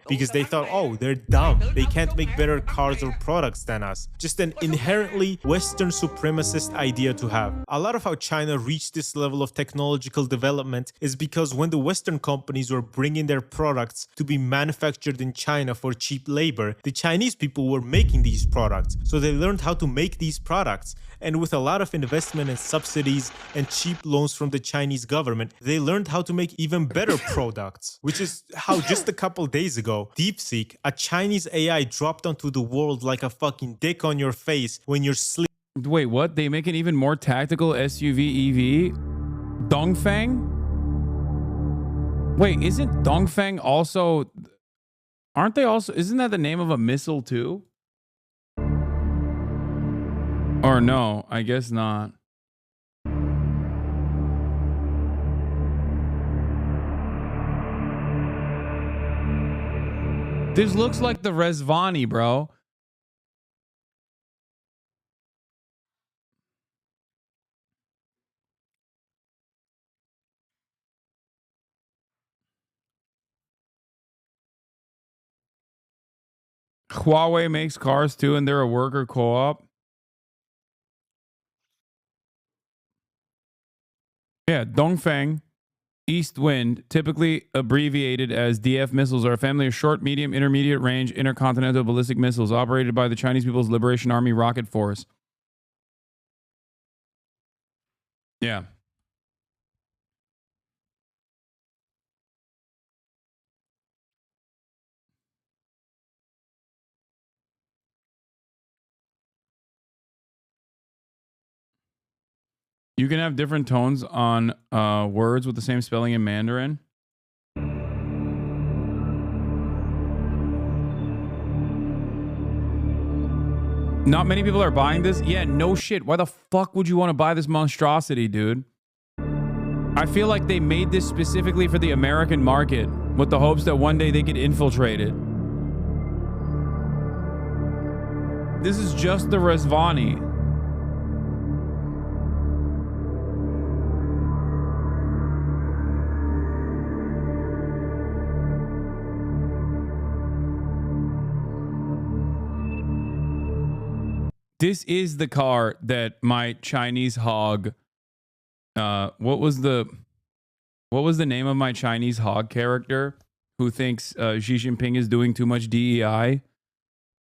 Because they thought, oh, they're dumb. They can't make better cars or products than us. Just an inherently Western supremacist idea to have. A lot of how China reached this level of technological development is because when the Western companies were bringing their products to be manufactured in China for cheap labor, the Chinese people were making these products. So they learned how to make these products. And with a lot of investment and subsidies and cheap loans from the Chinese government, they learned how to make even better products. Which is how just a couple days ago, DeepSeek, a Chinese AI, dropped onto the world like a fucking dick on your face when you're sleeping. Wait, what? They make an even more tactical SUV EV? Dongfeng? Wait, isn't Dongfeng also... Aren't they also... Isn't that the name of a missile too? Or no, I guess not. This looks like the Rezvani, bro. Huawei makes cars too, and they're a worker co-op. Yeah, Dongfeng, East Wind, typically abbreviated as DF missiles, are a family of short, medium, intermediate range intercontinental ballistic missiles operated by the Chinese People's Liberation Army Rocket Force. Yeah. You can have different tones on words with the same spelling in Mandarin. Not many people are buying this. Yeah, no shit. Why the fuck would you want to buy this monstrosity, dude? I feel like they made this specifically for the American market with the hopes that one day they get infiltrated. This is just the Resvani. This is the car that my Chinese hog. What was the name of my Chinese hog character who thinks Xi Jinping is doing too much DEI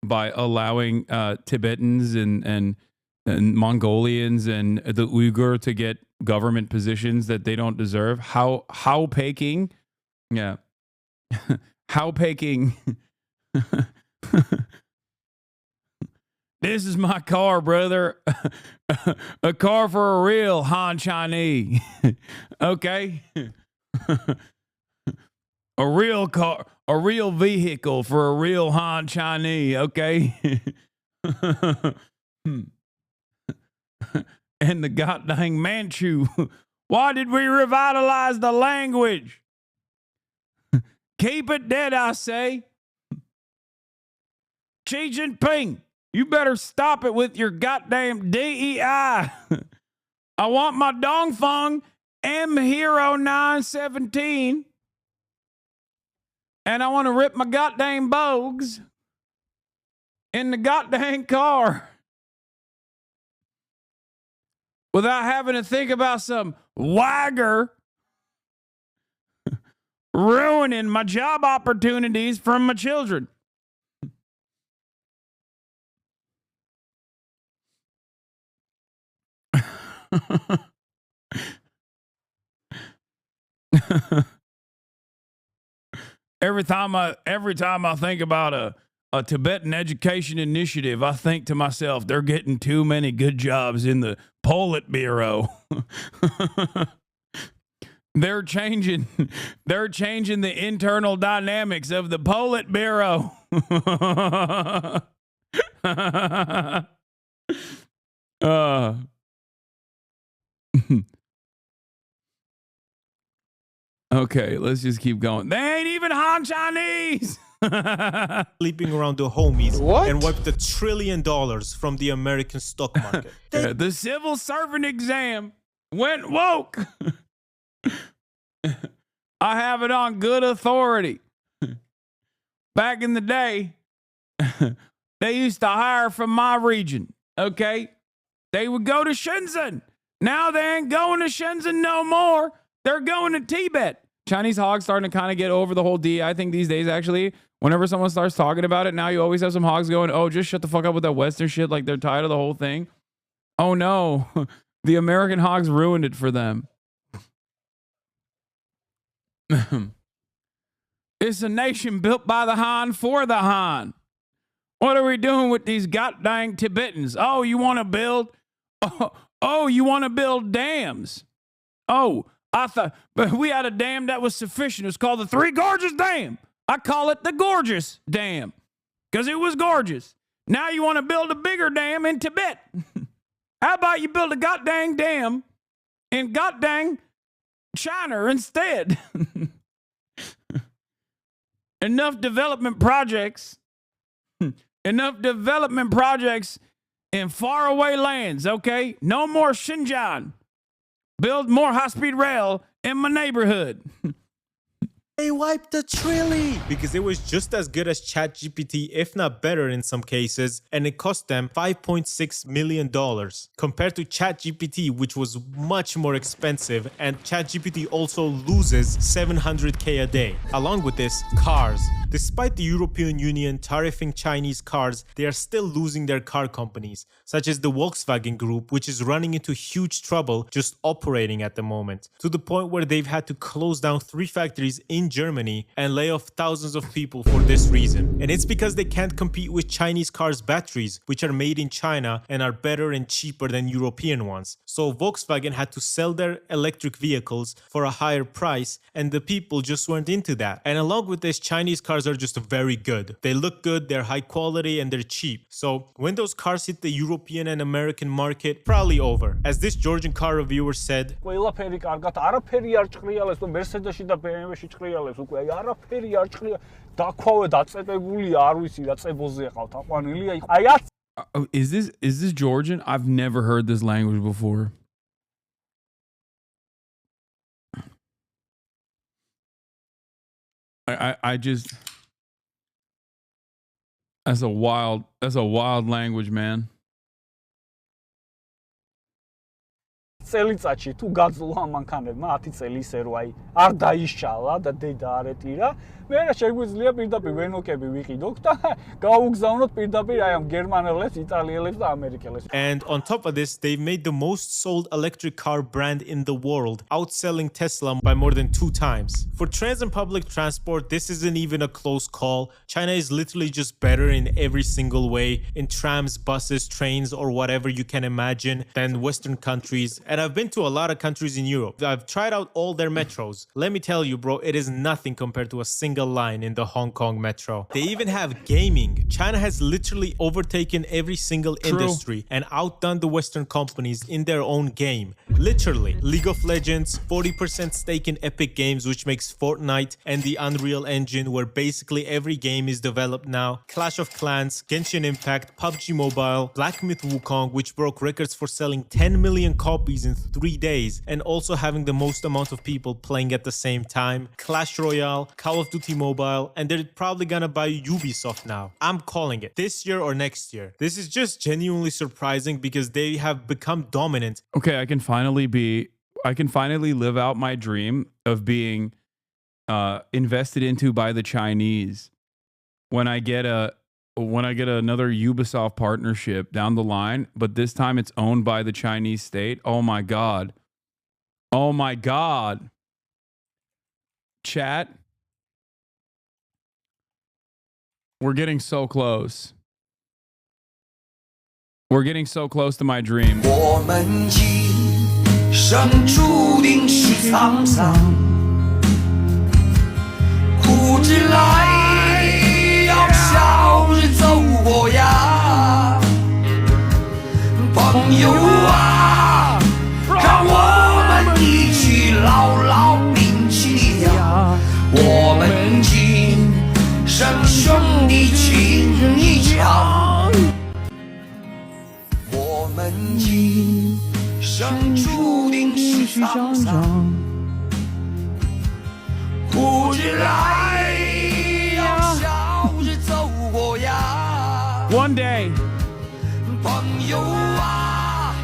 by allowing Tibetans and Mongolians and the Uyghur to get government positions that they don't deserve? How Peking? Yeah. How Peking? This is my car, brother. A car for a real Han Chinese. Okay? A real car, a real vehicle for a real Han Chinese, okay? And the goddamn Manchu. Why did we revitalize the language? Keep it dead, I say. Xi Jinping. You better stop it with your goddamn DEI. I want my Dongfeng M Hero 917. And I want to rip my goddamn bogues in the goddamn car without having to think about some wagger ruining my job opportunities from my children. Every time I think about a Tibetan education initiative, I think to myself, they're getting too many good jobs in the Politburo. They're changing the internal dynamics of the Politburo. Okay, let's just keep going. They ain't even Han Chinese. Sleeping around the homies and wiped $1 trillion from the American stock market. The civil servant exam went woke. I have it on good authority. Back in the day, they used to hire from my region, okay? They would go to Shenzhen. Now they ain't going to Shenzhen no more. They're going to Tibet. Chinese hogs starting to kind of get over the whole DEI thing these days, actually. Whenever someone starts talking about it, now you always have some hogs going, oh, just shut the fuck up with that Western shit. Like they're tired of the whole thing. Oh, no. The American hogs ruined it for them. It's a nation built by the Han for the Han. What are we doing with these goddamn Tibetans? Oh, you want to build? Oh, you want to build dams? Oh, I thought, but we had a dam that was sufficient. It was called the Three Gorges Dam. I call it the Gorgeous Dam because it was gorgeous. Now you want to build a bigger dam in Tibet. How about you build a goddamn dam in goddamn China instead? Enough development projects in faraway lands, okay? No more Xinjiang. Build more high-speed rail in my neighborhood. They wiped $1 trillion because it was just as good as ChatGPT, if not better in some cases, and it cost them $5.6 million compared to ChatGPT, which was much more expensive, and ChatGPT also loses $700K a day. Along with this, cars. Despite the European Union tariffing Chinese cars, they are still losing their car companies, such as the Volkswagen Group, which is running into huge trouble just operating at the moment, to the point where they've had to close down 3 factories in in Germany and lay off thousands of people for this reason. And it's because they can't compete with Chinese cars' batteries, which are made in China and are better and cheaper than European ones. So Volkswagen had to sell their electric vehicles for a higher price, and the people just weren't into that. And along with this, Chinese cars are just very good. They look good, they're high quality, and they're cheap. So when those cars hit the European and American market, probably over. As this Georgian car reviewer said, ყველაფერი კარგად, არაფერი არ ჭყრიალებს, მერსედესში და BMW-ში ჭყრიალებს უკვე, აი არაფერი არ ჭყრია. დაქვავე დაწებებულია, არ ვიცი რა წებოზე ყავთ აყვანილი, აი Is this Georgian? I've never heard this language before. I just that's a wild language, man. წელიწადში თუ გაძლო ამ მანქანებმა 10 წელი ისე რომ აი არ დაიშალა და დედა არ ეტირა, მე შეგვიძლია პირდაპირ ვენოკები ვიყიდოთ და გავუგზავნოთ პირდაპირ აი ამ გერმანელებს, იტალიელებს და ამერიკელებს. And on top of this, they've made the most sold electric car brand in the world, outselling Tesla by more than 2 times. For trans and public transport, this isn't even a close call. China is literally just better in every single way, in trams, buses, trains, or whatever you can imagine, than Western countries. And I've been to a lot of countries in Europe. I've tried out all their metros. Let me tell you, bro, it is nothing compared to a single line in the Hong Kong metro. They even have gaming. China has literally overtaken every single industry and outdone the Western companies in their own game. Literally. League of Legends, 40% stake in Epic Games, which makes Fortnite and the Unreal Engine, where basically every game is developed now. Clash of Clans, Genshin Impact, PUBG Mobile, Black Myth Wukong, which broke records for selling 10 million copies in 3 days and also having the most amount of people playing at the same time. Clash Royale, Call of Duty Mobile, and they're probably gonna buy Ubisoft now. I'm calling it. This year or next year. This is just genuinely surprising because they have become dominant. Okay, I can finally live out my dream of being invested into by the Chinese when I get another Ubisoft partnership down the line, but this time it's owned by the Chinese state. Oh my God. Oh my God. Chat. We're getting so close. We're getting so close to my dream. 我们今生注定是沧桑，苦之来要笑着走过呀，朋友啊，让我们一起牢牢铭记呀，我们今生兄弟情一场，我们今生注定是沧桑，苦之来要笑着走过呀。One day， 朋友啊，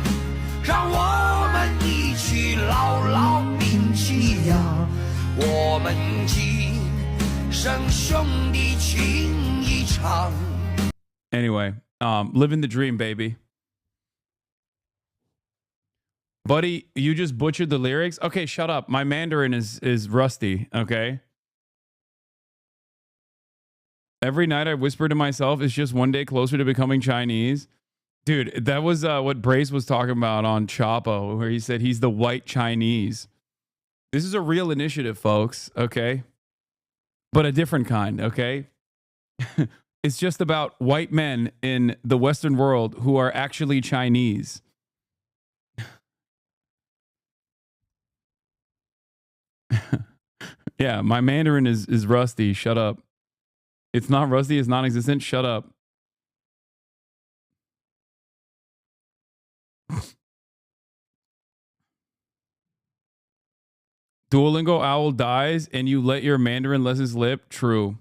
让我们一起牢牢铭记呀，我们今生兄弟情一场。 Anyway, living the dream, baby. Buddy, you just butchered the lyrics? Okay, shut up. My Mandarin is rusty, okay? Every night I whisper to myself, it's just one day closer to becoming Chinese. Dude, that was what Brace was talking about on Chapo, where he said he's the white Chinese. This is a real initiative, folks, okay? But a different kind, okay? It's just about white men in the Western world who are actually Chinese. Yeah, my Mandarin is rusty. Shut up. It's not rusty. It's non-existent. Shut up. Duolingo owl dies and you let your Mandarin lessons slip. True.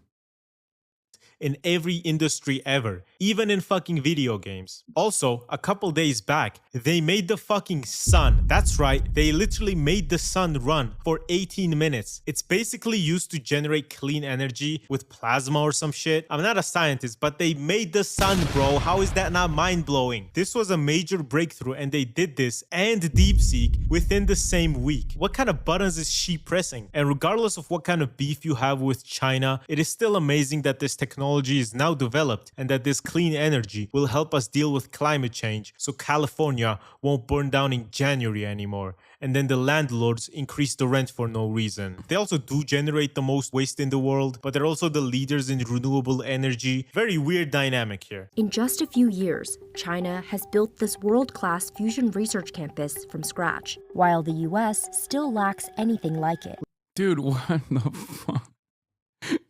In every industry ever. even in fucking video games. Also, a couple days back, they made the fucking sun. That's right, they literally made the sun run for 18 minutes. It's basically used to generate clean energy with plasma or some shit. I'm not a scientist, but they made the sun, bro. How is that not mind-blowing? This was a major breakthrough, and they did this and DeepSeek within the same week. What kind of buttons is she pressing? And regardless of what kind of beef you have with China, it is still amazing that this technology is now developed and that this clean energy will help us deal with climate change so California won't burn down in January anymore. And then the landlords increase the rent for no reason. They also do generate the most waste in the world, but they're also the leaders in renewable energy. Very weird dynamic here. In just a few years, China has built this world-class fusion research campus from scratch, while the US still lacks anything like it. Dude, what the fuck?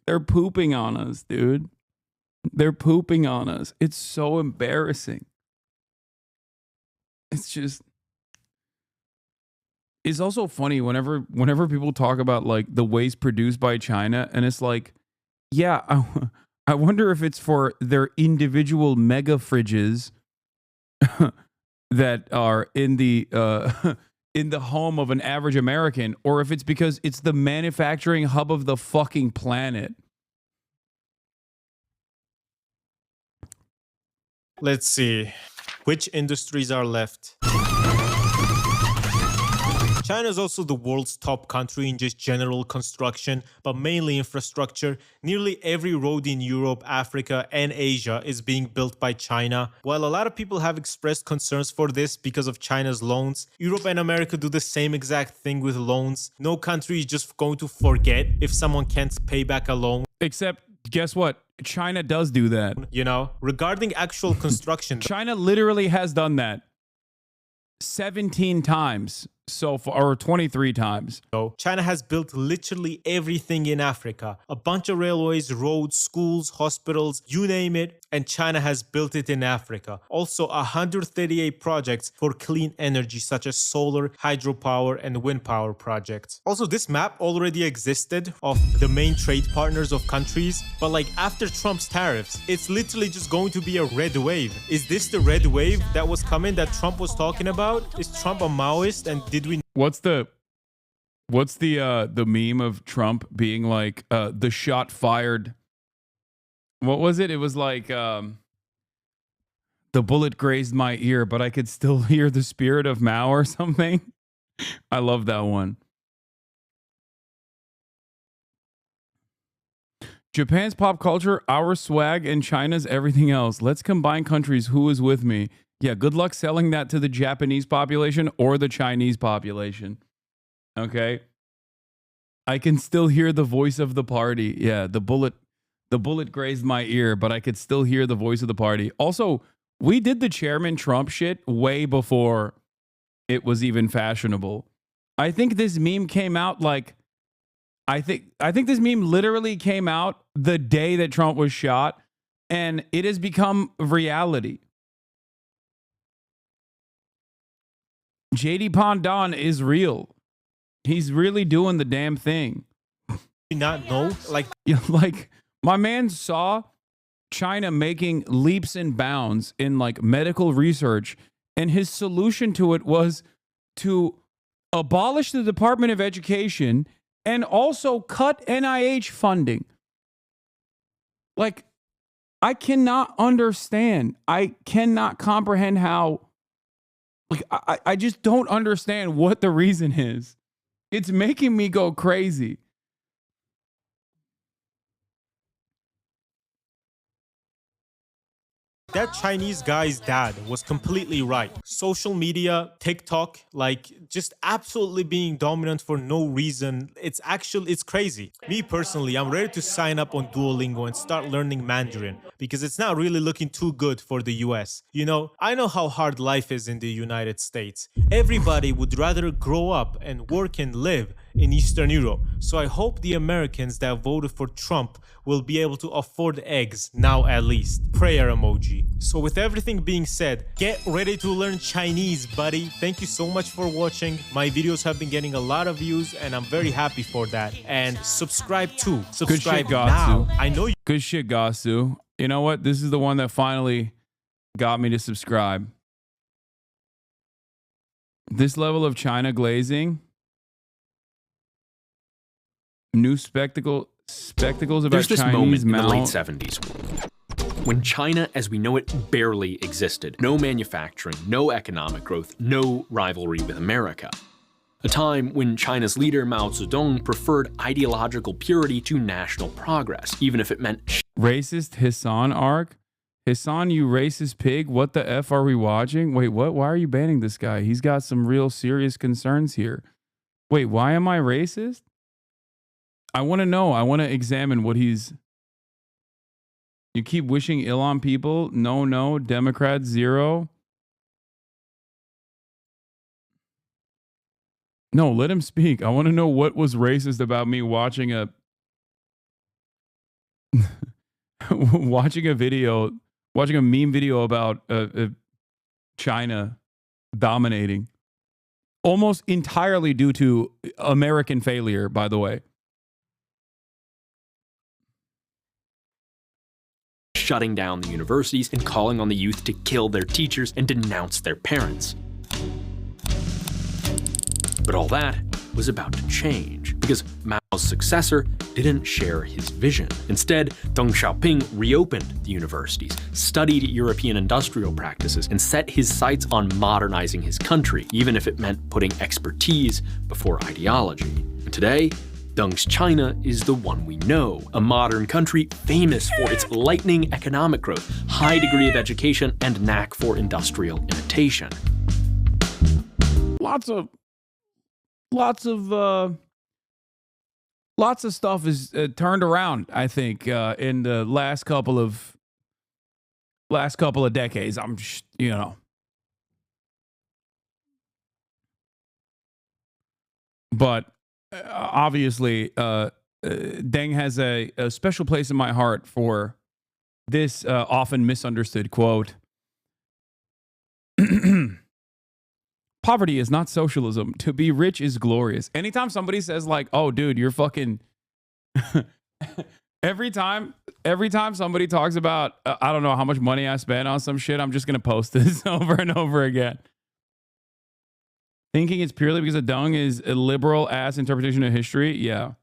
They're pooping on us, dude. They're pooping on us. It's so embarrassing. It's just... It's also funny whenever people talk about like the waste produced by China, and it's like, yeah, I wonder if it's for their individual mega fridges that are in the home of an average American, or if it's because it's the manufacturing hub of the fucking planet. Let's see. Which industries are left? China is also the world's top country in just general construction, but mainly infrastructure. Nearly every road in Europe, Africa, and Asia is being built by China. While a lot of people have expressed concerns for this because of China's loans, Europe and America do the same exact thing with loans. No country is just going to forget if someone can't pay back a loan. Except, guess what? China does do that. You know, regarding actual construction, China literally has done that 17 times. So far, or 23 times. So China has built literally everything in Africa. A bunch of railways, roads, schools, hospitals, you name it. And China has built it in Africa. Also, 138 projects for clean energy, such as solar, hydropower, and wind power projects. Also, this map already existed of the main trade partners of countries. But like after Trump's tariffs, it's literally just going to be a red wave. Is this the red wave that was coming that Trump was talking about? Is Trump a Maoist, and did we... What's the meme of Trump being like the shot fired? What was it? It was like the bullet grazed my ear, but I could still hear the spirit of Mao or something. I love that one. Japan's pop culture, our swag, and China's everything else. Let's combine countries. Who is with me? Yeah, good luck selling that to the Japanese population or the Chinese population. Okay? I can still hear the voice of the party. Yeah, the bullet grazed my ear, but I could still hear the voice of the party. Also, we did the Chairman Trump shit way before it was even fashionable. I think this meme came out like I think this meme literally came out the day that Trump was shot, and it has become reality. JD Pandon is real. He's really doing the damn thing. Not know, like my man saw China making leaps and bounds in like medical research, and his solution to it was to abolish the Department of Education and also cut NIH funding. Like, I cannot understand. I cannot comprehend how. Like, I just don't understand what the reason is. It's making me go crazy. That Chinese guy's dad was completely right. Social media, TikTok, like just absolutely being dominant for no reason. It's crazy. Me personally, I'm ready to sign up on Duolingo and start learning Mandarin because it's not really looking too good for the US. You know, I know how hard life is in the United States. Everybody would rather grow up and work and live in Eastern Europe. So I hope the Americans that voted for Trump will be able to afford eggs now at least. Prayer emoji. So with everything being said, get ready to learn Chinese, buddy. Thank you so much for watching. My videos have been getting a lot of views and I'm very happy for that. And subscribe too. Subscribe Good shit, now. Gasu. I know you. Good shit, Gasu. You know what? This is the one that finally got me to subscribe. This level of China glazing. New spectacles about There's this Chinese moment in the late mount. 70s when China as we know it barely existed. No manufacturing, no economic growth, no rivalry with America. A time when China's leader Mao Zedong preferred ideological purity to national progress, even if it meant Racist Hasan arc? Hasan, you racist pig, what the F are we watching? Wait, what? Why are you banning this guy? He's got some real serious concerns here. Wait, why am I racist? I want to know. I want to examine what he's... You keep wishing ill on people? No. Democrat 0. No, let him speak. I want to know what was racist about me watching a... watching a meme video about China dominating. Almost entirely due to American failure, by the way. shutting down the universities and calling on the youth to kill their teachers and denounce their parents. But all that was about to change, because Mao's successor didn't share his vision. Instead, Deng Xiaoping reopened the universities, studied European industrial practices, and set his sights on modernizing his country, even if it meant putting expertise before ideology. And today, Deng's China is the one we know, a modern country famous for its lightning economic growth, high degree of education, and knack for industrial imitation. Lots of stuff is turned around, I think, in the last couple of decades. But obviously, Deng has a special place in my heart for this often misunderstood quote. Poverty is not socialism. To be rich is glorious. Anytime somebody says like, oh, dude, you're fucking... every time somebody talks about, I don't know how much money I spent on some shit, I'm just going to post this over and over again. Thinking it's purely because of Deng is a liberal ass interpretation of history? Yeah.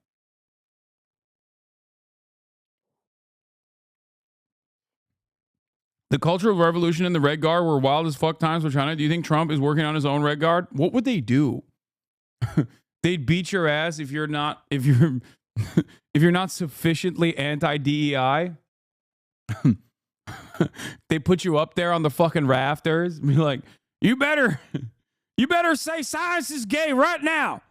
The Cultural Revolution and the Red Guard were wild as fuck times for China. Do you think Trump is working on his own Red Guard? What would they do? They'd beat your ass if you're not sufficiently anti-DEI. They put you up there on the fucking rafters. Be like, you better say science is gay right now.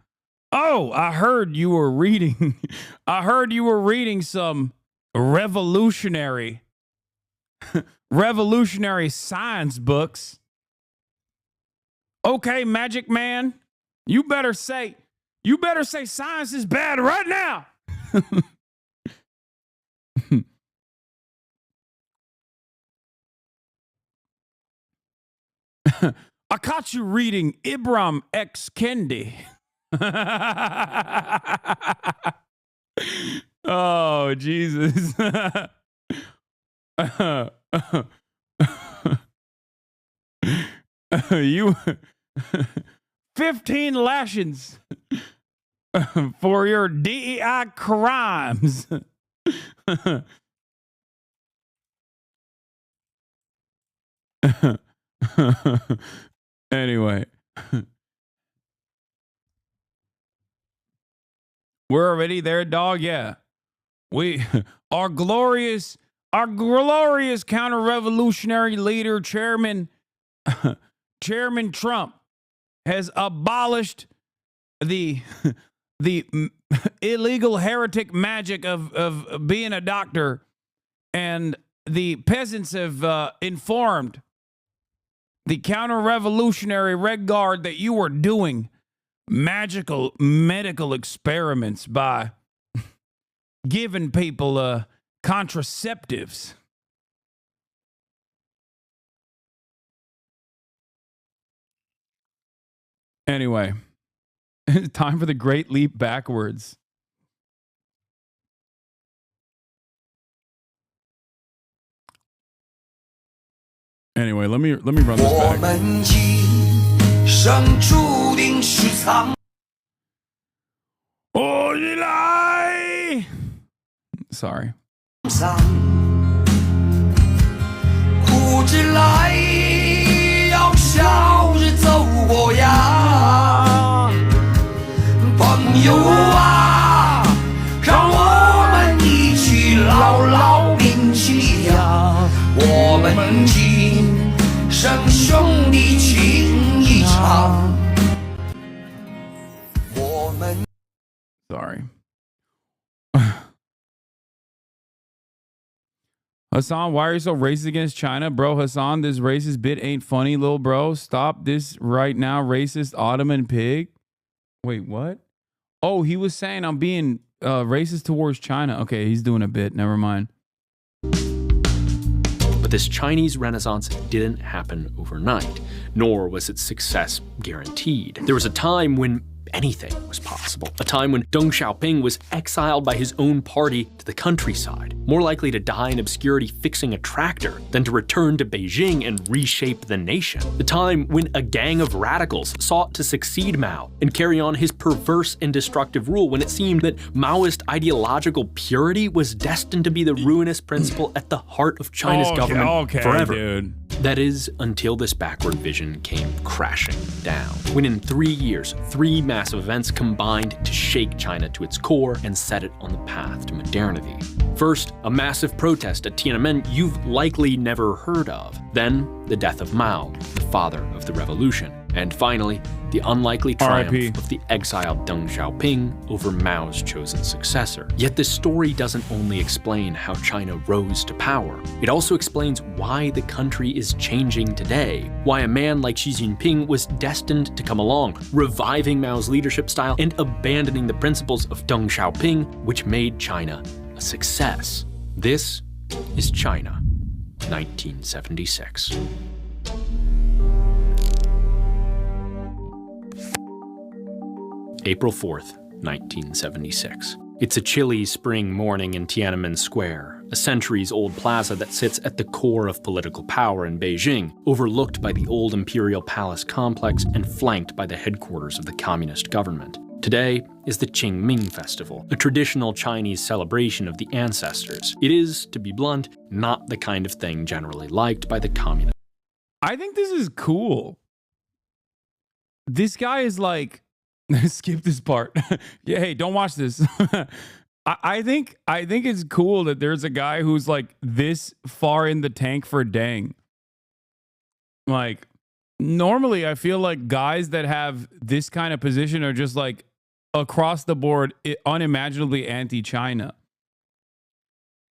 Oh, I heard you were reading some revolutionary science books. Okay, Magic Man, you better say science is bad right now. I caught you reading Ibram X. Kendi. Oh, Jesus. You 15 lashings for your DEI crimes. Anyway, we're already there, dog. Yeah, our glorious counter-revolutionary leader, Chairman Trump, has abolished the illegal heretic magic of being a doctor, and the peasants have informed the counter-revolutionary Red Guard that you were doing magical medical experiments by giving people contraceptives. Anyway, it's time for the great leap backwards. Anyway, let me run this 我 back. 们今生注定是沧 Sorry. 桑，苦之来要笑着走过呀，朋友啊，让我们一起牢牢铭记呀，我们今生兄弟情一场，我们。 Sorry. Hasan, why are you so racist against China? Bro, Hasan, this racist bit ain't funny, little bro. Stop this right now, racist Ottoman pig. Wait, what? Oh, he was saying I'm being racist towards China. Okay, he's doing a bit. Never mind. But this Chinese Renaissance didn't happen overnight, nor was its success guaranteed. There was a time when anything was possible. A time when Deng Xiaoping was exiled by his own party to the countryside, more likely to die in obscurity fixing a tractor than to return to Beijing and reshape the nation. The time when a gang of radicals sought to succeed Mao and carry on his perverse and destructive rule when it seemed that Maoist ideological purity was destined to be the ruinous principle at the heart of China's government forever. Dude. That is, until this backward vision came crashing down. When in 3 years, 3 massive events combined to shake China to its core and set it on the path to modernity. First, a massive protest at Tiananmen you've likely never heard of. Then, the death of Mao, the father of the revolution. And finally, the unlikely triumph of the exiled Deng Xiaoping over Mao's chosen successor. Yet this story doesn't only explain how China rose to power, it also explains why the country is changing today, why a man like Xi Jinping was destined to come along, reviving Mao's leadership style and abandoning the principles of Deng Xiaoping, which made China a success. This is China, 1976. April 4th, 1976. It's a chilly spring morning in Tiananmen Square, a centuries-old plaza that sits at the core of political power in Beijing, overlooked by the old imperial palace complex and flanked by the headquarters of the communist government. Today is the Qingming Festival, a traditional Chinese celebration of the ancestors. It is, to be blunt, not the kind of thing generally liked by the communists. I think this is cool. This guy is like, skip this part. Yeah, hey, don't watch this. I think it's cool that there's a guy who's like this far in the tank for Deng. Like, normally I feel like guys that have this kind of position are just like across the board unimaginably anti-China.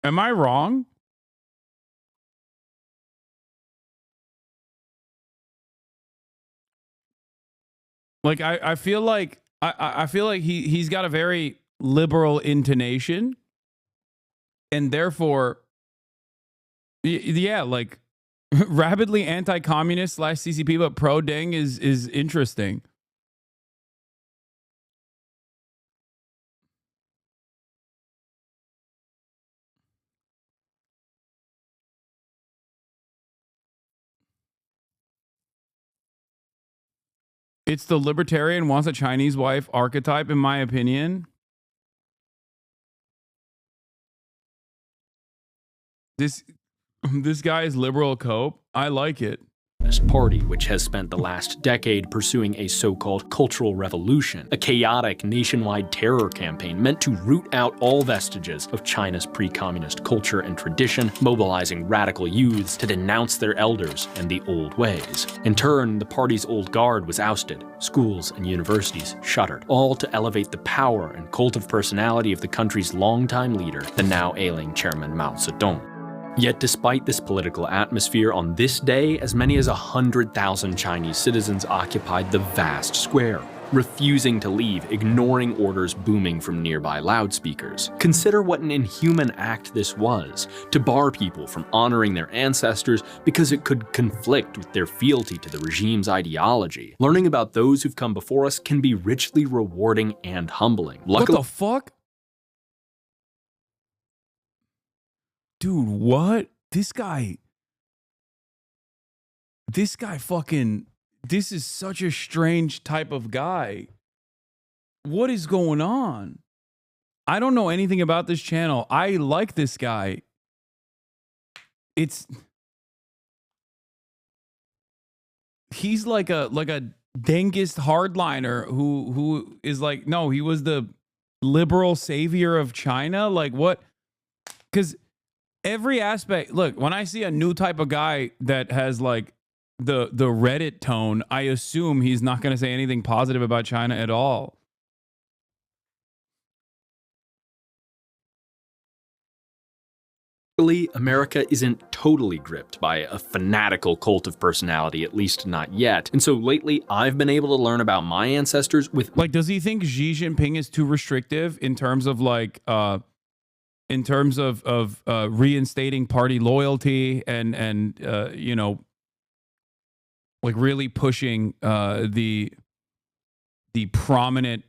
Am I wrong? Like I feel like I feel like he's got a very liberal intonation, and therefore, yeah, like rapidly anti-communist / CCP but pro Deng is interesting. It's the libertarian wants a Chinese wife archetype, in my opinion. This guy is liberal cope. I like it. Party, which has spent the last decade pursuing a so-called cultural revolution, a chaotic nationwide terror campaign meant to root out all vestiges of China's pre-communist culture and tradition, mobilizing radical youths to denounce their elders and the old ways. In turn, the party's old guard was ousted, schools and universities shuttered, all to elevate the power and cult of personality of the country's longtime leader, the now ailing Chairman Mao Zedong. Yet despite this political atmosphere, on this day, as many as 100,000 Chinese citizens occupied the vast square, refusing to leave, ignoring orders booming from nearby loudspeakers. Consider what an inhuman act this was, to bar people from honoring their ancestors because it could conflict with their fealty to the regime's ideology. Learning about those who've come before us can be richly rewarding and humbling. Luckily, what the fuck? Dude, what? This guy. this guy fucking, this is such a strange type of guy. What is going on? I don't know anything about this channel. I like this guy. He's like a dangest hardliner who is like, no, he was the liberal savior of China. Like what? Because every aspect, look, when I see a new type of guy that has like the Reddit tone, I assume he's not going to say anything positive about China at all. America isn't totally gripped by a fanatical cult of personality, at least not yet. And so lately, I've been able to learn about my ancestors with... Like, does he think Xi Jinping is too restrictive in terms of like, reinstating party loyalty and you know, like really pushing the prominent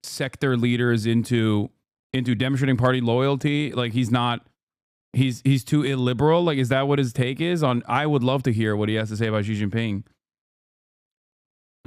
sector leaders into demonstrating party loyalty? Like he's too illiberal. Like, is that what his take is on? I would love to hear what he has to say about Xi Jinping.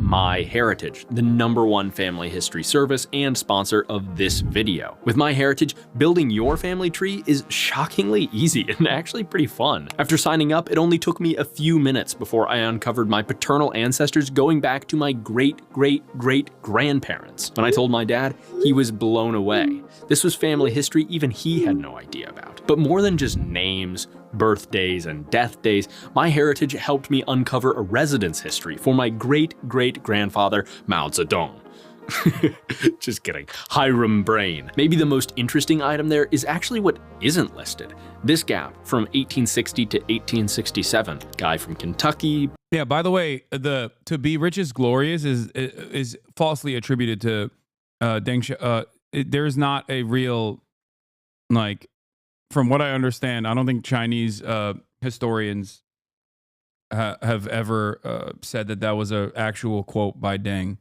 My Heritage, the #1 family history service and sponsor of this video. With My Heritage, building your family tree is shockingly easy and actually pretty fun. After signing up, it only took me a few minutes before I uncovered my paternal ancestors going back to my great-great-great-grandparents. When I told my dad, he was blown away. This was family history even he had no idea about. But more than just names, birthdays, and death days, My Heritage helped me uncover a residence history for my great-great-grandfather, Mao Zedong. Just kidding. Hiram Brain. Maybe the most interesting item there is actually what isn't listed. This gap from 1860 to 1867. Guy from Kentucky. Yeah, by the way, the "to be rich is glorious" is falsely attributed to Deng Xiaoping. There's not a real, like, from what I understand, I don't think Chinese historians have ever said that was an actual quote by Deng.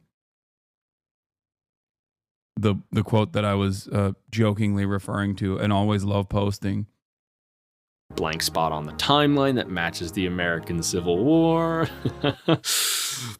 The quote that I was jokingly referring to and always love posting. Blank spot on the timeline that matches the American Civil War.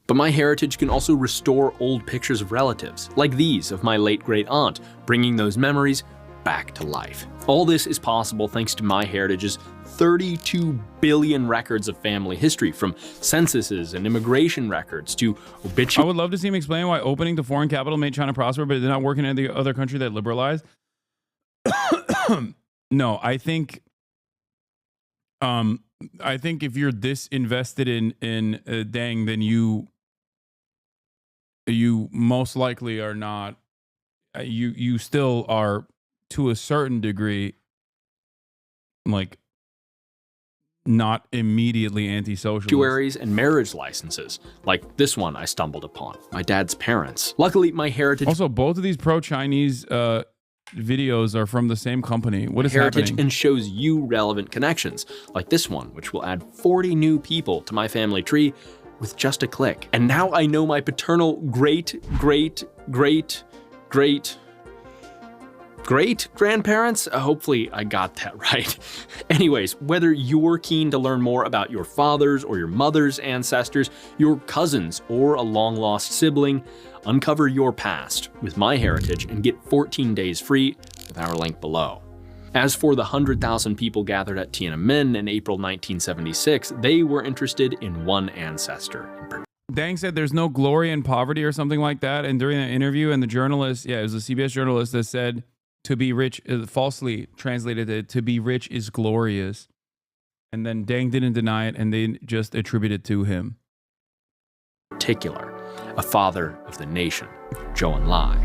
But My Heritage can also restore old pictures of relatives, like these of my late great aunt, bringing those memories back to life. All this is possible thanks to My Heritage's 32 billion records of family history, from censuses and immigration records to obituaries. I would love to see him explain why opening the foreign capital made China prosper, but it did not work in any other country that liberalized. No, I think if you're this invested in Deng, then you most likely are not. You still are, to a certain degree, like, not immediately anti-socialist. And marriage licenses, like this one I stumbled upon. My dad's parents. Luckily, My Heritage. Also, both of these pro-Chinese videos are from the same company. What is Heritage happening? And shows you relevant connections, like this one, which will add 40 new people to my family tree with just a click. And now I know my paternal great-grandparents? Hopefully I got that right. Anyways, whether you're keen to learn more about your father's or your mother's ancestors, your cousins, or a long-lost sibling, uncover your past with My Heritage and get 14 days free with our link below. As for the 100,000 people gathered at Tiananmen in April 1976, they were interested in one ancestor. Deng said there's no glory in poverty or something like that. And during that interview, and the journalist, it was a CBS journalist that said, to be rich, falsely translated to be rich is glorious. And then Deng didn't deny it, and they just attributed it to him. Particular, a father of the nation, Zhou Enlai.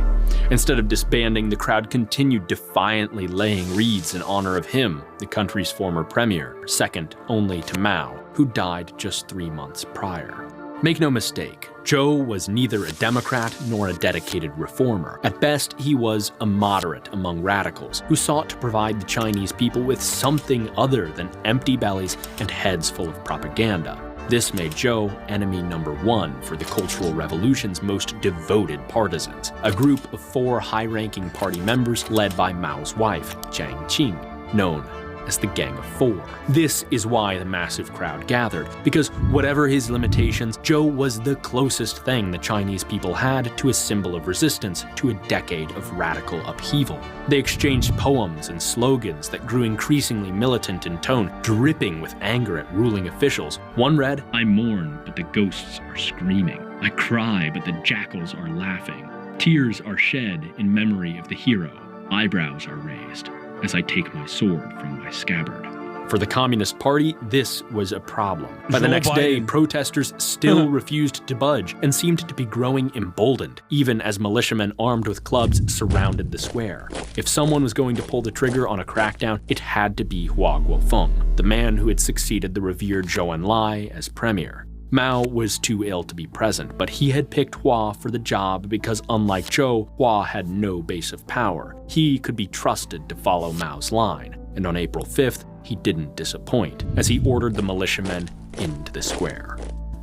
Instead of disbanding, the crowd continued defiantly laying wreaths in honor of him, the country's former premier, second only to Mao, who died just 3 months prior. Make no mistake, Zhou was neither a Democrat nor a dedicated reformer. At best, he was a moderate among radicals who sought to provide the Chinese people with something other than empty bellies and heads full of propaganda. This made Zhou enemy #1 for the Cultural Revolution's most devoted partisans, a group of 4 high-ranking party members led by Mao's wife, Jiang Qing, known as the Gang of Four. This is why the massive crowd gathered, because whatever his limitations, Zhou was the closest thing the Chinese people had to a symbol of resistance to a decade of radical upheaval. They exchanged poems and slogans that grew increasingly militant in tone, dripping with anger at ruling officials. One read, "I mourn, but the ghosts are screaming. I cry, but the jackals are laughing. Tears are shed in memory of the hero. Eyebrows are raised as I take my sword from my scabbard." For the Communist Party, this was a problem. By the next day, protesters still refused to budge and seemed to be growing emboldened, even as militiamen armed with clubs surrounded the square. If someone was going to pull the trigger on a crackdown, it had to be Hua Guofeng, the man who had succeeded the revered Zhou Enlai as premier. Mao was too ill to be present, but he had picked Hua for the job because, unlike Zhou, Hua had no base of power. He could be trusted to follow Mao's line, and on April 5th, he didn't disappoint, as he ordered the militiamen into the square.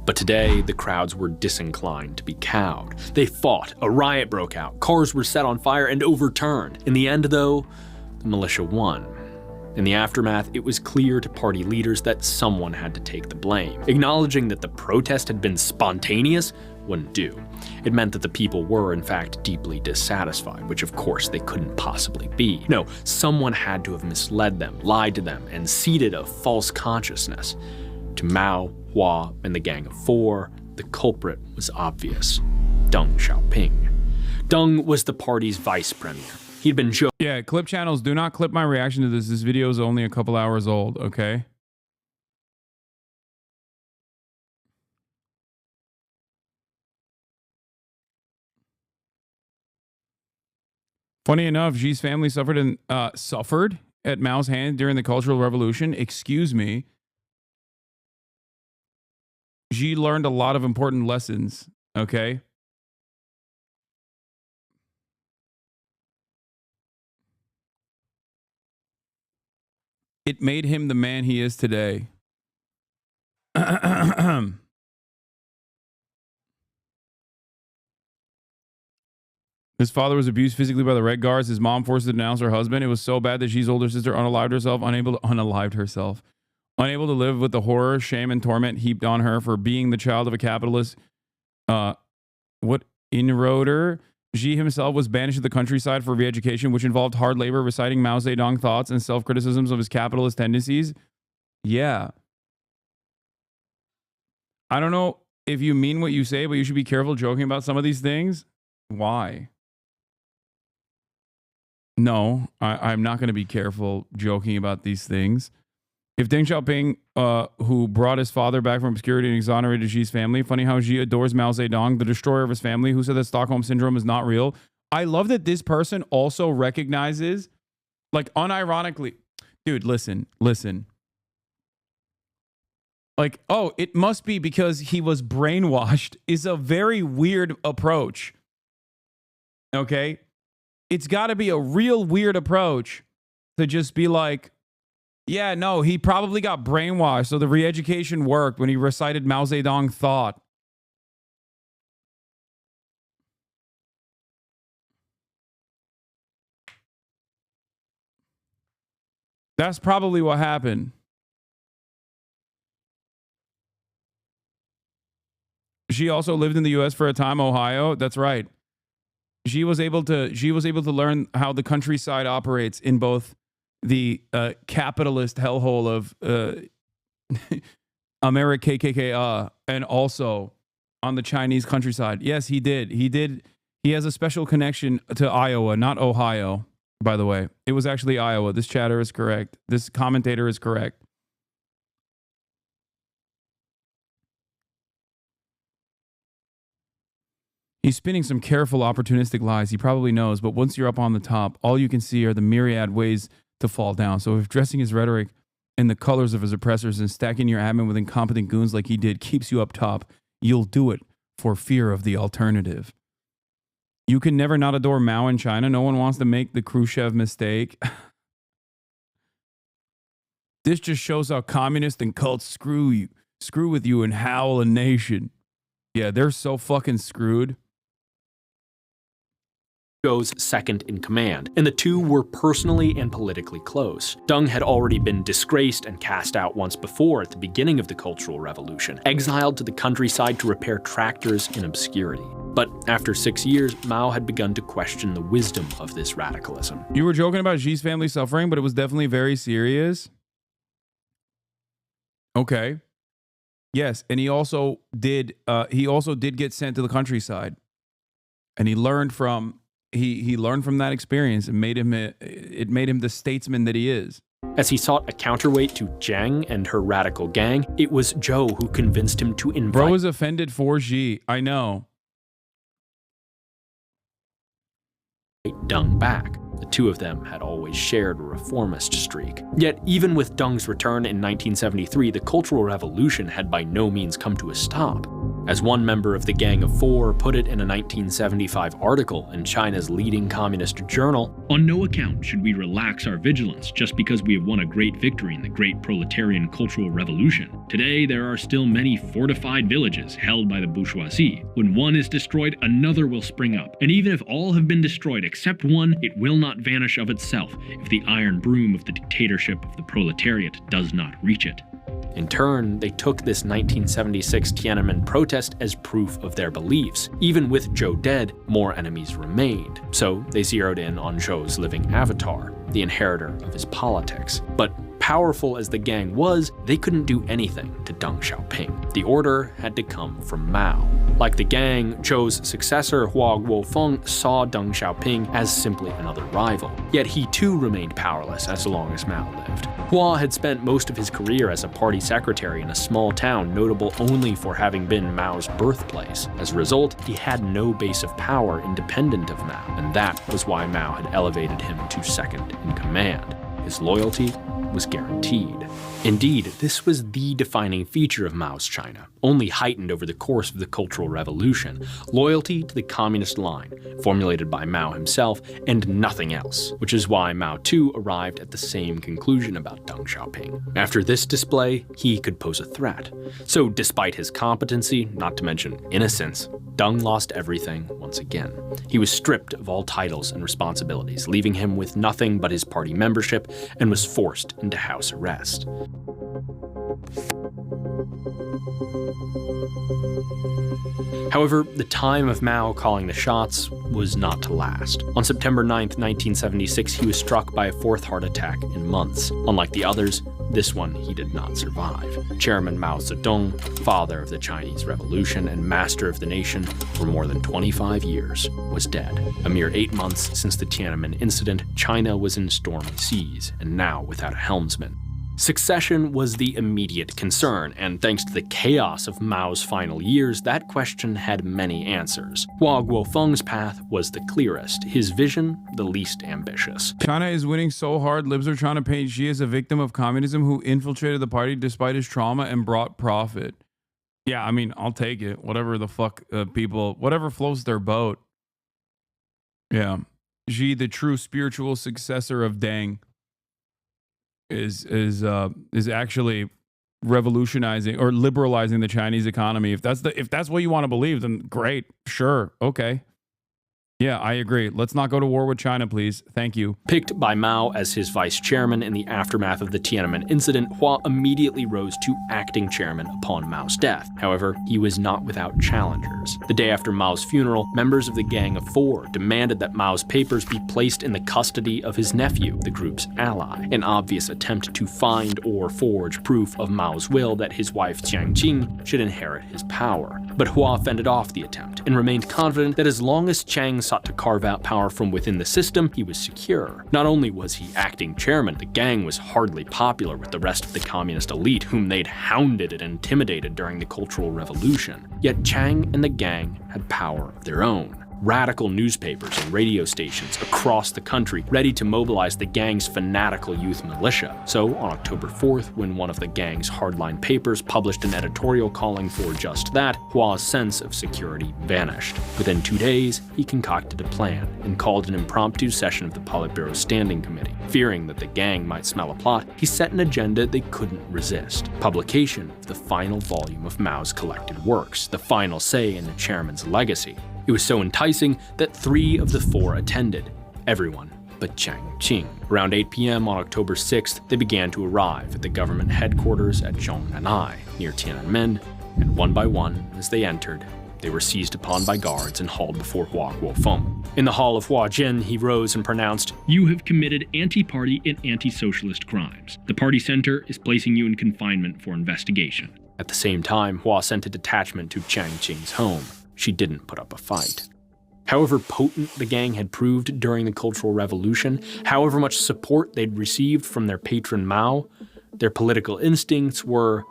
But today, the crowds were disinclined to be cowed. They fought, a riot broke out, cars were set on fire and overturned. In the end, though, the militia won. In the aftermath, it was clear to party leaders that someone had to take the blame. Acknowledging that the protest had been spontaneous wouldn't do. It meant that the people were, in fact, deeply dissatisfied, which of course they couldn't possibly be. No, someone had to have misled them, lied to them, and seeded a false consciousness. To Mao, Hua, and the Gang of Four, the culprit was obvious: Deng Xiaoping. Deng was the party's vice premier. He'd been Yeah, clip channels, do not clip my reaction to this. This video is only a couple hours old, okay? Funny enough, Xi's family suffered at Mao's hand during the Cultural Revolution. Excuse me. Xi learned a lot of important lessons, okay? It made him the man he is today. His father was abused physically by the Red Guards. His mom forced to denounce her husband. It was so bad that Xi's older sister unalived herself, unable to live with the horror, shame, and torment heaped on her for being the child of a capitalist inroader. Xi himself was banished to the countryside for re-education, which involved hard labor, reciting Mao Zedong thoughts and self-criticisms of his capitalist tendencies. Yeah. I don't know if you mean what you say, but you should be careful joking about some of these things. Why? No, I'm not going to be careful joking about these things. If Deng Xiaoping, who brought his father back from obscurity and exonerated Xi's family, funny how Xi adores Mao Zedong, the destroyer of his family, who said that Stockholm Syndrome is not real. I love that this person also recognizes, like, unironically, dude, listen. Like, oh, it must be because he was brainwashed is a very weird approach. Okay? It's got to be a real weird approach to just be like, yeah, no, he probably got brainwashed, so the re-education worked when he recited Mao Zedong thought. That's probably what happened. She also lived in the US for a time, Ohio. That's right. She was able to learn how the countryside operates in both the capitalist hellhole of America KKK and also on the Chinese countryside. Yes, he did. He has a special connection to Iowa, not Ohio, by the way. It was actually Iowa. This chatter is correct. This commentator is correct. He's spinning some careful, opportunistic lies. He probably knows, but once you're up on the top, all you can see are the myriad ways to fall down. So if dressing his rhetoric in the colors of his oppressors and stacking your admin with incompetent goons like he did keeps you up top, you'll do it for fear of the alternative. You can never not adore Mao in China. No one wants to make the Khrushchev mistake. This just shows how communists and cults screw with you and howl a nation. Yeah, they're so fucking screwed. Zhou's second in command, and the two were personally and politically close. Deng had already been disgraced and cast out once before at the beginning of the Cultural Revolution, exiled to the countryside to repair tractors in obscurity. But after 6 years, Mao had begun to question the wisdom of this radicalism. You were joking about Xi's family suffering, but it was definitely very serious. Okay. Yes, and he also did get sent to the countryside. And he learned from that experience and it made him the statesman that he is. As he sought a counterweight to Jiang and her radical gang, it was Zhou who convinced him to invite Bro is offended for Xi. I know. Deng back. The two of them had always shared a reformist streak. Yet, even with Deng's return in 1973, the Cultural Revolution had by no means come to a stop. As one member of the Gang of Four put it in a 1975 article in China's leading communist journal, "On no account should we relax our vigilance just because we have won a great victory in the great proletarian cultural revolution. Today there are still many fortified villages held by the bourgeoisie. When one is destroyed, another will spring up. And even if all have been destroyed except one, it will not vanish of itself if the iron broom of the dictatorship of the proletariat does not reach it." In turn, they took this 1976 Tiananmen protest as proof of their beliefs. Even with Zhou dead, more enemies remained. So they zeroed in on Zhou's living avatar, the inheritor of his politics. But powerful as the gang was, they couldn't do anything to Deng Xiaoping. The order had to come from Mao. Like the gang, Zhou's successor Hua Guofeng saw Deng Xiaoping as simply another rival. Yet he too remained powerless as long as Mao lived. Hua had spent most of his career as a party secretary in a small town notable only for having been Mao's birthplace. As a result, he had no base of power independent of Mao, and that was why Mao had elevated him to second in command. His loyalty was guaranteed. Indeed, this was the defining feature of Mao's China, only heightened over the course of the Cultural Revolution: loyalty to the communist line, formulated by Mao himself, and nothing else, which is why Mao too arrived at the same conclusion about Deng Xiaoping. After this display, he could pose a threat. So despite his competency, not to mention innocence, Deng lost everything once again. He was stripped of all titles and responsibilities, leaving him with nothing but his party membership, and was forced into house arrest. However, the time of Mao calling the shots was not to last. On September 9th, 1976, he was struck by a fourth heart attack in months. Unlike the others, this one he did not survive. Chairman Mao Zedong, father of the Chinese Revolution and master of the nation for more than 25 years, was dead. A mere 8 months since the Tiananmen incident, China was in stormy seas, and now without a helmsman. Succession was the immediate concern, and thanks to the chaos of Mao's final years, that question had many answers. Hua Guofeng's path was the clearest, his vision the least ambitious. China is winning so hard, libs are trying to paint Xi as a victim of communism who infiltrated the party despite his trauma and brought profit. Yeah, I mean, I'll take it. Whatever the fuck whatever floats their boat. Yeah. Xi, the true spiritual successor of Deng, is actually revolutionizing or liberalizing the Chinese economy. If that's what you want to believe, then great, sure, okay. Yeah, I agree. Let's not go to war with China, please. Thank you. Picked by Mao as his vice chairman in the aftermath of the Tiananmen incident, Hua immediately rose to acting chairman upon Mao's death. However, he was not without challengers. The day after Mao's funeral, members of the Gang of Four demanded that Mao's papers be placed in the custody of his nephew, the group's ally, an obvious attempt to find or forge proof of Mao's will that his wife Jiang Qing should inherit his power. But Hua fended off the attempt and remained confident that as long as Chiang sought to carve out power from within the system, he was secure. Not only was he acting chairman, the gang was hardly popular with the rest of the communist elite, whom they'd hounded and intimidated during the Cultural Revolution. Yet Chiang and the gang had power of their own. Radical newspapers and radio stations across the country ready to mobilize the gang's fanatical youth militia. So on October 4th, when one of the gang's hardline papers published an editorial calling for just that, Hua's sense of security vanished. Within 2 days, he concocted a plan and called an impromptu session of the Politburo Standing Committee. Fearing that the gang might smell a plot, he set an agenda they couldn't resist: publication of the final volume of Mao's collected works, the final say in the chairman's legacy. It was so enticing that 3 of the 4 attended, everyone but Chang Qing. Around 8 p.m. on October 6th, they began to arrive at the government headquarters at Zhongnanhai, near Tiananmen, and one by one, as they entered, they were seized upon by guards and hauled before Hua Guofeng. In the hall of Huajin, he rose and pronounced, "You have committed anti-party and anti-socialist crimes. The party center is placing you in confinement for investigation." At the same time, Hua sent a detachment to Chang Qing's home. She didn't put up a fight. However potent the gang had proved during the Cultural Revolution, however much support they'd received from their patron Mao, their political instincts were,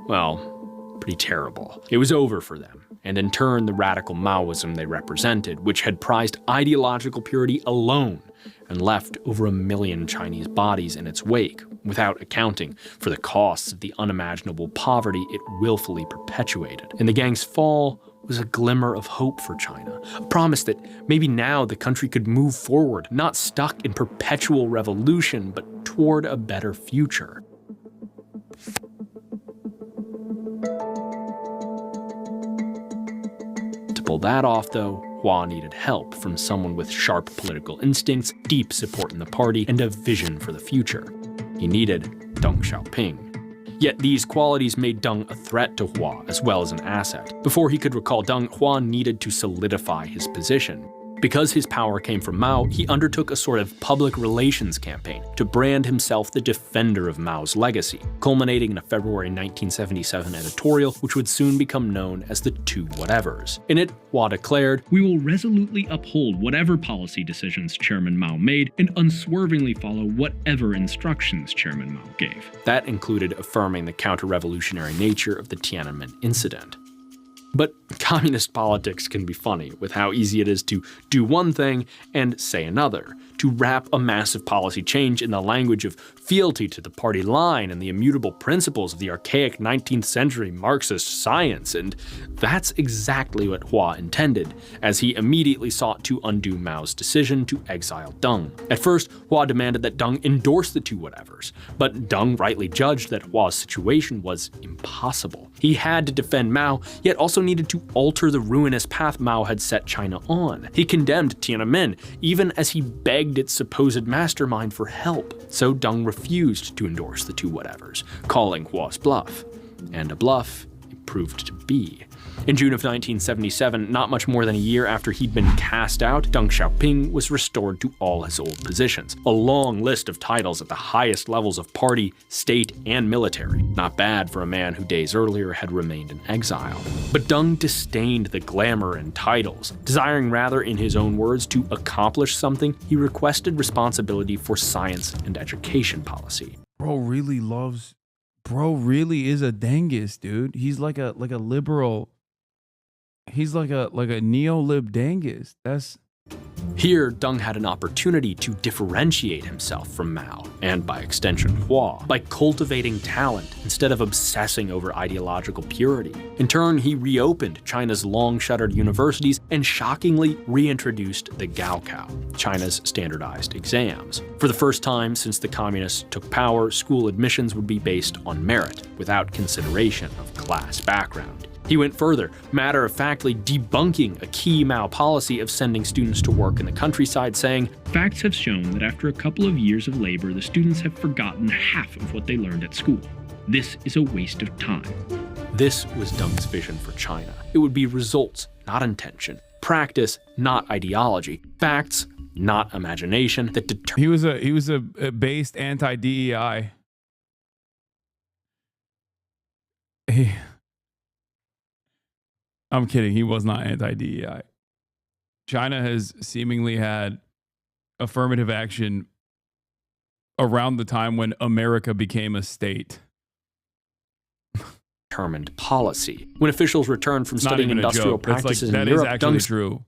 well, pretty terrible. It was over for them, and in turn the radical Maoism they represented, which had prized ideological purity alone and left over 1 million Chinese bodies in its wake, without accounting for the costs of the unimaginable poverty it willfully perpetuated. And the gang's fall was a glimmer of hope for China, a promise that maybe now the country could move forward, not stuck in perpetual revolution, but toward a better future. To pull that off, though, Hua needed help from someone with sharp political instincts, deep support in the party, and a vision for the future. He needed Deng Xiaoping. Yet these qualities made Deng a threat to Hua as well as an asset. Before he could recall Deng, Hua needed to solidify his position. Because his power came from Mao, he undertook a sort of public relations campaign to brand himself the defender of Mao's legacy, culminating in a February 1977 editorial which would soon become known as the Two Whatevers. In it, Hua declared, "We will resolutely uphold whatever policy decisions Chairman Mao made and unswervingly follow whatever instructions Chairman Mao gave." That included affirming the counter-revolutionary nature of the Tiananmen incident. But communist politics can be funny with how easy it is to do one thing and say another, to wrap a massive policy change in the language of fealty to the party line and the immutable principles of the archaic 19th century Marxist science, and that's exactly what Hua intended, as he immediately sought to undo Mao's decision to exile Deng. At first, Hua demanded that Deng endorse the Two Whatevers, but Deng rightly judged that Hua's situation was impossible. He had to defend Mao, yet also needed to alter the ruinous path Mao had set China on. He condemned Tiananmen, even as he begged its supposed mastermind for help. So Deng refused to endorse the Two Whatevers, calling Hua's bluff. And a bluff it proved to be. In June of 1977, not much more than a year after he'd been cast out, Deng Xiaoping was restored to all his old positions. A long list of titles at the highest levels of party, state, and military. Not bad for a man who days earlier had remained in exile. But Deng disdained the glamour and titles. Desiring rather, in his own words, to accomplish something, he requested responsibility for science and education policy. Bro really is a Dengist, dude. He's like a liberal. He's like a neo-lib Dengist. Here, Deng had an opportunity to differentiate himself from Mao, and by extension Hua, by cultivating talent instead of obsessing over ideological purity. In turn, he reopened China's long-shuttered universities and shockingly reintroduced the Gaokao, China's standardized exams. For the first time since the communists took power, school admissions would be based on merit, without consideration of class background. He went further, matter-of-factly debunking a key Mao policy of sending students to work in the countryside, saying, "Facts have shown that after a couple of years of labor, the students have forgotten half of what they learned at school. This is a waste of time." This was Deng's vision for China. It would be results, not intention. Practice, not ideology. Facts, not imagination, that He was a based anti-DEI. I'm kidding. He was not anti-DEI. China has seemingly had affirmative action around the time when America became a state. Determined policy. When officials returned from studying industrial practices in Europe, Deng is actually true.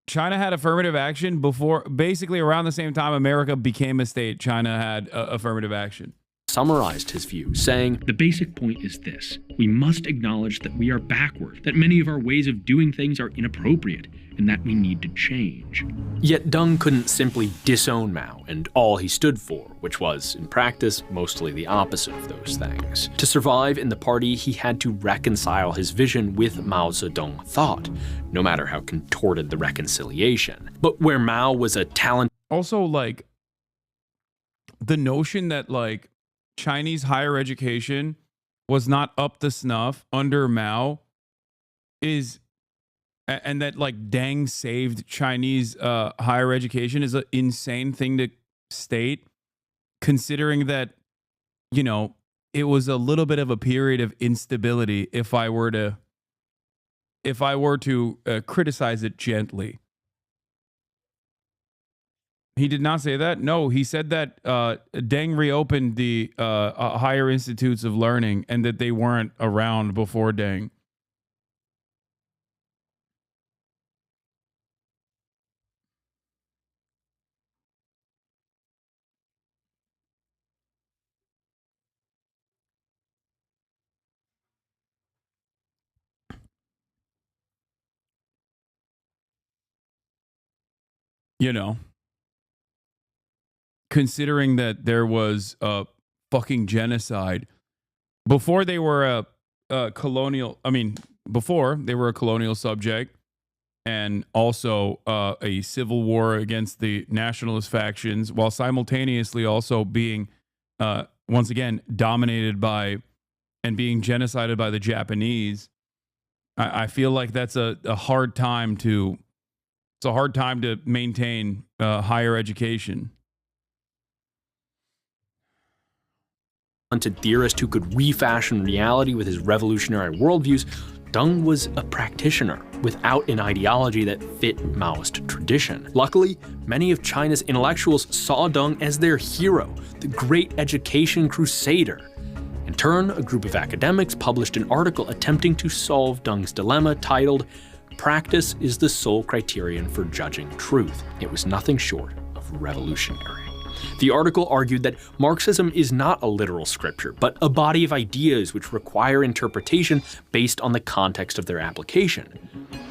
China had affirmative action before, basically around the same time America became a state. China had affirmative action. summarized his view, saying, "The basic point is this. We must acknowledge that we are backward, that many of our ways of doing things are inappropriate, and that we need to change." Yet Deng couldn't simply disown Mao and all he stood for, which was, in practice, mostly the opposite of those things. To survive in the party, he had to reconcile his vision with Mao Zedong thought, no matter how contorted the reconciliation. But where Mao was a talented... Also, like, the notion that, like, Chinese higher education was not up to snuff under Mao is... And that, like, Deng saved Chinese higher education is an insane thing to state, considering that, you know, it was a little bit of a period of instability if I were to criticize it gently. He did not say that. No, he said that Deng reopened the higher institutes of learning and that they weren't around before Deng. You know, considering that there was a fucking genocide before they were a colonial, before they were a colonial subject, and also a civil war against the nationalist factions, while simultaneously also being, once again, dominated by and being genocided by the Japanese. I feel like that's a hard time to... It's a hard time to maintain higher education. Talented theorist who could refashion reality with his revolutionary worldviews, Deng was a practitioner without an ideology that fit Maoist tradition. Luckily, many of China's intellectuals saw Deng as their hero, the great education crusader. In turn, a group of academics published an article attempting to solve Deng's dilemma titled, "Practice is the sole criterion for judging truth." It was nothing short of revolutionary. The article argued that Marxism is not a literal scripture, but a body of ideas which require interpretation based on the context of their application.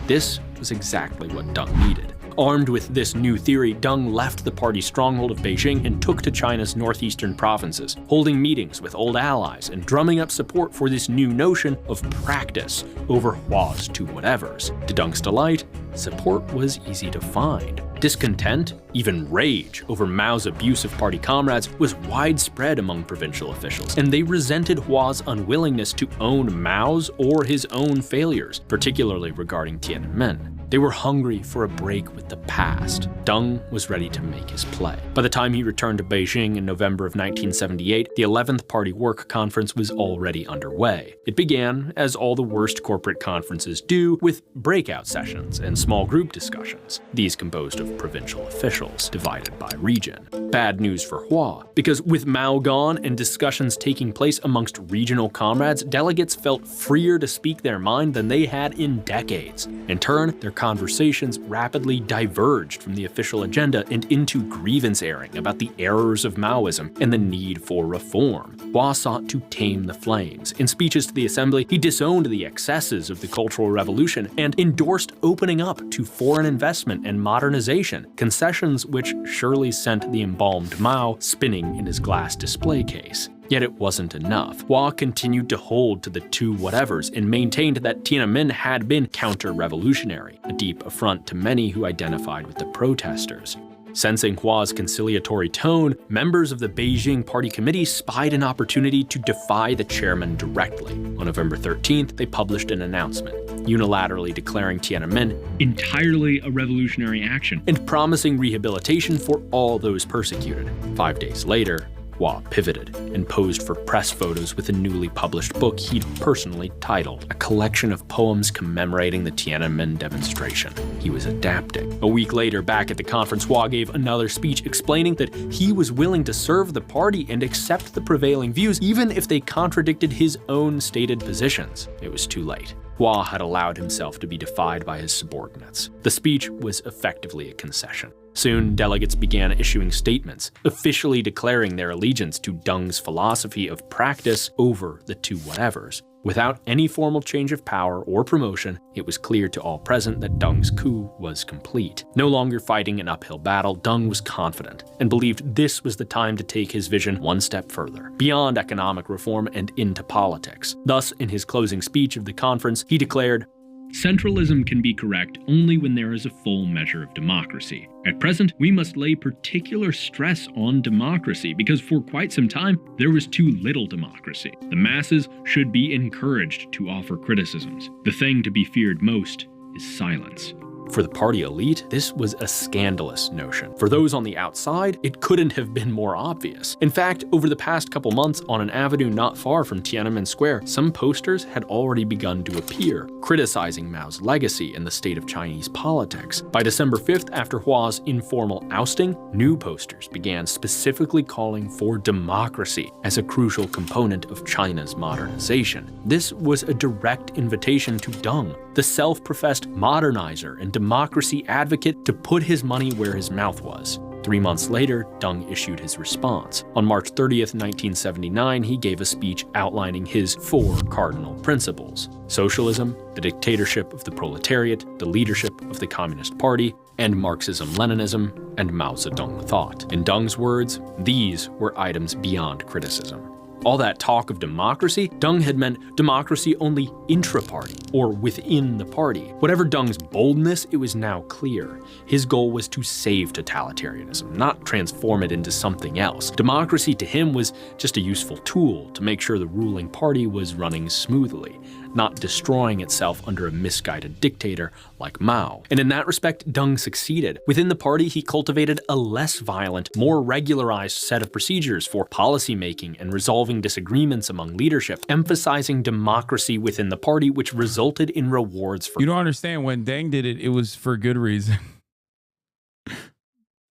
This was exactly what Deng needed. Armed with this new theory, Deng left the party's stronghold of Beijing and took to China's northeastern provinces, holding meetings with old allies and drumming up support for this new notion of practice over Hua's two whatevers. To Deng's delight, support was easy to find. Discontent, even rage, over Mao's abuse of party comrades was widespread among provincial officials, and they resented Hua's unwillingness to own Mao's or his own failures, particularly regarding Tiananmen. They were hungry for a break with the past. Deng was ready to make his play. By the time he returned to Beijing in November of 1978, the 11th Party Work Conference was already underway. It began, as all the worst corporate conferences do, with breakout sessions and small group discussions. These composed of provincial officials, divided by region. Bad news for Hua, because with Mao gone and discussions taking place amongst regional comrades, delegates felt freer to speak their mind than they had in decades. In turn, their conversations rapidly diverged from the official agenda and into grievance airing about the errors of Maoism and the need for reform. Hua sought to tame the flames. In speeches to the assembly, he disowned the excesses of the Cultural Revolution and endorsed opening up to foreign investment and modernization, concessions which surely sent the embalmed Mao spinning in his glass display case. Yet it wasn't enough. Hua continued to hold to the two whatevers and maintained that Tiananmen had been counter-revolutionary, a deep affront to many who identified with the protesters. Sensing Hua's conciliatory tone, members of the Beijing Party Committee spied an opportunity to defy the chairman directly. On November 13th, they published an announcement, unilaterally declaring Tiananmen entirely a revolutionary action and promising rehabilitation for all those persecuted. 5 days later, Hua pivoted and posed for press photos with a newly published book he'd personally titled, a collection of poems commemorating the Tiananmen demonstration. He was adapting. A week later, back at the conference, Hua gave another speech explaining that he was willing to serve the party and accept the prevailing views, even if they contradicted his own stated positions. It was too late. Hua had allowed himself to be defied by his subordinates. The speech was effectively a concession. Soon, delegates began issuing statements, officially declaring their allegiance to Deng's philosophy of practice over the two whatevers. Without any formal change of power or promotion, it was clear to all present that Deng's coup was complete. No longer fighting an uphill battle, Deng was confident and believed this was the time to take his vision one step further, beyond economic reform and into politics. Thus, in his closing speech of the conference, he declared, "Centralism can be correct only when there is a full measure of democracy. At present, we must lay particular stress on democracy because for quite some time, there was too little democracy. The masses should be encouraged to offer criticisms. The thing to be feared most is silence." For the party elite, this was a scandalous notion. For those on the outside, it couldn't have been more obvious. In fact, over the past couple months on an avenue not far from Tiananmen Square, some posters had already begun to appear, criticizing Mao's legacy and the state of Chinese politics. By December 5th, after Hua's informal ousting, new posters began specifically calling for democracy as a crucial component of China's modernization. This was a direct invitation to Deng, the self-professed modernizer and democracy advocate, to put his money where his mouth was. 3 months later, Deng issued his response. On March 30th, 1979, he gave a speech outlining his 4 cardinal principles: socialism, the dictatorship of the proletariat, the leadership of the Communist Party, and Marxism-Leninism and Mao Zedong thought. In Deng's words, these were items beyond criticism. All that talk of democracy, Deng had meant democracy only intra-party, or within the party. Whatever Deng's boldness, it was now clear. His goal was to save totalitarianism, not transform it into something else. Democracy to him was just a useful tool to make sure the ruling party was running smoothly, not destroying itself under a misguided dictator like Mao. And in that respect, Deng succeeded. Within the party, he cultivated a less violent, more regularized set of procedures for policymaking and resolving disagreements among leadership, emphasizing democracy within the party, which resulted in rewards for— You don't understand, when Deng did it, it was for good reason.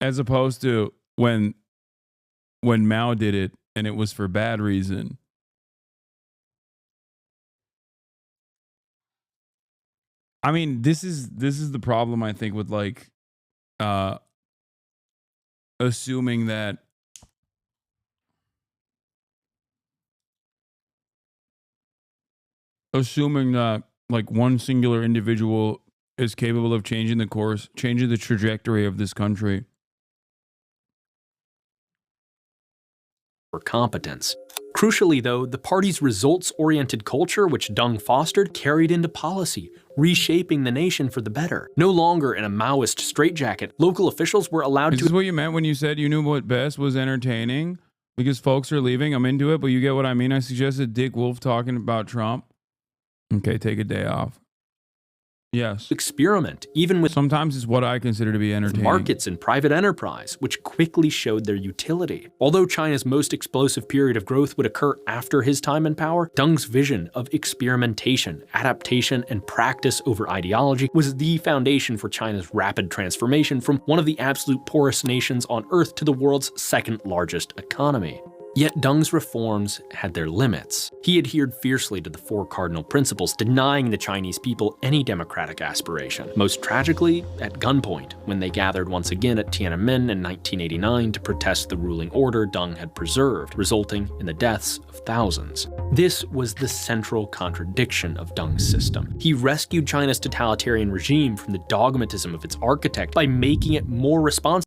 As opposed to when Mao did it and it was for bad reason. I mean, this is the problem, I think, with like assuming that like one singular individual is capable of changing the course, changing the trajectory of this country. For competence. Crucially, though, the party's results-oriented culture, which Deng fostered, carried into policy, reshaping the nation for the better. No longer in a Maoist straitjacket, local officials were allowed to— Is this what you meant when you said you knew what best was entertaining? Because folks are leaving, I'm into it, but you get what I mean? I suggested Dick Wolf talking about Trump. Okay, take a day off. Yes. Experiment, even with— Sometimes it's what I consider to be entertaining. Markets and private enterprise, which quickly showed their utility. Although China's most explosive period of growth would occur after his time in power, Deng's vision of experimentation, adaptation, and practice over ideology was the foundation for China's rapid transformation from one of the absolute poorest nations on Earth to the world's second largest economy. Yet Deng's reforms had their limits. He adhered fiercely to the 4 cardinal principles, denying the Chinese people any democratic aspiration. Most tragically, at gunpoint, when they gathered once again at Tiananmen in 1989 to protest the ruling order Deng had preserved, resulting in the deaths of thousands. This was the central contradiction of Deng's system. He rescued China's totalitarian regime from the dogmatism of its architect by making it more responsive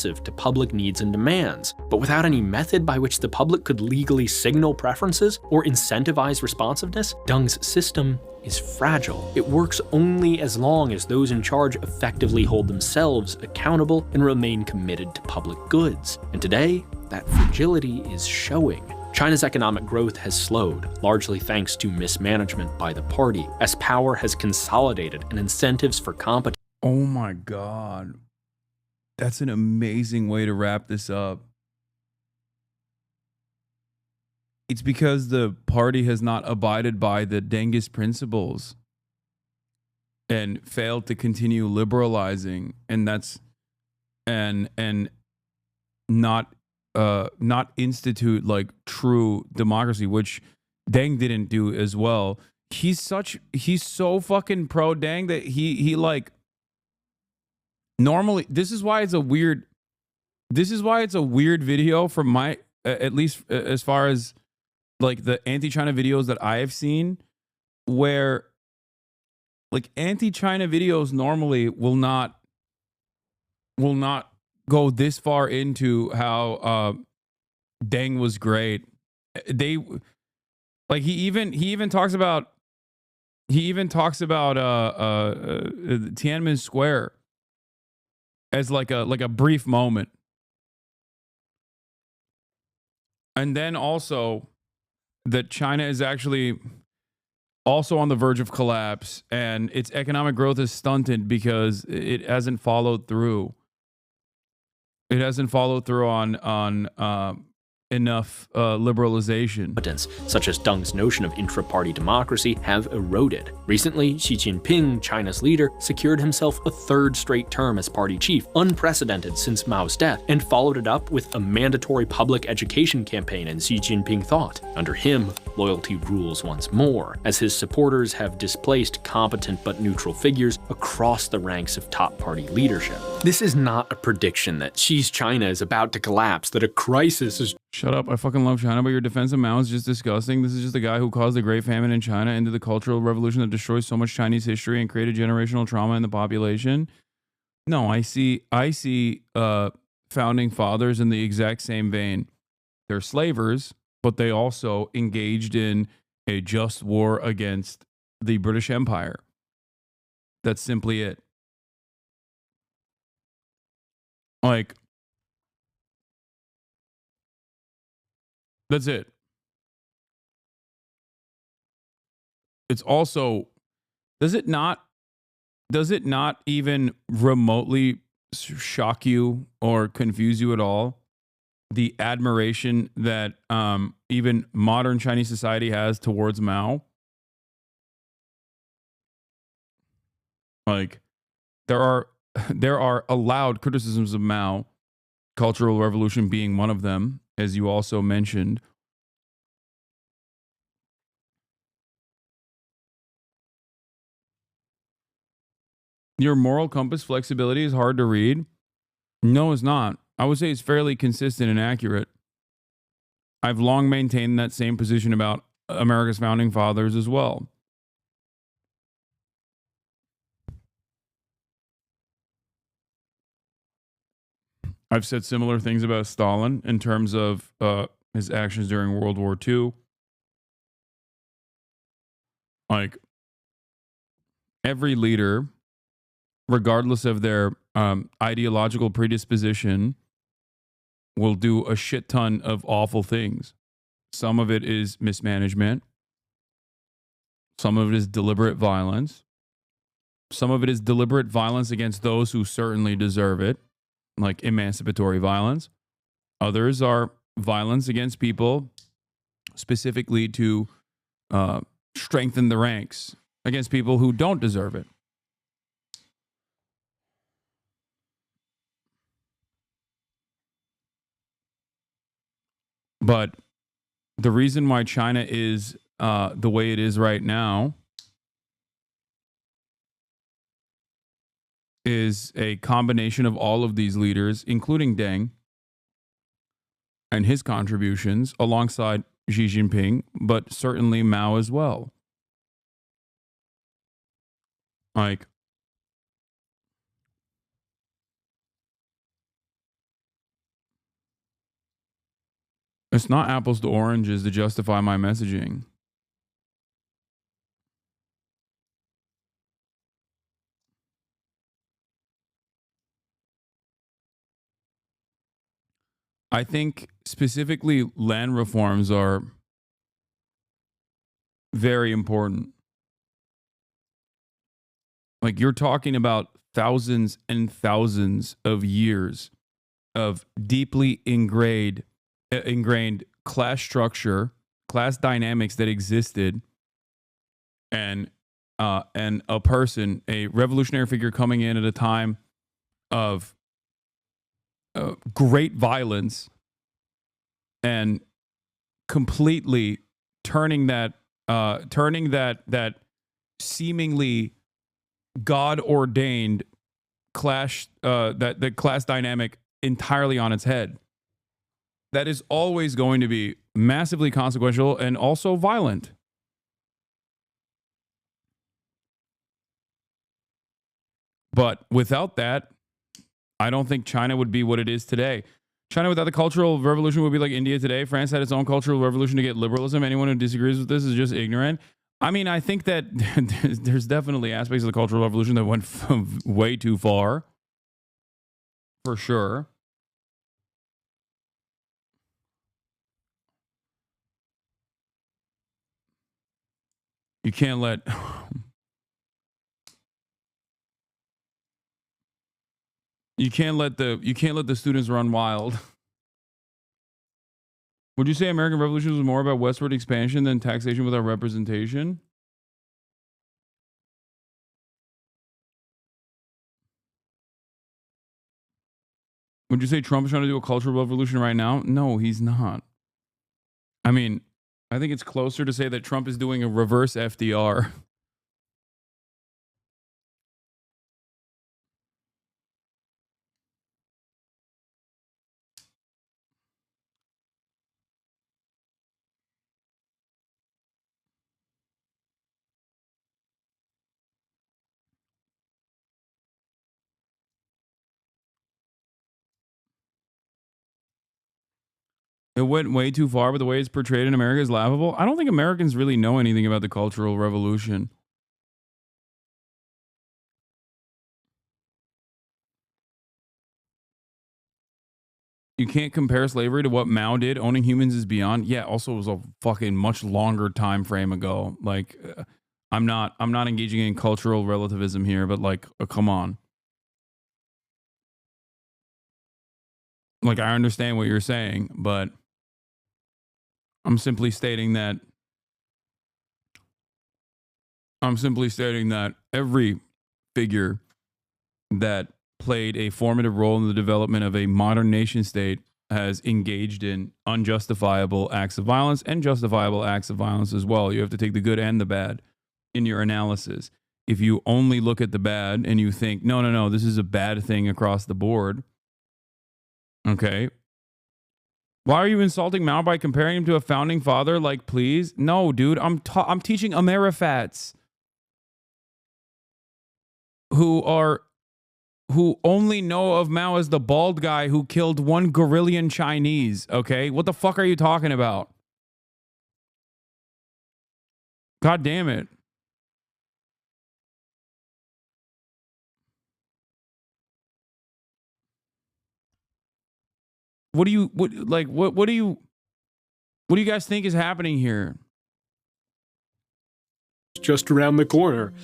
to public needs and demands, but without any method by which the public could legally signal preferences or incentivize responsiveness. Deng's system is fragile. It works only as long as those in charge effectively hold themselves accountable and remain committed to public goods. And today, that fragility is showing. China's economic growth has slowed, largely thanks to mismanagement by the party, as power has consolidated and incentives for competition. Oh my God. That's an amazing way to wrap this up. It's because the party has not abided by the Dengist principles and failed to continue liberalizing, and that's and not institute like true democracy, which Deng didn't do as well. He's so fucking pro Deng that he like normally this is why it's a weird video from my at least as far as like the anti-China videos that I have seen, where like anti-China videos normally will not go this far into how Deng was great. They like he even talks about Tiananmen Square as like a brief moment. And then also that China is actually also on the verge of collapse and its economic growth is stunted because it hasn't followed through. It hasn't followed through on enough liberalization. Such as Deng's notion of intra-party democracy have eroded. Recently, Xi Jinping, China's leader, secured himself a third straight term as party chief, unprecedented since Mao's death, and followed it up with a mandatory public education campaign in Xi Jinping thought. Under him, loyalty rules once more, as his supporters have displaced competent but neutral figures across the ranks of top party leadership. This is not a prediction that Xi's China is about to collapse, that a crisis is... Shut up. I fucking love China, but your defense of Mao is just disgusting. This is just the guy who caused the Great Famine in China into the Cultural Revolution that destroys so much Chinese history and created generational trauma in the population. No, I see founding fathers in the exact same vein. They're slavers, but they also engaged in a just war against the British Empire. That's simply it. Like, that's it. It's also, does it not even remotely shock you or confuse you at all? The admiration that even modern Chinese society has towards Mao? Like, there are allowed criticisms of Mao, Cultural Revolution being one of them, as you also mentioned. Your moral compass flexibility is hard to read? No, it's not. I would say it's fairly consistent and accurate. I've long maintained that same position about America's founding fathers as well. I've said similar things about Stalin in terms of his actions during World War II. Like, every leader, regardless of their ideological predisposition, will do a shit ton of awful things. Some of it is mismanagement. Some of it is deliberate violence. Some of it is deliberate violence against those who certainly deserve it, like emancipatory violence. Others are violence against people specifically to strengthen the ranks against people who don't deserve it. But the reason why China is the way it is right now is a combination of all of these leaders, including Deng and his contributions, alongside Xi Jinping, but certainly Mao as well. Like, it's not apples to oranges to justify my messaging. I think specifically land reforms are very important. Like, you're talking about thousands and thousands of years of deeply ingrained class structure, class dynamics that existed, and a person, a revolutionary figure coming in at a time of great violence and completely turning that seemingly God-ordained clash that class dynamic entirely on its head. That is always going to be massively consequential and also violent. But without that, I don't think China would be what it is today. China without the Cultural Revolution would be like India today. France had its own Cultural Revolution to get liberalism. Anyone who disagrees with this is just ignorant. I mean, I think that there's definitely aspects of the Cultural Revolution that went way too far. For sure. You can't let... You can't let the students run wild. Would you say American Revolution was more about westward expansion than taxation without representation? Would you say Trump is trying to do a cultural revolution right now? No, he's not. I mean, I think it's closer to say that Trump is doing a reverse FDR. It went way too far, but the way it's portrayed in America is laughable. I don't think Americans really know anything about the Cultural Revolution. You can't compare slavery to what Mao did. Owning humans is beyond. Yeah, also it was a fucking much longer time frame ago. Like, I'm not engaging in cultural relativism here, but like, come on. Like, I understand what you're saying, but I'm simply stating that every figure that played a formative role in the development of a modern nation state has engaged in unjustifiable acts of violence and justifiable acts of violence as well. You have to take the good and the bad in your analysis. If you only look at the bad and you think, no, this is a bad thing across the board, okay, why are you insulting Mao by comparing him to a founding father? Like, please? No, dude, I'm teaching Amerifats who only know of Mao as the bald guy who killed 1 Gorillion Chinese, okay? What the fuck are you talking about? God damn it. What do you guys think is happening here? Just around the corner.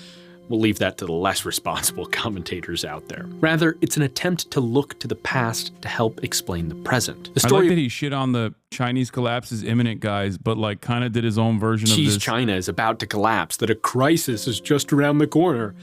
We'll leave that to the less responsible commentators out there. Rather, it's an attempt to look to the past to help explain the present. The story I like that he shit on the Chinese collapse is imminent guys, but like kind of did his own version of this. China is about to collapse, that a crisis is just around the corner.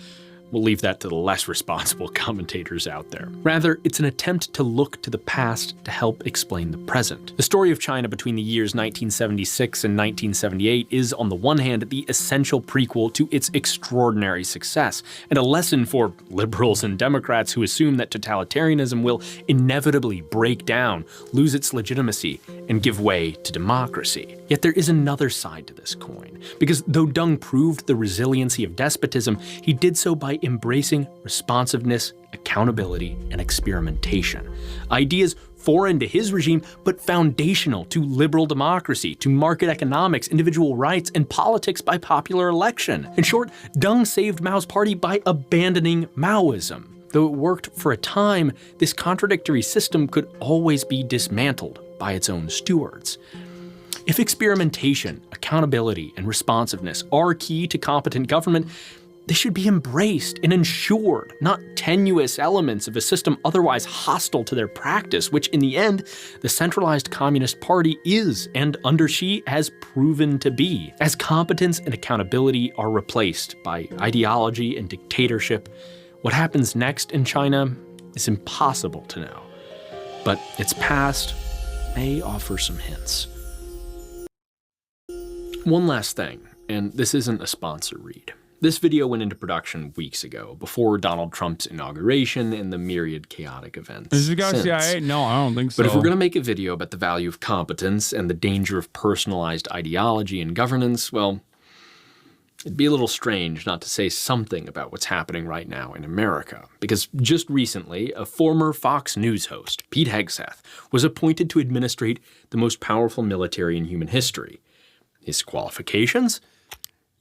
We'll leave that to the less responsible commentators out there. Rather, it's an attempt to look to the past to help explain the present. The story of China between the years 1976 and 1978 is, on the one hand, the essential prequel to its extraordinary success, and a lesson for liberals and Democrats who assume that totalitarianism will inevitably break down, lose its legitimacy, and give way to democracy. Yet there is another side to this coin, because though Deng proved the resiliency of despotism, he did so by embracing responsiveness, accountability, and experimentation. Ideas foreign to his regime, but foundational to liberal democracy, to market economics, individual rights, and politics by popular election. In short, Deng saved Mao's party by abandoning Maoism. Though it worked for a time, this contradictory system could always be dismantled by its own stewards. If experimentation, accountability, and responsiveness are key to competent government, they should be embraced and ensured, not tenuous elements of a system otherwise hostile to their practice, which in the end, the centralized Communist Party is, and under Xi has proven to be. As competence and accountability are replaced by ideology and dictatorship, what happens next in China is impossible to know. But its past may offer some hints. One last thing, and this isn't a sponsor read. This video went into production weeks ago, before Donald Trump's inauguration and the myriad chaotic events. Is the guy since. CIA? No, I don't think so. But if we're going to make a video about the value of competence and the danger of personalized ideology in governance, well, it'd be a little strange not to say something about what's happening right now in America. Because just recently, a former Fox News host, Pete Hegseth, was appointed to administrate the most powerful military in human history. His qualifications?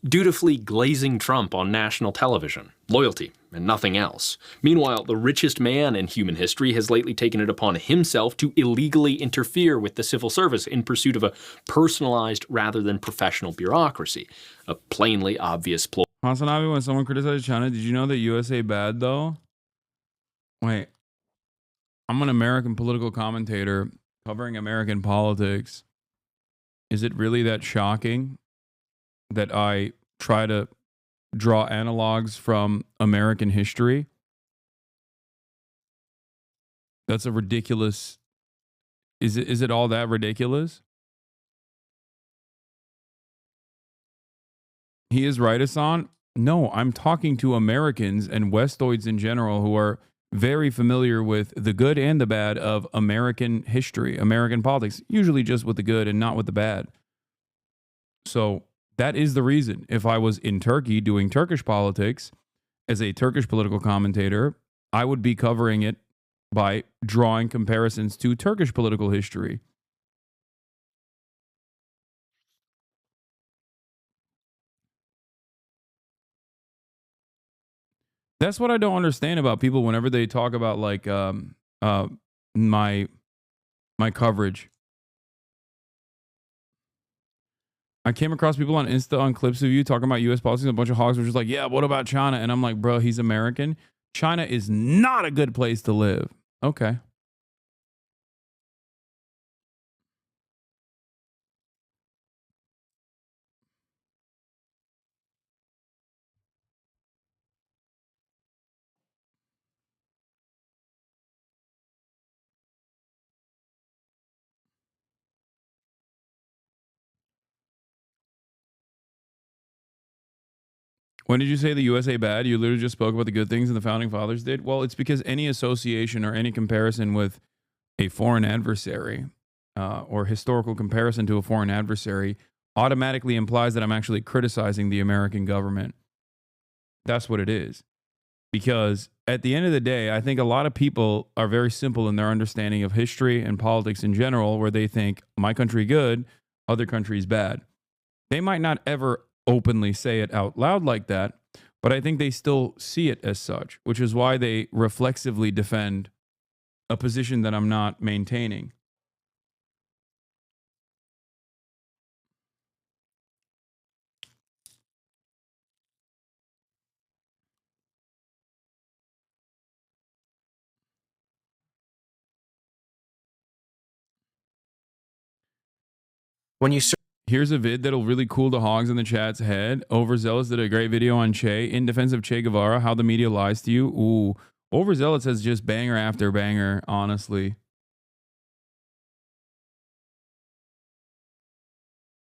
Dutifully glazing Trump on national television, loyalty, and nothing else. Meanwhile, the richest man in human history has lately taken it upon himself to illegally interfere with the civil service in pursuit of a personalized rather than professional bureaucracy. A plainly obvious ploy. Hasanabi, when someone criticized China, did you know that USA bad though? Wait, I'm an American political commentator covering American politics. Is it really that shocking that I try to draw analogs from American history? That's a ridiculous. Is it all that ridiculous? He is right, Hasan. No, I'm talking to Americans and Westoids in general who are very familiar with the good and the bad of American history, American politics, usually just with the good and not with the bad. So that is the reason. If I was in Turkey doing Turkish politics as a Turkish political commentator, I would be covering it by drawing comparisons to Turkish political history. That's what I don't understand about people whenever they talk about like my coverage. I came across people on Insta on clips of you talking about U.S. policies, and a bunch of hogs were just like, yeah, what about China? And I'm like, bro, he's American. China is not a good place to live. Okay. When did you say the USA bad? You literally just spoke about the good things and the founding fathers did. Well, it's because any association or any comparison with a foreign adversary or historical comparison to a foreign adversary automatically implies that I'm actually criticizing the American government. That's what it is. Because at the end of the day, I think a lot of people are very simple in their understanding of history and politics in general, where they think my country good, other countries bad. They might not ever openly say it out loud like that, but I think they still see it as such, which is why they reflexively defend a position that I'm not maintaining. When you Here's a vid that'll really cool the hogs in the chat's head. Overzealous did a great video on Che in defense of Che Guevara, how the media lies to you. Ooh, Overzealous has just banger after banger, honestly.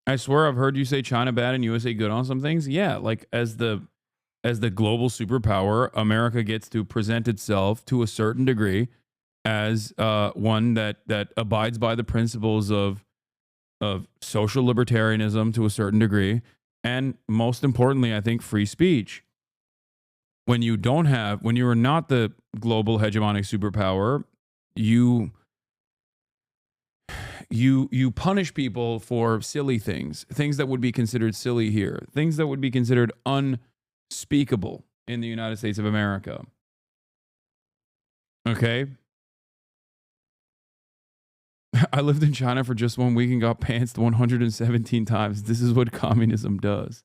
I swear I've heard you say China bad and USA good on some things. Yeah, like as the global superpower, America gets to present itself to a certain degree as one that abides by the principles of social libertarianism to a certain degree, and most importantly, I think free speech. When you are not the global hegemonic superpower, you punish people for silly things that would be considered silly here, things that would be considered unspeakable in the United States of America. Okay? I lived in China for just 1 week and got pantsed 117 times. This is what communism does.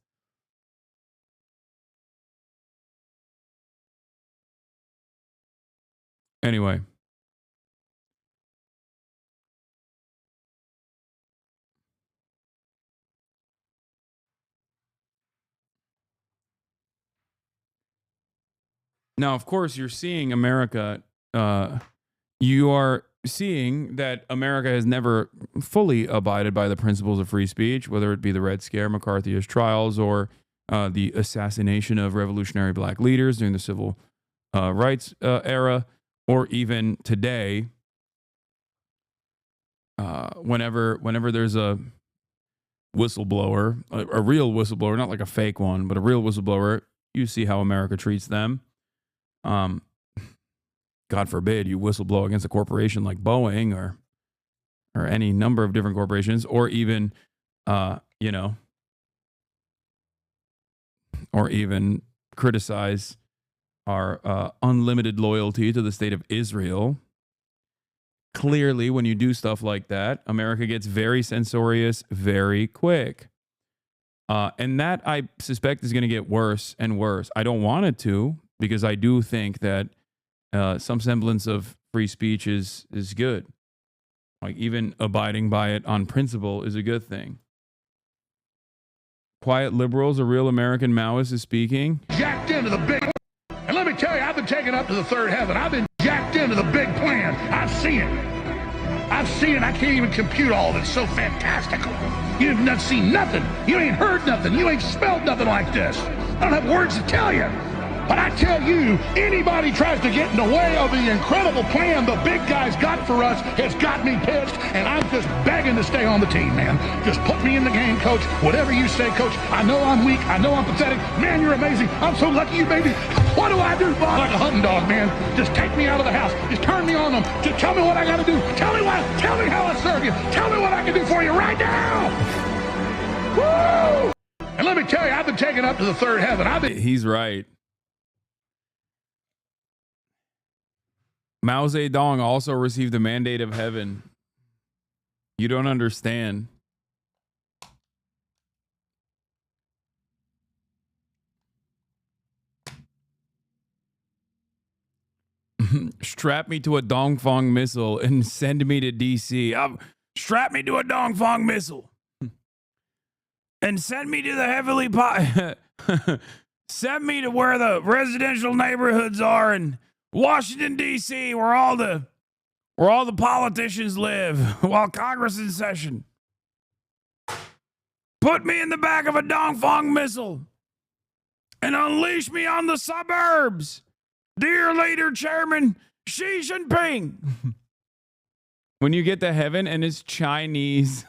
Anyway. Now, of course, you're seeing America, you are seeing that America has never fully abided by the principles of free speech, whether it be the Red Scare, McCarthyist trials, or the assassination of revolutionary black leaders during the civil rights era, or even today, whenever there's a whistleblower, a real whistleblower, not like a fake one, but a real whistleblower, you see how America treats them. God forbid you whistleblow against a corporation like Boeing or any number of different corporations, or even, you know, or even criticize our unlimited loyalty to the state of Israel. Clearly, when you do stuff like that, America gets very censorious very quick. And that, I suspect, is going to get worse and worse. I don't want it to, because I do think that some semblance of free speech is good. Like, even abiding by it on principle is a good thing. Quiet liberals, a real American Maoist is speaking. Jacked into the big, and let me tell you, I've been taken up to the third heaven. I've been jacked into the big plan. I've seen it. I've seen it. I can't even compute all of it. It's so fantastical. You've not seen nothing. You ain't heard nothing. You ain't smelled nothing like this. I don't have words to tell you. But I tell you, anybody tries to get in the way of the incredible plan the big guys got for us has got me pissed, and I'm just begging to stay on the team, man. Just put me in the game, coach. Whatever you say, coach. I know I'm weak. I know I'm pathetic. Man, you're amazing. I'm so lucky you made me. What do I do, Bob? Like a hunting dog, man. Just take me out of the house. Just turn me on them. Just tell me what I got to do. Tell me what. Tell me how I serve you. Tell me what I can do for you right now. Woo! And let me tell you, I've been taken up to the third heaven. He's right. Mao Zedong also received the mandate of heaven. You don't understand. Strap me to a Dongfang missile and send me to DC. Strap me to a Dongfang missile and send me to the heavily send me to where the residential neighborhoods are in Washington, D.C., where all the politicians live while Congress is in session. Put me in the back of a Dongfang missile and unleash me on the suburbs. Dear Leader Chairman Xi Jinping. When you get to heaven and it's Chinese.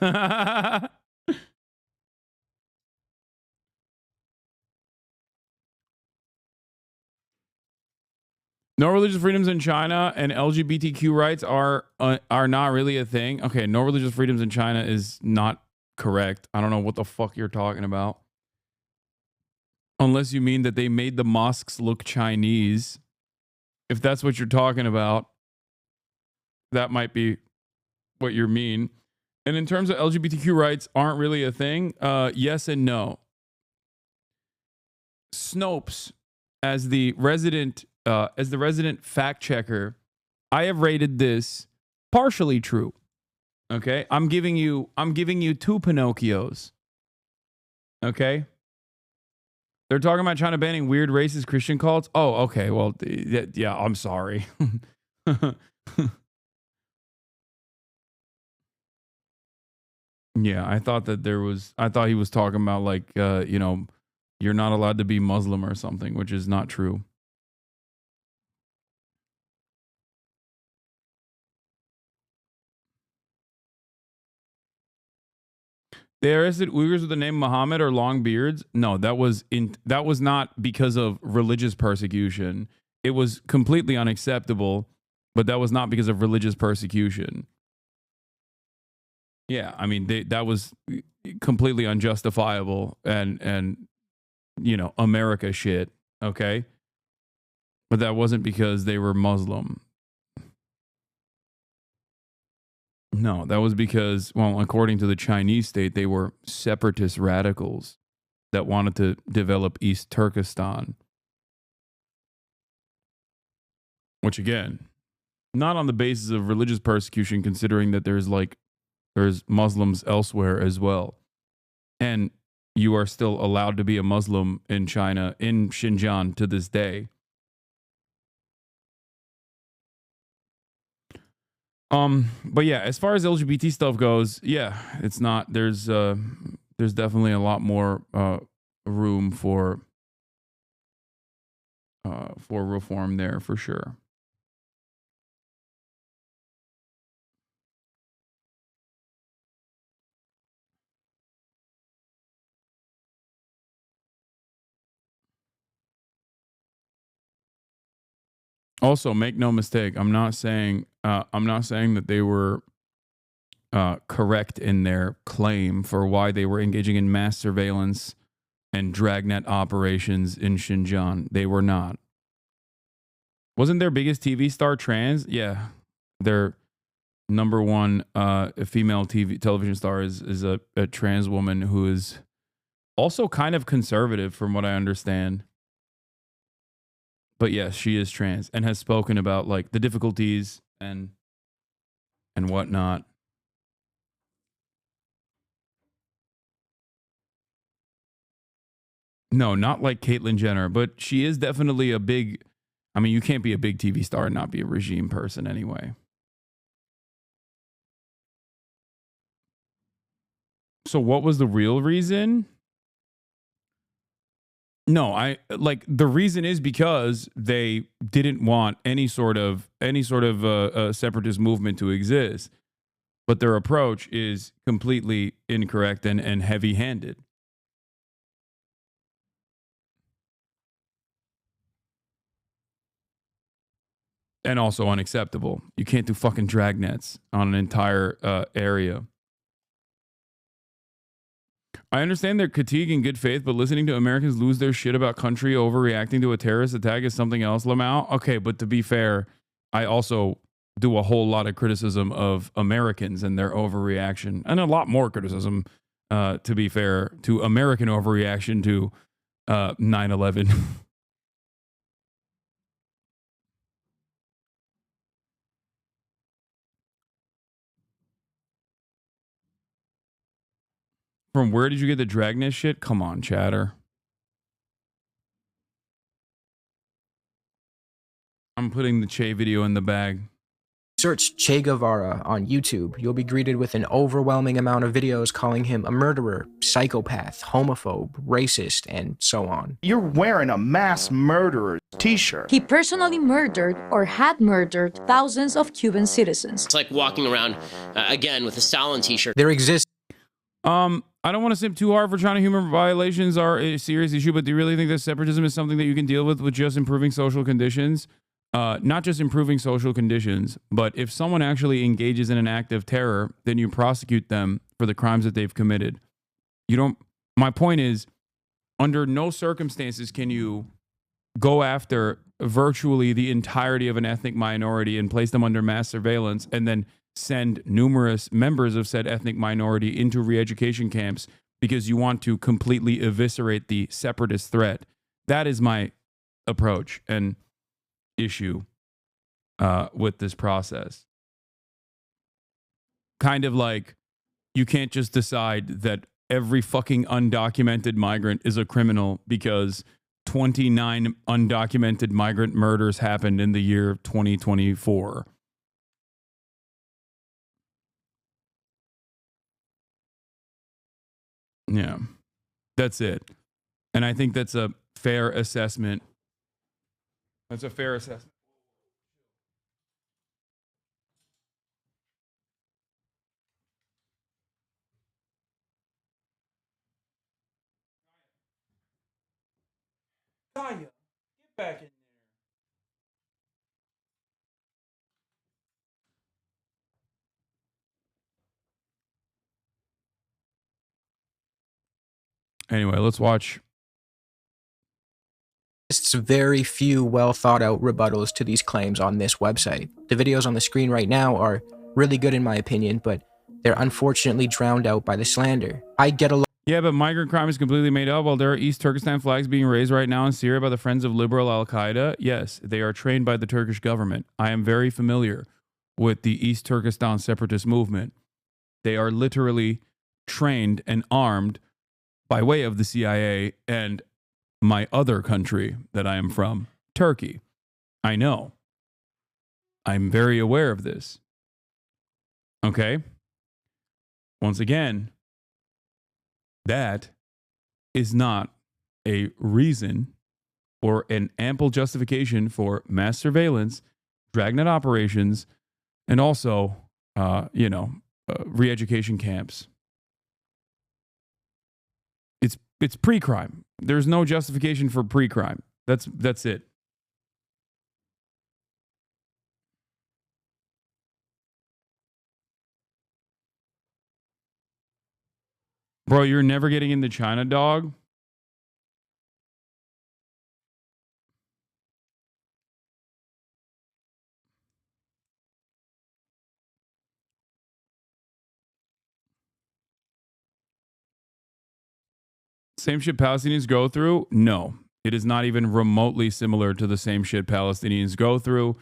No religious freedoms in China and LGBTQ rights are not really a thing. Okay, no religious freedoms in China is not correct. I don't know what the fuck you're talking about. Unless you mean that they made the mosques look Chinese. If that's what you're talking about, that might be what you mean. And in terms of LGBTQ rights aren't really a thing, yes and no. Snopes, as the resident fact checker, I have rated this partially true. Okay, I'm giving you two Pinocchios. Okay, they're talking about China banning weird racist Christian cults. Oh, okay. Well, yeah, I'm sorry. Yeah, I thought he was talking about like you're not allowed to be Muslim or something, which is not true. They arrested Uyghurs with the name Muhammad or long beards. No, that was not because of religious persecution. It was completely unacceptable, but that was not because of religious persecution. Yeah, I mean that was completely unjustifiable and America shit. Okay, but that wasn't because they were Muslim. No, that was because, well, according to the Chinese state, they were separatist radicals that wanted to develop East Turkestan. Which, again, not on the basis of religious persecution, considering that there's Muslims elsewhere as well. And you are still allowed to be a Muslim in China, in Xinjiang to this day. But yeah, as far as LGBT stuff goes, yeah, it's not. There's definitely a lot more room for reform there for sure. Also, make no mistake, I'm not saying that they were correct in their claim for why they were engaging in mass surveillance and dragnet operations in Xinjiang. They were not. Wasn't their biggest TV star trans? Yeah, their number one female television star is a trans woman who is also kind of conservative, from what I understand. But yes, she is trans and has spoken about like the difficulties and whatnot. No, not like Caitlyn Jenner, but she is definitely a big. I mean, you can't be a big TV star and not be a regime person anyway. So what was the real reason? No, I like the reason is because they didn't want any sort of separatist movement to exist, but their approach is completely incorrect and heavy-handed. And also unacceptable. You can't do fucking dragnets on an entire area. I understand their critique in good faith, but listening to Americans lose their shit about country overreacting to a terrorist attack is something else, Lamau. Okay, but to be fair, I also do a whole lot of criticism of Americans and their overreaction, and a lot more criticism, to be fair, to American overreaction to 9/11. From where did you get the dragnet shit? Come on, chatter. I'm putting the Che video in the bag. Search Che Guevara on YouTube. You'll be greeted with an overwhelming amount of videos calling him a murderer, psychopath, homophobe, racist, and so on. You're wearing a mass murderer t-shirt. He personally murdered or had murdered thousands of Cuban citizens. It's like walking around, again, with a Stalin t-shirt. There exists. I don't want to simp too hard for China. Human violations are a serious issue, but do you really think that separatism is something that you can deal with just improving social conditions? Not just improving social conditions, but if someone actually engages in an act of terror, then you prosecute them for the crimes that they've committed. You don't. My point is, under no circumstances can you go after virtually the entirety of an ethnic minority and place them under mass surveillance and then send numerous members of said ethnic minority into re-education camps because you want to completely eviscerate the separatist threat. That is my approach and issue with this process. Kind of like you can't just decide that every fucking undocumented migrant is a criminal because 29 undocumented migrant murders happened in the year 2024. Yeah, that's it. And I think that's a fair assessment. That's a fair assessment. Kaya, get back in. Anyway, let's watch. There's very few well thought out rebuttals to these claims on this website. The videos on the screen right now are really good in my opinion, but they're unfortunately drowned out by the slander. I get a lot. Yeah, but migrant crime is completely made up. While there are East Turkestan flags being raised right now in Syria by the Friends of Liberal Al-Qaeda, yes, they are trained by the Turkish government. I am very familiar with the East Turkestan separatist movement. They are literally trained and armed by way of the CIA and my other country that I am from, Turkey. I know. I'm very aware of this. Okay? Once again, that is not a reason or an ample justification for mass surveillance, dragnet operations, and also, re-education camps. It's pre-crime. There's no justification for pre-crime. That's it. Bro, you're never getting into China, dog? Same shit Palestinians go through? No. It is not even remotely similar to the same shit Palestinians go through.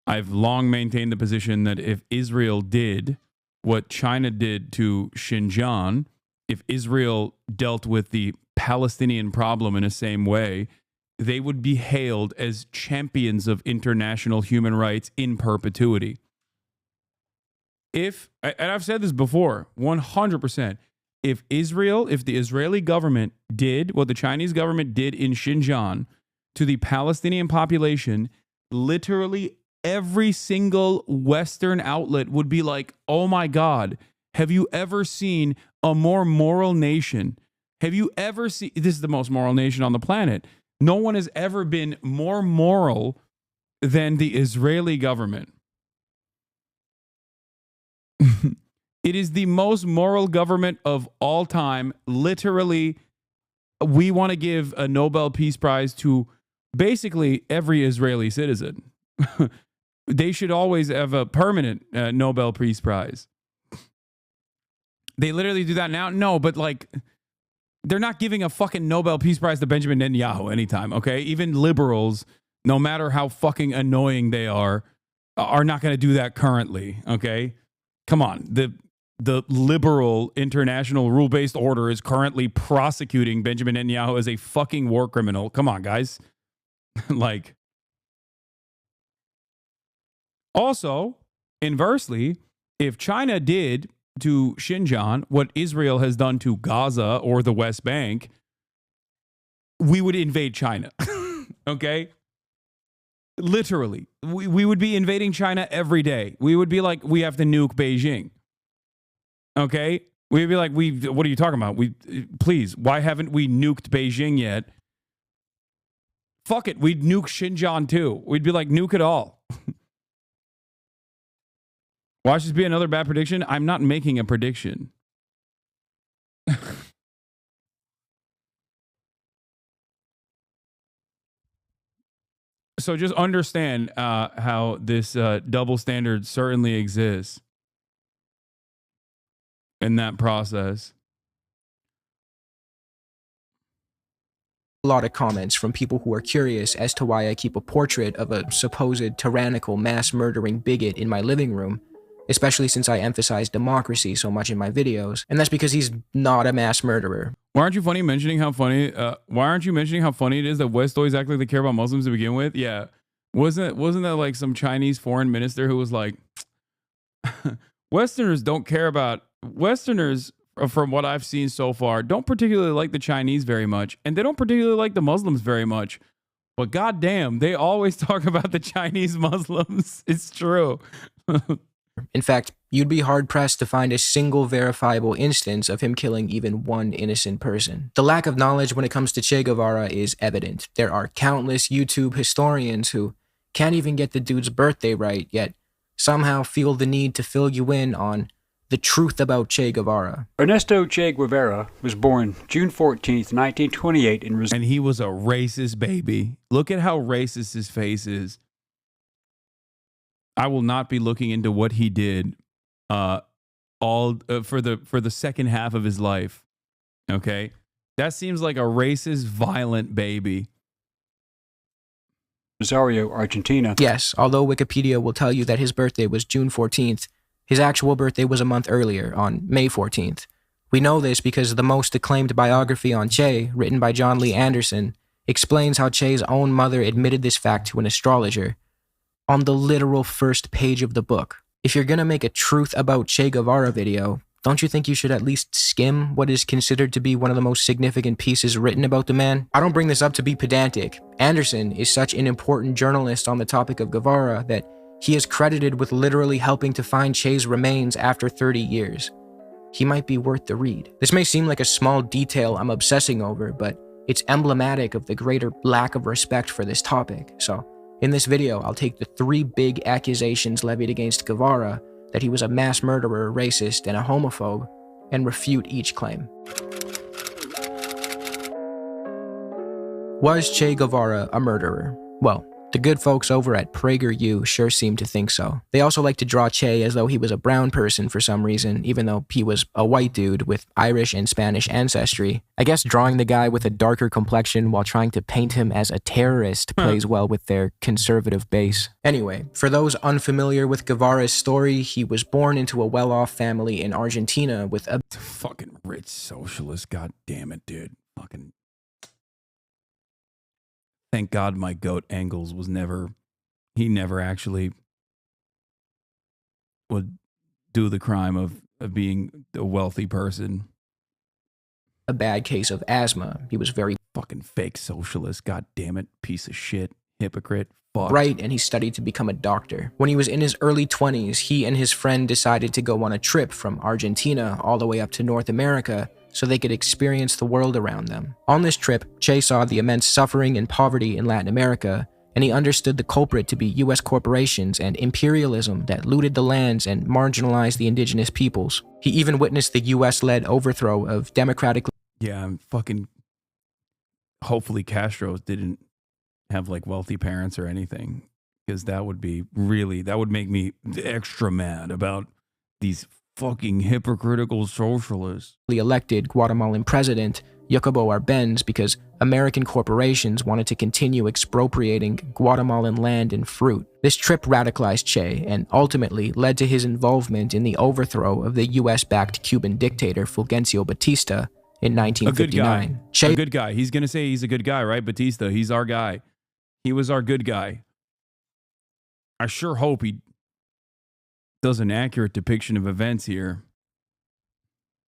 I've long maintained the position that if Israel did what China did to Xinjiang, if Israel dealt with the Palestinian problem in the same way, they would be hailed as champions of international human rights in perpetuity. And I've said this before, 100%, if the Israeli government did what the Chinese government did in Xinjiang to the Palestinian population, literally every single Western outlet would be like, oh my God, have you ever seen a more moral nation? Have you ever seen, this is the most moral nation on the planet. No one has ever been more moral than the Israeli government. It is the most moral government of all time. Literally, we want to give a Nobel Peace Prize to basically every Israeli citizen. They should always have a permanent Nobel Peace Prize. They literally do that now? No, but like, they're not giving a fucking Nobel Peace Prize to Benjamin Netanyahu anytime, okay? Even liberals, no matter how fucking annoying they are not going to do that currently, okay? Come on. The liberal international rule-based order is currently prosecuting Benjamin Netanyahu as a fucking war criminal. Come on, guys. Like, also, inversely, if China did to Xinjiang what Israel has done to Gaza or the West Bank, we would invade China. Okay? Literally. We would be invading China every day. We would be like, we have to nuke Beijing. Okay? We'd be like, what are you talking about? Please, why haven't we nuked Beijing yet? Fuck it, we'd nuke Xinjiang too. We'd be like, nuke it all. Watch this be another bad prediction. I'm not making a prediction. So just understand how this double standard certainly exists in that process. A lot of comments from people who are curious as to why I keep a portrait of a supposed tyrannical mass murdering bigot in my living room, especially since I emphasize democracy so much in my videos, and that's because he's not a mass murderer. Why aren't you mentioning how funny it is that West always act like they care about Muslims to begin with? Yeah. Wasn't that like some Chinese foreign minister who was like, Westerners don't care about, Westerners, from what I've seen so far, don't particularly like the Chinese very much, and they don't particularly like the Muslims very much. But goddamn, they always talk about the Chinese Muslims. It's true. In fact, you'd be hard-pressed to find a single verifiable instance of him killing even one innocent person. The lack of knowledge when it comes to Che Guevara is evident. There are countless YouTube historians who can't even get the dude's birthday right, yet somehow feel the need to fill you in on the truth about Che Guevara. Ernesto Che Guevara was born June 14th, 1928 in Rosario. And he was a racist baby. Look at how racist his face is. I will not be looking into what he did for the second half of his life. Okay? That seems like a racist, violent baby. Rosario, Argentina. Yes, although Wikipedia will tell you that his birthday was June 14th, his actual birthday was a month earlier, on May 14th. We know this because the most acclaimed biography on Che, written by John Lee Anderson, explains how Che's own mother admitted this fact to an astrologer on the literal first page of the book. If you're gonna make a truth about Che Guevara video, don't you think you should at least skim what is considered to be one of the most significant pieces written about the man? I don't bring this up to be pedantic. Anderson is such an important journalist on the topic of Guevara that he is credited with literally helping to find Che's remains after 30 years. He might be worth the read. This may seem like a small detail I'm obsessing over, but it's emblematic of the greater lack of respect for this topic. So, in this video, I'll take the 3 big accusations levied against Guevara, that he was a mass murderer, racist, and a homophobe, and refute each claim. Was Che Guevara a murderer? Well, the good folks over at PragerU sure seem to think so. They also like to draw Che as though he was a brown person for some reason, even though he was a white dude with Irish and Spanish ancestry. I guess drawing the guy with a darker complexion while trying to paint him as a terrorist plays well with their conservative base. Anyway, for those unfamiliar with Guevara's story, he was born into a well-off family in Argentina with a fucking rich socialist. God damn it, dude. Fucking. Thank God my goat Engels was he never actually would do the crime of being a wealthy person. a bad case of asthma. He was very fucking fake socialist. God damn it. Piece of shit. Hypocrite. Fuck. bright, and he studied to become a doctor. When he was in his early 20s, he and his friend decided to go on a trip from Argentina all the way up to North America so they could experience the world around them. On this trip, Che saw the immense suffering and poverty in Latin America, and he understood the culprit to be US corporations and imperialism that looted the lands and marginalized the indigenous peoples. He even witnessed the US-led overthrow of democratically... Yeah, I'm fucking... Hopefully Castro didn't have like wealthy parents or anything, because that would be really, that would make me extra mad about these fucking hypocritical socialists. elected Guatemalan president Jacobo Arbenz because American corporations wanted to continue expropriating Guatemalan land and fruit. This trip radicalized Che and ultimately led to his involvement in the overthrow of the US-backed Cuban dictator Fulgencio Batista in 1959. A good guy. He's going to say he's a good guy, right? Batista, he's our guy. He was our good guy. I sure hope he does an accurate depiction of events here.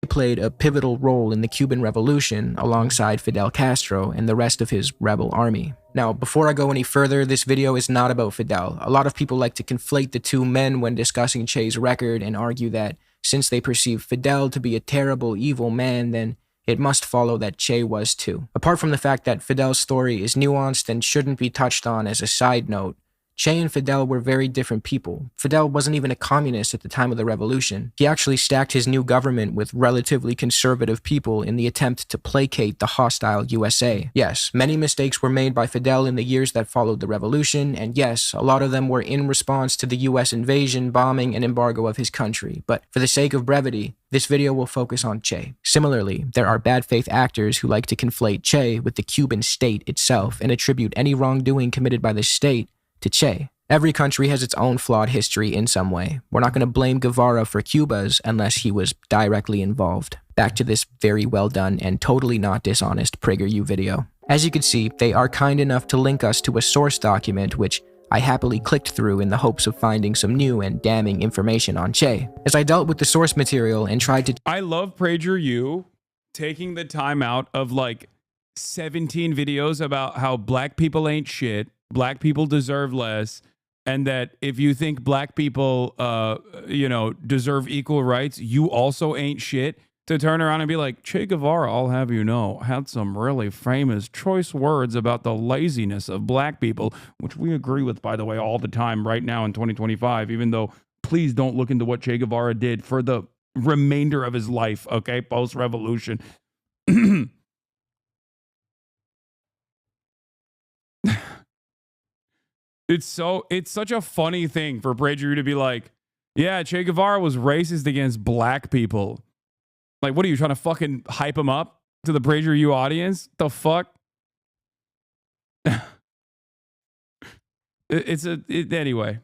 He played a pivotal role in the Cuban Revolution alongside Fidel Castro and the rest of his rebel army. Now, before I go any further, this video is not about Fidel. A lot of people like to conflate the two men when discussing Che's record and argue that since they perceive Fidel to be a terrible, evil man, then it must follow that Che was too. Apart from the fact that Fidel's story is nuanced and shouldn't be touched on as a side note, Che and Fidel were very different people. Fidel wasn't even a communist at the time of the revolution. He actually stacked his new government with relatively conservative people in the attempt to placate the hostile USA. Yes, many mistakes were made by Fidel in the years that followed the revolution, and yes, a lot of them were in response to the US invasion, bombing, and embargo of his country. But for the sake of brevity, this video will focus on Che. Similarly, there are bad faith actors who like to conflate Che with the Cuban state itself and attribute any wrongdoing committed by the state to Che. Every country has its own flawed history in some way. We're not going to blame Guevara for Cuba's unless he was directly involved. Back to this very well done and totally not dishonest PragerU video. As you can see, they are kind enough to link us to a source document which I happily clicked through in the hopes of finding some new and damning information on Che. As I dealt with the source material and tried to... I love PragerU taking the time out of like 17 videos about how black people ain't shit, black people deserve less, and that if you think black people, deserve equal rights, you also ain't shit, to turn around and be like, Che Guevara, I'll have you know, had some really famous choice words about the laziness of black people, which we agree with, by the way, all the time right now in 2025, even though please don't look into what Che Guevara did for the remainder of his life, okay, post-revolution. It's such a funny thing for PragerU to be like, yeah, Che Guevara was racist against black people. Like, what are you trying to fucking hype him up to the PragerU audience? The fuck? Anyway.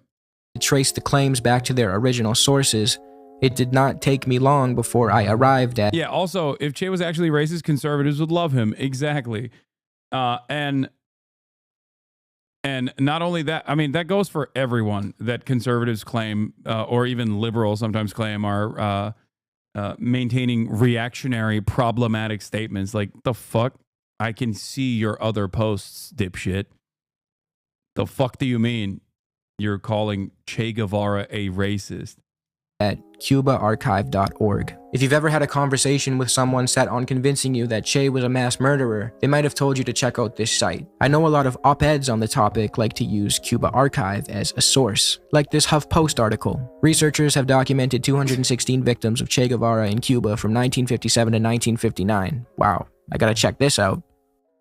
To trace the claims back to their original sources, it did not take me long before I arrived at... Yeah, also, if Che was actually racist, conservatives would love him. Exactly. And not only that, I mean, that goes for everyone that conservatives claim, or even liberals sometimes claim are maintaining reactionary, problematic statements. Like, the fuck? I can see your other posts, dipshit. The fuck do you mean you're calling Che Guevara a racist? At cubaarchive.org. If you've ever had a conversation with someone set on convincing you that Che was a mass murderer, they might have told you to check out this site. I know a lot of op-eds on the topic like to use Cuba Archive as a source, like this HuffPost article. Researchers have documented 216 victims of Che Guevara in Cuba from 1957 to 1959. Wow, I gotta check this out.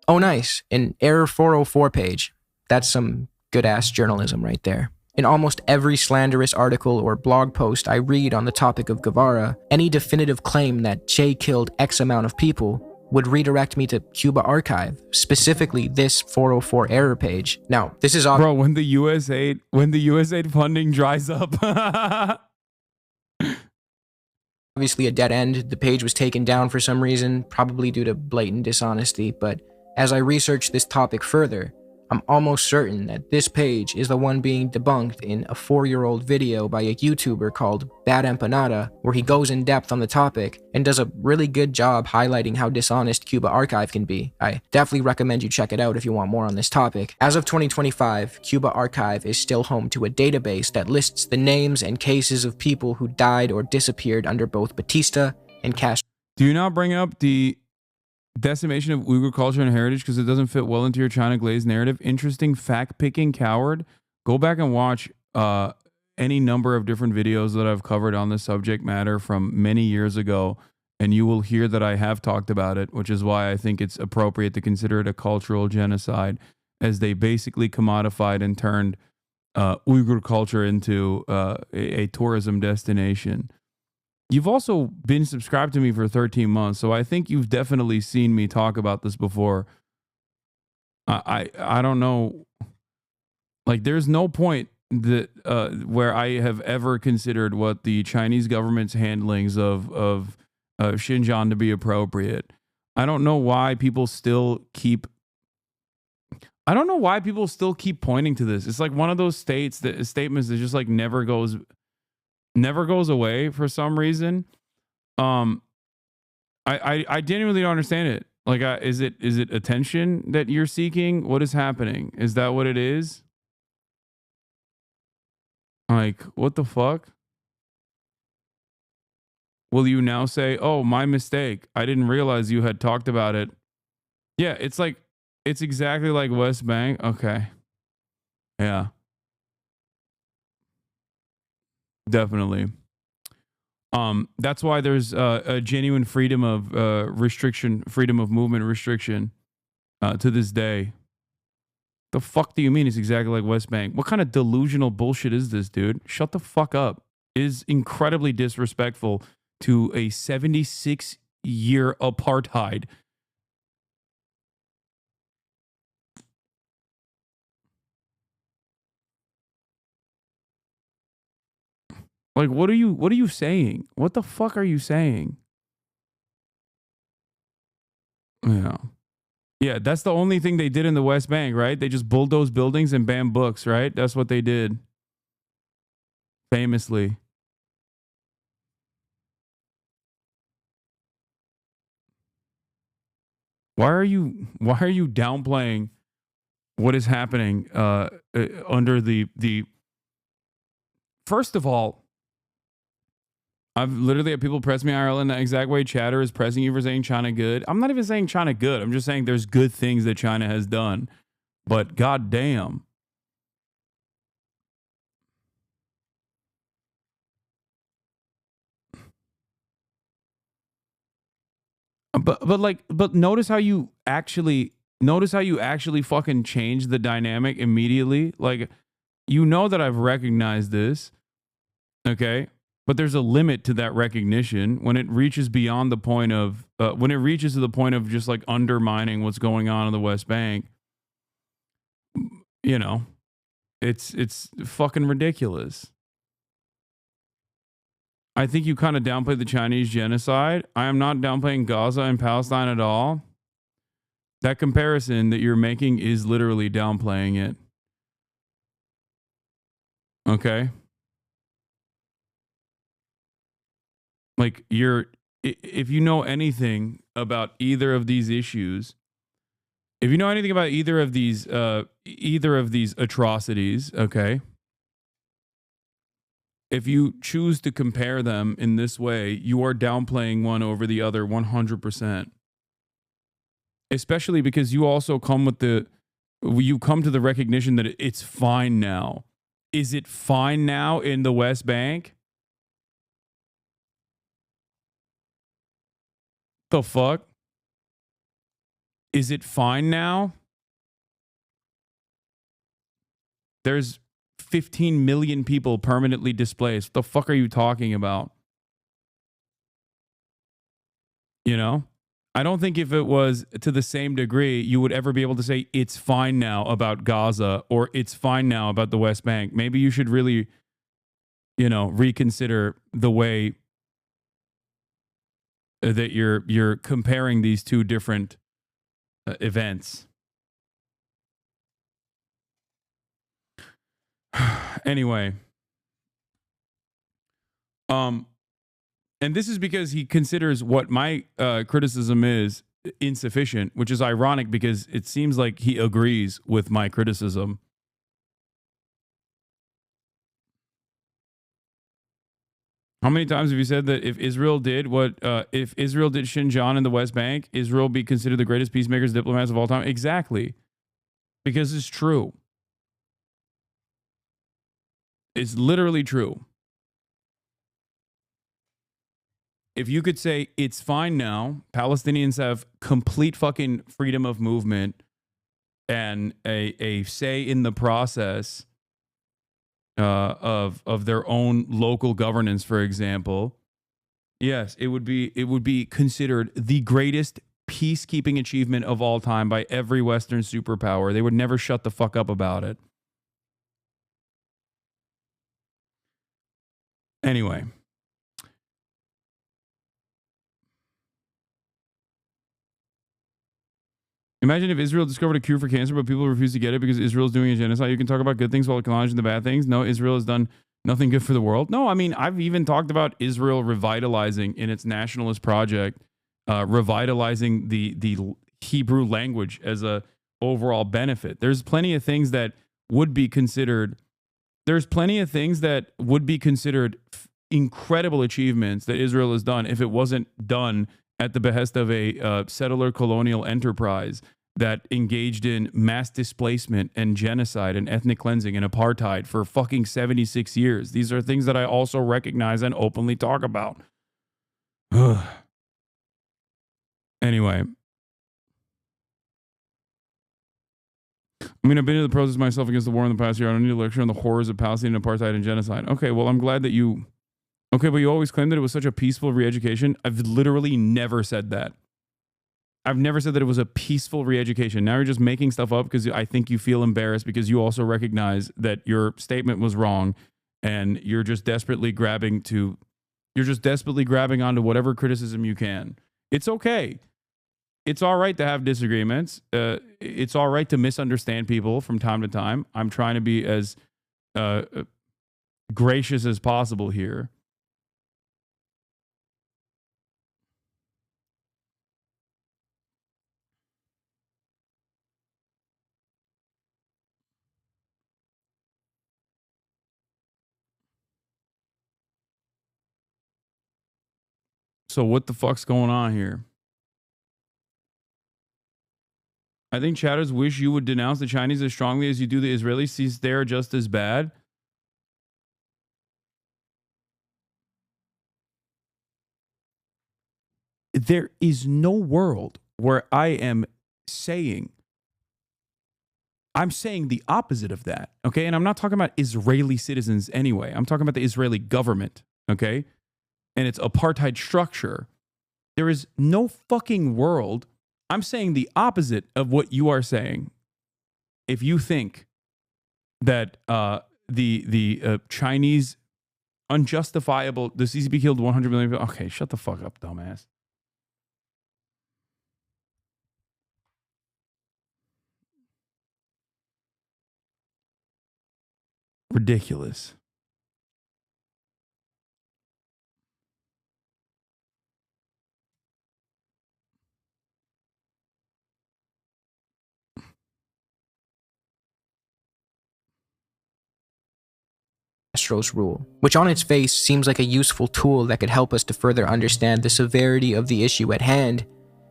Oh nice, an Error 404 page. That's some good-ass journalism right there. In almost every slanderous article or blog post I read on the topic of Guevara, any definitive claim that Che killed X amount of people would redirect me to Cuba Archive, specifically this 404 error page. Now, this is bro, when the USAID funding dries up. obviously a dead end. The page was taken down for some reason, probably due to blatant dishonesty, but as I researched this topic further, I'm almost certain that this page is the one being debunked in a 4-year-old video by a YouTuber called Bad Empanada, where he goes in depth on the topic and does a really good job highlighting how dishonest Cuba Archive can be. I definitely recommend you check it out if you want more on this topic. As of 2025, Cuba Archive is still home to a database that lists the names and cases of people who died or disappeared under both Batista and Castro. Do you not bring up the decimation of Uyghur culture and heritage because it doesn't fit well into your China glazed narrative? Interesting fact-picking coward. Go back and watch any number of different videos that I've covered on this subject matter from many years ago, and you will hear that I have talked about it, which is why I think it's appropriate to consider it a cultural genocide, as they basically commodified and turned Uyghur culture into a tourism destination. You've also been subscribed to me for 13 months, so I think you've definitely seen me talk about this before. I don't know. Like, there's no point that where I have ever considered what the Chinese government's handlings of Xinjiang to be appropriate. I don't know why people still keep. I don't know why people still keep pointing to this. It's like one of those statements that just like never goes away for some reason. I genuinely don't understand it. Like, is it attention that you're seeking? What is happening? Is that what it is? Like, what the fuck? Will you now say, oh, my mistake, I didn't realize you had talked about it? Yeah, it's like, it's exactly like West Bank. Okay. Yeah. Definitely. That's why there's a genuine freedom of freedom of movement restriction to this day. The fuck do you mean it's exactly like West Bank? What kind of delusional bullshit is this, dude? Shut the fuck up. It is incredibly disrespectful to a 76-year apartheid. Like, what are you saying? What the fuck are you saying? Yeah. Yeah, that's the only thing they did in the West Bank, right? They just bulldozed buildings and banned books, right? That's what they did. Famously. Why are you downplaying what is happening under the First of all, I've literally had people press me IRL in that exact way Chatter is pressing you for saying China good. I'm not even saying China good. I'm just saying there's good things that China has done. But goddamn. But notice how you actually fucking changed the dynamic immediately. Like, you know that I've recognized this. Okay? But there's a limit to that recognition when it reaches beyond the point of when it reaches to the point of just like undermining what's going on in the West Bank. You know, it's fucking ridiculous. I think you kind of downplay the Chinese genocide. I am not downplaying Gaza and Palestine at all. That comparison that you're making is literally downplaying it. Okay? Like if you know anything about either of these issues, if you know anything about either of these atrocities, okay? If you choose to compare them in this way, you are downplaying one over the other 100%. Especially because you also come to the recognition that it's fine now. Is it fine now in the West Bank? The fuck? Is it fine now? There's 15 million people permanently displaced. What the fuck are you talking about? You know? I don't think if it was to the same degree, you would ever be able to say it's fine now about Gaza or it's fine now about the West Bank. Maybe you should really, reconsider the way that you're comparing these two different events. Anyway, and this is because he considers what my criticism is insufficient, which is ironic because it seems like he agrees with my criticism. How many times have you said that if Israel did Xinjiang and the West Bank, Israel be considered the greatest peacemakers, diplomats of all time? Exactly. Because it's true. It's literally true. If you could say it's fine now, Palestinians have complete fucking freedom of movement and a say in the process of their own local governance, for example. Yes, it would be considered the greatest peacekeeping achievement of all time by every Western superpower. They would never shut the fuck up about it. Anyway. Imagine if Israel discovered a cure for cancer, but people refuse to get it because Israel is doing a genocide. You can talk about good things while acknowledging the bad things. No, Israel has done nothing good for the world. No, I mean, I've even talked about Israel revitalizing in its nationalist project, revitalizing the Hebrew language as a overall benefit. There's plenty of things that would be considered. There's plenty of things that would be considered incredible achievements that Israel has done if it wasn't done at the behest of a settler colonial enterprise that engaged in mass displacement and genocide and ethnic cleansing and apartheid for fucking 76 years. These are things that I also recognize and openly talk about. Anyway. I mean, I've been in the process myself against the war in the past year. I don't need a lecture on the horrors of Palestinian apartheid and genocide. Okay, well, I'm glad that you... Okay, but you always claimed that it was such a peaceful re-education. I've literally never said that. I've never said that it was a peaceful re-education. Now you're just making stuff up because I think you feel embarrassed because you also recognize that your statement was wrong and you're just desperately grabbing onto whatever criticism you can. It's okay. It's all right to have disagreements. It's all right to misunderstand people from time to time. I'm trying to be as gracious as possible here. So what the fuck's going on here? I think chatters wish you would denounce the Chinese as strongly as you do the Israelis, since they're just as bad. There is no world where I'm saying the opposite of that, okay? And I'm not talking about Israeli citizens anyway. I'm talking about the Israeli government, okay? And its apartheid structure. There is no fucking world. I'm saying the opposite of what you are saying. If you think that the Chinese unjustifiable, the CCP killed 100 million people. Okay, shut the fuck up, dumbass. Ridiculous. Castro's rule, which on its face seems like a useful tool that could help us to further understand the severity of the issue at hand,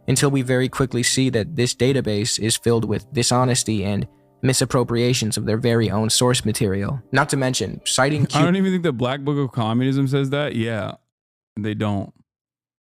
until we very quickly see that this database is filled with dishonesty and misappropriations of their very own source material. Not to mention, citing I don't even think the Black Book of Communism says that. Yeah, they don't.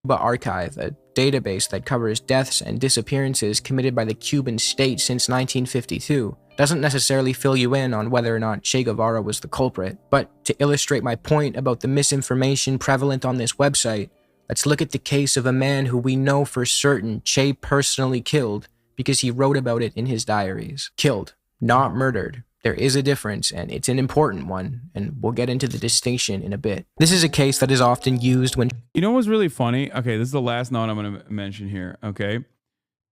Cuba Archive, a database that covers deaths and disappearances committed by the Cuban state since 1952, doesn't necessarily fill you in on whether or not Che Guevara was the culprit. But to illustrate my point about the misinformation prevalent on this website, let's look at the case of a man who we know for certain Che personally killed because he wrote about it in his diaries. Killed, not murdered. There is a difference, and it's an important one, and we'll get into the distinction in a bit. This is a case that is often used when... You know what's really funny? Okay, this is the last note I'm going to mention here, okay?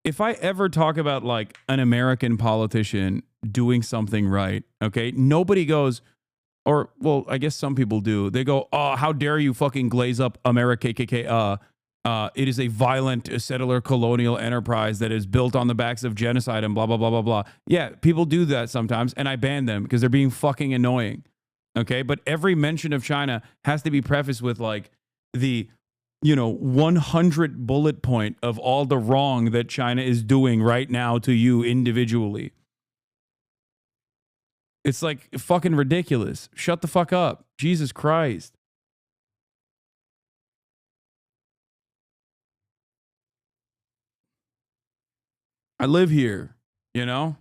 If I ever talk about, like, an American politician doing something right, okay, nobody goes, or, well, I guess some people do. They go, oh, how dare you fucking glaze up America, KKK, it is a violent settler colonial enterprise that is built on the backs of genocide and blah, blah, blah, blah, blah. Yeah, people do that sometimes, and I ban them because they're being fucking annoying. Okay, but every mention of China has to be prefaced with, like, the, 100 bullet point of all the wrong that China is doing right now to you individually. It's, like, fucking ridiculous. Shut the fuck up. Jesus Christ. I live here, Like,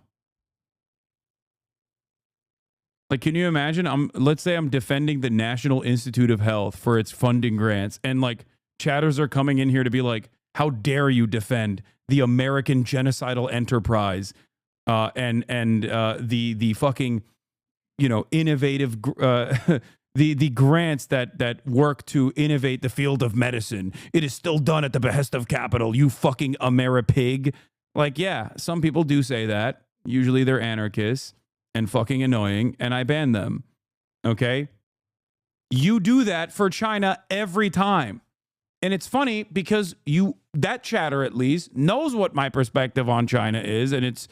can you imagine? Let's say I'm defending the National Institute of Health for its funding grants, and, like, chatters are coming in here to be like, how dare you defend the American genocidal enterprise and the fucking, innovative the grants that work to innovate the field of medicine. It is still done at the behest of capital, you fucking Ameripig. Like, yeah, some people do say that. Usually they're anarchists and fucking annoying, and I ban them. Okay? You do that for China every time. And it's funny because that chatter at least knows what my perspective on China is, and it's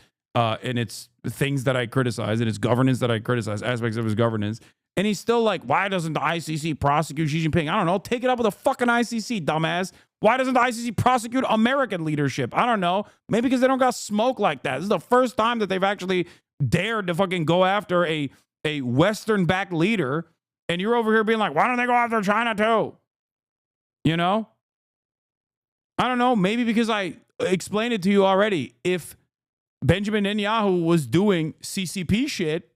things that I criticize, and its governance that I criticize, aspects of his governance. And he's still like, why doesn't the ICC prosecute Xi Jinping? I don't know. Take it up with the fucking ICC, dumbass. Why doesn't the ICC prosecute American leadership? I don't know. Maybe because they don't got smoke like that. This is the first time that they've actually dared to fucking go after a Western-backed leader. And you're over here being like, why don't they go after China too? I don't know. Maybe because I explained it to you already. If Benjamin Netanyahu was doing CCP shit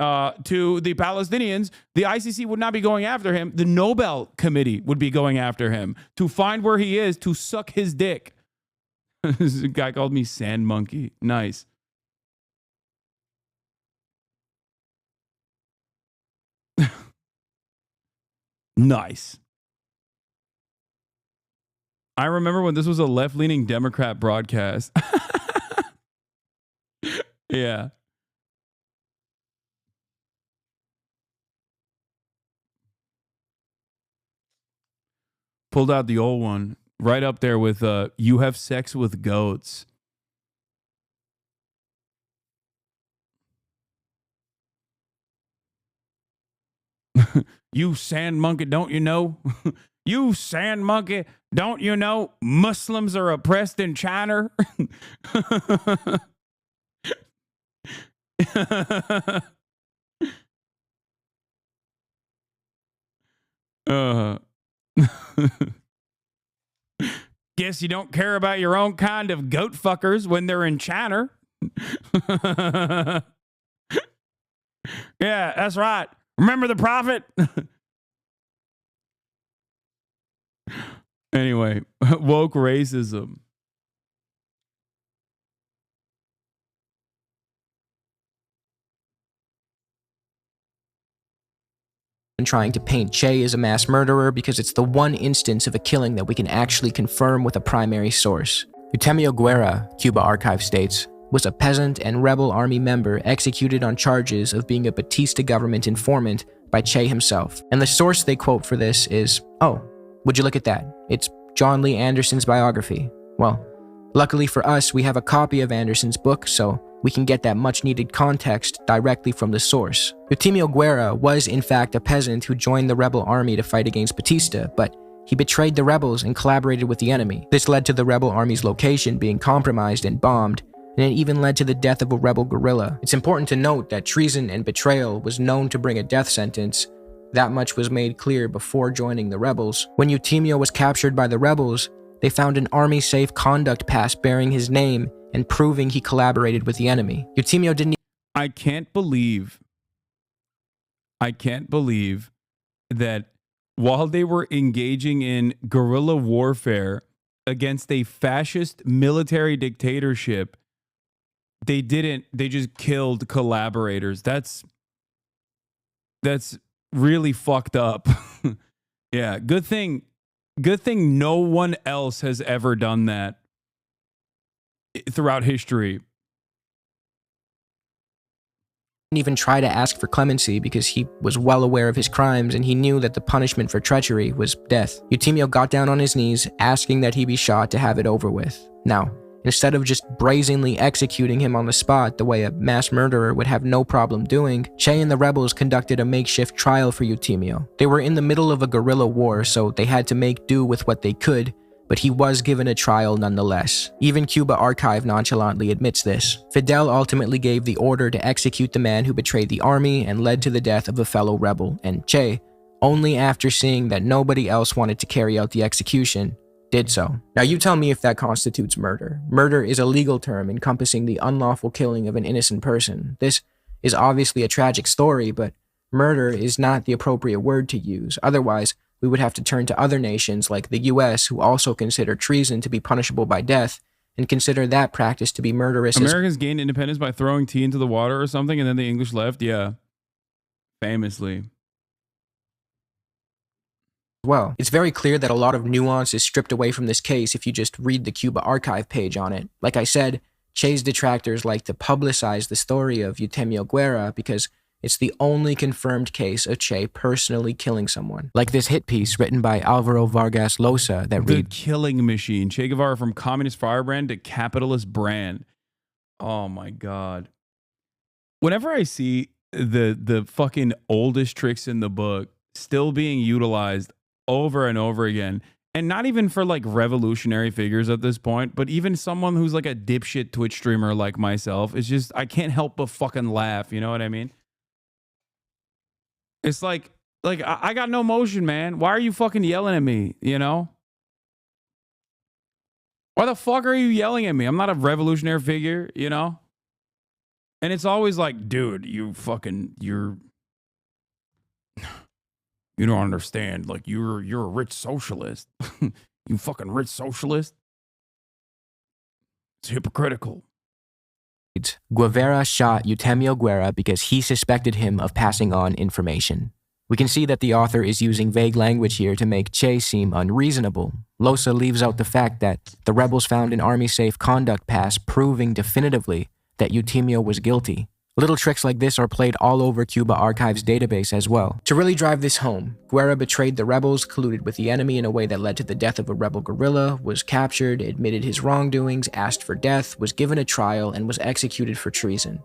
to the Palestinians, the ICC would not be going after him. The Nobel Committee would be going after him to find where he is, to suck his dick. This guy called me Sand Monkey. Nice. Nice. I remember when this was a left-leaning Democrat broadcast. Yeah. Pulled out the old one, right up there with you have sex with goats. You sand monkey, don't you know? You sand monkey, don't you know Muslims are oppressed in China? Guess you don't care about your own kind of goat fuckers when they're in China. Yeah, that's right. Remember the prophet? Anyway, woke racism. And trying to paint Che as a mass murderer because it's the one instance of a killing that we can actually confirm with a primary source. Eutemio Guerra, Cuba Archive states, was a peasant and rebel army member executed on charges of being a Batista government informant by Che himself. And the source they quote for this is, oh, would you look at that? It's John Lee Anderson's biography. Well, luckily for us, we have a copy of Anderson's book, so we can get that much-needed context directly from the source. Eutimio Guerra was in fact a peasant who joined the rebel army to fight against Batista, but he betrayed the rebels and collaborated with the enemy. This led to the rebel army's location being compromised and bombed, and it even led to the death of a rebel guerrilla. It's important to note that treason and betrayal was known to bring a death sentence. That much was made clear before joining the rebels. When Eutimio was captured by the rebels, they found an army safe conduct pass bearing his name and proving he collaborated with the enemy. Eutimio didn't. I can't believe that while they were engaging in guerrilla warfare against a fascist military dictatorship, they just killed collaborators. That's really fucked up. Yeah, good thing no one else has ever done that throughout history. Didn't even try to ask for clemency because he was well aware of his crimes and he knew that the punishment for treachery was death. Eutimio got down on his knees, asking that he be shot to have it over with. Now, instead of just brazenly executing him on the spot the way a mass murderer would have no problem doing, Che and the rebels conducted a makeshift trial for Eutimio. They were in the middle of a guerrilla war, so they had to make do with what they could, but he was given a trial nonetheless. Even Cuba Archive nonchalantly admits this. Fidel ultimately gave the order to execute the man who betrayed the army and led to the death of a fellow rebel, and Che, only after seeing that nobody else wanted to carry out the execution, did so. Now you tell me if that constitutes murder. Murder is a legal term encompassing the unlawful killing of an innocent person. This is obviously a tragic story, but murder is not the appropriate word to use. Otherwise, we would have to turn to other nations like the US, who also consider treason to be punishable by death and consider that practice to be murderous. Americans gained independence by throwing tea into the water or something, and then the English left. Yeah, famously. Well, it's very clear that a lot of nuance is stripped away from this case if you just read the Cuba Archive page on it. Like I said, Che's detractors like to publicize the story of Eutimio Guerra because it's the only confirmed case of Che personally killing someone. Like this hit piece written by Alvaro Vargas Llosa that The reads, killing machine. Che Guevara from communist firebrand to capitalist brand. Oh my God. Whenever I see the fucking oldest tricks in the book still being utilized over and over again, and not even for like revolutionary figures at this point, but even someone who's like a dipshit Twitch streamer like myself, it's just, I can't help but fucking laugh. You know what I mean? It's like I got no emotion, man. Why are you fucking yelling at me? You know? Why the fuck are you yelling at me? I'm not a revolutionary figure, you know? And it's always like, dude, you don't understand. Like, you're a rich socialist. You fucking rich socialist. It's hypocritical. Guevara shot Eutimio Guerra because he suspected him of passing on information. We can see that the author is using vague language here to make Che seem unreasonable. Llosa leaves out the fact that the rebels found an army-safe conduct pass proving definitively that Eutimio was guilty. Little tricks like this are played all over Cuba Archive's database as well. To really drive this home, Guerra betrayed the rebels, colluded with the enemy in a way that led to the death of a rebel guerrilla, was captured, admitted his wrongdoings, asked for death, was given a trial, and was executed for treason.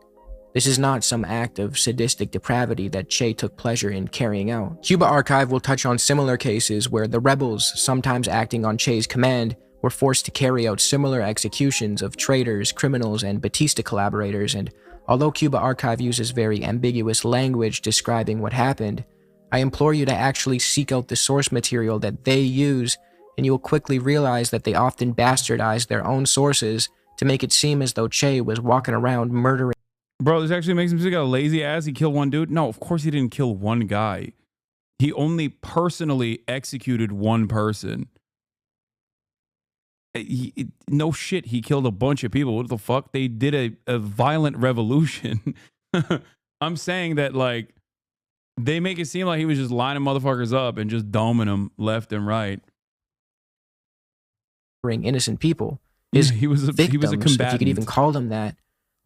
This is not some act of sadistic depravity that Che took pleasure in carrying out. Cuba Archive will touch on similar cases where the rebels, sometimes acting on Che's command, were forced to carry out similar executions of traitors, criminals, and Batista collaborators, and although Cuba Archive uses very ambiguous language describing what happened, I implore you to actually seek out the source material that they use, and you will quickly realize that they often bastardize their own sources to make it seem as though Che was walking around murdering. Bro, this actually makes him seem like a lazy ass. He killed one dude. No, of course he didn't kill one guy. He only personally executed one person. No shit, he killed a bunch of people. What the fuck? They did a violent revolution. I'm saying that, like, they make it seem like he was just lining motherfuckers up and just doming them left and right. Innocent people. His he was a combatant. If you could even call them that,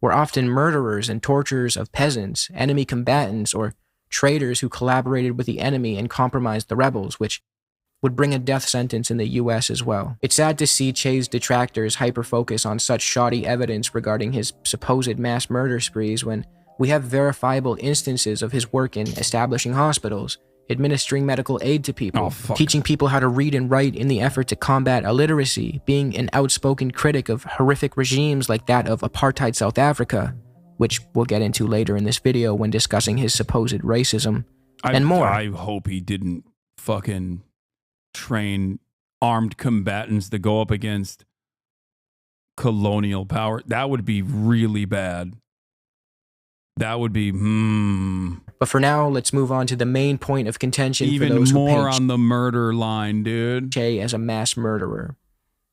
were often murderers and torturers of peasants, enemy combatants, or traitors who collaborated with the enemy and compromised the rebels, which would bring a death sentence in the US as well. It's sad to see Che's detractors hyper-focus on such shoddy evidence regarding his supposed mass murder sprees when we have verifiable instances of his work in establishing hospitals, administering medical aid to people, teaching people how to read and write in the effort to combat illiteracy, being an outspoken critic of horrific regimes like that of apartheid South Africa, which we'll get into later in this video when discussing his supposed racism, and more. I hope he didn't fucking train armed combatants to go up against colonial power. That would be really bad. That would be, But for now, let's move on to the main point of contention even for those more who paint on the murder line, dude. Che as a mass murderer.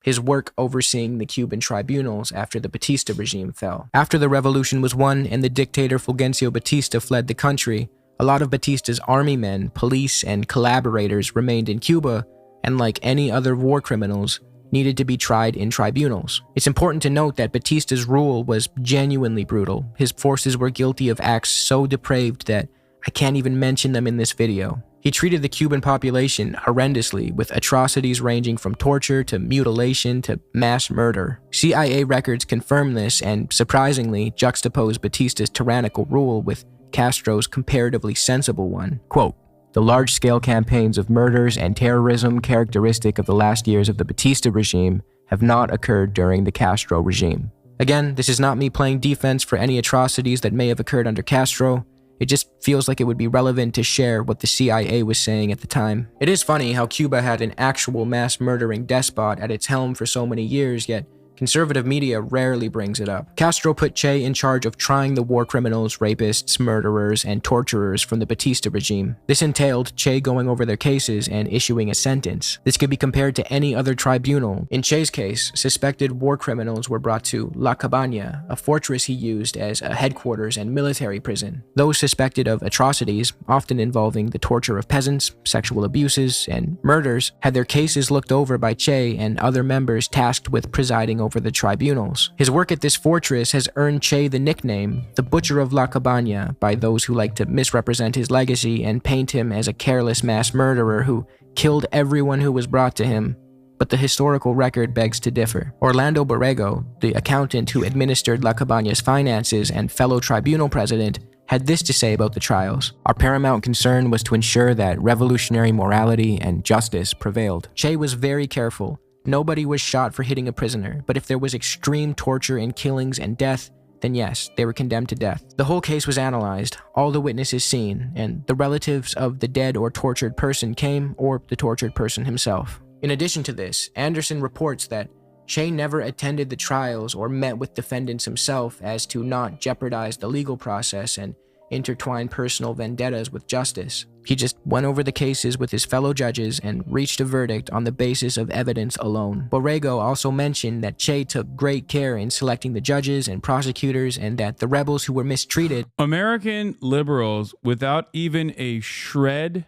His work overseeing the Cuban tribunals after the Batista regime fell. After the revolution was won and the dictator Fulgencio Batista fled the country, a lot of Batista's army men, police, and collaborators remained in Cuba, and like any other war criminals, needed to be tried in tribunals. It's important to note that Batista's rule was genuinely brutal. His forces were guilty of acts so depraved that I can't even mention them in this video. He treated the Cuban population horrendously, with atrocities ranging from torture to mutilation to mass murder. CIA records confirm this and, surprisingly, juxtapose Batista's tyrannical rule with Castro's comparatively sensible one. Quote, "The large-scale campaigns of murders and terrorism characteristic of the last years of the Batista regime have not occurred during the Castro regime." Again, this is not me playing defense for any atrocities that may have occurred under Castro. It just feels like it would be relevant to share what the CIA was saying at the time. It is funny how Cuba had an actual mass-murdering despot at its helm for so many years, yet conservative media rarely brings it up. Castro put Che in charge of trying the war criminals, rapists, murderers, and torturers from the Batista regime. This entailed Che going over their cases and issuing a sentence. This could be compared to any other tribunal. In Che's case, suspected war criminals were brought to La Cabana, a fortress he used as a headquarters and military prison. Those suspected of atrocities, often involving the torture of peasants, sexual abuses, and murders, had their cases looked over by Che and other members tasked with presiding over the tribunals. His work at this fortress has earned Che the nickname, the Butcher of La Cabana, by those who like to misrepresent his legacy and paint him as a careless mass murderer who killed everyone who was brought to him. But the historical record begs to differ. Orlando Borrego, the accountant who administered La Cabana's finances and fellow tribunal president, had this to say about the trials. "Our paramount concern was to ensure that revolutionary morality and justice prevailed." Che was very careful. Nobody was shot for hitting a prisoner, but if there was extreme torture and killings and death, then yes, they were condemned to death. The whole case was analyzed, all the witnesses seen, and the relatives of the dead or tortured person came, or the tortured person himself. In addition to this, Anderson reports that Che never attended the trials or met with defendants himself as to not jeopardize the legal process and intertwine personal vendettas with justice. He just went over the cases with his fellow judges and reached a verdict on the basis of evidence alone. Borrego also mentioned that Che took great care in selecting the judges and prosecutors, and that the rebels who were mistreated— American liberals, without even a shred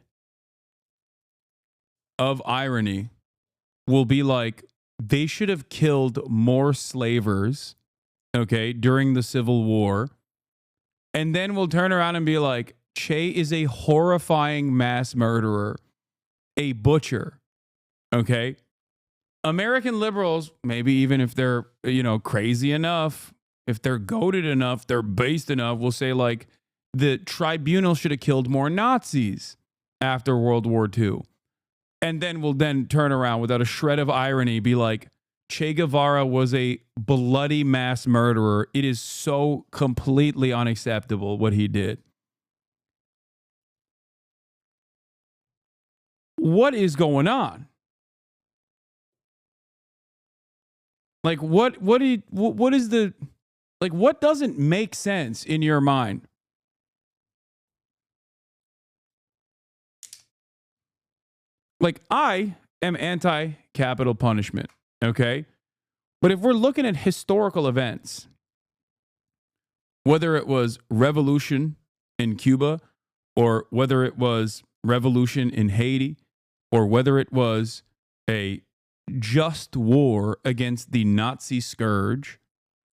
of irony, will be like, they should have killed more slavers, okay, during the Civil War. And then we'll turn around and be like, Che is a horrifying mass murderer, a butcher, okay? American liberals, maybe even if they're, crazy enough, if they're goated enough, they're based enough, will say like, the tribunal should have killed more Nazis after World War II. And then we'll then turn around without a shred of irony, be like, Che Guevara was a bloody mass murderer. It is so completely unacceptable what he did. What is going on? Like, what doesn't make sense in your mind? Like, I am anti-capital punishment, okay? But if we're looking at historical events, whether it was revolution in Cuba, or whether it was revolution in Haiti, or whether it was a just war against the Nazi scourge,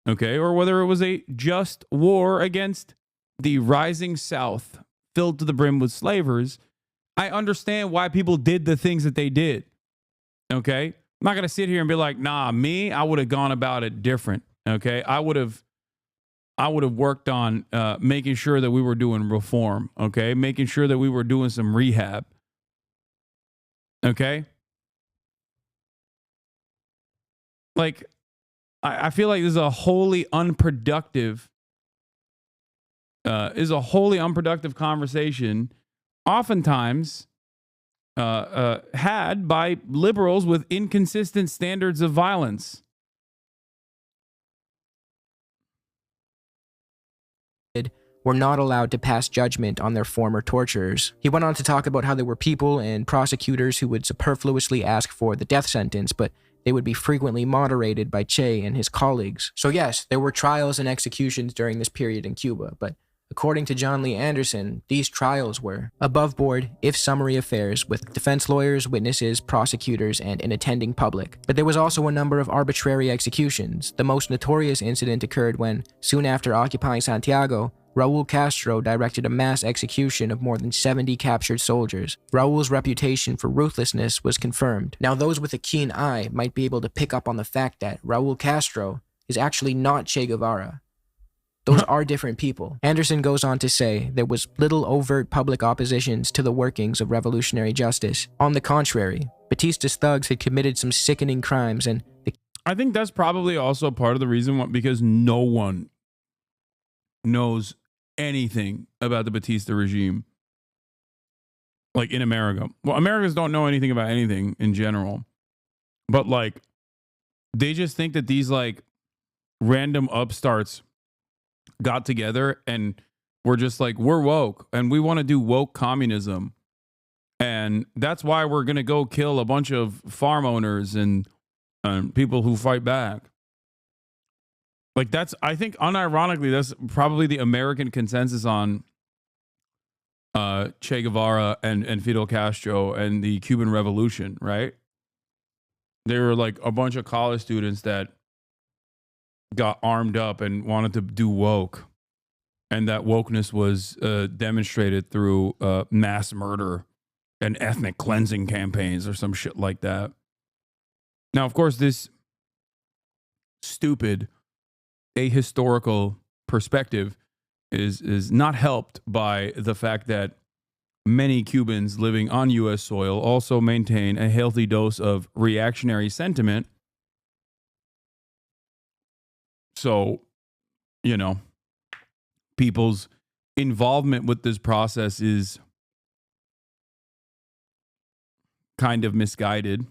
okay, or whether it was a just war against the rising South filled to the brim with slavers, I understand why people did the things that they did. Okay? I'm not going to sit here and be like, nah, I would have gone about it different. Okay? I would have worked on making sure that we were doing reform. Okay? Making sure that we were doing some rehab. Okay? Like, I feel like this is a wholly unproductive conversation, oftentimes had by liberals with inconsistent standards of violence. Were not allowed to pass judgment on their former torturers. He went on to talk about how there were people and prosecutors who would superfluously ask for the death sentence, but they would be frequently moderated by Che and his colleagues. So yes, there were trials and executions during this period in Cuba, but according to John Lee Anderson, these trials were above board, if summary affairs with defense lawyers, witnesses, prosecutors, and an attending public. But there was also a number of arbitrary executions. The most notorious incident occurred when, soon after occupying Santiago, Raul Castro directed a mass execution of more than 70 captured soldiers. Raul's reputation for ruthlessness was confirmed. Now, those with a keen eye might be able to pick up on the fact that Raul Castro is actually not Che Guevara. Those are different people. Anderson goes on to say there was little overt public oppositions to the workings of revolutionary justice. On the contrary, Batista's thugs had committed some sickening crimes, and I think that's probably also part of the reason why, because no one knows anything about the Batista regime, like in America. Well, Americans don't know anything about anything in general, but like they just think that these like random upstarts got together and were just like, we're woke and we want to do woke communism, and that's why we're gonna go kill a bunch of farm owners and people who fight back. Like that's, I think, unironically, that's probably the American consensus on Che Guevara and Fidel Castro and the Cuban Revolution, right? They were like a bunch of college students that got armed up and wanted to do woke. And that wokeness was demonstrated through mass murder and ethnic cleansing campaigns or some shit like that. Now, of course, this stupid ahistorical perspective is not helped by the fact that many Cubans living on U.S. soil also maintain a healthy dose of reactionary sentiment. So, you know, people's involvement with this process is kind of misguided.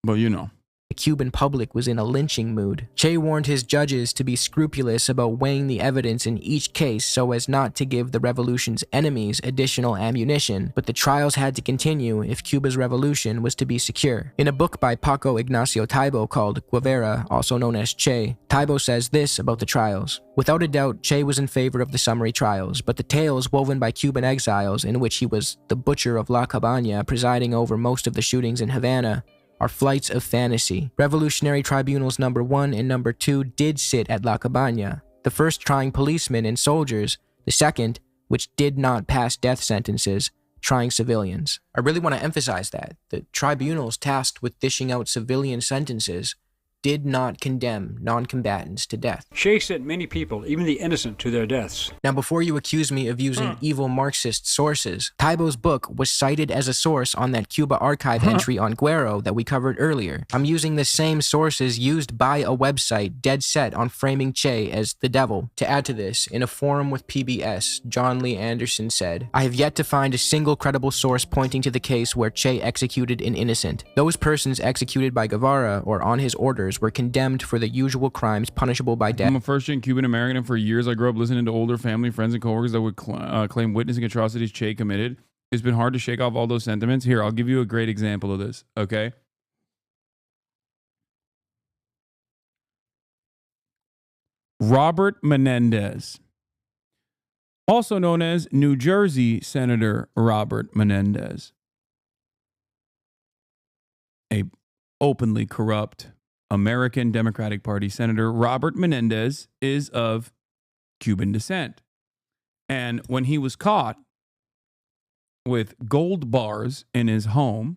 But you know, the Cuban public was in a lynching mood. Che warned his judges to be scrupulous about weighing the evidence in each case so as not to give the revolution's enemies additional ammunition, but the trials had to continue if Cuba's revolution was to be secure. In a book by Paco Ignacio Taibo called Guevara, also known as Che, Taibo says this about the trials. Without a doubt, Che was in favor of the summary trials, but the tales woven by Cuban exiles, in which he was the butcher of La Cabana presiding over most of the shootings in Havana, are flights of fantasy. Revolutionary Tribunals number 1 and number 2 did sit at La Cabana, the first trying policemen and soldiers, the second, which did not pass death sentences, trying civilians. I really want to emphasize that. The tribunals tasked with dishing out civilian sentences did not condemn non-combatants to death. Che sent many people, even the innocent, to their deaths. Now, before you accuse me of using evil Marxist sources, Taibo's book was cited as a source on that Cuba archive entry on Guero that we covered earlier. I'm using the same sources used by a website dead set on framing Che as the devil. To add to this, in a forum with PBS, John Lee Anderson said, "I have yet to find a single credible source pointing to the case where Che executed an innocent. Those persons executed by Guevara or on his orders were condemned for the usual crimes punishable by death." I'm a first-gen Cuban American, and for years I grew up listening to older family, friends, and coworkers that would claim witnessing atrocities Che committed. It's been hard to shake off all those sentiments. Here, I'll give you a great example of this, okay? Robert Menendez, also known as New Jersey Senator Robert Menendez, a openly corrupt American Democratic Party Senator Robert Menendez is of Cuban descent. And when he was caught with gold bars in his home,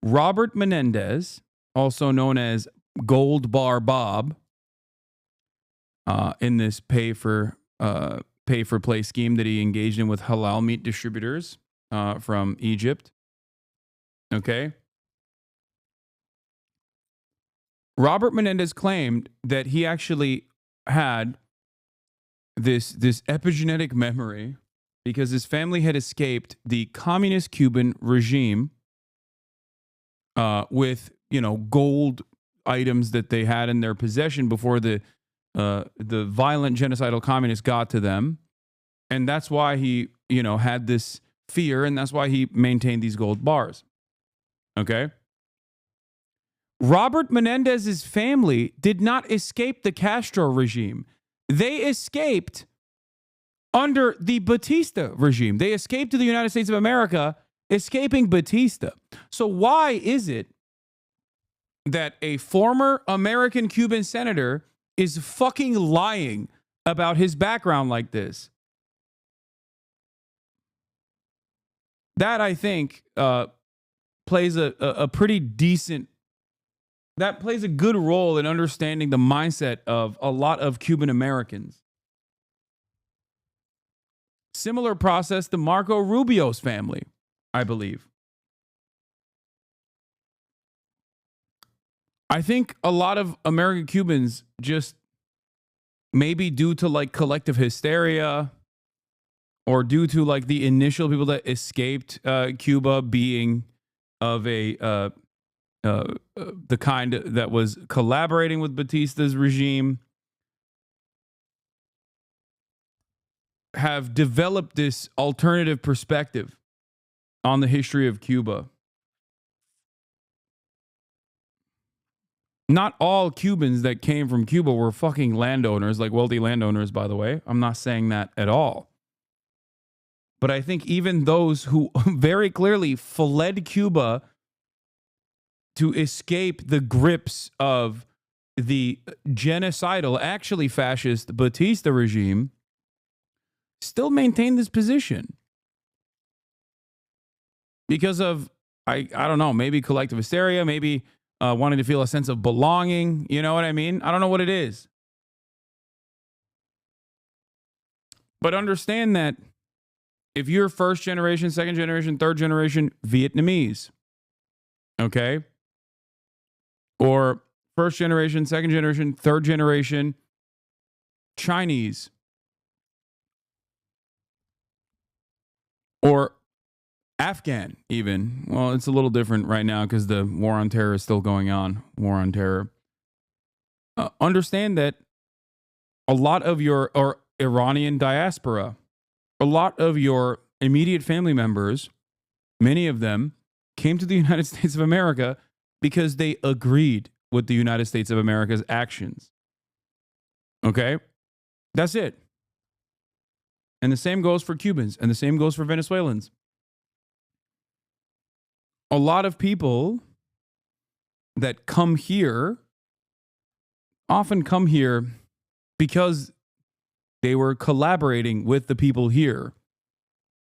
Robert Menendez, also known as Gold Bar Bob, in this pay for play scheme that he engaged in with halal meat distributors from Egypt. Okay. Robert Menendez claimed that he actually had this epigenetic memory because his family had escaped the communist Cuban regime with, gold items that they had in their possession before the violent genocidal communists got to them. And that's why he, had this fear, and that's why he maintained these gold bars. Okay? Robert Menendez's family did not escape the Castro regime. They escaped under the Batista regime. They escaped to the United States of America, escaping Batista. So why is it that a former American Cuban senator is fucking lying about his background like this? That, I think, plays a pretty decent, that plays a good role in understanding the mindset of a lot of Cuban Americans. Similar process to Marco Rubio's family, I believe. I think a lot of American Cubans just, maybe due to like collective hysteria or due to like the initial people that escaped Cuba being of the kind that was collaborating with Batista's regime, have developed this alternative perspective on the history of Cuba. Not all Cubans that came from Cuba were fucking landowners, like wealthy landowners, by the way. I'm not saying that at all. But I think even those who very clearly fled Cuba to escape the grips of the genocidal, actually fascist Batista regime, still maintain this position. Because of, I don't know, maybe collective hysteria, maybe wanting to feel a sense of belonging. You know what I mean? I don't know what it is. But understand that if you're first generation, second generation, third generation Vietnamese, okay? Or first generation, second generation, third generation Chinese, or Afghan even. Well, it's a little different right now because the war on terror is still going on. War on terror. Understand that a lot of your Iranian diaspora, a lot of your immediate family members, many of them came to the United States of America because they agreed with the United States of America's actions. Okay? That's it. And the same goes for Cubans, and the same goes for Venezuelans. A lot of people that come here often come here because they were collaborating with the people here.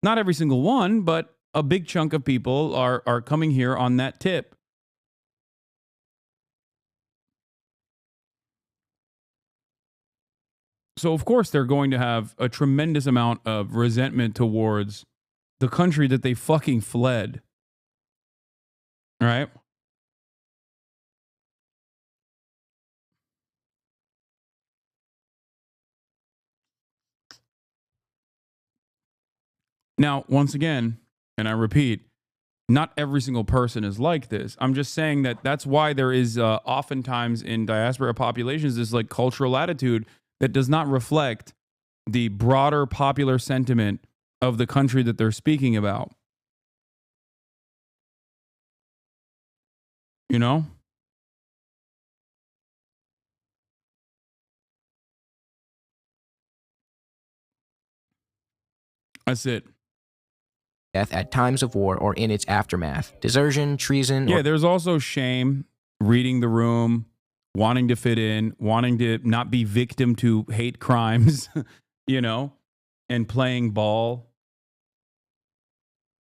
Not every single one, but a big chunk of people are coming here on that tip. So, of course, they're going to have a tremendous amount of resentment towards the country that they fucking fled. Right? Now, once again, and I repeat, not every single person is like this. I'm just saying that that's why there is oftentimes in diaspora populations this like cultural attitude that does not reflect the broader popular sentiment of the country that they're speaking about. You know? That's it. Death at times of war or in its aftermath. Desertion, treason. Yeah, there's also shame, reading the room, wanting to fit in, wanting to not be victim to hate crimes, you know, and playing ball.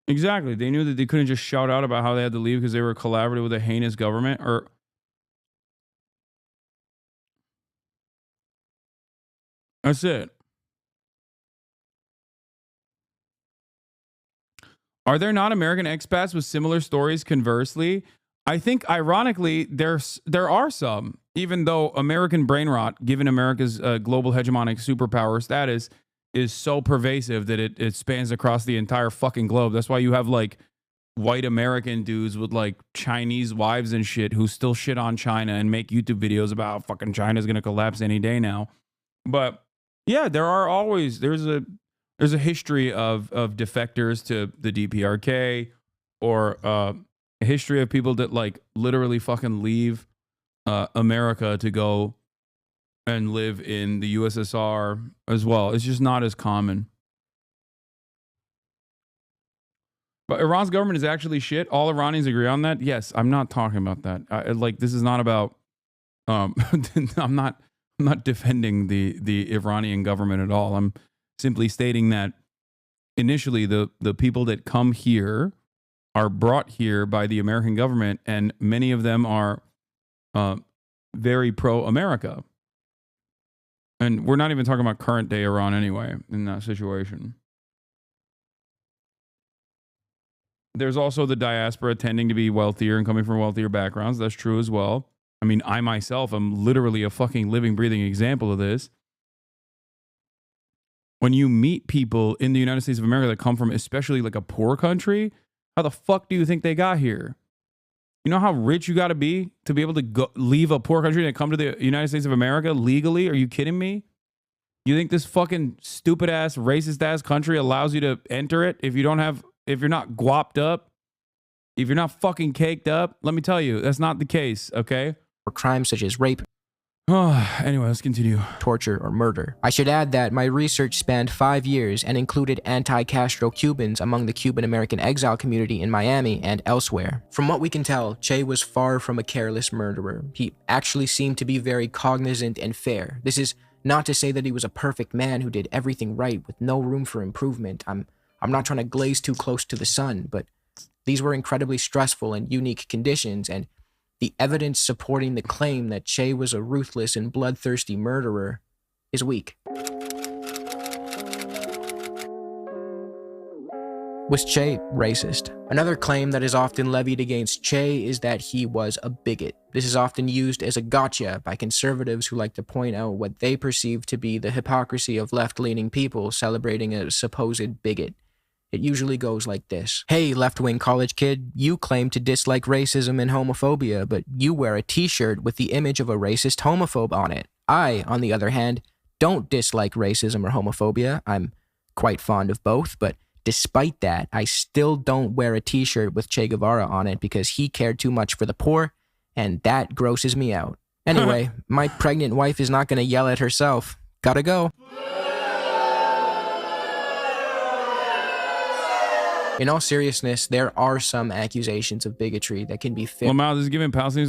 Exactly. They knew that they couldn't just shout out about how they had to leave because they were collaborative with a heinous government. Or that's it. Are there not American expats with similar stories conversely? I think, ironically, there are some, even though American brain rot, given America's global hegemonic superpower status, is so pervasive that it spans across the entire fucking globe. That's why you have, like, white American dudes with, like, Chinese wives and shit who still shit on China and make YouTube videos about how fucking China's going to collapse any day now. But, yeah, there's a history of defectors to the DPRK, or a history of people that, like, literally fucking leave America to go and live in the USSR as well. It's just not as common. But Iran's government is actually shit. All Iranians agree on that. Yes, I'm not talking about that. Like, this is not about. I'm not defending the Iranian government at all. I'm simply stating that initially the people that come here are brought here by the American government, and many of them are very pro-America. And we're not even talking about current day Iran anyway in that situation. There's also the diaspora tending to be wealthier and coming from wealthier backgrounds. That's true as well. I mean, I myself am literally a fucking living, breathing example of this. When you meet people in the United States of America that come from especially like a poor country, how the fuck do you think they got here? You know how rich you got to be able to leave a poor country and come to the United States of America legally? Are you kidding me? You think this fucking stupid ass, racist ass country allows you to enter it if you're not guapped up, if you're not fucking caked up? Let me tell you, that's not the case, okay? For crimes such as rape. Anyway, let's continue. Torture or murder. I should add that my research spanned 5 years and included anti-Castro Cubans among the Cuban-American exile community in Miami and elsewhere. From what we can tell, Che was far from a careless murderer. He actually seemed to be very cognizant and fair. This is not to say that he was a perfect man who did everything right with no room for improvement. I'm not trying to glaze too close to the sun, but these were incredibly stressful and unique conditions, and the evidence supporting the claim that Che was a ruthless and bloodthirsty murderer is weak. Was Che racist? Another claim that is often levied against Che is that he was a bigot. This is often used as a gotcha by conservatives who like to point out what they perceive to be the hypocrisy of left-leaning people celebrating a supposed bigot. It usually goes like this. Hey, left-wing college kid, you claim to dislike racism and homophobia, but you wear a t-shirt with the image of a racist homophobe on it. I, on the other hand, don't dislike racism or homophobia. I'm quite fond of both, but despite that, I still don't wear a t-shirt with Che Guevara on it because he cared too much for the poor, and that grosses me out. Anyway, my pregnant wife is not going to yell at herself. Gotta go. In all seriousness, there are some accusations of bigotry that can be fixed. Lamau, this is giving Palestinians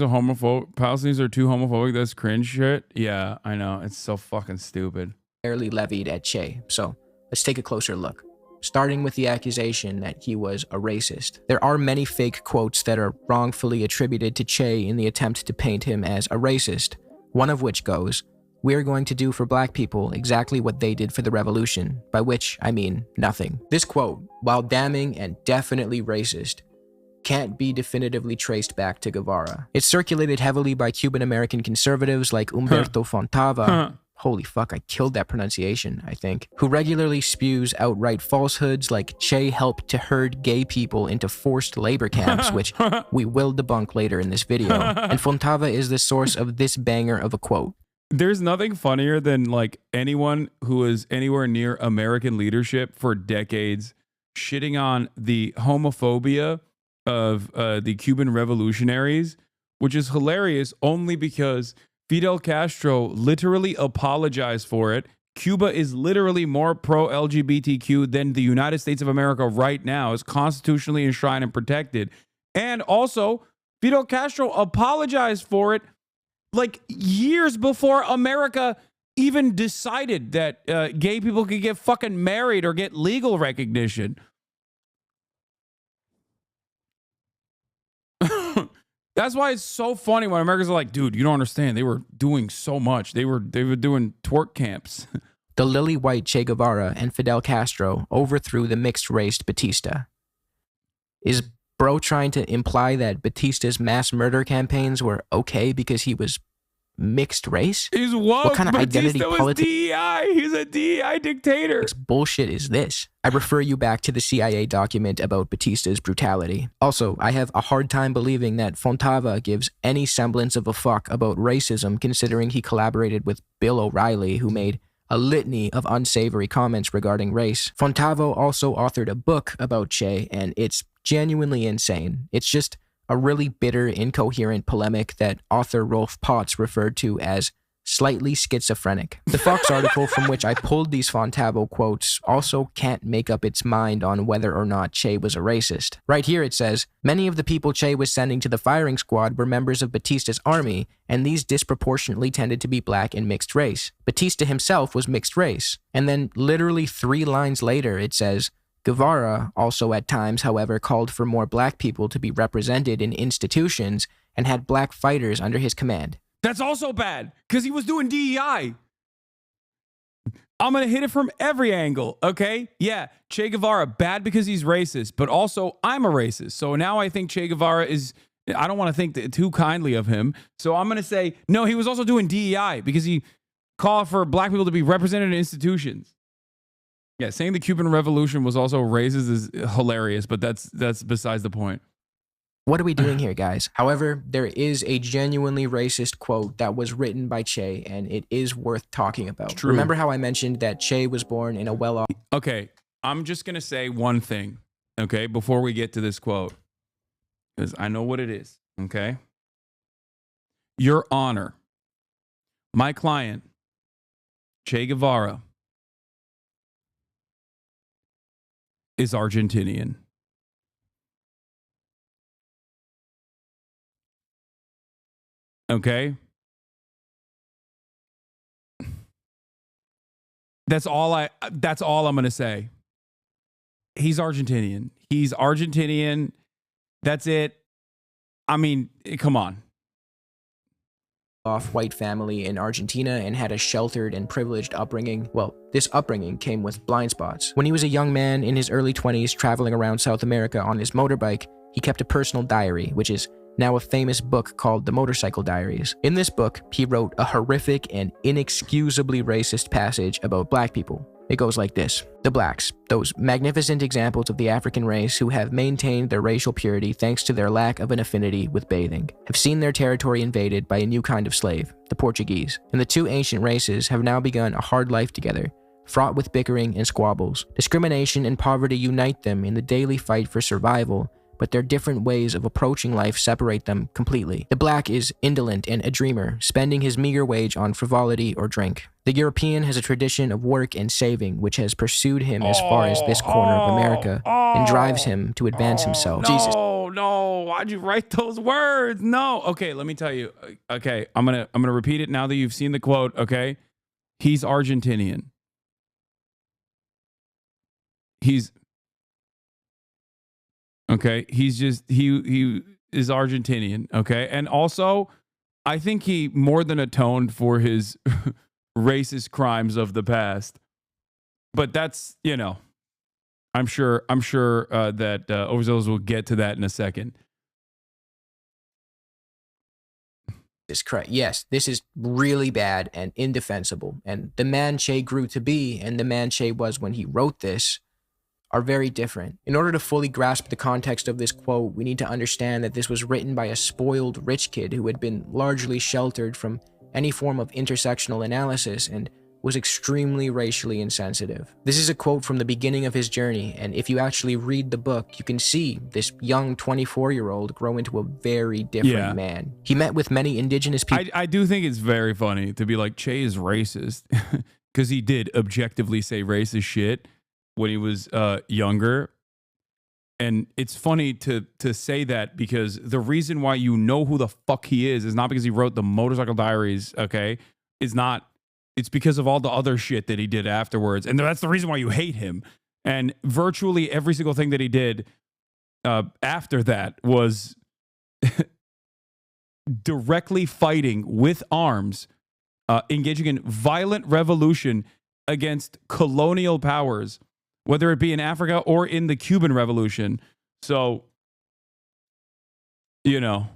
Palestinians are too homophobic. That's cringe shit. Yeah, I know. It's so fucking stupid. Fairly levied at Che. So let's take a closer look. Starting with the accusation that he was a racist. There are many fake quotes that are wrongfully attributed to Che in the attempt to paint him as a racist. One of which goes, "We're going to do for black people exactly what they did for the revolution," by which I mean nothing. This quote, while damning and definitely racist, can't be definitively traced back to Guevara. It's circulated heavily by Cuban-American conservatives like Humberto Fontava. Holy fuck, I killed that pronunciation, I think. Who regularly spews outright falsehoods like Che helped to herd gay people into forced labor camps, which we will debunk later in this video. And Fontava is the source of this banger of a quote. There's nothing funnier than like anyone who is anywhere near American leadership for decades shitting on the homophobia of the Cuban revolutionaries, which is hilarious only because Fidel Castro literally apologized for it. Cuba is literally more pro-LGBTQ than the United States of America right now. It's constitutionally enshrined and protected. And also, Fidel Castro apologized for it like years before America even decided that gay people could get fucking married or get legal recognition. That's why it's so funny when Americans are like, dude, you don't understand. They were doing so much. They were doing twerk camps. The lily-white Che Guevara and Fidel Castro overthrew the mixed-raced Batista. Is bro trying to imply that Batista's mass murder campaigns were okay because he was mixed race? He's woke. What kind of Batista identity was politics? DEI. He's a DEI dictator. Bullshit is this? I refer you back to the CIA document about Batista's brutality. Also, I have a hard time believing that Fontava gives any semblance of a fuck about racism, considering he collaborated with Bill O'Reilly, who made a litany of unsavory comments regarding race. Fontavo also authored a book about Che, and it's genuinely insane. It's just a really bitter, incoherent polemic that author Rolf Potts referred to as slightly schizophrenic. The Fox article from which I pulled these Fontavo quotes also can't make up its mind on whether or not Che was a racist. Right here it says, many of the people Che was sending to the firing squad were members of Batista's army, and these disproportionately tended to be black and mixed race. Batista himself was mixed race. And then literally 3 lines later it says, Guevara also at times, however, called for more black people to be represented in institutions and had black fighters under his command. That's also bad because he was doing DEI. I'm going to hit it from every angle, okay? Yeah, Che Guevara, bad because he's racist, but also I'm a racist. So now I think Che Guevara is, I don't want to think too kindly of him. So I'm going to say, no, he was also doing DEI because he called for black people to be represented in institutions. Yeah, saying the Cuban Revolution was also racist is hilarious, but that's besides the point. What are we doing here, guys? However, there is a genuinely racist quote that was written by Che, and it is worth talking about. True. Remember how I mentioned that Che was born in a well-off... Okay, I'm just going to say one thing, okay, before we get to this quote, because I know what it is, okay? Your Honor, my client, Che Guevara, is Argentinian. Okay? That's all I'm going to say. He's Argentinian. He's Argentinian. That's it. I mean, come on. White family in Argentina and had a sheltered and privileged upbringing. Well, this upbringing came with blind spots. When he was a young man in his early 20s traveling around South America on his motorbike, he kept a personal diary, which is now a famous book called The Motorcycle Diaries. In this book, he wrote a horrific and inexcusably racist passage about black people. It goes like this. The blacks, those magnificent examples of the African race who have maintained their racial purity thanks to their lack of an affinity with bathing, have seen their territory invaded by a new kind of slave, the Portuguese. And the two ancient races have now begun a hard life together, fraught with bickering and squabbles. Discrimination and poverty unite them in the daily fight for survival, but their different ways of approaching life separate them completely. The black is indolent and a dreamer, spending his meager wage on frivolity or drink. The European has a tradition of work and saving, which has pursued him as far as this corner of America and drives him to advance himself. Jesus. No, why'd you write those words? No. Okay, let me tell you. Okay, I'm gonna repeat it now that you've seen the quote, okay? He's Argentinian. Okay, he is Argentinian, okay? And also, I think he more than atoned for his racist crimes of the past. But that's, you know, I'm sure that Overzealous will get to that in a second. Is correct. Yes, this is really bad and indefensible. And the man Che grew to be and the man Che was when he wrote this are very different. In order to fully grasp the context of this quote, we need to understand that this was written by a spoiled rich kid who had been largely sheltered from any form of intersectional analysis and was extremely racially insensitive. This is a quote from the beginning of his journey, and if you actually read the book, you can see this young 24-year-old grow into a very different man. He met with many indigenous people. I do think it's very funny to be like, Che is racist, because he did objectively say racist shit when he was younger. And it's funny to say that because the reason why you know who the fuck he is not because he wrote the Motorcycle Diaries, okay? It's because of all the other shit that he did afterwards. And that's the reason why you hate him. And virtually every single thing that he did after that was directly fighting with arms, engaging in violent revolution against colonial powers, whether it be in Africa or in the Cuban Revolution. So, you know,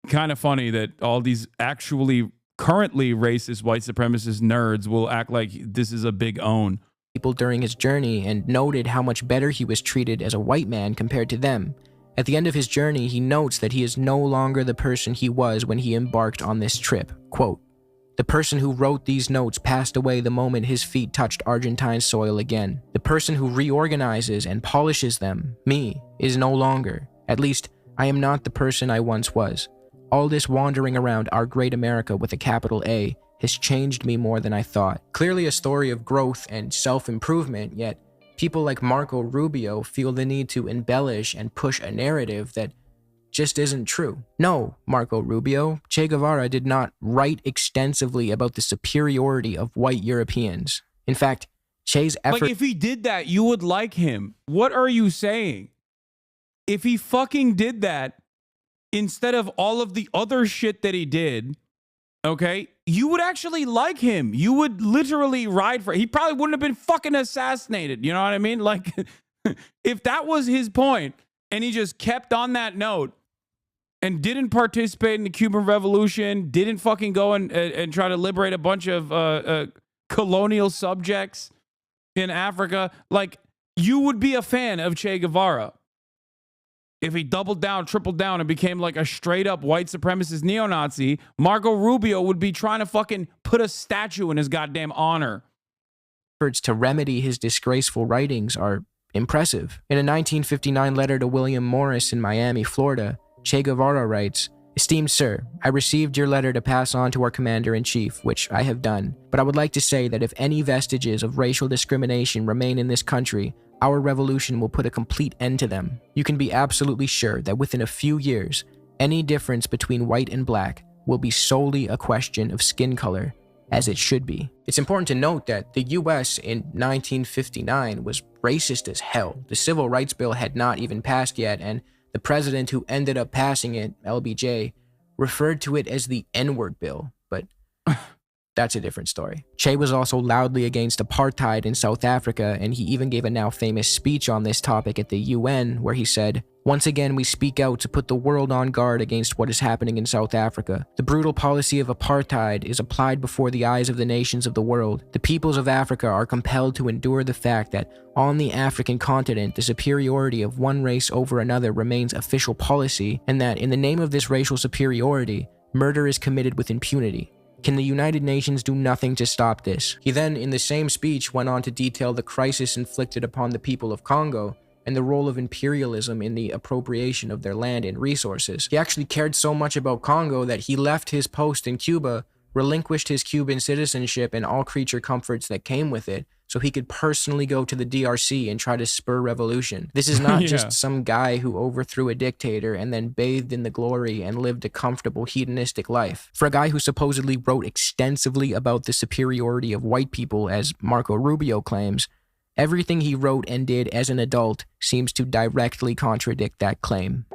kind of funny that all these actually currently racist white supremacist nerds will act like this is a big own. People during his journey and noted how much better he was treated as a white man compared to them. At the end of his journey, he notes that he is no longer the person he was when he embarked on this trip. Quote, "The person who wrote these notes passed away the moment his feet touched Argentine soil again. The person who reorganizes and polishes them, me, is no longer. At least, I am not the person I once was. All this wandering around our great America with a capital A has changed me more than I thought." Clearly a story of growth and self-improvement, yet people like Marco Rubio feel the need to embellish and push a narrative that just isn't true. No, Marco Rubio, Che Guevara did not write extensively about the superiority of white Europeans. In fact, Che's effort— Like, if he did that, you would like him. What are you saying? If he fucking did that, instead of all of the other shit that he did, okay, you would actually like him. You would literally ride for— he probably wouldn't have been fucking assassinated. You know what I mean? Like, if that was his point, and he just kept on that note, and didn't participate in the Cuban Revolution, didn't fucking go and try to liberate a bunch of colonial subjects in Africa, like, you would be a fan of Che Guevara. If he doubled down, tripled down, and became like a straight up white supremacist neo-Nazi, Marco Rubio would be trying to fucking put a statue in his goddamn honor. Efforts to remedy his disgraceful writings are impressive. In a 1959 letter to William Morris in Miami, Florida, Che Guevara writes, "Esteemed sir, I received your letter to pass on to our commander-in-chief, which I have done, but I would like to say that if any vestiges of racial discrimination remain in this country, our revolution will put a complete end to them. You can be absolutely sure that within a few years, any difference between white and black will be solely a question of skin color, as it should be." It's important to note that the US in 1959 was racist as hell. The Civil Rights Bill had not even passed yet, and the president who ended up passing it, LBJ, referred to it as the N-word bill, but that's a different story. Che was also loudly against apartheid in South Africa, and he even gave a now famous speech on this topic at the UN, where he said, "Once again, we speak out to put the world on guard against what is happening in South Africa. The brutal policy of apartheid is applied before the eyes of the nations of the world. The peoples of Africa are compelled to endure the fact that on the African continent, the superiority of one race over another remains official policy, and that in the name of this racial superiority, murder is committed with impunity. Can the United Nations do nothing to stop this?" He then, in the same speech, went on to detail the crisis inflicted upon the people of Congo and the role of imperialism in the appropriation of their land and resources. He actually cared so much about Congo that he left his post in Cuba, relinquished his Cuban citizenship and all creature comforts that came with it, so he could personally go to the DRC and try to spur revolution. This is not just some guy who overthrew a dictator and then bathed in the glory and lived a comfortable hedonistic life. For a guy who supposedly wrote extensively about the superiority of white people, as Marco Rubio claims, everything he wrote and did as an adult seems to directly contradict that claim.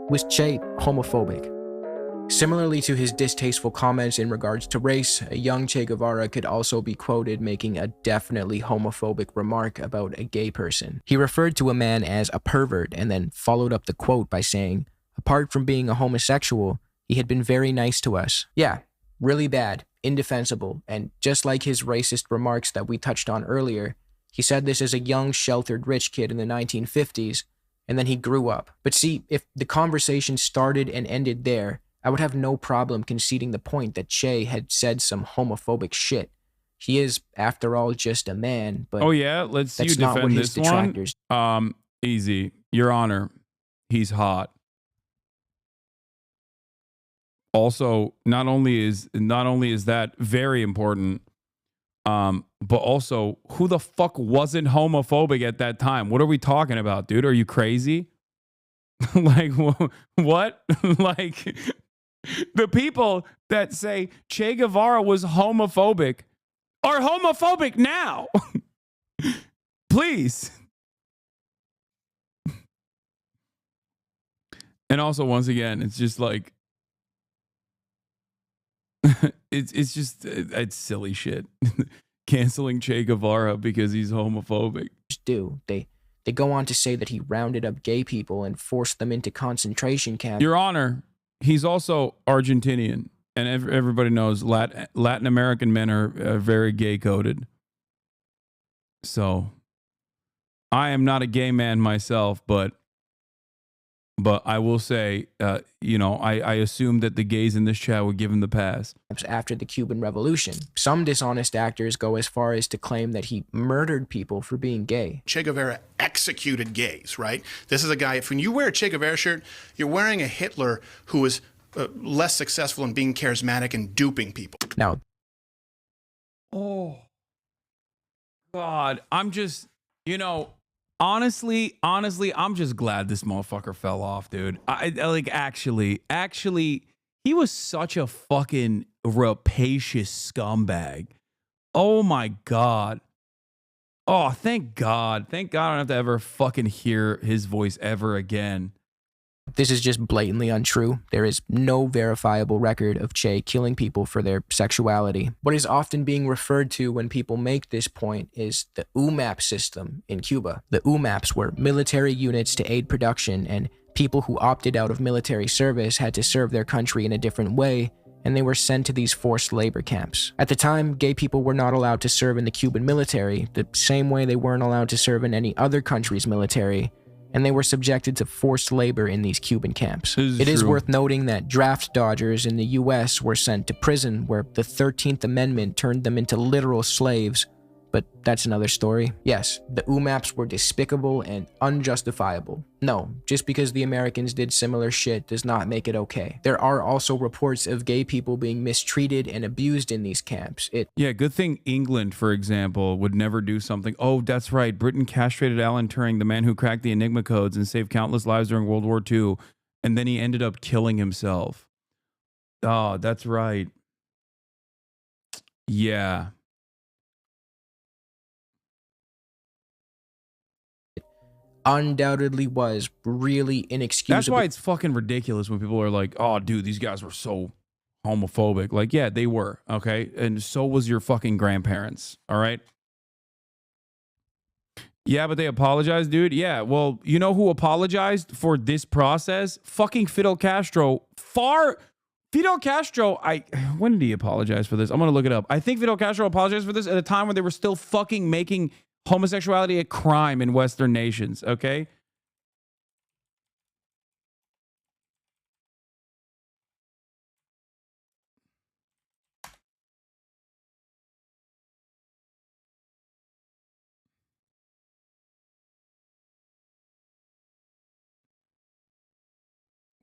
Was Che homophobic? Similarly to his distasteful comments in regards to race, a young Che Guevara could also be quoted making a definitely homophobic remark about a gay person. He referred to a man as a pervert and then followed up the quote by saying, "Apart from being a homosexual, he had been very nice to us." Yeah, really bad, indefensible, and just like his racist remarks that we touched on earlier, he said this as a young, sheltered, rich kid in the 1950s, and then he grew up. But see, if the conversation started and ended there, I would have no problem conceding the point that Che had said some homophobic shit. He is, after all, just a man, but oh yeah, let's that's you not defend what his this detractors. one. Easy, Your Honor, he's hot. Also, not only is that very important, But also, who the fuck wasn't homophobic at that time? What are we talking about, dude? Are you crazy? Like, what? Like, the people that say Che Guevara was homophobic are homophobic now. Please. And also, once again, it's just like, it's silly shit. Canceling Che Guevara because he's homophobic. They go on to say that he rounded up gay people and forced them into concentration camps. Your Honor, he's also Argentinian, and everybody knows Latin American men are very gay coded. So, I am not a gay man myself, but I will say, you know, I assume that the gays in this chat would give him the pass. After the Cuban Revolution, some dishonest actors go as far as to claim that he murdered people for being gay. Che Guevara executed gays, right? This is a guy, when you wear a Che Guevara shirt, you're wearing a Hitler who was less successful in being charismatic and duping people. Now, oh, God, I'm just, you know, honestly, I'm just glad this motherfucker fell off, dude. Actually, he was such a fucking rapacious scumbag. Oh my God. Oh, thank God. Thank God I don't have to ever fucking hear his voice ever again. This is just blatantly untrue. There is no verifiable record of Che killing people for their sexuality. What is often being referred to when people make this point is the UMAP system in Cuba. The UMAPs were military units to aid production, and people who opted out of military service had to serve their country in a different way, and they were sent to these forced labor camps. At the time, gay people were not allowed to serve in the Cuban military, the same way they weren't allowed to serve in any other country's military, and they were subjected to forced labor in these Cuban camps. It is worth noting that draft dodgers in the US were sent to prison, where the 13th Amendment turned them into literal slaves, but that's another story. Yes, the UMAPs were despicable and unjustifiable. No, just because the Americans did similar shit does not make it okay. There are also reports of gay people being mistreated and abused in these camps. Yeah, good thing England, for example, would never do something. Oh, that's right. Britain castrated Alan Turing, the man who cracked the Enigma codes and saved countless lives during World War II, and then he ended up killing himself. Oh, that's right. Yeah. Undoubtedly was really inexcusable. That's why it's fucking ridiculous when people are like, oh, dude, these guys were so homophobic. Like, yeah, they were, okay? And so was your fucking grandparents, all right? Yeah, but they apologized, dude. Yeah, well, you know who apologized for this process? Fucking Fidel Castro. Fidel Castro, when did he apologize for this? I'm going to look it up. I think Fidel Castro apologized for this at a time when they were still fucking making homosexuality a crime in Western nations, okay?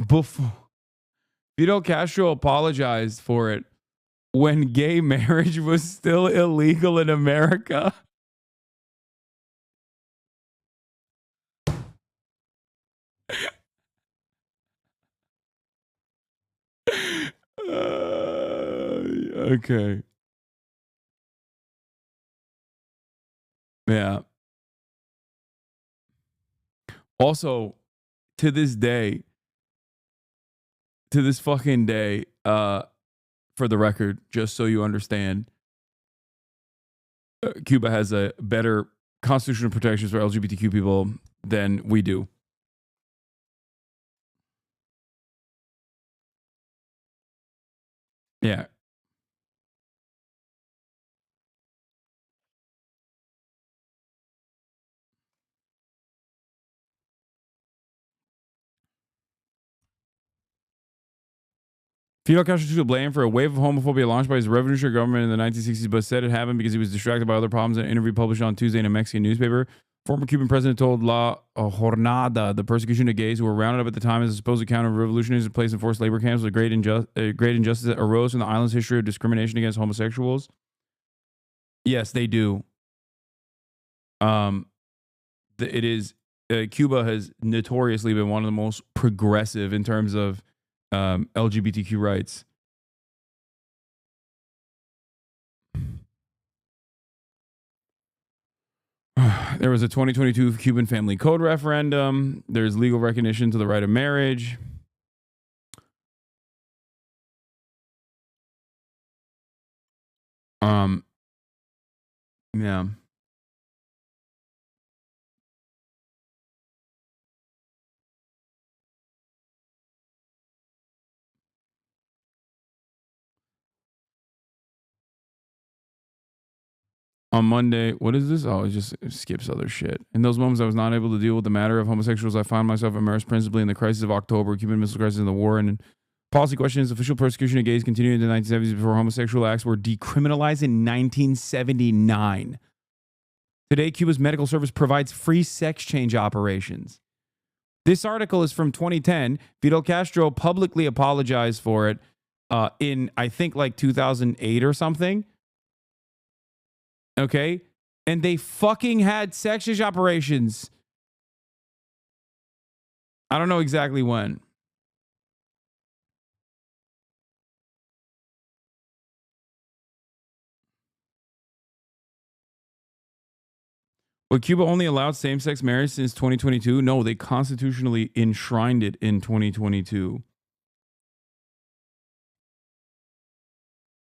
Before Fidel Castro apologized for it when gay marriage was still illegal in America. Okay. Yeah. Also, to this fucking day, for the record, just so you understand, Cuba has a better constitutional protections for LGBTQ people than we do. Yeah. Fidel Castro took the blame for a wave of homophobia launched by his revolutionary government in the 1960s, but said it happened because he was distracted by other problems in an interview published on Tuesday in a Mexican newspaper. Former Cuban president told La Jornada the persecution of gays who were rounded up at the time as a supposed account of revolutionaries and placed in forced labor camps was a great injustice that arose from the island's history of discrimination against homosexuals. Yes, they do. It is Cuba has notoriously been one of the most progressive in terms of LGBTQ rights. There was a 2022 Cuban Family Code referendum. There's legal recognition to the right of marriage. Yeah. On Monday, what is this? Oh, it skips other shit. In those moments, I was not able to deal with the matter of homosexuals. I found myself immersed principally in the crisis of October, Cuban Missile Crisis, and the war, and policy questions. Official persecution of gays continued in the 1970s before homosexual acts were decriminalized in 1979. Today, Cuba's medical service provides free sex change operations. This article is from 2010. Fidel Castro publicly apologized for it in, I think, like 2008 or something. Okay? And they fucking had sex change operations. I don't know exactly when. But Cuba only allowed same-sex marriage since 2022? No, they constitutionally enshrined it in 2022.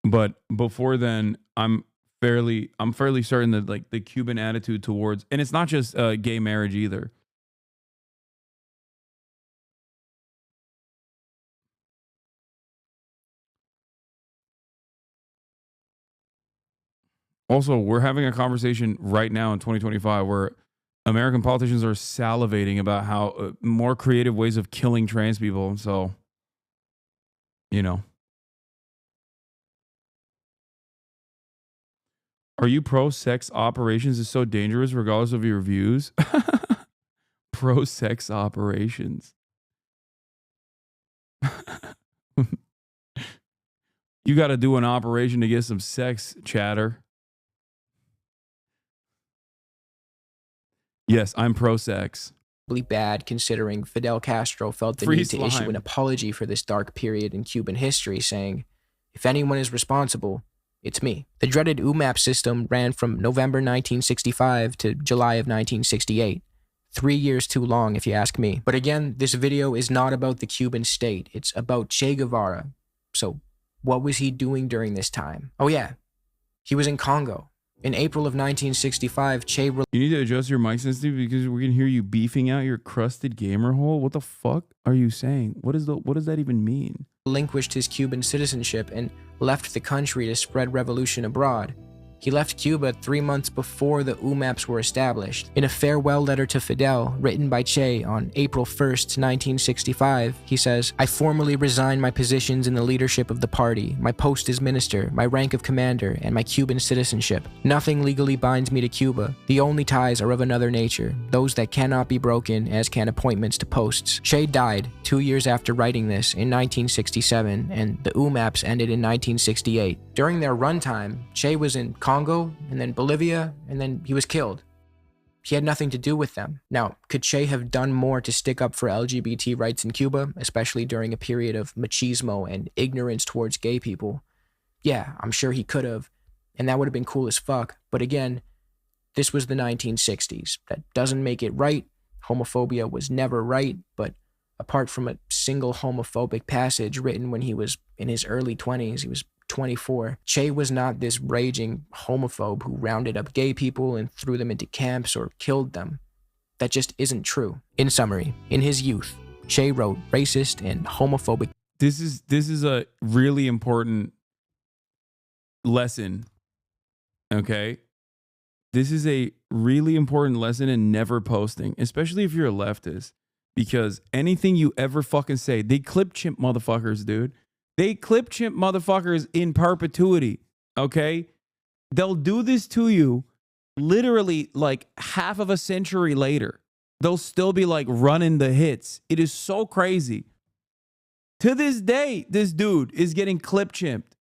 But before then, I'm fairly certain that like the Cuban attitude towards, and it's not just gay marriage either. Also, we're having a conversation right now in 2025 where American politicians are salivating about how more creative ways of killing trans people. So, you know. Are you pro-sex operations is so dangerous regardless of your views? Pro-sex operations. You got to do an operation to get some sex, chatter. Yes, I'm pro-sex. Bad considering Fidel Castro felt the need to issue an apology for this dark period in Cuban history, saying, "If anyone is responsible, it's me." The dreaded UMAP system ran from November 1965 to July of 1968. 3 years too long, if you ask me. But again, this video is not about the Cuban state. It's about Che Guevara. So, what was he doing during this time? Oh yeah, he was in Congo. In April of 1965, Che... You need to adjust your mic sensitivity because we can hear you beefing out your crusted gamer hole. What the fuck are you saying? What does that even mean? Relinquished his Cuban citizenship and left the country to spread revolution abroad. He left Cuba 3 months before the UMAPs were established. In a farewell letter to Fidel, written by Che on April 1st, 1965, he says, "I formally resign my positions in the leadership of the party, my post as minister, my rank of commander, and my Cuban citizenship. Nothing legally binds me to Cuba. The only ties are of another nature, those that cannot be broken, as can appointments to posts." Che died 2 years after writing this in 1967, and the UMAPs ended in 1968. During their runtime, Che was in Congo, and then Bolivia, and then he was killed. He had nothing to do with them. Now, could Che have done more to stick up for LGBT rights in Cuba, especially during a period of machismo and ignorance towards gay people? Yeah, I'm sure he could have, and that would have been cool as fuck. But again, this was the 1960s. That doesn't make it right. Homophobia was never right, but apart from a single homophobic passage written when he was in his early 20s, he was 24. Che was not this raging homophobe who rounded up gay people and threw them into camps or killed them. That just isn't true. In summary, in his youth, Che wrote racist and homophobic. This is a really important lesson. Okay? This is a really important lesson in never posting, especially if you're a leftist, because anything you ever fucking say, they clip chimp motherfuckers, dude. They clip chimp motherfuckers in perpetuity, okay? They'll do this to you literally like half of a century later. They'll still be like running the hits. It is so crazy. To this day, this dude is getting clip chimped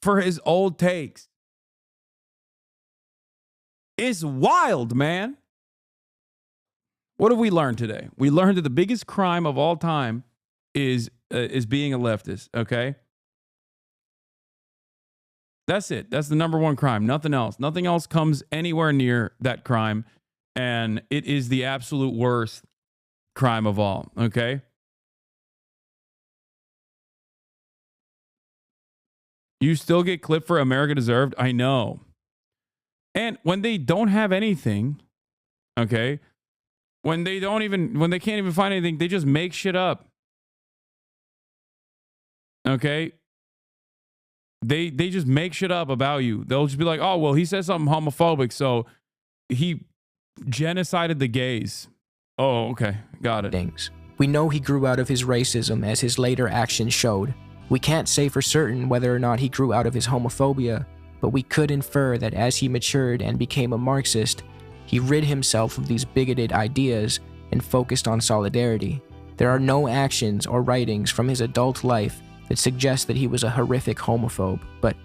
for his old takes. It's wild, man. What have we learned today? We learned that the biggest crime of all time is being a leftist, okay? That's it. That's the number one crime. Nothing else. Nothing else comes anywhere near that crime. And it is the absolute worst crime of all, okay? You still get clipped for America Deserved? I know. And when they don't have anything, okay? When they can't even find anything, they just make shit up. Okay? They just make shit up about you. They'll just be like, oh, well, he said something homophobic, so he genocided the gays. Oh, okay. Got it. Things. We know he grew out of his racism, as his later actions showed. We can't say for certain whether or not he grew out of his homophobia, but we could infer that as he matured and became a Marxist, he rid himself of these bigoted ideas and focused on solidarity. There are no actions or writings from his adult life that suggest that he was a horrific homophobe, but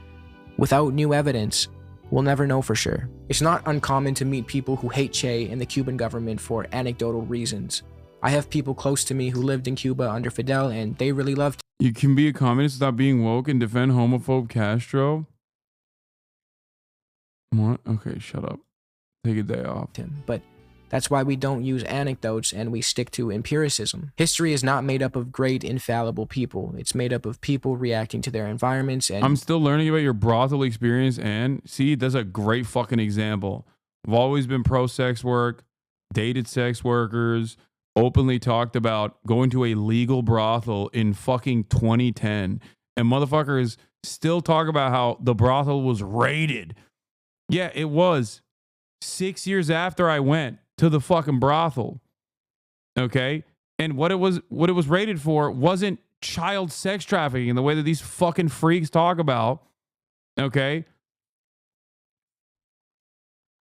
without new evidence, we'll never know for sure. It's not uncommon to meet people who hate Che and the Cuban government for anecdotal reasons. I have people close to me who lived in Cuba under Fidel, and they really loved him. You can be a communist without being woke and defend homophobe Castro? What? Okay, shut up. Take a day off. But that's why we don't use anecdotes and we stick to empiricism. History is not made up of great, infallible people. It's made up of people reacting to their environments. And I'm still learning about your brothel experience, and see, that's a great fucking example. I've always been pro-sex work, dated sex workers, openly talked about going to a legal brothel in fucking 2010. And motherfuckers still talk about how the brothel was raided. Yeah, it was. 6 years after I went to the fucking brothel. Okay? And what it was rated for wasn't child sex trafficking in the way that these fucking freaks talk about. Okay?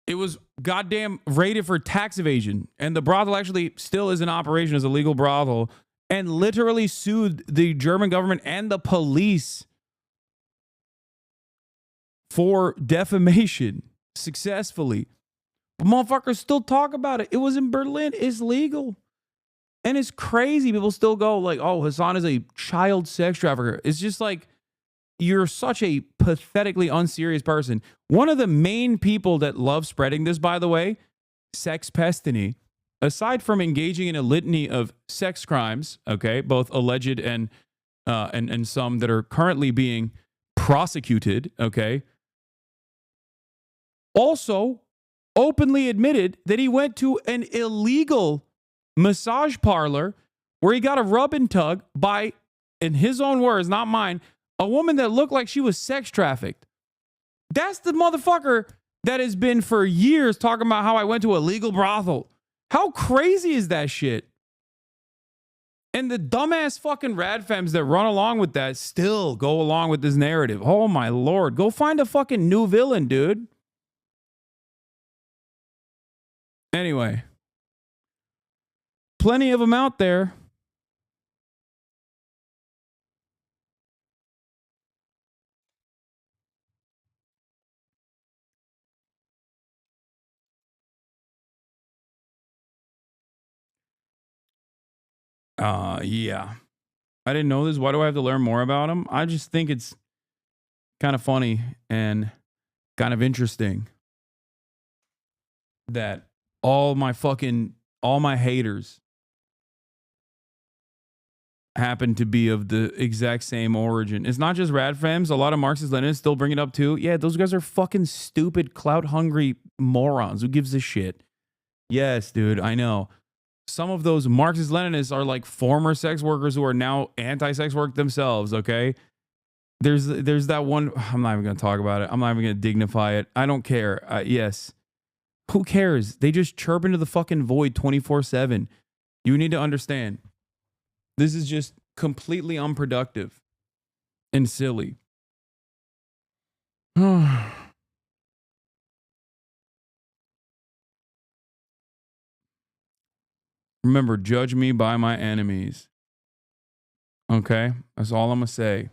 It was goddamn rated for tax evasion. And the brothel actually still is in operation as a legal brothel and literally sued the German government and the police for defamation successfully. But motherfuckers still talk about it. It was in Berlin. It's legal. And it's crazy. People still go like, oh, Hasan is a child sex trafficker. It's just like, you're such a pathetically unserious person. One of the main people that love spreading this, by the way, Sex Pestiny, aside from engaging in a litany of sex crimes, okay, both alleged and some that are currently being prosecuted, okay, also openly admitted that he went to an illegal massage parlor where he got a rub and tug by, in his own words, not mine, a woman that looked like she was sex trafficked. That's the motherfucker that has been for years talking about how I went to a legal brothel. How crazy is that shit? And the dumbass fucking radfems that run along with that still go along with this narrative. Oh my Lord. Go find a fucking new villain, dude. Anyway. Plenty of them out there. Yeah. I didn't know this. Why do I have to learn more about him? I just think it's kind of funny and kind of interesting that all my haters happen to be of the exact same origin. It's not just radfems. A lot of Marxist-Leninists still bring it up too. Yeah, those guys are fucking stupid, clout-hungry morons. Who gives a shit? Yes, dude, I know. Some of those Marxist-Leninists are like former sex workers who are now anti-sex work themselves, okay? There's that one, I'm not even going to talk about it. I'm not even going to dignify it. I don't care. Yes. Who cares? They just chirp into the fucking void 24/7. You need to understand. This is just completely unproductive and silly. Remember, judge me by my enemies. Okay? That's all I'm going to say.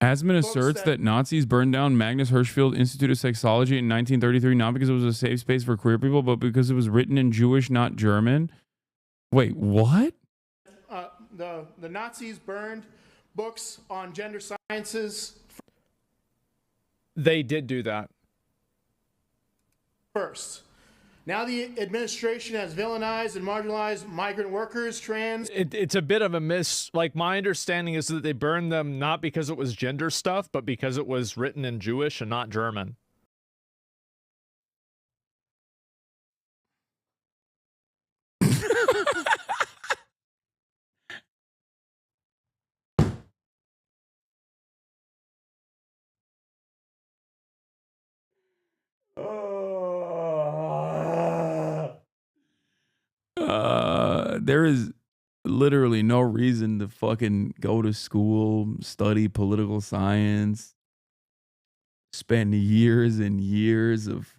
Asman asserts that Nazis burned down Magnus Hirschfeld Institute of Sexology in 1933 not because it was a safe space for queer people, but because it was written in Jewish, not German. Wait, what? The Nazis burned books on gender sciences They did do that. first. Now the administration has villainized and marginalized migrant workers, trans. It's a bit of a miss. Like, my understanding is that they burned them not because it was gender stuff, but because it was written in Jewish and not German. There is literally no reason to fucking go to school, study political science, spend years and years of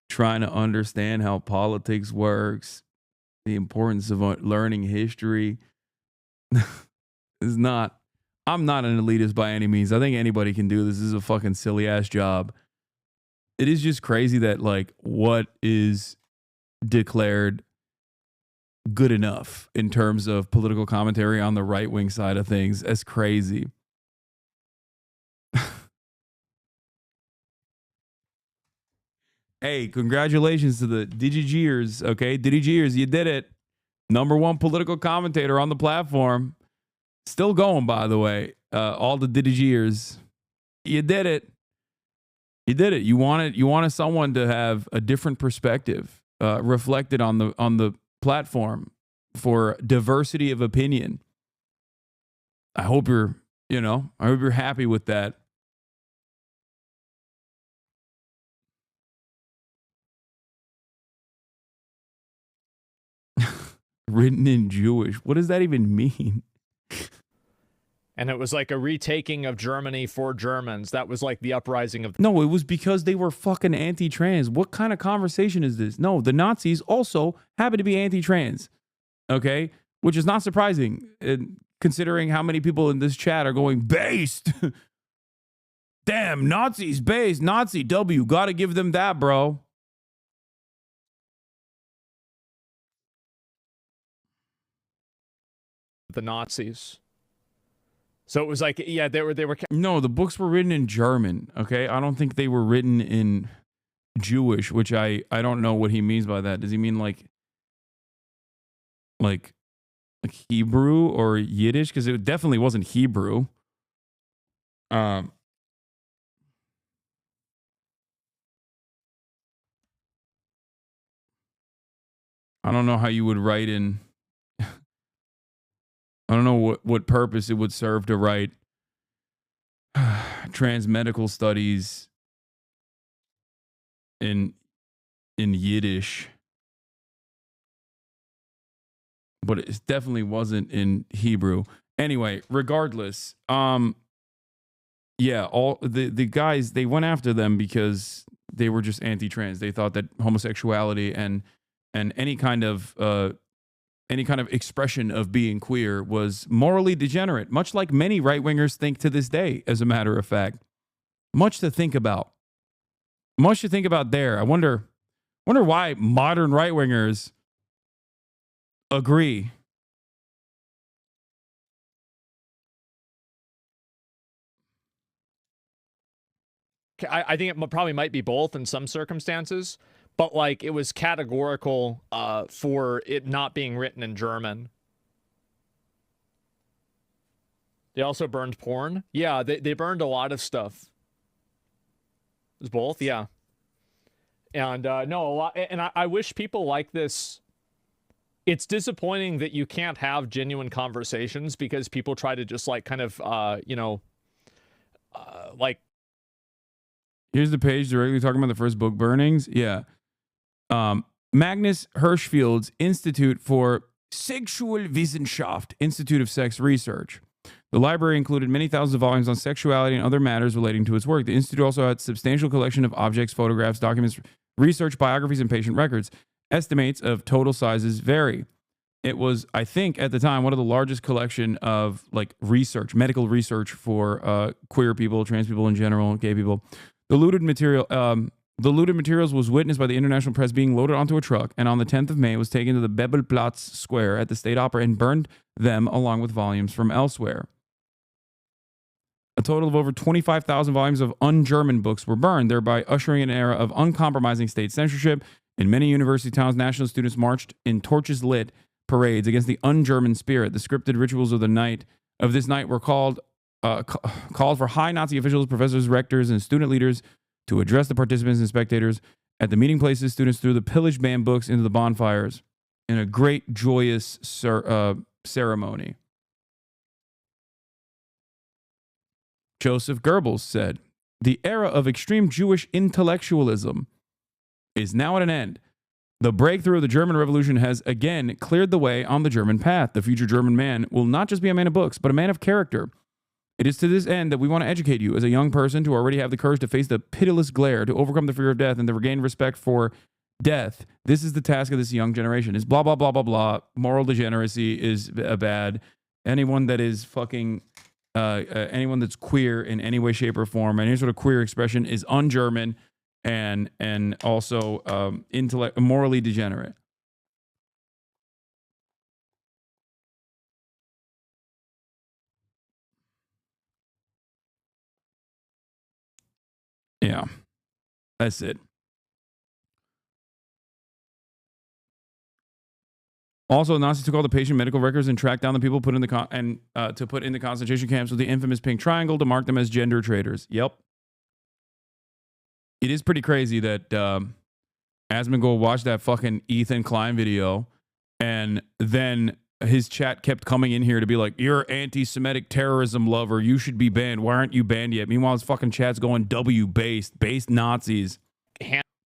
trying to understand how politics works, the importance of learning history. I'm not an elitist by any means. I think anybody can do this. This is a fucking silly ass job. It is just crazy that, like, what is declared good enough in terms of political commentary on the right wing side of things. That's crazy. Hey, congratulations to the DigiGears. Okay, DigiGears, you did it. #1 political commentator on the platform. Still going, by the way. All the DigiGears. You did it. You did it. You wanted someone to have a different perspective reflected on the platform for diversity of opinion. I hope you're happy with that. Written in Jewish. What does that even mean? And it was like a retaking of Germany for Germans. That was like the uprising of... No, it was because they were fucking anti-trans. What kind of conversation is this? No, the Nazis also happen to be anti-trans. Okay? Which is not surprising, considering how many people in this chat are going, based. Damn, Nazis, based. Nazi W. Gotta give them that, bro. The Nazis. So it was like, yeah, they were. No, the books were written in German. Okay, I don't think they were written in Jewish, which I don't know what he means by that. Does he mean like Hebrew or Yiddish? Because it definitely wasn't Hebrew. I don't know how you would write in. I don't know what purpose it would serve to write transmedical studies in Yiddish, but it definitely wasn't in Hebrew. Anyway, regardless, yeah, all the guys, they went after them because they were just anti-trans. They thought that homosexuality and any kind of expression of being queer was morally degenerate, much like many right-wingers think to this day, as a matter of fact. Much to think about. Much to think about there. I wonder why modern right-wingers agree. I think it probably might be both in some circumstances. But, like, it was categorical for it not being written in German. They also burned porn. Yeah, they burned a lot of stuff. It was both, yeah. And, no, a lot. And I wish people like this. It's disappointing that you can't have genuine conversations because people try to just, like, kind of, like. Here's the page directly talking about the first book burnings. Yeah. Magnus Hirschfeld's Institute for Sexualwissenschaft, Institute of Sex Research. The library included many thousands of volumes on sexuality and other matters relating to its work. The institute also had a substantial collection of objects, photographs, documents, research, biographies, and patient records. Estimates of total sizes vary. it was, I think, at the time, one of the largest collection of like research, medical research for queer people, trans people in general, gay people. The looted materials was witnessed by the international press being loaded onto a truck, and on the 10th of May, it was taken to the Bebelplatz Square at the State Opera and burned them along with volumes from elsewhere. A total of over 25,000 volumes of un-German books were burned, thereby ushering in an era of uncompromising state censorship. In many university towns, national students marched in torches lit parades against the un-German spirit. The scripted rituals of this night were called for high Nazi officials, professors, rectors, and student leaders to address the participants and spectators. At the meeting places, students threw the pillaged banned books into the bonfires in a great, joyous ceremony. Joseph Goebbels said, "The era of extreme Jewish intellectualism is now at an end. The breakthrough of the German Revolution has again cleared the way on the German path. The future German man will not just be a man of books, but a man of character. It is to this end that we want to educate you as a young person to already have the courage to face the pitiless glare, to overcome the fear of death, and to regain respect for death. This is the task of this young generation." Is blah, blah, blah, blah, blah. Moral degeneracy is bad. Anyone that is fucking, anyone that's queer in any way, shape, or form, any sort of queer expression is un-German and also morally degenerate. Yeah, that's it. Also, Nazis took all the patient medical records and tracked down the people put in to put in the concentration camps with the infamous pink triangle to mark them as gender traitors. Yep. It is pretty crazy that Asmongold watched that fucking Ethan Klein video, and then his chat kept coming in here to be like, "You're anti-Semitic terrorism lover. You should be banned. Why aren't you banned yet?" Meanwhile, his fucking chat's going based Nazis.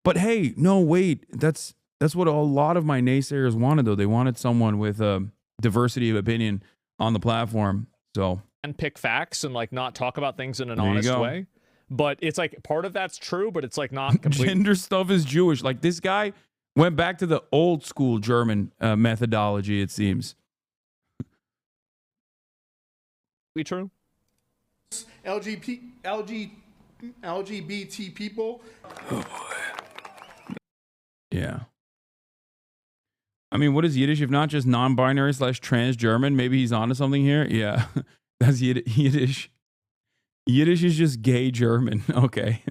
But hey, no, wait. That's what a lot of my naysayers wanted, though. They wanted someone with a diversity of opinion on the platform. So, and pick facts and like not talk about things in an There you honest go. way. But it's like part of that's true, but it's like not complete. Gender stuff is Jewish. Like this guy went back to the old school German methodology, it seems. Be true. LGBT people. Yeah. I mean, what is Yiddish if not just non-binary / trans German? Maybe he's onto something here. Yeah, that's Yiddish. Yiddish is just gay German. Okay.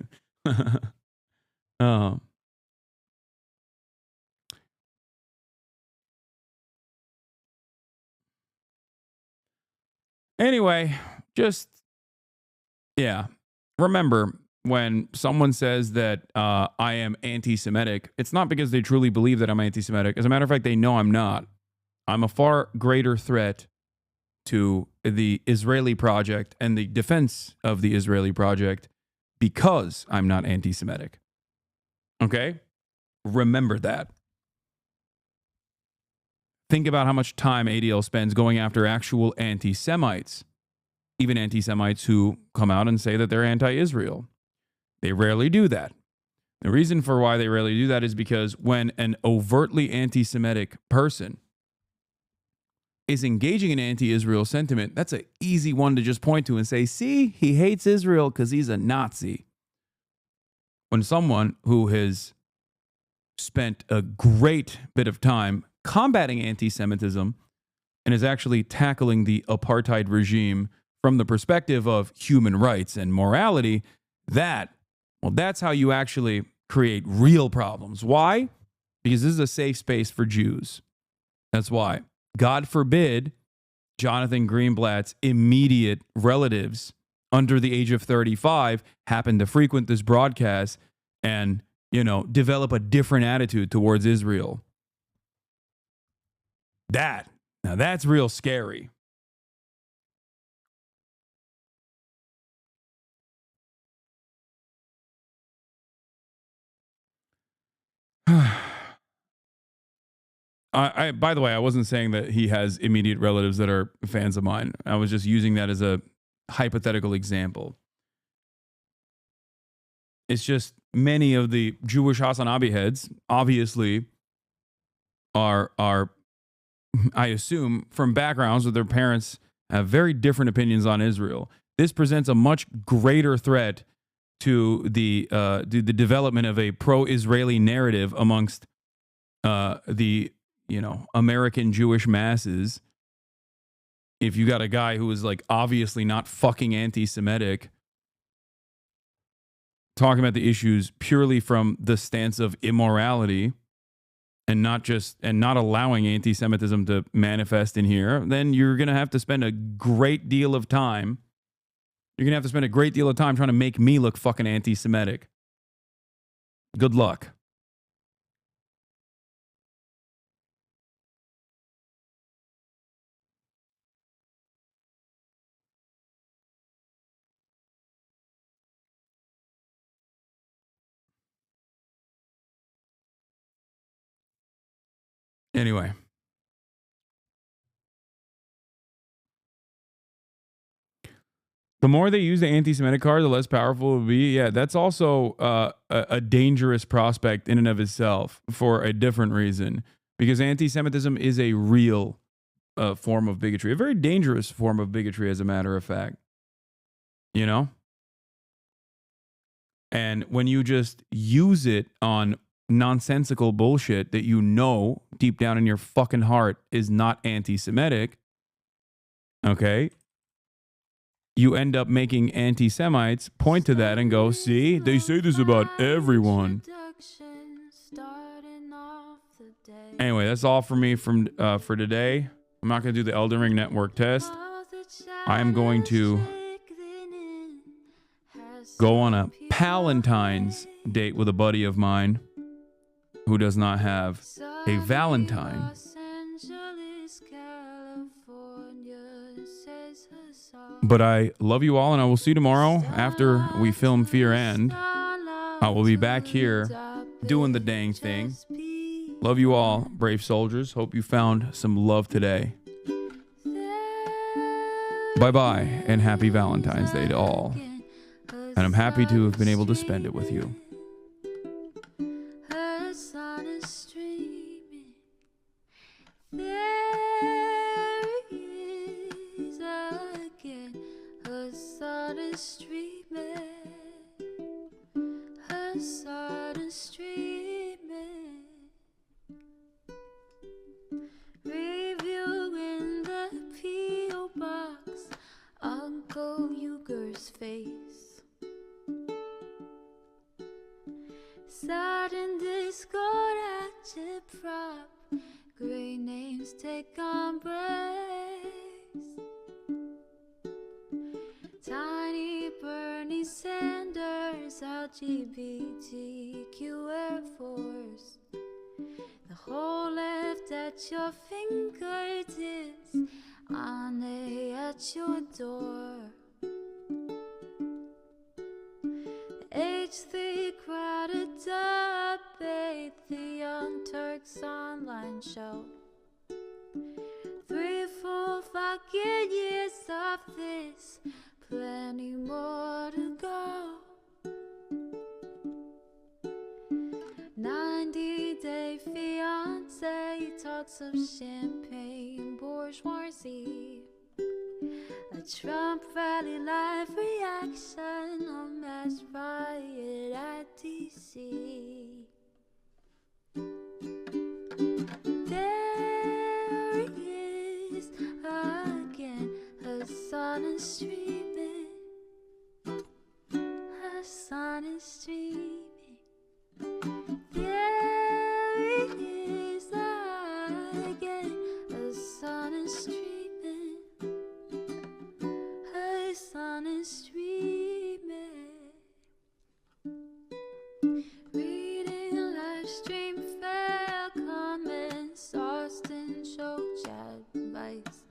Anyway, just, yeah. Remember, when someone says that I am anti-Semitic, it's not because they truly believe that I'm anti-Semitic. As a matter of fact, they know I'm not. I'm a far greater threat to the Israeli project and the defense of the Israeli project because I'm not anti-Semitic. Okay? Remember that. Think about how much time ADL spends going after actual anti-Semites, even anti-Semites who come out and say that they're anti-Israel. They rarely do that. The reason for why they rarely do that is because when an overtly anti-Semitic person is engaging in anti-Israel sentiment, that's an easy one to just point to and say, see, he hates Israel because he's a Nazi. When someone who has spent a great bit of time combating anti-Semitism and is actually tackling the apartheid regime from the perspective of human rights and morality, that's how you actually create real problems. Why? Because this is a safe space for Jews. That's why. God forbid Jonathan Greenblatt's immediate relatives under the age of 35 happen to frequent this broadcast and, develop a different attitude towards Israel. Now that's real scary. By the way, I wasn't saying that he has immediate relatives that are fans of mine. I was just using that as a hypothetical example. It's just many of the Jewish Hasanabi heads obviously are I assume, from backgrounds where their parents have very different opinions on Israel. This presents a much greater threat to the development of a pro-Israeli narrative amongst the American Jewish masses. If you got a guy who is like obviously not fucking anti-Semitic, talking about the issues purely from the stance of immorality and not allowing anti-Semitism to manifest in here, then you're going to have to spend a great deal of time. You're going to have to spend a great deal of time trying to make me look fucking anti-Semitic. Good luck. Anyway. The more they use the anti-Semitic card, the less powerful it will be. Yeah, that's also a dangerous prospect in and of itself for a different reason. Because anti-Semitism is a real form of bigotry. A very dangerous form of bigotry, as a matter of fact. You know? And when you just use it on nonsensical bullshit that you know deep down in your fucking heart is not anti-Semitic, okay? You end up making anti-Semites point to that and go, see, they say this about everyone. Anyway, that's all for me for today. I'm not going to do the Elden Ring Network test. I'm going to go on a Palentine's date with a buddy of mine who does not have a Valentine. But I love you all, and I will see you tomorrow after we film Fear End. I will be back here doing the dang thing. Love you all, brave soldiers. Hope you found some love today. Bye-bye, and happy Valentine's Day to all. And I'm happy to have been able to spend it with you. Review in the P.O. box, Uncle Uger's face. Sudden discord at your prop, great names take embrace. Tiny Bernie Sanders, LGBTQ Air Force. The whole left at your fingertips, Ane at your door. H3 crowded debate, the Young Turks online show. 3 full fucking years of this, plenty more to go. 90-day fiance talks of champagne bourgeoisie. A Trump rally live reaction, a mass riot at DC. There he is again, Hasan is streaming. Hasan is streaming. There he is again, Hasan is streaming. Hasan is streaming. Reading live stream, fair comments, Austin show chat advice.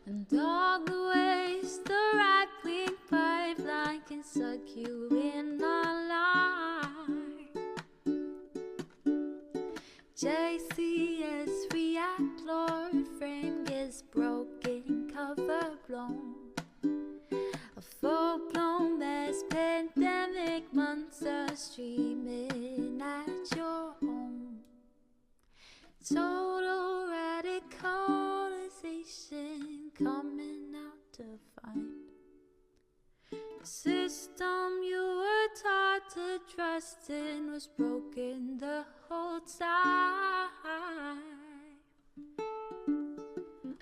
And all the ways the right-wing pipeline can suck you in online. JCS react, Lord frame gets broken, cover blown. A full-blown mass pandemic, monster streaming at your home. Total radicalization coming out to find the system you were taught to trust in was broken the whole time.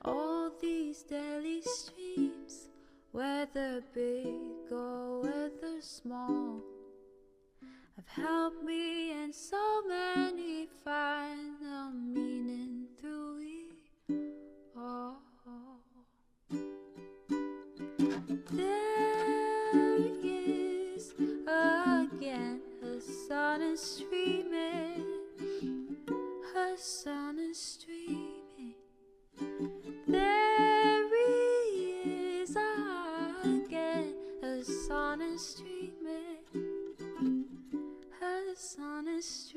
All these daily streams, whether big or whether small, have helped me and so many find the meaning through it all. There is again Hasan is streaming, Hasan is streaming. There he is again, Hasan is streaming, Hasan is streaming.